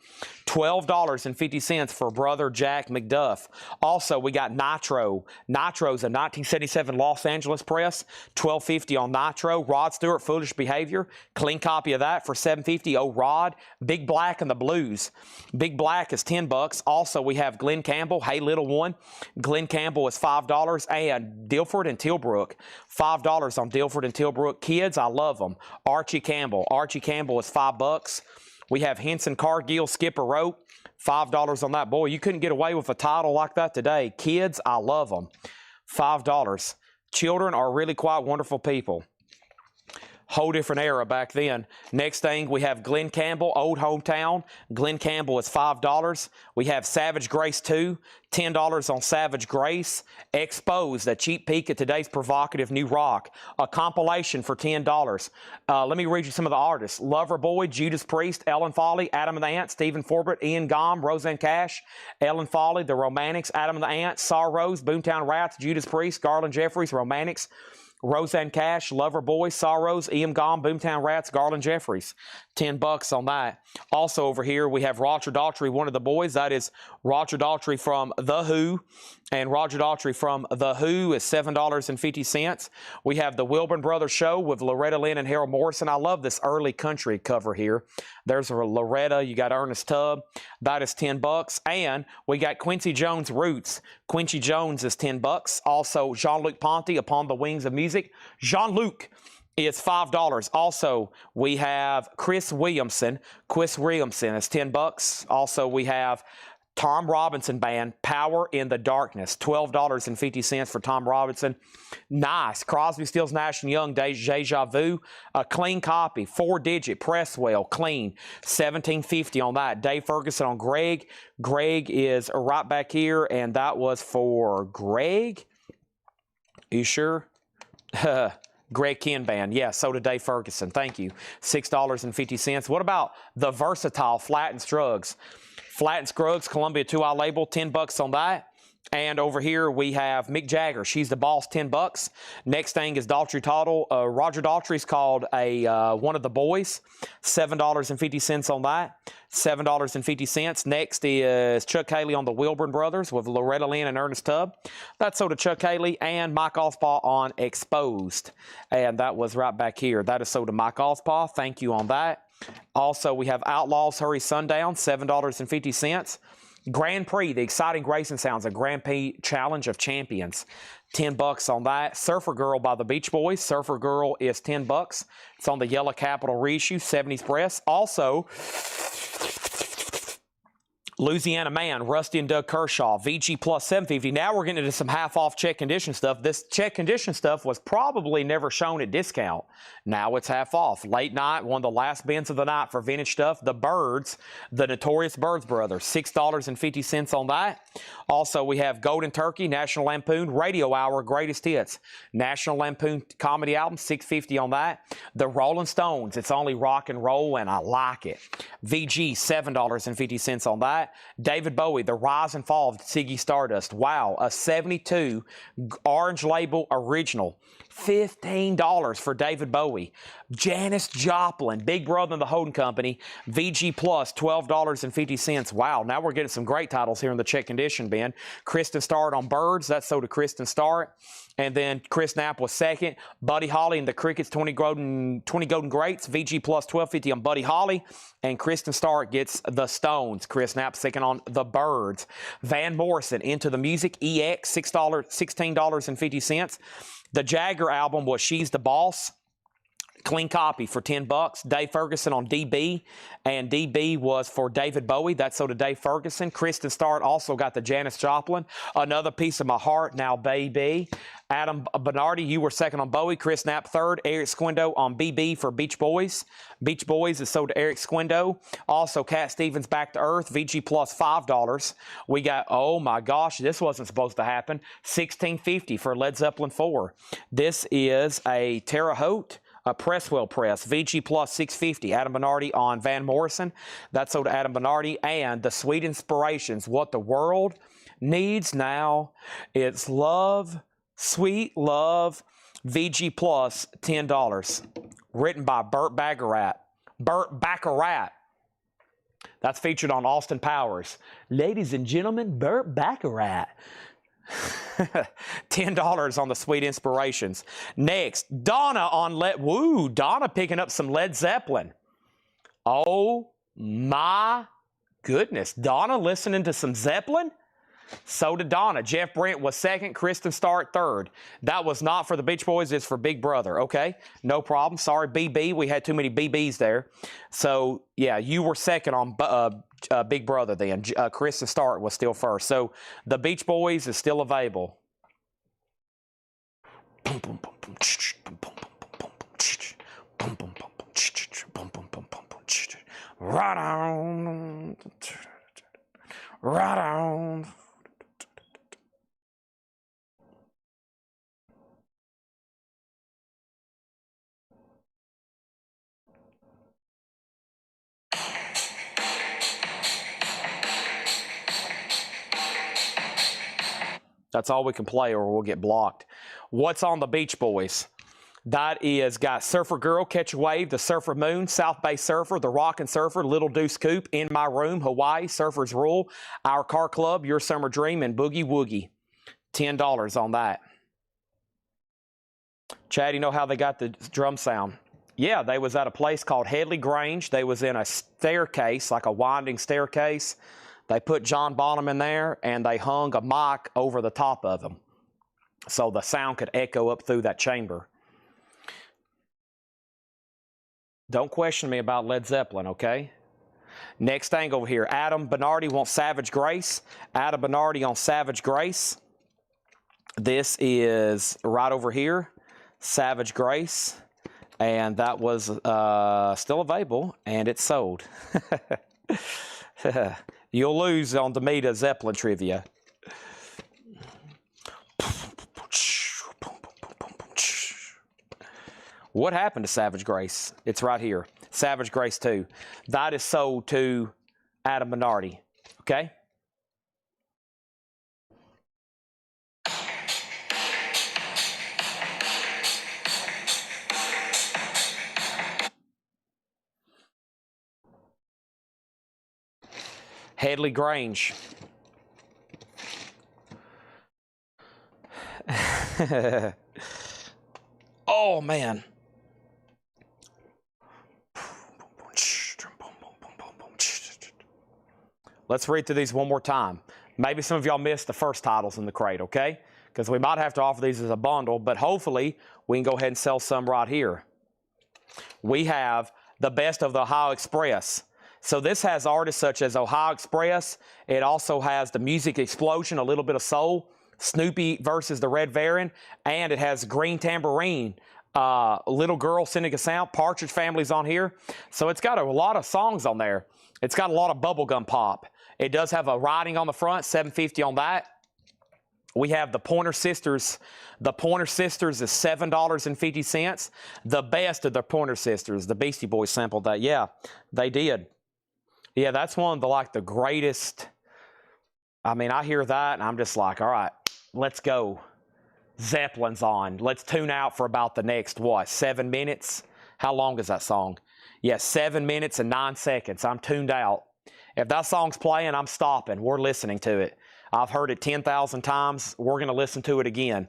A: $12.50 for Brother Jack McDuff. Also, we got Nitro. Nitro's a 1977 Los Angeles press, $12.50 on Nitro. Rod Stewart, Foolish Behavior, clean copy of that for $7.50. Oh, Rod. Big Black and the Blues. Big Black is $10. Also, we have Glenn Campbell, Hey Little One. Glenn Campbell is $5. And Dilford and Tilbrook, $5 on Dilford and Tilbrook. Kids, I love them. Archie Campbell. Archie Campbell is $5. We have Henson Cargill, Skipper Rope, $5 on that. Boy, you couldn't get away with a title like that today. Kids, I love them. $5. Children are really quite wonderful people. Whole different era back then. Next thing, we have Glenn Campbell, Old Hometown. Glenn Campbell is $5. We have Savage Grace 2, $10 on Savage Grace. Exposed, a cheap peek at today's provocative new rock. A compilation for $10. Let me read you some of the artists. Loverboy, Judas Priest, Ellen Foley, Adam and the Ants, Stephen Forbert, Ian Gom, Roseanne Cash, Ellen Foley, The Romantics, Adam and the Ants, Sorrows, Boomtown Rats, Judas Priest, Garland Jeffries, Romantics, Roseanne Cash, Loverboy, Sorrows, Ian Gom, Boomtown Rats, Garland Jeffries. $10 on that. Also over here, we have Roger Daltrey, One of the Boys. That is Roger Daltrey from The Who. And Roger Daltrey from The Who is $7.50. We have the Wilburn Brothers Show with Loretta Lynn and Harold Morrison. I love this early country cover here. There's a Loretta. You got Ernest Tubb. That is $10. And we got Quincy Jones Roots. Quincy Jones is $10. Also, Jean-Luc Ponty, Upon the Wings of Music. Jean-Luc is $5. Also, we have Chris Williamson. Chris Williamson is $10. Also, we have Tom Robinson Band, Power in the Darkness, $12.50 for Tom Robinson. Nice. Crosby, Stills, Nash & Young, Deja Vu, a clean copy, 4-digit, Presswell, clean, $17.50 on that. Dave Ferguson on Greg. Greg is right back here, and that was for Greg. You sure? Greg Ken Band. Yeah, so did Dave Ferguson. Thank you. $6.50. What about the versatile Flat and Scruggs? Flat and Scruggs, Columbia 2i label, $10 on that. And over here we have Mick Jagger. She's the Boss, $10. Next thing is Daltrey Toddle. Roger Daltrey's called a One of the Boys, $7.50 on that. $7.50. Next is Chuck Haley on the Wilburn Brothers with Loretta Lynn and Ernest Tubb. That's sold to Chuck Haley. And Mike Ospaw on Exposed. And that was right back here. That is sold to Mike Ospaw. Thank you on that. Also, we have Outlaws Hurry Sundown, $7.50. Grand Prix, the exciting racing sounds, a Grand Prix challenge of champions. $10 on that. Surfer Girl by the Beach Boys. Surfer Girl is $10. It's on the Yellow Capital reissue, 70s press. Also, Louisiana Man, Rusty and Doug Kershaw, VG plus 750. Now we're getting into some half-off check condition stuff. This check condition stuff was probably never shown at discount. Now it's half off. Late night, one of the last bins of the night for vintage stuff. The Birds, the Notorious Birds Brothers, $6.50 on that. Also, we have Golden Turkey, National Lampoon, Radio Hour, Greatest Hits. National Lampoon Comedy Album, $6.50 on that. The Rolling Stones, It's Only Rock and Roll, and I Like It. VG, $7.50 on that. David Bowie, The Rise and Fall of Ziggy Stardust. Wow, a 72 Orange Label original. $15 for David Bowie. Janis Joplin, Big Brother and the Holding Company, VG Plus, $12.50. Wow, now we're getting some great titles here in the check condition bin. Kristen Start on Birds, that's sold to Kristen Start. And then Chris Knapp was second. Buddy Holly and the Crickets, 20 Golden Greats, VG Plus, $12.50 on Buddy Holly. And Kristen Start gets the Stones. Chris Knapp second on the Birds. Van Morrison, Into the Music, EX, $16.50. The Jagger album was She's the Boss. Clean copy for $10. Dave Ferguson on DB, and DB was for David Bowie. That's so to Dave Ferguson. Kristen Start also got the Janis Joplin. Another Piece of My Heart, Now Baby. Adam Bernardi, you were second on Bowie. Chris Knapp third. Eric Squindo on BB for Beach Boys. Beach Boys is sold to Eric Squindo. Also, Cat Stevens, Back to Earth, VG Plus, $5. We got, oh my gosh, this wasn't supposed to happen, $16.50 for Led Zeppelin 4. This is a Terre Haute. A Presswell Press, VG Plus, $6.50. Adam Bernardi on Van Morrison. That's sold to Adam Bernardi. And the Sweet Inspirations, What the World Needs Now. It's Love, Sweet Love, VG Plus, $10. Written by Burt Baccarat. Burt Baccarat. That's featured on Austin Powers. Ladies and gentlemen, Burt Baccarat. $10 on the Sweet Inspirations. Next, Donna on Donna picking up some Led Zeppelin. Oh my goodness. Donna listening to some Zeppelin? So did Donna. Jeff Brent was second. Kristen Start third. That was not for the Beach Boys. It's for Big Brother. Okay, no problem. Sorry, BB. We had too many BBs there. So, yeah, you were second on Big Brother then. Kristen Start was still first. So, the Beach Boys is still available. Right on. Right on. That's all we can play or we'll get blocked. What's on the Beach Boys? That is got Surfer Girl, Catch a Wave, The Surfer Moon, South Bay Surfer, The Rockin' Surfer, Little Deuce Coupe, In My Room, Hawaii, Surfer's Rule, Our Car Club, Your Summer Dream, and Boogie Woogie. $10 on that. Chad, you know how they got the drum sound? Yeah, they was at a place called Headley Grange. They was in a staircase, like a winding staircase. They put John Bonham in there, and they hung a mic over the top of him so the sound could echo up through that chamber. Don't question me about Led Zeppelin, okay? Next thing over here, Adam Bernardi wants Savage Grace. Adam Bernardi on Savage Grace. This is right over here, Savage Grace. And that was still available, and it's sold. You'll lose on Demita Zeppelin trivia. What happened to Savage Grace? It's right here. Savage Grace 2. That is sold to Adam Bernardi. Okay? Headley Grange. Oh, man. Let's read through these one more time. Maybe some of y'all missed the first titles in the crate, okay? Because we might have to offer these as a bundle, but hopefully we can go ahead and sell some right here. We have the Best of the Ohio Express. So this has artists such as Ohio Express. It also has the Music Explosion, A Little Bit of Soul, Snoopy versus the Red Baron, and it has Green Tambourine, Little Girl, Seneca Sound, Partridge Family's on here. So it's got a lot of songs on there. It's got a lot of bubblegum pop. It does have a writing on the front, $7.50 on that. We have the Pointer Sisters. The Pointer Sisters is $7.50. The best of the Pointer Sisters. The Beastie Boys sampled that. Yeah, they did. Yeah, that's one of the greatest. I mean, I hear that and I'm just like, all right, let's go. Zeppelin's on. Let's tune out for about the next, 7 minutes? How long is that song? Yeah, 7 minutes and 9 seconds. I'm tuned out. If that song's playing, I'm stopping. We're listening to it. I've heard it 10,000 times. We're going to listen to it again.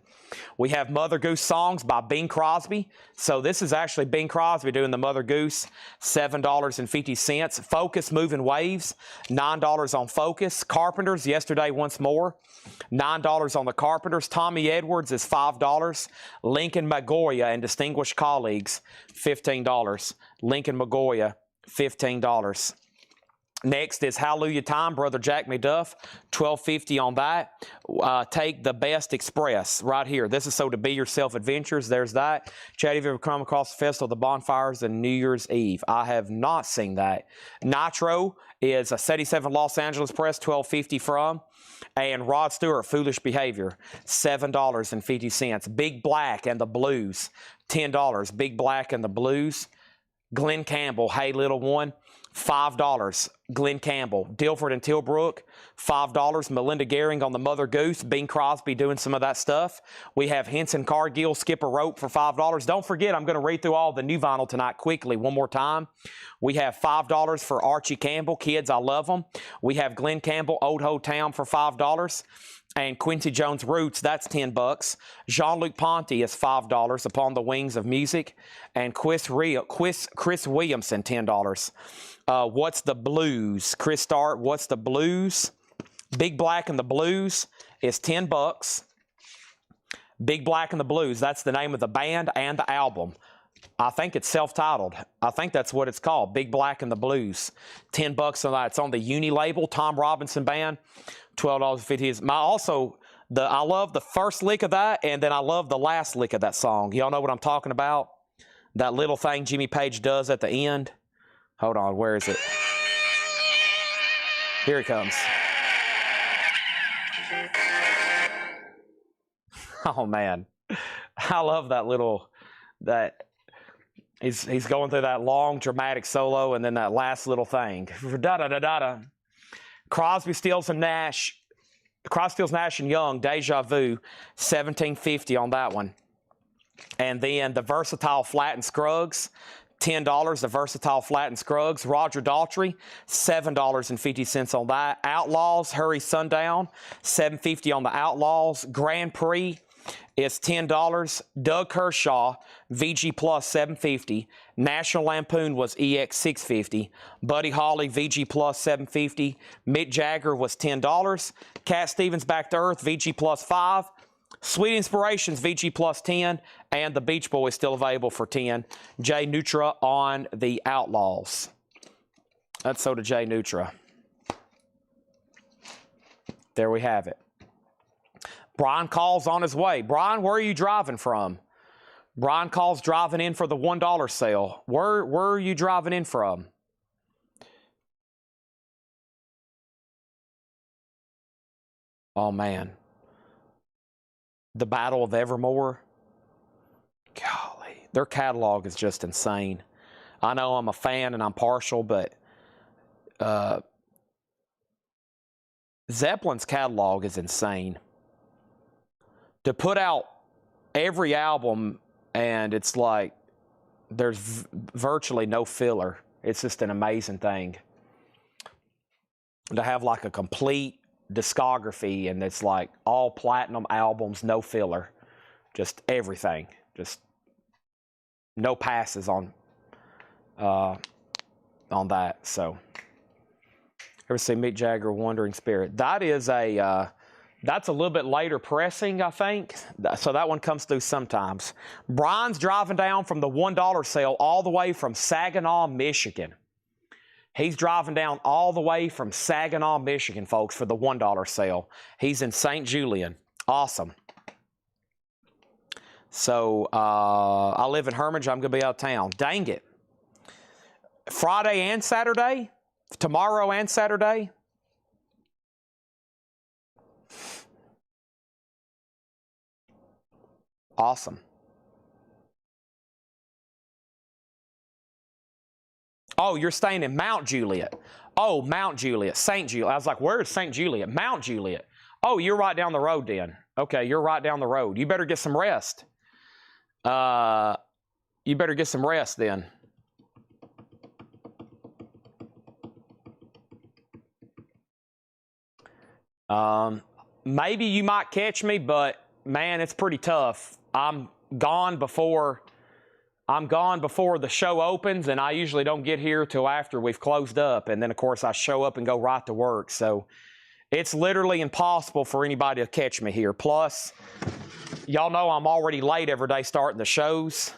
A: We have Mother Goose Songs by Bing Crosby. So this is actually Bing Crosby doing the Mother Goose, $7.50. Focus Moving Waves, $9 on Focus. Carpenters, Yesterday Once More, $9 on the Carpenters. Tommy Edwards is $5. Lincoln Magoya and Distinguished Colleagues, $15. Lincoln Magoya, $15. Next is Hallelujah Time, Brother Jack McDuff, $12.50 on that. Take the Best Express right here. This is So To Be Yourself Adventures. There's that. Chad, have you ever come across the Festival of the Bonfires and New Year's Eve? I have not seen that. Nitro is a 77 Los Angeles Press, $12.50 from. And Rod Stewart, Foolish Behavior, $7.50. Big Black and the Blues, $10. Big Black and the Blues. Glenn Campbell, Hey Little One, $5. Glenn Campbell. Dilford and Tilbrook, $5. Melinda Gehring on the Mother Goose. Bing Crosby doing some of that stuff. We have Henson Cargill, Skip a Rope for $5. Don't forget, I'm going to read through all the new vinyl tonight quickly one more time. We have $5 for Archie Campbell, Kids, I Love Them. We have Glenn Campbell, Old Ho Town for $5. And Quincy Jones Roots, that's $10. Jean-Luc Ponty is $5, Upon the Wings of Music. And Chris Williamson, $10. What's the Blues? Chris Start, What's the Blues? Big Black and the Blues is $10. Big Black and the Blues, that's the name of the band and the album. I think it's self-titled. I think that's what it's called, Big Black and the Blues. $10 on that. It's on the Uni label, Tom Robinson Band. $12.50. I love the first lick of that, and then I love the last lick of that song. Y'all know what I'm talking about? That little thing Jimmy Page does at the end. Hold on, where is it? Here it comes. Oh man, I love that he's going through that long dramatic solo, and then that last little thing. Da da da da da. Crosby, Stills, and Nash and Young, Deja Vu, $17.50 on that one. And then the Versatile Flat and Scruggs, $10, the Versatile Flat and Scruggs. Roger Daltrey, $7.50 on that. Outlaws, Hurry Sundown, $7.50 on the Outlaws. Grand Prix is $10. Doug Kershaw, VG Plus, $7.50. National Lampoon was EX, $6.50. Buddy Holly, VG Plus, $7.50. Mick Jagger was $10. Cat Stevens, Back to Earth, VG Plus, $5. Sweet Inspirations, VG Plus, $10. And the Beach Boys still available for $10. Jay Nutra on the Outlaws. That's so to Jay Nutra. There we have it. Brian calls on his way. Brian, where are you driving from? Brian calls driving in for the $1 sale. Where are you driving in from? Oh, man. The Battle of Evermore. Golly. Their catalog is just insane. I know I'm a fan and I'm partial, but Zeppelin's catalog is insane. To put out every album, and it's like there's virtually no filler. It's just an amazing thing. To have like a complete discography, and it's like all platinum albums, no filler. Just everything. Just no passes on that. So Ever see Mick Jagger, Wandering Spirit? That is a, that's a little bit later pressing, I think. So that one comes through sometimes. Brian's driving down from the $1 sale all the way from Saginaw, Michigan. He's driving down all the way from Saginaw, Michigan, folks, for the $1 sale. He's in St. Julian. Awesome. So I live in Hermitage. I'm going to be out of town. Dang it. Friday and Saturday? Tomorrow and Saturday? Awesome. Oh, you're staying in Mount Juliet. Oh, Mount Juliet, St. Juliet. I was like, where is St. Juliet? Mount Juliet. Oh, you're right down the road then. Okay, you're right down the road. You better get some rest. You better get some rest then. Maybe you might catch me, but man, it's pretty tough. I'm gone before the show opens, and I usually don't get here till after we've closed up. And then, of course, I show up and go right to work. So it's literally impossible for anybody to catch me here. Plus, y'all know I'm already late every day starting the shows.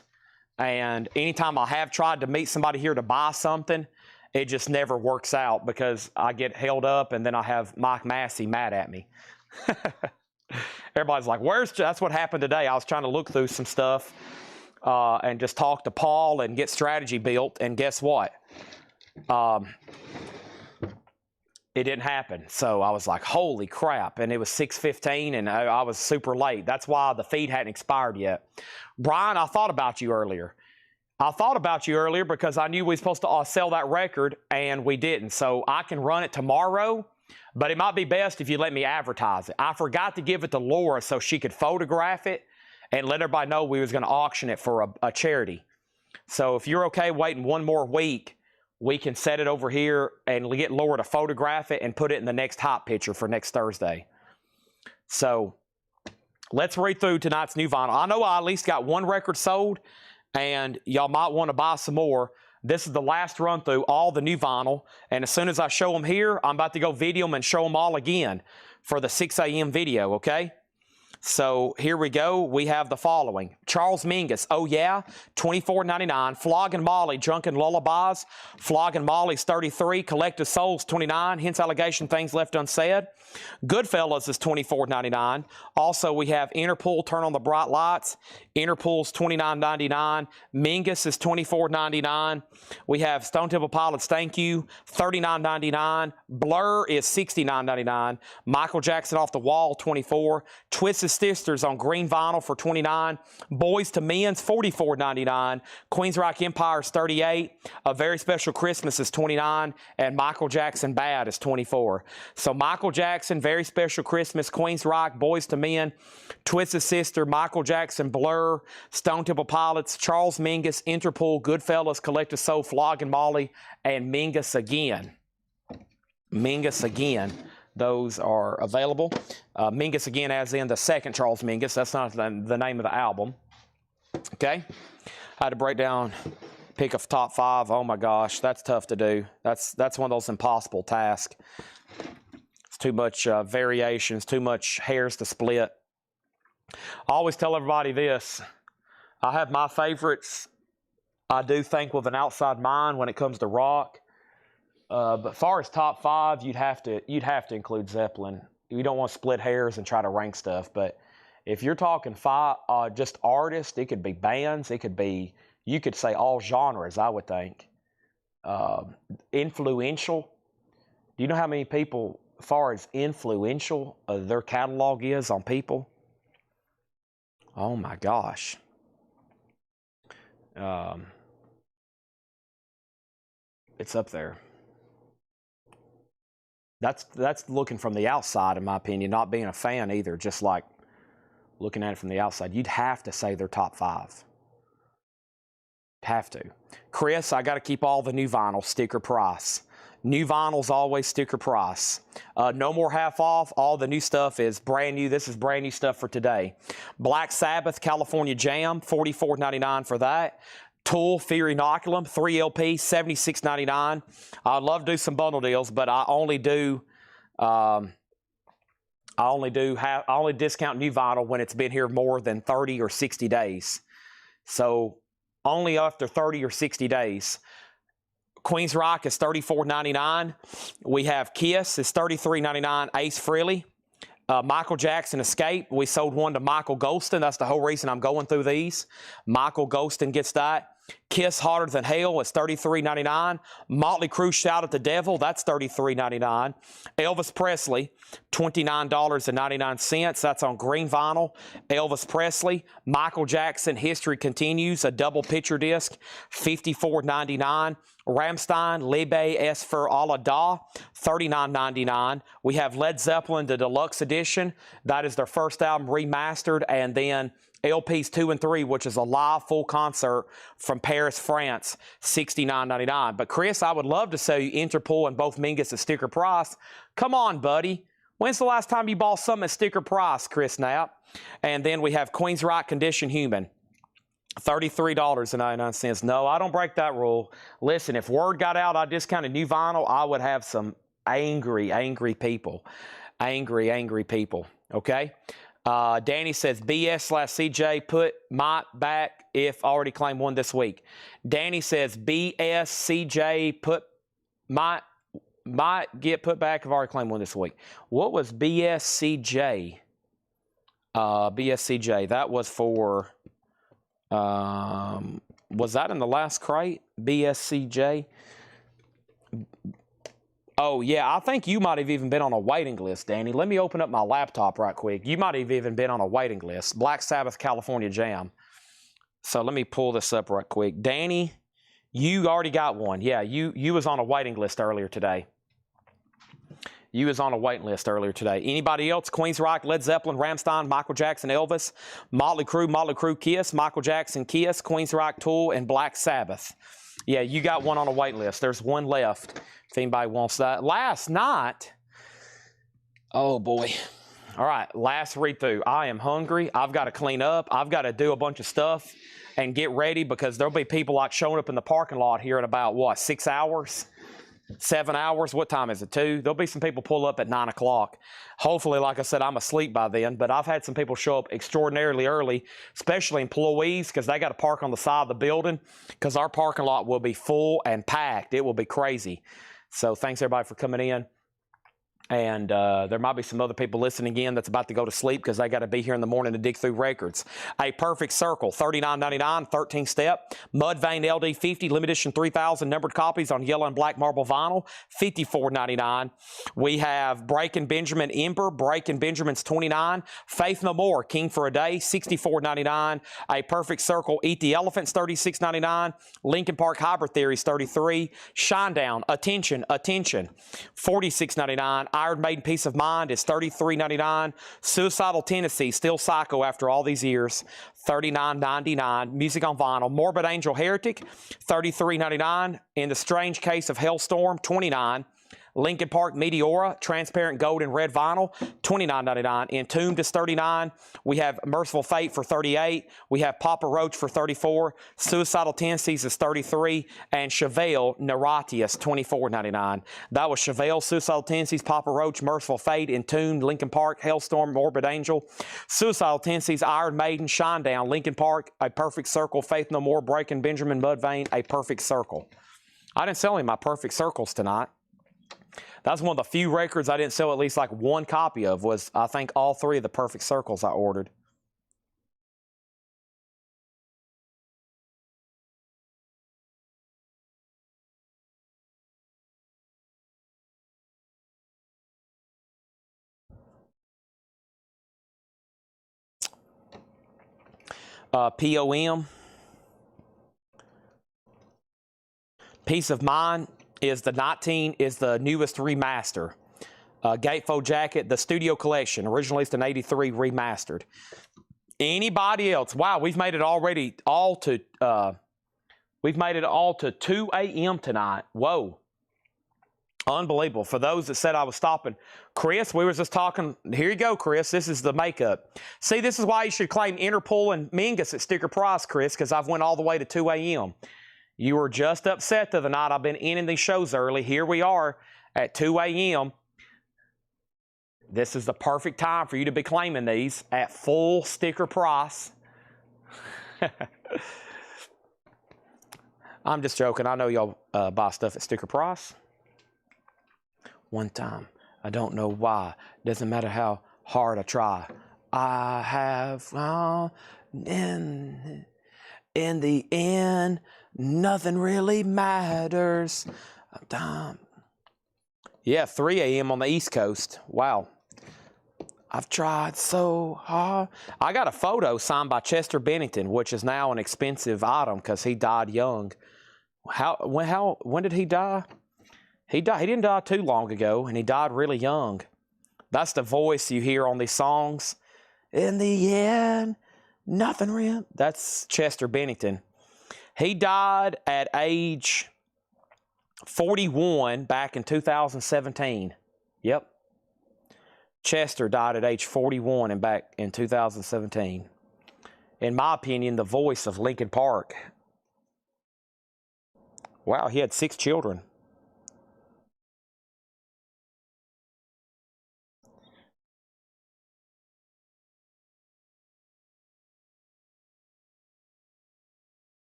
A: And anytime I have tried to meet somebody here to buy something, it just never works out because I get held up, and then I have Mike Massey mad at me. Everybody's like, that's what happened today. I was trying to look through some stuff and just talk to Paul and get strategy built, and guess what? It didn't happen. So I was like, holy crap. And it was 6:15, and I was super late. That's why the feed hadn't expired yet. Brian, I thought about you earlier. Because I knew we were supposed to sell that record, and we didn't. So I can run it tomorrow, but it might be best if you let me advertise it. I forgot to give it to Laura so she could photograph it and let everybody know we was going to auction it for a charity. So if you're okay waiting one more week, we can set it over here and get Laura to photograph it and put it in the next hot picture for next Thursday. So let's read through tonight's new vinyl. I know I at least got one record sold, and y'all might want to buy some more. This is the last run through all the new vinyl, and as soon as I show them here, I'm about to go video them and show them all again for the 6 a.m. video, okay? So here we go. We have the following. Charles Mingus, Oh Yeah, $24.99. Flogging Molly, Drunken Lullabies. Flogging Molly's $33. Collective Souls, $29. Hence Allegation, Things Left Unsaid. Goodfellas is $24.99. Also, we have Interpol, Turn on the Bright Lights. Interpol's $29.99. Mingus is $24.99. We have Stone Temple Pilots, Thank You, $39.99. Blur is $69.99. Michael Jackson, Off the Wall, $24. Twisted Sisters on green vinyl for $29. Boys to Men's, $44.99. Queensryche Empire is $38. A Very Special Christmas is $29. And Michael Jackson Bad is $24. So Michael Jackson, Very Special Christmas, Queensryche, Boys to Men, Twisted Sister, Michael Jackson, Blur, Stone Temple Pilots, Charles Mingus, Interpol, Goodfellas, Collective Soul, Flogging Molly, and Mingus Again. Mingus Again. Those are available. Mingus Again, as in the second Charles Mingus. That's not the name of the album. Okay? I had to break down, pick a top 5. Oh my gosh, that's tough to do. That's one of those impossible tasks. It's too much variations, too much hairs to split. I always tell everybody this. I have my favorites. I do think with an outside mind when it comes to rock. But as far as top 5, you'd have to include Zeppelin. You don't want to split hairs and try to rank stuff. But if you're talking just artists, it could be bands. It could be, you could say all genres, I would think. Influential. Do you know how many people, as far as influential, their catalog is on people? Oh my gosh. It's up there. That's looking from the outside, in my opinion, not being a fan either, just like looking at it from the outside. You'd have to say they're top 5. Have to. Chris, I got to keep all the new vinyl sticker price. New vinyl's always sticker price. No more half off. All the new stuff is brand new. This is brand new stuff for today. Black Sabbath, California Jam, $44.99 for that. Tool Fear Inoculum, 3 LP, $76.99. I'd love to do some bundle deals, but I only discount new vinyl when it's been here more than 30 or 60 days. So only after 30 or 60 days. Queen's Rock is $34.99. We have Kiss is $33.99. Ace Frehley. Michael Jackson Escape. We sold one to Michael Golston. That's the whole reason I'm going through these. Michael Golston gets that. Kiss Hotter Than Hell is $33.99. Motley Crue Shout at the Devil, that's $33.99. Elvis Presley, $29.99. That's on green vinyl. Elvis Presley. Michael Jackson History Continues, a double picture disc, $54.99. Rammstein, Liebe es für alle da, $39.99. We have Led Zeppelin, the deluxe edition. That is their first album remastered. And then LPs 2 and 3, which is a live full concert from Paris, France, $69.99. But Chris, I would love to sell you Interpol and both Mingus at sticker price. Come on, buddy. When's the last time you bought something at sticker price, Chris Knapp? And then we have Queen's Rock Condition Human. $33.99. No, I don't break that rule. Listen, if word got out I discounted new vinyl, I would have some angry people. Angry people. Okay? Danny says, BS/CJ, put Mike back if already claimed one this week. Danny says, BS/CJ, put Mike get put back if already claimed one this week. What was BS/CJ? BS/CJ, that was for... was that in the last crate? BS/CJ? Oh, yeah, I think you might have even been on a waiting list, Danny. Let me open up my laptop right quick. You might have even been on a waiting list. Black Sabbath, California Jam. So let me pull this up right quick. Danny, you already got one. Yeah, you was on a waiting list earlier today. You was on a waiting list earlier today. Anybody else? Queen's Rock, Led Zeppelin, Rammstein, Michael Jackson, Elvis, Motley Crue, Kiss, Michael Jackson, Kiss, Queen's Rock, Tool, and Black Sabbath. Yeah, you got one on a wait list. There's one left if anybody wants that. Last night, oh boy. All right, last read through. I am hungry. I've got to clean up. I've got to do a bunch of stuff and get ready because there'll be people like showing up in the parking lot here in about, what, 6 hours? 7 hours? What time is it? 2? There'll be some people pull up at 9 o'clock. Hopefully, like I said, I'm asleep by then, but I've had some people show up extraordinarily early, especially employees, because they got to park on the side of the building because our parking lot will be full and packed. It will be crazy. So thanks, everybody, for coming in. And there might be some other people listening in that's about to go to sleep because they got to be here in the morning to dig through records. A Perfect Circle, $39.99, 13-step. Mudvayne LD50, limited edition 3,000 numbered copies on yellow and black marble vinyl, $54.99. We have Breaking Benjamin Ember, Breaking Benjamin's $29. Faith No More, King for a Day, $64.99. A Perfect Circle, Eat the Elephants, $36.99. Linkin Park Hybrid Theories, $33. Shinedown, Attention, $46.99. Iron Maiden Peace of Mind is $33.99. Suicidal Tendencies, Still Psycho after all these years, $39.99. Music on vinyl. Morbid Angel Heretic, $33.99. In the Strange Case of Hellstorm, $29. Linkin Park Meteora, transparent gold and red vinyl, $29.99. Entombed is $39. We have Merciful Fate for $38. We have Papa Roach for $34. Suicidal Tendencies is $33. And Chevelle Neratius, $24.99. That was Chevelle, Suicidal Tendencies, Papa Roach, Merciful Fate, Entombed, Linkin Park, Hellstorm, Morbid Angel. Suicidal Tendencies, Iron Maiden, Shinedown, Linkin Park, A Perfect Circle, Faith No More, Breaking Benjamin, Mudvayne, A Perfect Circle. I didn't sell any of my Perfect Circles tonight. That's one of the few records I didn't sell at least like one copy of was, I think, all 3 of the Perfect Circles I ordered. POM. Peace of Mind is the newest remaster. Gatefold Jacket, the Studio Collection, originally released in '83, remastered. Anybody else? Wow, we've made it all to 2 a.m. tonight. Whoa. Unbelievable. For those that said I was stopping, Chris, we were just talking. Here you go, Chris. This is the makeup. See, this is why you should claim Interpol and Mingus at sticker price, Chris, because I've went all the way to 2 a.m. You were just upset the other night. I've been ending these shows early. Here we are at 2 a.m. This is the perfect time for you to be claiming these at full sticker price. I'm just joking. I know y'all buy stuff at sticker price. One time, I don't know why. Doesn't matter how hard I try. I have in the end, nothing really matters. Yeah, 3 a.m. on the East Coast. Wow. I've tried so hard. I got a photo signed by Chester Bennington, which is now an expensive item because he died young. When did he die? He didn't die too long ago, and he died really young. That's the voice you hear on these songs. In the end, nothing real. That's Chester Bennington. He died at age 41 back in 2017. Yep. Chester died at age 41 and back in 2017. In my opinion, the voice of Linkin Park. Wow, he had 6 children.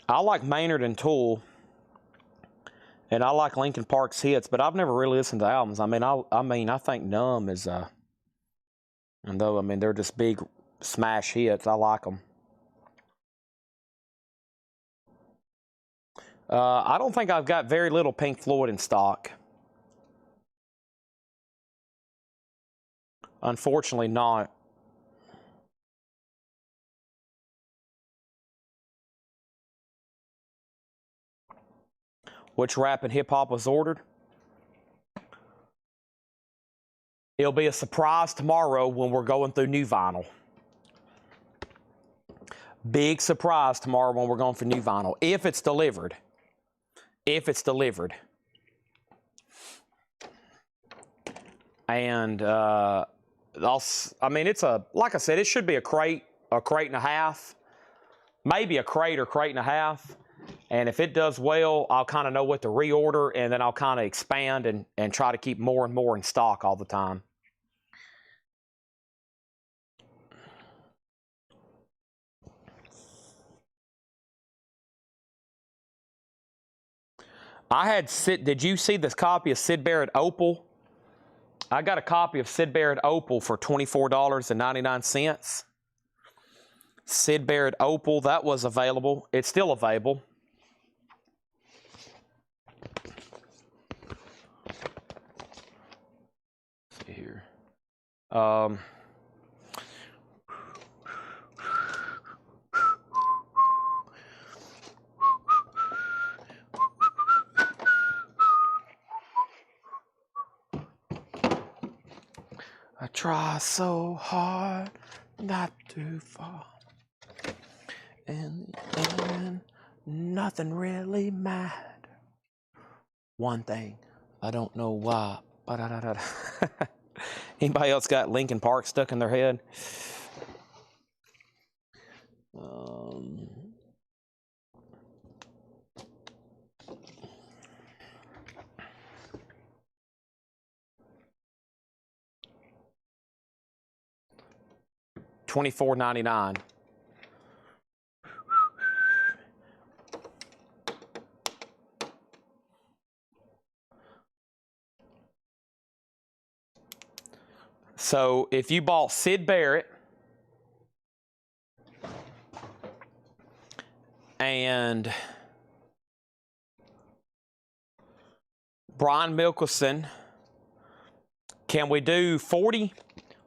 A: I like Maynard and Tool, and I like Linkin Park's hits, but I've never really listened to albums. I think Numb is, and though, they're just big smash hits, I like them. I don't think I've got very little Pink Floyd in stock. Unfortunately not. Which rap and hip-hop was ordered? It'll be a surprise tomorrow when we're going through new vinyl. Big surprise tomorrow when we're going for new vinyl. If it's delivered. If it's delivered. And, it's like I said, it should be a crate and a half. Maybe a crate or crate and a half. And if it does well, I'll kind of know what to reorder, and then I'll kind of expand and try to keep more and more in stock all the time. Did you see this copy of Syd Barrett Opal? I got a copy of Syd Barrett Opal for $24.99. Syd Barrett Opal, that was available. It's still available. Let's see here. I try so hard not to fall. In the end, nothing really matters. One thing, I don't know why. Anybody else got Linkin Park stuck in their head? $24.99. So if you bought Syd Barrett and Brian Mickelson, can we do 40?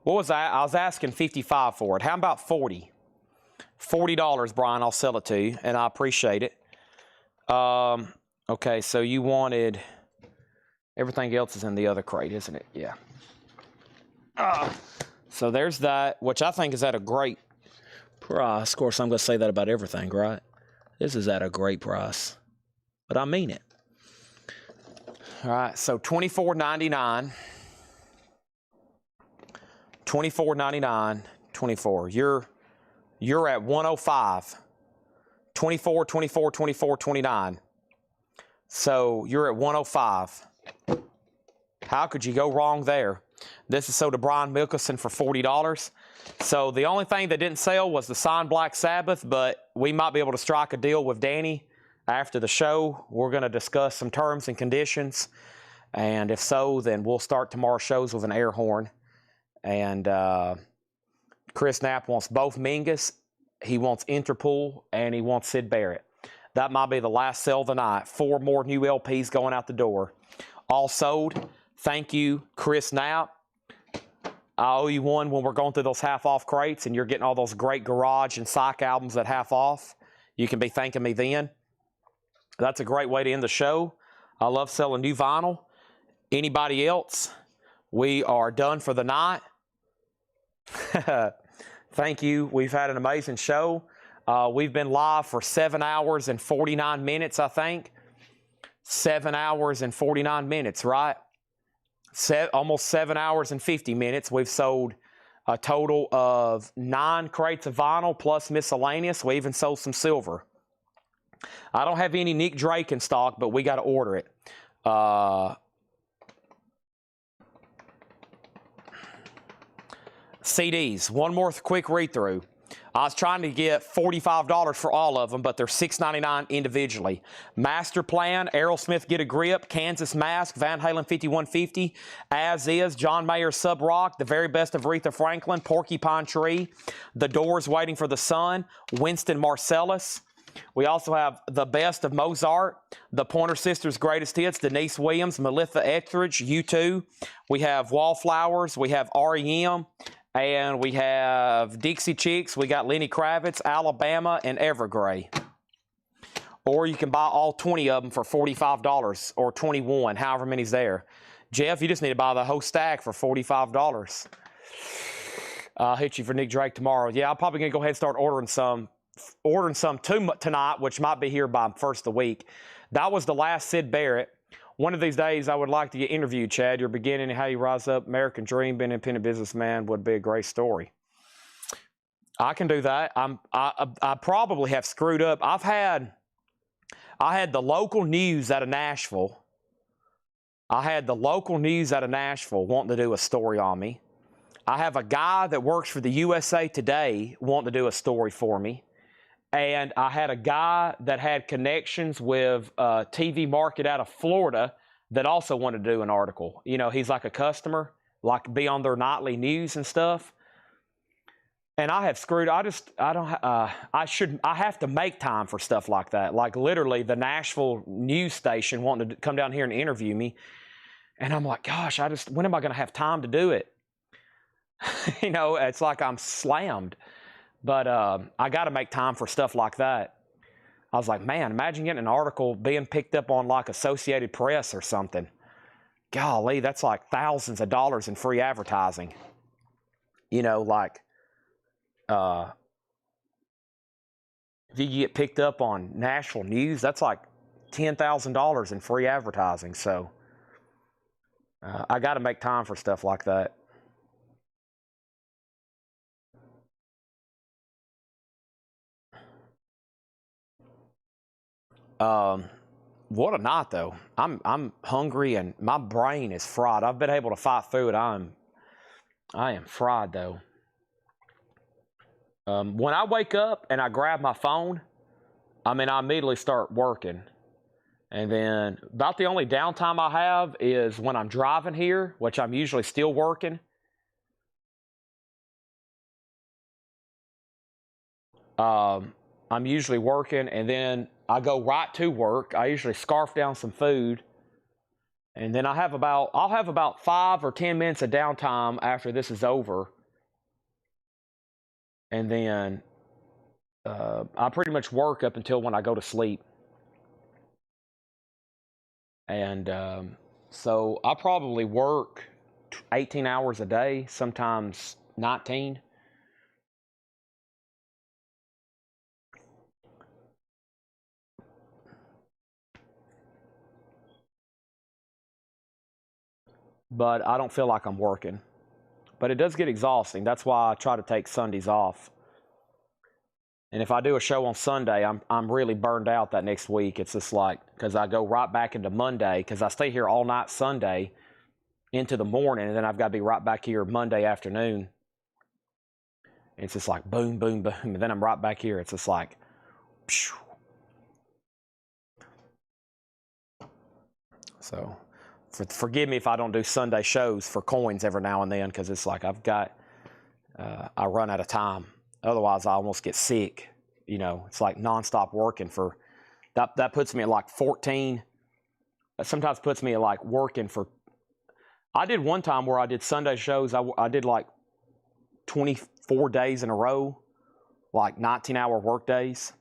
A: What was that? I was asking 55 for it. How about 40? $40, Brian, I'll sell it to you, and I appreciate it. Okay, so you wanted, everything else is in the other crate, isn't it? Yeah. So there's that, which I think is at a great
C: price. Of course, I'm going to say that about everything, right? This is at a great price, but I mean it.
A: All right, so $24.99. $24.99. 24. You're at 105. 24, 24, 24, 29. So you're at 105. How could you go wrong there? This is sold to Brian Mickelson for $40. So the only thing that didn't sell was the signed Black Sabbath, but we might be able to strike a deal with Danny after the show. We're going to discuss some terms and conditions. And if so, then we'll start tomorrow's shows with an air horn. And Chris Knapp wants both Mingus. He wants Interpol, and he wants Sid Barrett. That might be the last sale of the night. 4 more new LPs going out the door. All sold. Thank you, Chris Knapp. I owe you one when we're going through those half-off crates and you're getting all those great garage and psych albums at half off. You can be thanking me then. That's a great way to end the show. I love selling new vinyl. Anybody else? We are done for the night. Thank you. We've had an amazing show. We've been live for 7 hours and 49 minutes, I think. 7 hours and 49 minutes, right? Almost 7 hours and 50 minutes. We've sold a total of 9 crates of vinyl plus miscellaneous. We even sold some silver. I don't have any Nick Drake in stock, but we got to order it. CDs. One more quick read-through. I was trying to get $45 for all of them, but they're $6.99 individually. Master Plan, Aerosmith Get a Grip, Kansas Mask, Van Halen 5150, As Is, John Mayer Sub Rock, The Very Best of Aretha Franklin, Porcupine Tree, The Doors Waiting for the Sun, Winston Marsalis. We also have The Best of Mozart, The Pointer Sisters' Greatest Hits, Denise Williams, Melissa Etheridge, U2. We have Wallflowers, we have REM, and we have Dixie Chicks. We got Lenny Kravitz, Alabama, and Evergrey. Or you can buy all 20 of them for $45 or 21, however many's there. Jeff, you just need to buy the whole stack for $45. I'll hit you for Nick Drake tomorrow. Yeah, I'm probably going to go ahead and start ordering some tonight, which might be here by first of the week. That was the last Sid Barrett. One of these days, I would like to get interviewed, Chad. Your beginning and how you rise up, American dream, being an independent businessman would be a great story. I can do that. I probably have screwed up. I had the local news out of Nashville. wanting to do a story on me. I have a guy that works for the USA Today wanting to do a story for me. And I had a guy that had connections with a TV market out of Florida that also wanted to do an article. You know, he's like a customer, like be on their nightly news and stuff. And I have screwed. I have to make time for stuff like that. Like literally the Nashville news station wanting to come down here and interview me. And I'm like, gosh, when am I going to have time to do it? You know, it's like I'm slammed. But I got to make time for stuff like that. I was like, man, imagine getting an article being picked up on like Associated Press or something. Golly, that's like thousands of dollars in free advertising. You know, like if you get picked up on national news, that's like $10,000 in free advertising. So I got to make time for stuff like that. What a night though. I'm hungry and my brain is fried. I've been able to fight through it. I am fried though. When I wake up and I grab my phone, I immediately start working. And then about the only downtime I have is when I'm driving here, which I'm usually still working. I'm usually working, and then I go right to work. I usually scarf down some food, and then I'll have about 5 or 10 minutes of downtime after this is over, and then I pretty much work up until when I go to sleep. And so I probably work 18 hours a day, sometimes 19. but I don't feel like I'm working. But it does get exhausting. That's why I try to take Sundays off. And if I do a show on Sunday, I'm really burned out that next week. It's just like, because I go right back into Monday, because I stay here all night Sunday into the morning, and then I've got to be right back here Monday afternoon. And it's just like boom, boom, boom, and then I'm right back here. It's just like, phew. So forgive me if I don't do Sunday shows for coins every now and then, because it's like I've got, I run out of time. Otherwise, I almost get sick. You know, it's like nonstop working for, that puts me at like 14. Sometimes puts me at like working for, I did one time where I did Sunday shows. I did like 24 days in a row, like 19-hour work days,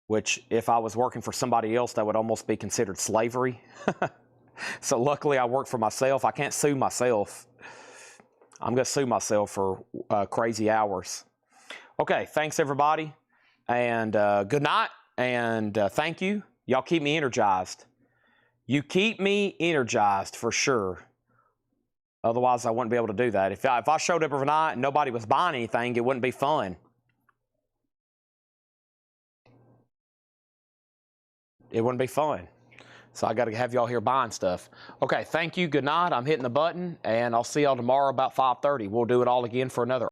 A: which if I was working for somebody else, that would almost be considered slavery. So luckily I work for myself. I can't sue myself. I'm going to sue myself for crazy hours. Okay, thanks everybody, and good night, and thank you. Y'all keep me energized. You keep me energized for sure. Otherwise, I wouldn't be able to do that. If I showed up every night and nobody was buying anything, it wouldn't be fun. It wouldn't be fun. So I got to have y'all here buying stuff. Okay, thank you. Good night. I'm hitting the button, and I'll see y'all tomorrow about 5:30. We'll do it all again for another